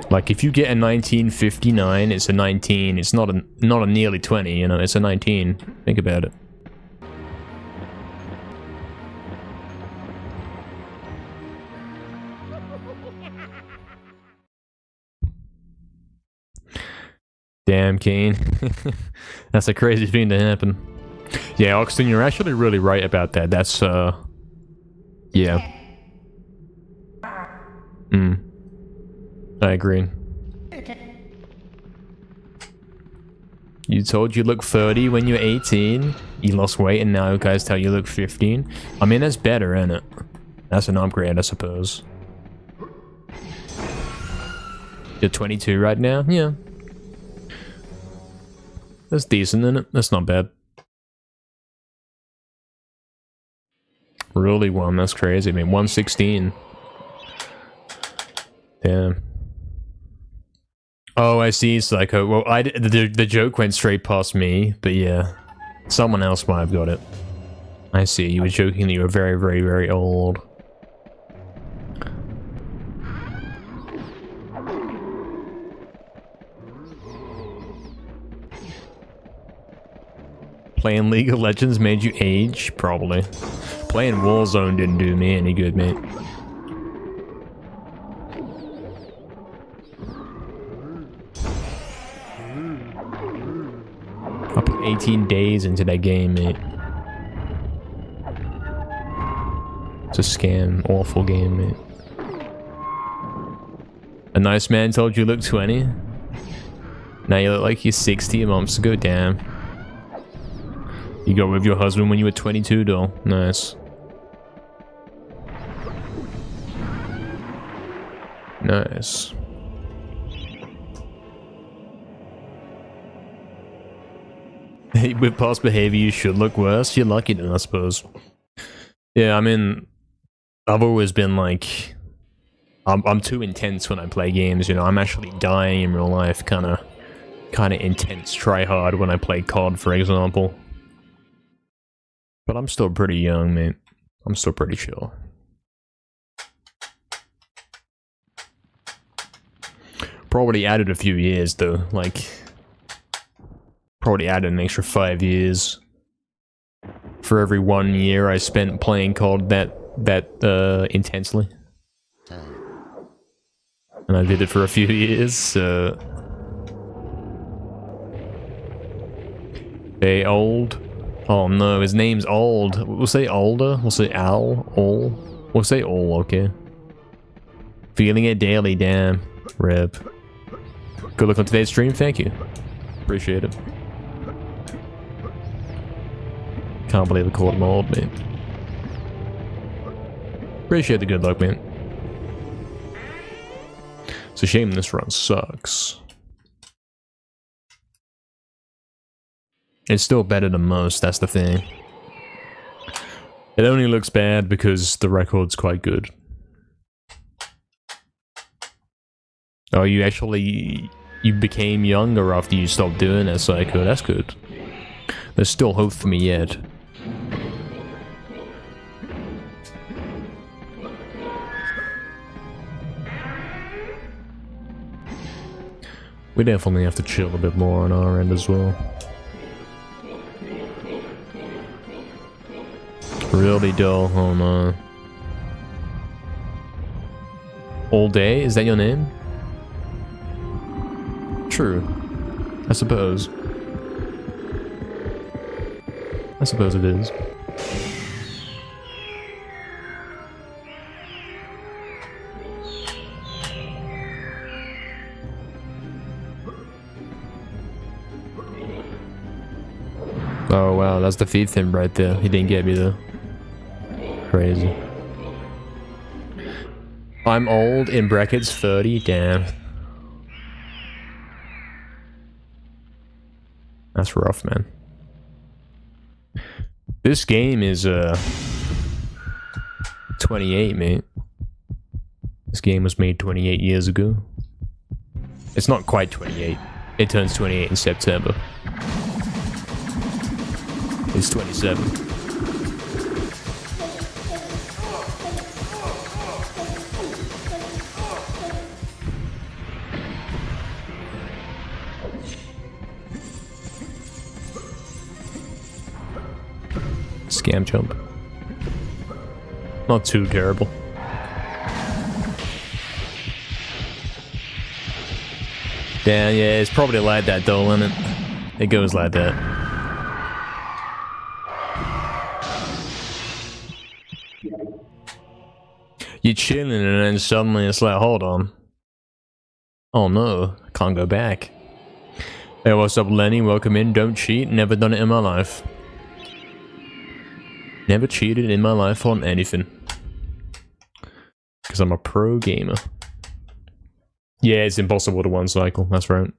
Like, if you get a 1959, it's a 19. It's not a nearly 20, you know? It's a 19. Think about it. Damn, Kane. That's a crazy thing to happen. Yeah, Oxton, you're actually really right about that. That's, yeah. I agree. You told you look 30 when you're 18. You lost weight and now guys tell you look 15. I mean, that's better, isn't it? That's an upgrade, I suppose. You're 22 right now? Yeah. That's decent, isn't it? That's not bad. Really won, that's crazy. I mean, 116. Damn. Oh, I see. It's like, oh, well, the joke went straight past me, but yeah. Someone else might have got it. I see. You were joking that you were very, very, very old. Playing League of Legends made you age? Probably. Playing Warzone didn't do me any good, mate. I put 18 days into that game, mate. It's a scam. Awful game, mate. A nice man told you look 20? Now you look like you're 60 months ago, damn. You got with your husband when you were 22, though. Nice. Nice. With past behavior, you should look worse. You're lucky then, I suppose. Yeah, I mean, I've always been like, I'm too intense when I play games. You know, I'm actually dying in real life. Kind of intense, try hard when I play COD, for example. But I'm still pretty young, mate. I'm still pretty chill. Probably added a few years, though. Like, probably added an extra 5 years for every 1 year I spent playing COD that intensely. And I did it for a few years, so... Hey, old. Oh no, his name's Old. We'll say Older. We'll say Al. Ol. We'll say Ol, okay. Feeling it daily, damn. Rip. Good luck on today's stream, thank you. Appreciate it. Can't believe I called him old, man. Appreciate the good luck, man. It's a shame this run sucks. It's still better than most, that's the thing. It only looks bad because the record's quite good. Oh, you became younger after you stopped doing it, Psycho. That's good. There's still hope for me yet. We definitely have to chill a bit more on our end as well. Really dull, oh no. All day? Is that your name? True. I suppose. I suppose it is. Oh wow, that's the thief thing right there. He didn't get me though. Crazy. I'm old, in brackets 30, damn. That's rough, man. This game is 28, mate. This game was made 28 years ago. It's not quite 28. It turns 28 in September. It's 27. Scam jump. Not too terrible. Damn, yeah, it's probably like that though, isn't it? It goes like that. You're chilling and then suddenly it's like, hold on. Oh no, I can't go back. Hey, what's up, Lenny? Welcome in. Don't cheat. Never done it in my life. Never cheated in my life on anything. Because I'm a pro gamer. Yeah, it's impossible to one cycle, that's right.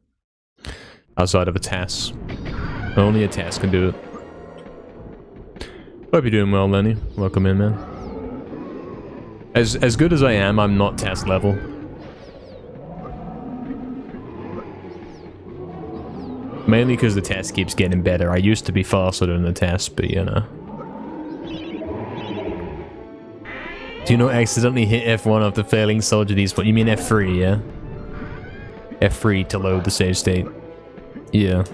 Outside of a task. Only a task can do it. Hope you're doing well, Lenny. Welcome in, man. As good as I am, I'm not task level. Mainly because the task keeps getting better. I used to be faster than the task, but you know. Do you not accidentally hit F1 after failing soldier despawn? You mean F3, yeah? F3 to load the save state. Yeah.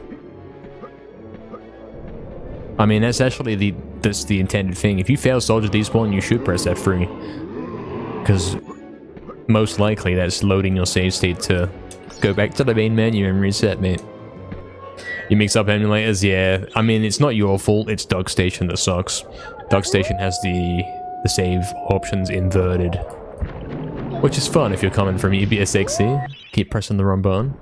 I mean, that's actually that's the intended thing. If you fail soldier despawn, you should press F3. Because most likely that's loading your save state to go back to the main menu and reset, mate. You mix up emulators, yeah. I mean, it's not your fault, it's DuckStation that sucks. DuckStation has the save options inverted. Which is fun if you're coming from EBSXC. Keep pressing the wrong button.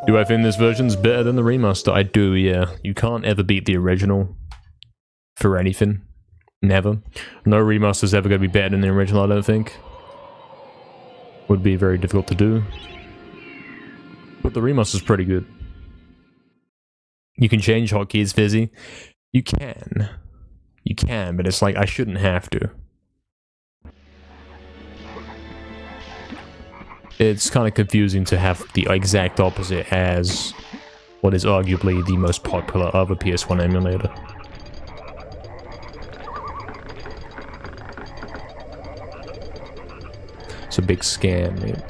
Do I think this version's better than the remaster? I do, yeah. You can't ever beat the original for anything. Never. No remaster's ever going to be better than the original, I don't think. Would be very difficult to do. But the remaster's pretty good. You can change hotkeys, Fizzy. You can. You can, but it's like, I shouldn't have to. It's kind of confusing to have the exact opposite as what is arguably the most popular other PS1 emulator. It's a big scam, mate.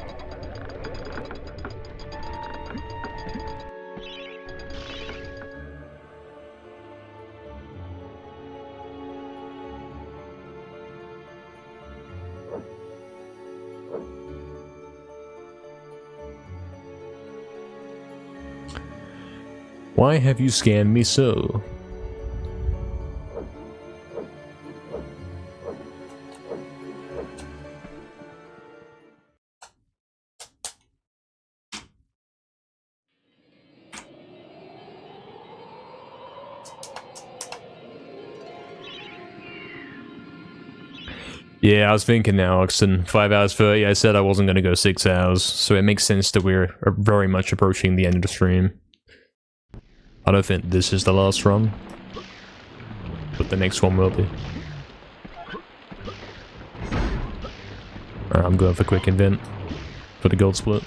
Why have you scanned me so? Yeah, I was thinking now, Oxen. 5 hours 30, I said I wasn't going to go 6 hours, so it makes sense that we're very much approaching the end of the stream. I don't think this is the last run, but the next one will be. I'm going for quick invent. for the gold split.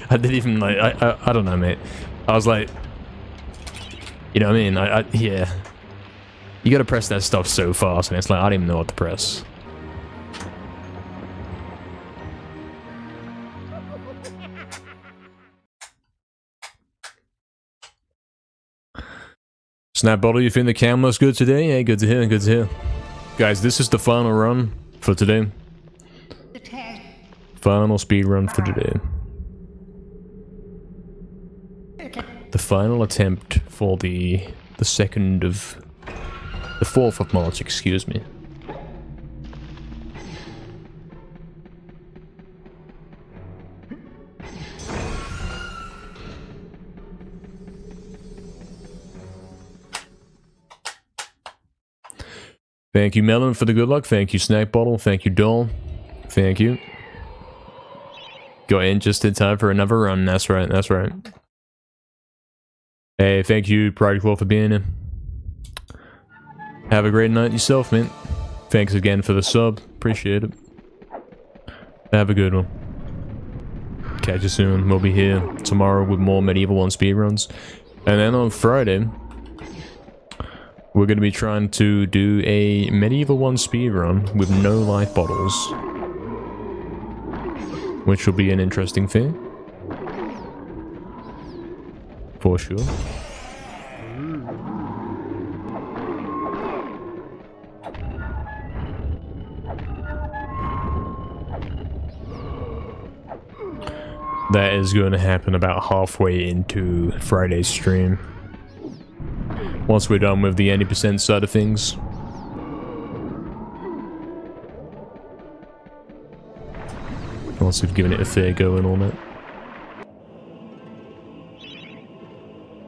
I didn't even like, I don't know, mate. I was like, you know what I mean? Yeah. You gotta press that stuff so fast, and it's like, I don't even know what to press. Snap Bottle, you think the cam looks good today? Yeah, good to hear, good to hear. Guys, this is the final run for today. Final speed run for today. The final attempt for the 4th of March, excuse me. Thank you, Melon, for the good luck. Thank you, Snack Bottle. Thank you, Doll. Thank you. Got in just in time for another run. That's right, that's right. Hey, thank you, Pride Claw, for being here. Have a great night yourself, man. Thanks again for the sub. Appreciate it. Have a good one. Catch you soon. We'll be here tomorrow with more MediEvil 1 speedruns. And then on Friday, we're going to be trying to do a MediEvil 1 speedrun with no life bottles. Which will be an interesting thing. For sure. That is going to happen about halfway into Friday's stream. Once we're done with the 80% side of things. Once we've given it a fair go and all that.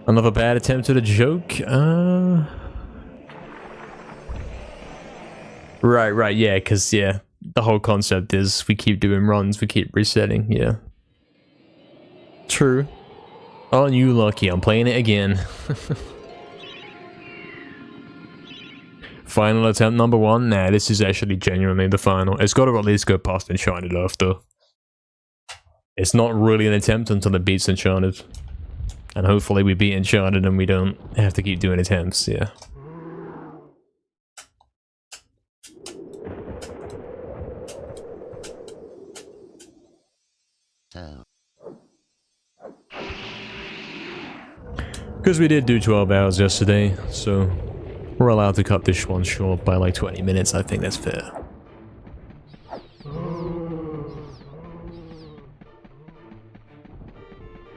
Another bad attempt at a joke? Right, yeah, because, yeah, the whole concept is we keep doing runs, we keep resetting, yeah. True. Aren't you lucky? I'm playing it again. Final attempt number 1? Nah, this is actually genuinely the final. It's got to at least go past Enchanted after. It's not really an attempt until it beats Enchanted. And hopefully we beat Enchanted and we don't have to keep doing attempts, yeah. So. Because we did do 12 hours yesterday, so we're allowed to cut this one short by like 20 minutes. I think that's fair.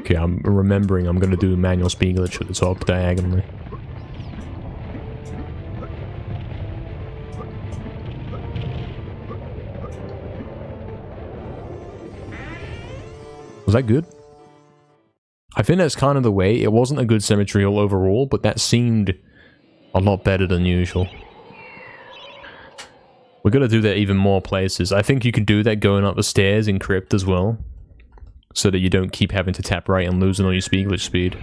Okay, I'm remembering I'm gonna do manual speed glitch at the top diagonally. Was that good? I think that's kind of the way. It wasn't a good symmetry all overall, but that seemed a lot better than usual. We're gonna do that even more places. I think you can do that going up the stairs in Crypt as well. So that you don't keep having to tap right and losing all your speed glitch speed.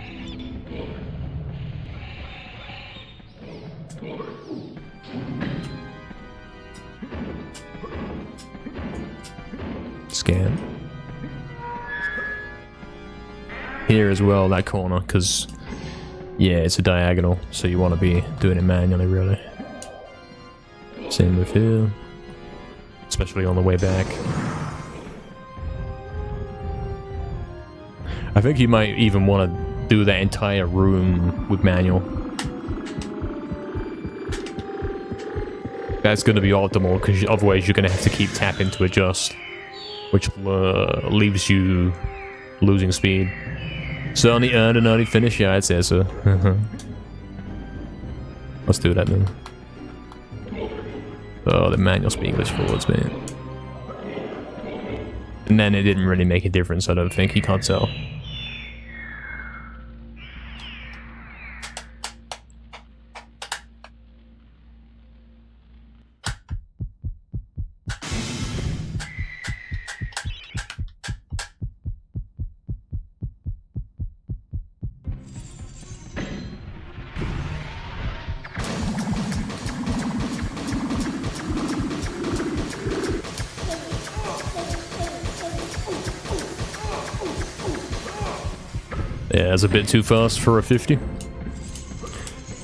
Scan. Here as well, that corner, because, yeah, it's a diagonal, so you want to be doing it manually, really. Same with here. Especially on the way back. I think you might even want to do that entire room with manual. That's going to be optimal, because otherwise you're going to have to keep tapping to adjust. Which leaves you losing speed. Certainly earned an early finish, yeah, I'd say so. Let's do that then. Oh, the manual speed glitch forwards, man. And then it didn't really make a difference, I don't think. You can't tell. Yeah, it's a bit too fast for a 50.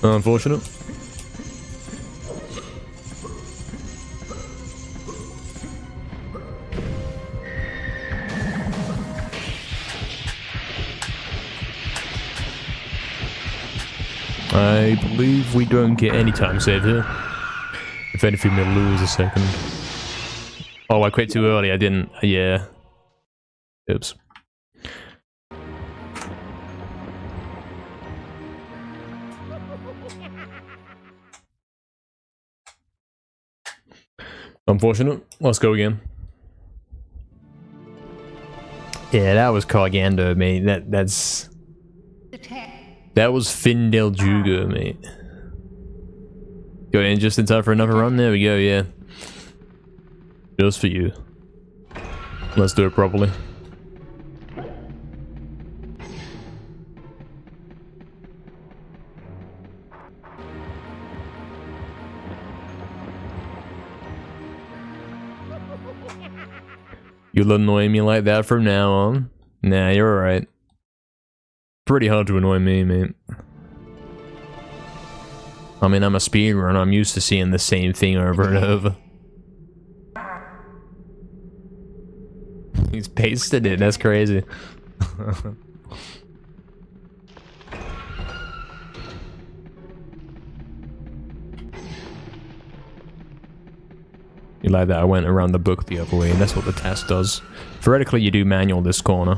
Unfortunate. I believe we don't get any time save here. If anything, we'll lose a second. Oh, I quit too early. I didn't. Yeah. Oops. Unfortunate. Let's go again. Yeah, that was Cargando, mate. That was Findel Juga, mate. Go in just in time for another run. There we go, yeah. Just for you. Let's do it properly. You'll annoy me like that from now on? Nah, you're alright. Pretty hard to annoy me, mate. I mean, I'm a speedrunner. I'm used to seeing the same thing over and over. He's pasted it. That's crazy. You like that? I went around the book the other way, and that's what the task does. Theoretically, you do manual this corner.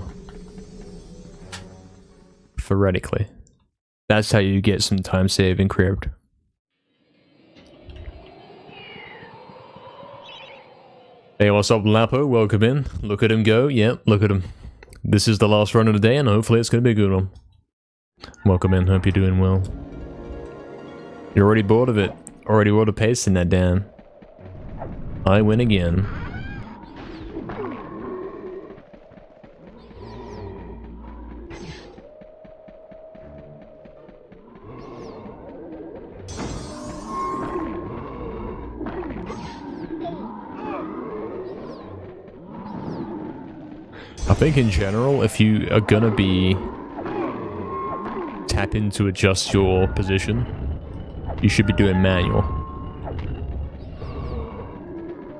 Theoretically. That's how you get some time save in Crypt. Hey, what's up, Lapo? Welcome in. Look at him go. Yep, look at him. This is the last run of the day, and hopefully it's going to be a good one. Welcome in. Hope you're doing well. You're already bored of it. Already bored of pasting that down. I win again. I think in general, if you are gonna be tapping to adjust your position, you should be doing manual.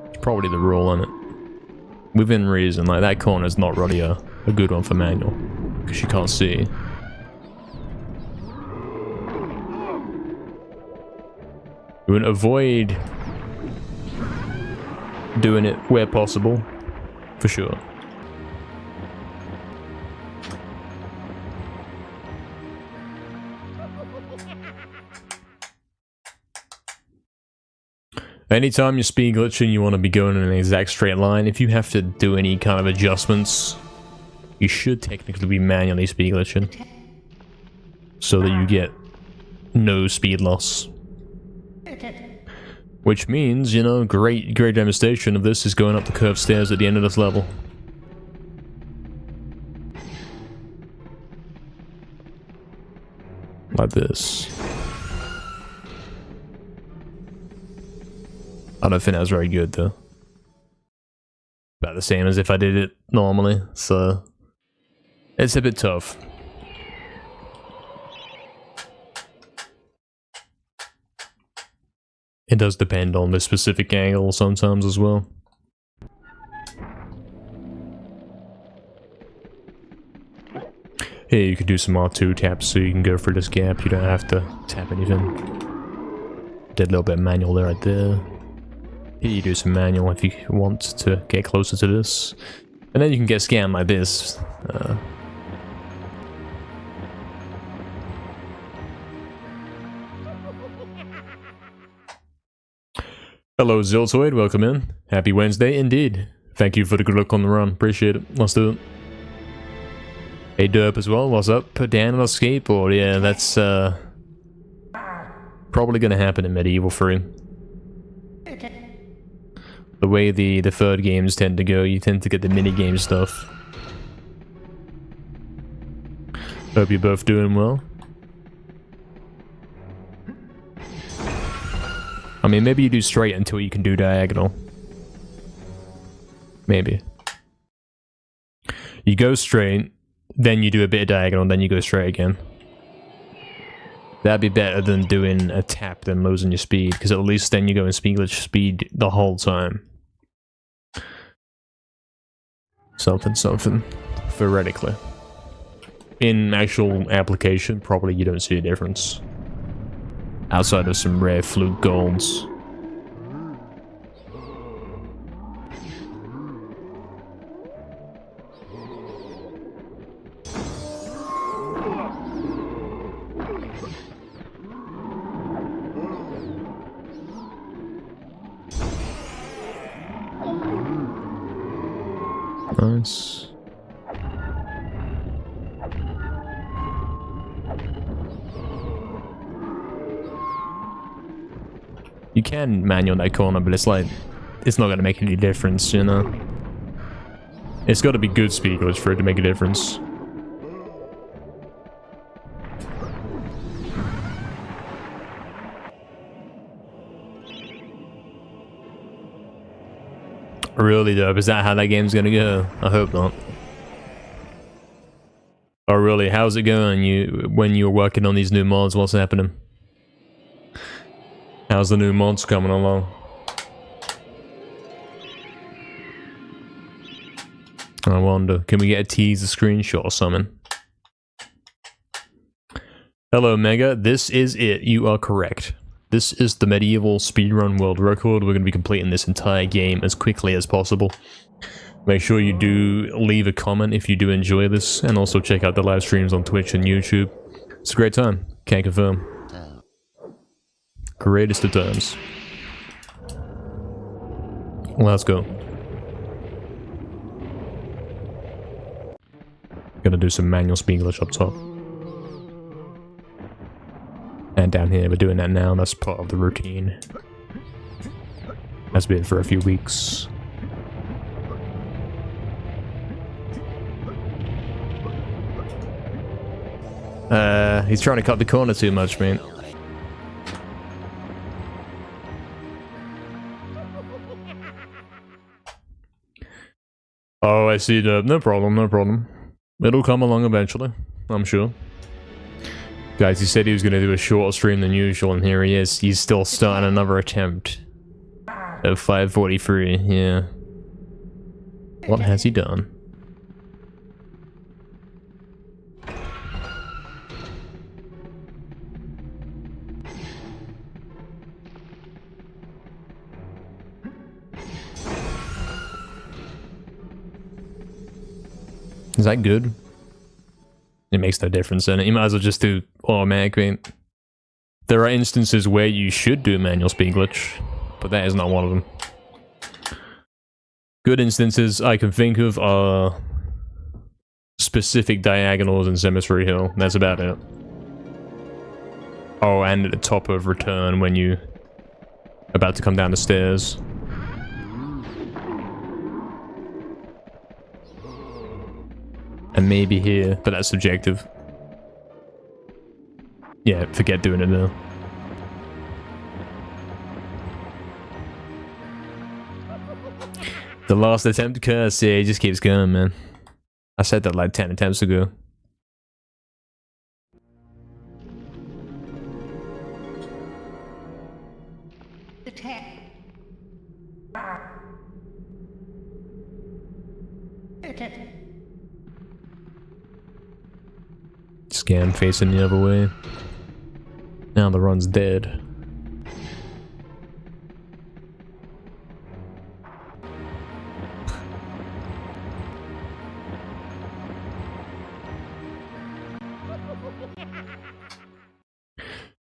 It's probably the rule on it. Within reason, like that corner's not really a good one for manual, because you can't see. You want to avoid doing it where possible, for sure. Anytime you're speed glitching, you want to be going in an exact straight line. If you have to do any kind of adjustments, you should technically be manually speed glitching, so that you get no speed loss. Which means, you know, great demonstration of this is going up the curved stairs at the end of this level. Like this. I don't think that was very good though. About the same as if I did it normally, so it's a bit tough. It does depend on the specific angle sometimes as well. Here you could do some R2 taps so you can go through this gap. You don't have to tap anything. Did a little bit of manual there right there. Here you do some manual if you want to get closer to this. And then you can get scammed like this. Hello Ziltoid, welcome in. Happy Wednesday indeed. Thank you for the good luck on the run. Appreciate it. Let's do it. Hey Derp as well, what's up? Put down on a skateboard. Yeah, that's probably gonna happen in MediEvil 3. The way the third games tend to go, you tend to get the minigame stuff. Hope you're both doing well. I mean, maybe you do straight until you can do diagonal. Maybe. You go straight, then you do a bit of diagonal, and then you go straight again. That'd be better than doing a tap then losing your speed, because at least then you go in speed glitch speed the whole time. Something, theoretically. In actual application, probably you don't see a difference. Outside of some rare fluke golds. Nice. You can manual that corner, but it's like, it's not going to make any difference, you know? It's got to be good speed glitch for it to make a difference. Really dope. Is that how that game's gonna go? I hope not. Oh really? How's it going? When you're working on these new mods, what's happening? How's the new mods coming along? I wonder. Can we get a tease, a screenshot or something? Hello Mega, this is it. You are correct. This is the MediEvil speedrun world record. We're going to be completing this entire game as quickly as possible. Make sure you do leave a comment if you do enjoy this, and also check out the live streams on Twitch and YouTube. It's a great time. Can't confirm. Greatest of times. Let's go. Gonna do some manual speed glitch up top. And down here, we're doing that now, that's part of the routine. Has been for a few weeks. He's trying to cut the corner too much, man. Oh, I see, no problem, no problem. It'll come along eventually, I'm sure. Guys, he said he was going to do a shorter stream than usual, and here he is. He's still starting another attempt. At 5:43, yeah. What has he done? Is that good? It makes no difference in it. You might as well just do automatic. I mean, there are instances where you should do manual speed glitch, but that is not one of them. Good instances I can think of are specific diagonals in Cemetery Hill. That's about it. Oh, and at the top of Return when you about to come down the stairs. And maybe here, but that's subjective. Yeah, forget doing it now. The last attempt curse, yeah, he just keeps going, man. I said that like 10 attempts ago. Scam facing the other way. Now the run's dead.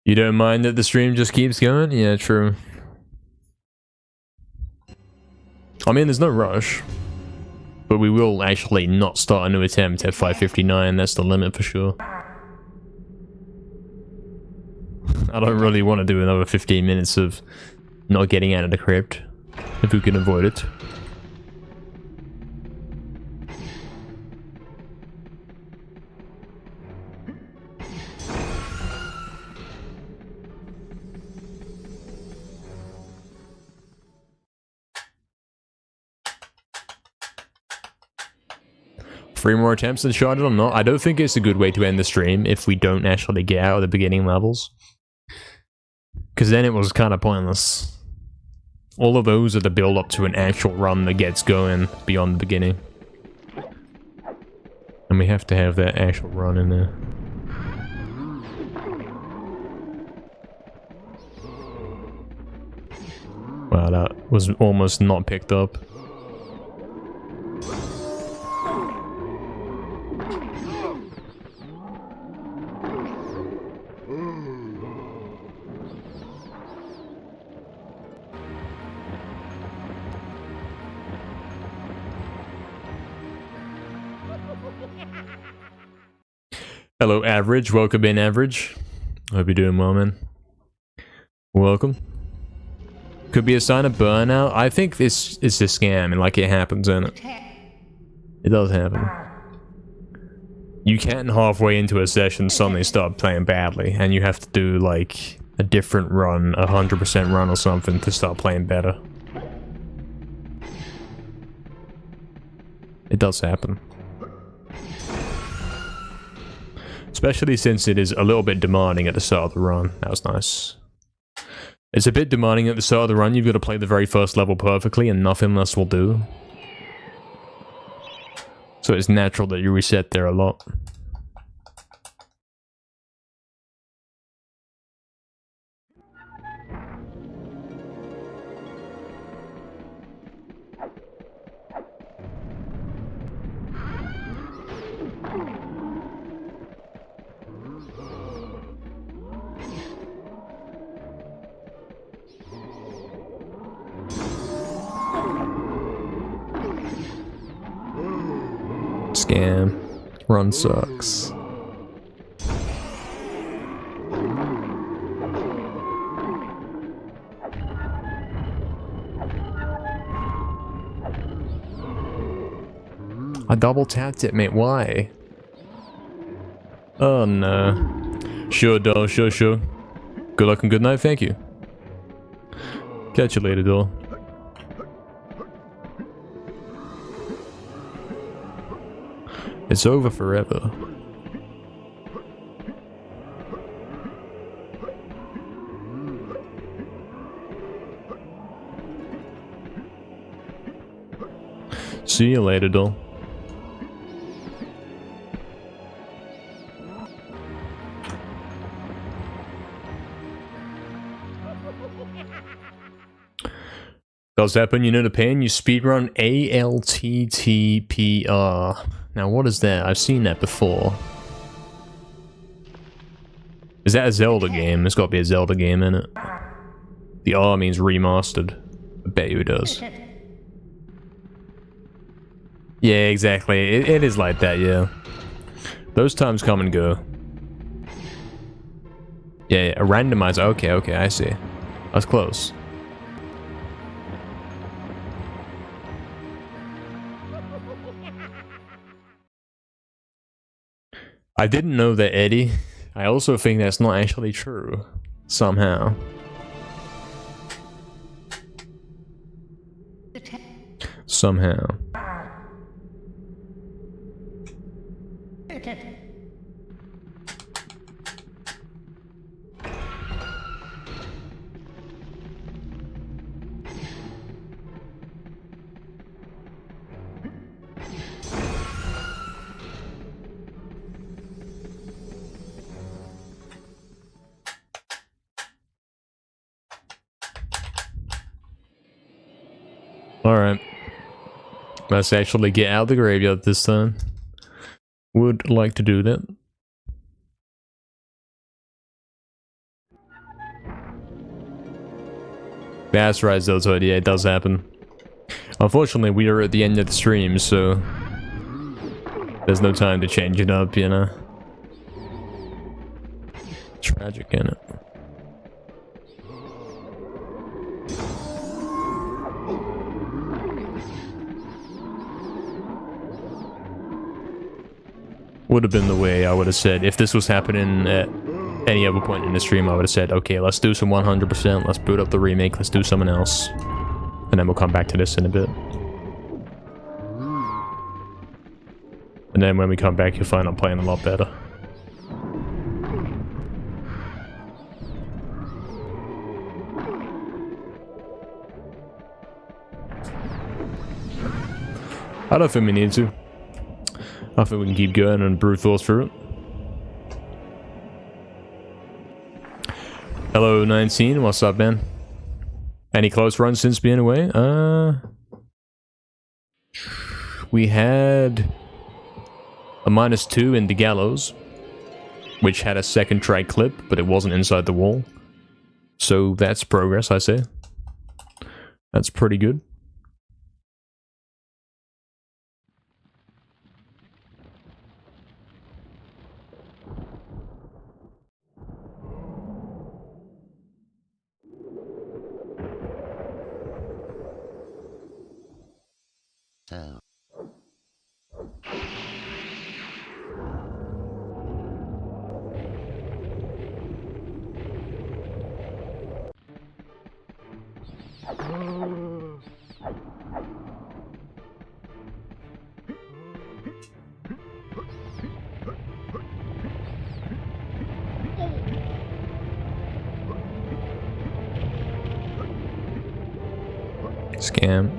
You don't mind that the stream just keeps going? Yeah, true. I mean, there's no rush. But we will actually not start a new attempt at 5:59, that's the limit for sure. I don't really want to do another 15 minutes of not getting out of the crypt, if we can avoid it. 3 more attempts and shot it or not. I don't think it's a good way to end the stream if we don't actually get out of the beginning levels. Because then it was kind of pointless. All of those are the build up to an actual run that gets going beyond the beginning. And we have to have that actual run in there. Wow, that was almost not picked up. Hello, Average. Welcome in, Average. Hope you're doing well, man. Welcome. Could be a sign of burnout. I think it's a scam, and like it happens, isn't it? It does happen. You can't halfway into a session suddenly start playing badly, and you have to do like a different run, 100% run or something to start playing better. It does happen. Especially since it is a little bit demanding at the start of the run. That was nice. It's a bit demanding at the start of the run. You've got to play the very first level perfectly and nothing less will do. So it's natural that you reset there a lot. Scam. Run sucks. I double tapped it, mate. Why? Oh no. Sure, doll. Sure. Good luck and good night. Thank you. Catch you later, doll. It's over forever. See you later, doll. Does happen, you know the pain? You speedrun ALTTPR. Now what is that? I've seen that before. Is that a Zelda game? There's got to be a Zelda game in it. The R means remastered. I bet you it does. Yeah, exactly. It is like that, yeah. Those times come and go. Yeah, a randomizer. Okay, I see. That's close. I didn't know that, Eddie. I also think that's not actually true. Somehow. Somehow. Alright. Let's actually get out of the graveyard this time. Would like to do that. That's right, Zotoid. Yeah, it does happen. Unfortunately, we are at the end of the stream, so there's no time to change it up, you know? Tragic, innit? Would have been the way I would have said. If this was happening at any other point in the stream, I would have said, okay, let's do some 100%, let's boot up the remake, let's do something else. And then we'll come back to this in a bit. But And then when we come back, you'll find I'm playing a lot better. I don't think we need to. I think we can keep going and brute force through it. Hello 19, what's up, man? Any close runs since being away? We had a -2 in the gallows, which had a second try clip, but it wasn't inside the wall. So that's progress, I say. That's pretty good. So. Scam.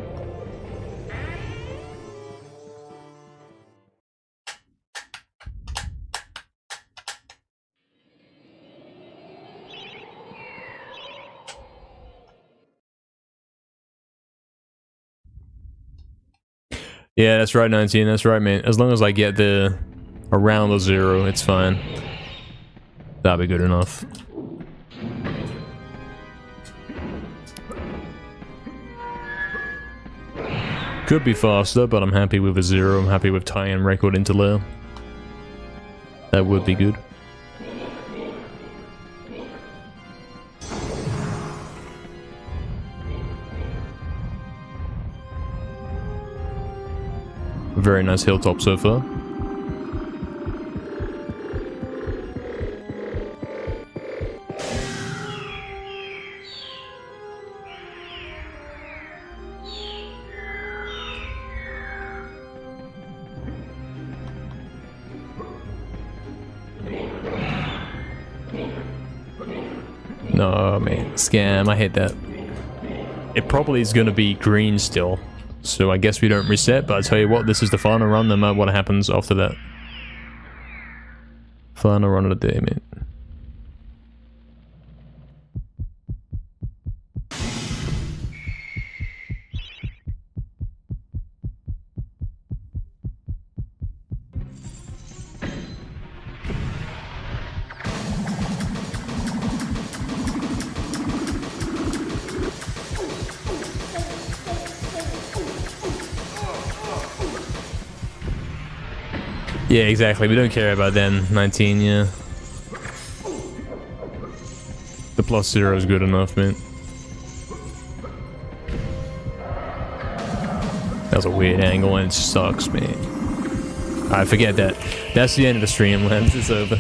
Yeah, that's right, 19. That's right, man. As long as I get the around the 0, it's fine. That'll be good enough. Could be faster, but I'm happy with a 0. I'm happy with tying record into low. That would be good. Very nice hilltop so far. No, man, scam, I hate that. It probably is going to be green still. So I guess we don't reset, but I tell you what, this is the final run, no matter what happens after that. Final run of the day, mate. Yeah, exactly. We don't care about them. 19, yeah. The +0 is good enough, man. That was a weird angle and it sucks, man. Alright, forget that. That's the end of the stream, lads. It's over.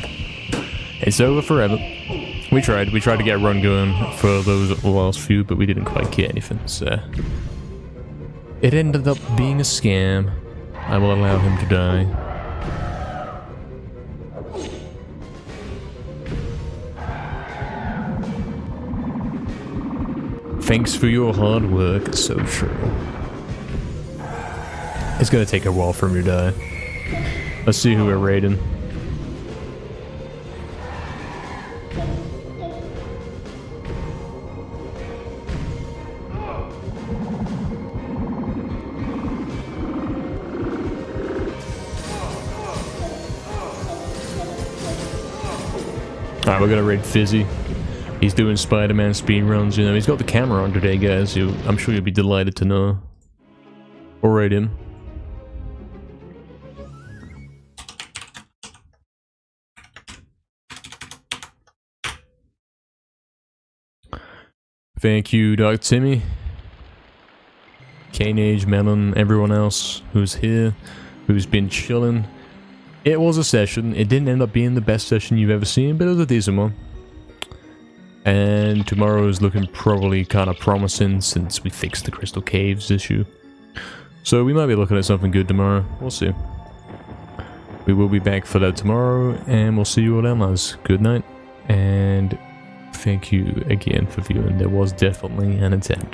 It's over forever. We tried to get a run going for those last few, but we didn't quite get anything, so... It ended up being a scam. I will allow him to die. Thanks for your hard work, it's so true. It's gonna take a while for him to die. Let's see who we're raiding. Alright, we're gonna raid Fizzy. He's doing Spider-Man speedruns, you know. He's got the camera on today, guys. I'm sure you'll be delighted to know. Or raid him. Thank you, Dr. Timmy. Canage, Melon, everyone else who's here, who's been chilling. It was a session. It didn't end up being the best session you've ever seen, but it was a decent one. And tomorrow is looking probably kind of promising since we fixed the Crystal Caves issue. So we might be looking at something good tomorrow. We'll see. We will be back for that tomorrow, and we'll see you all Elmas. Good night, and thank you again for viewing. There was definitely an attempt.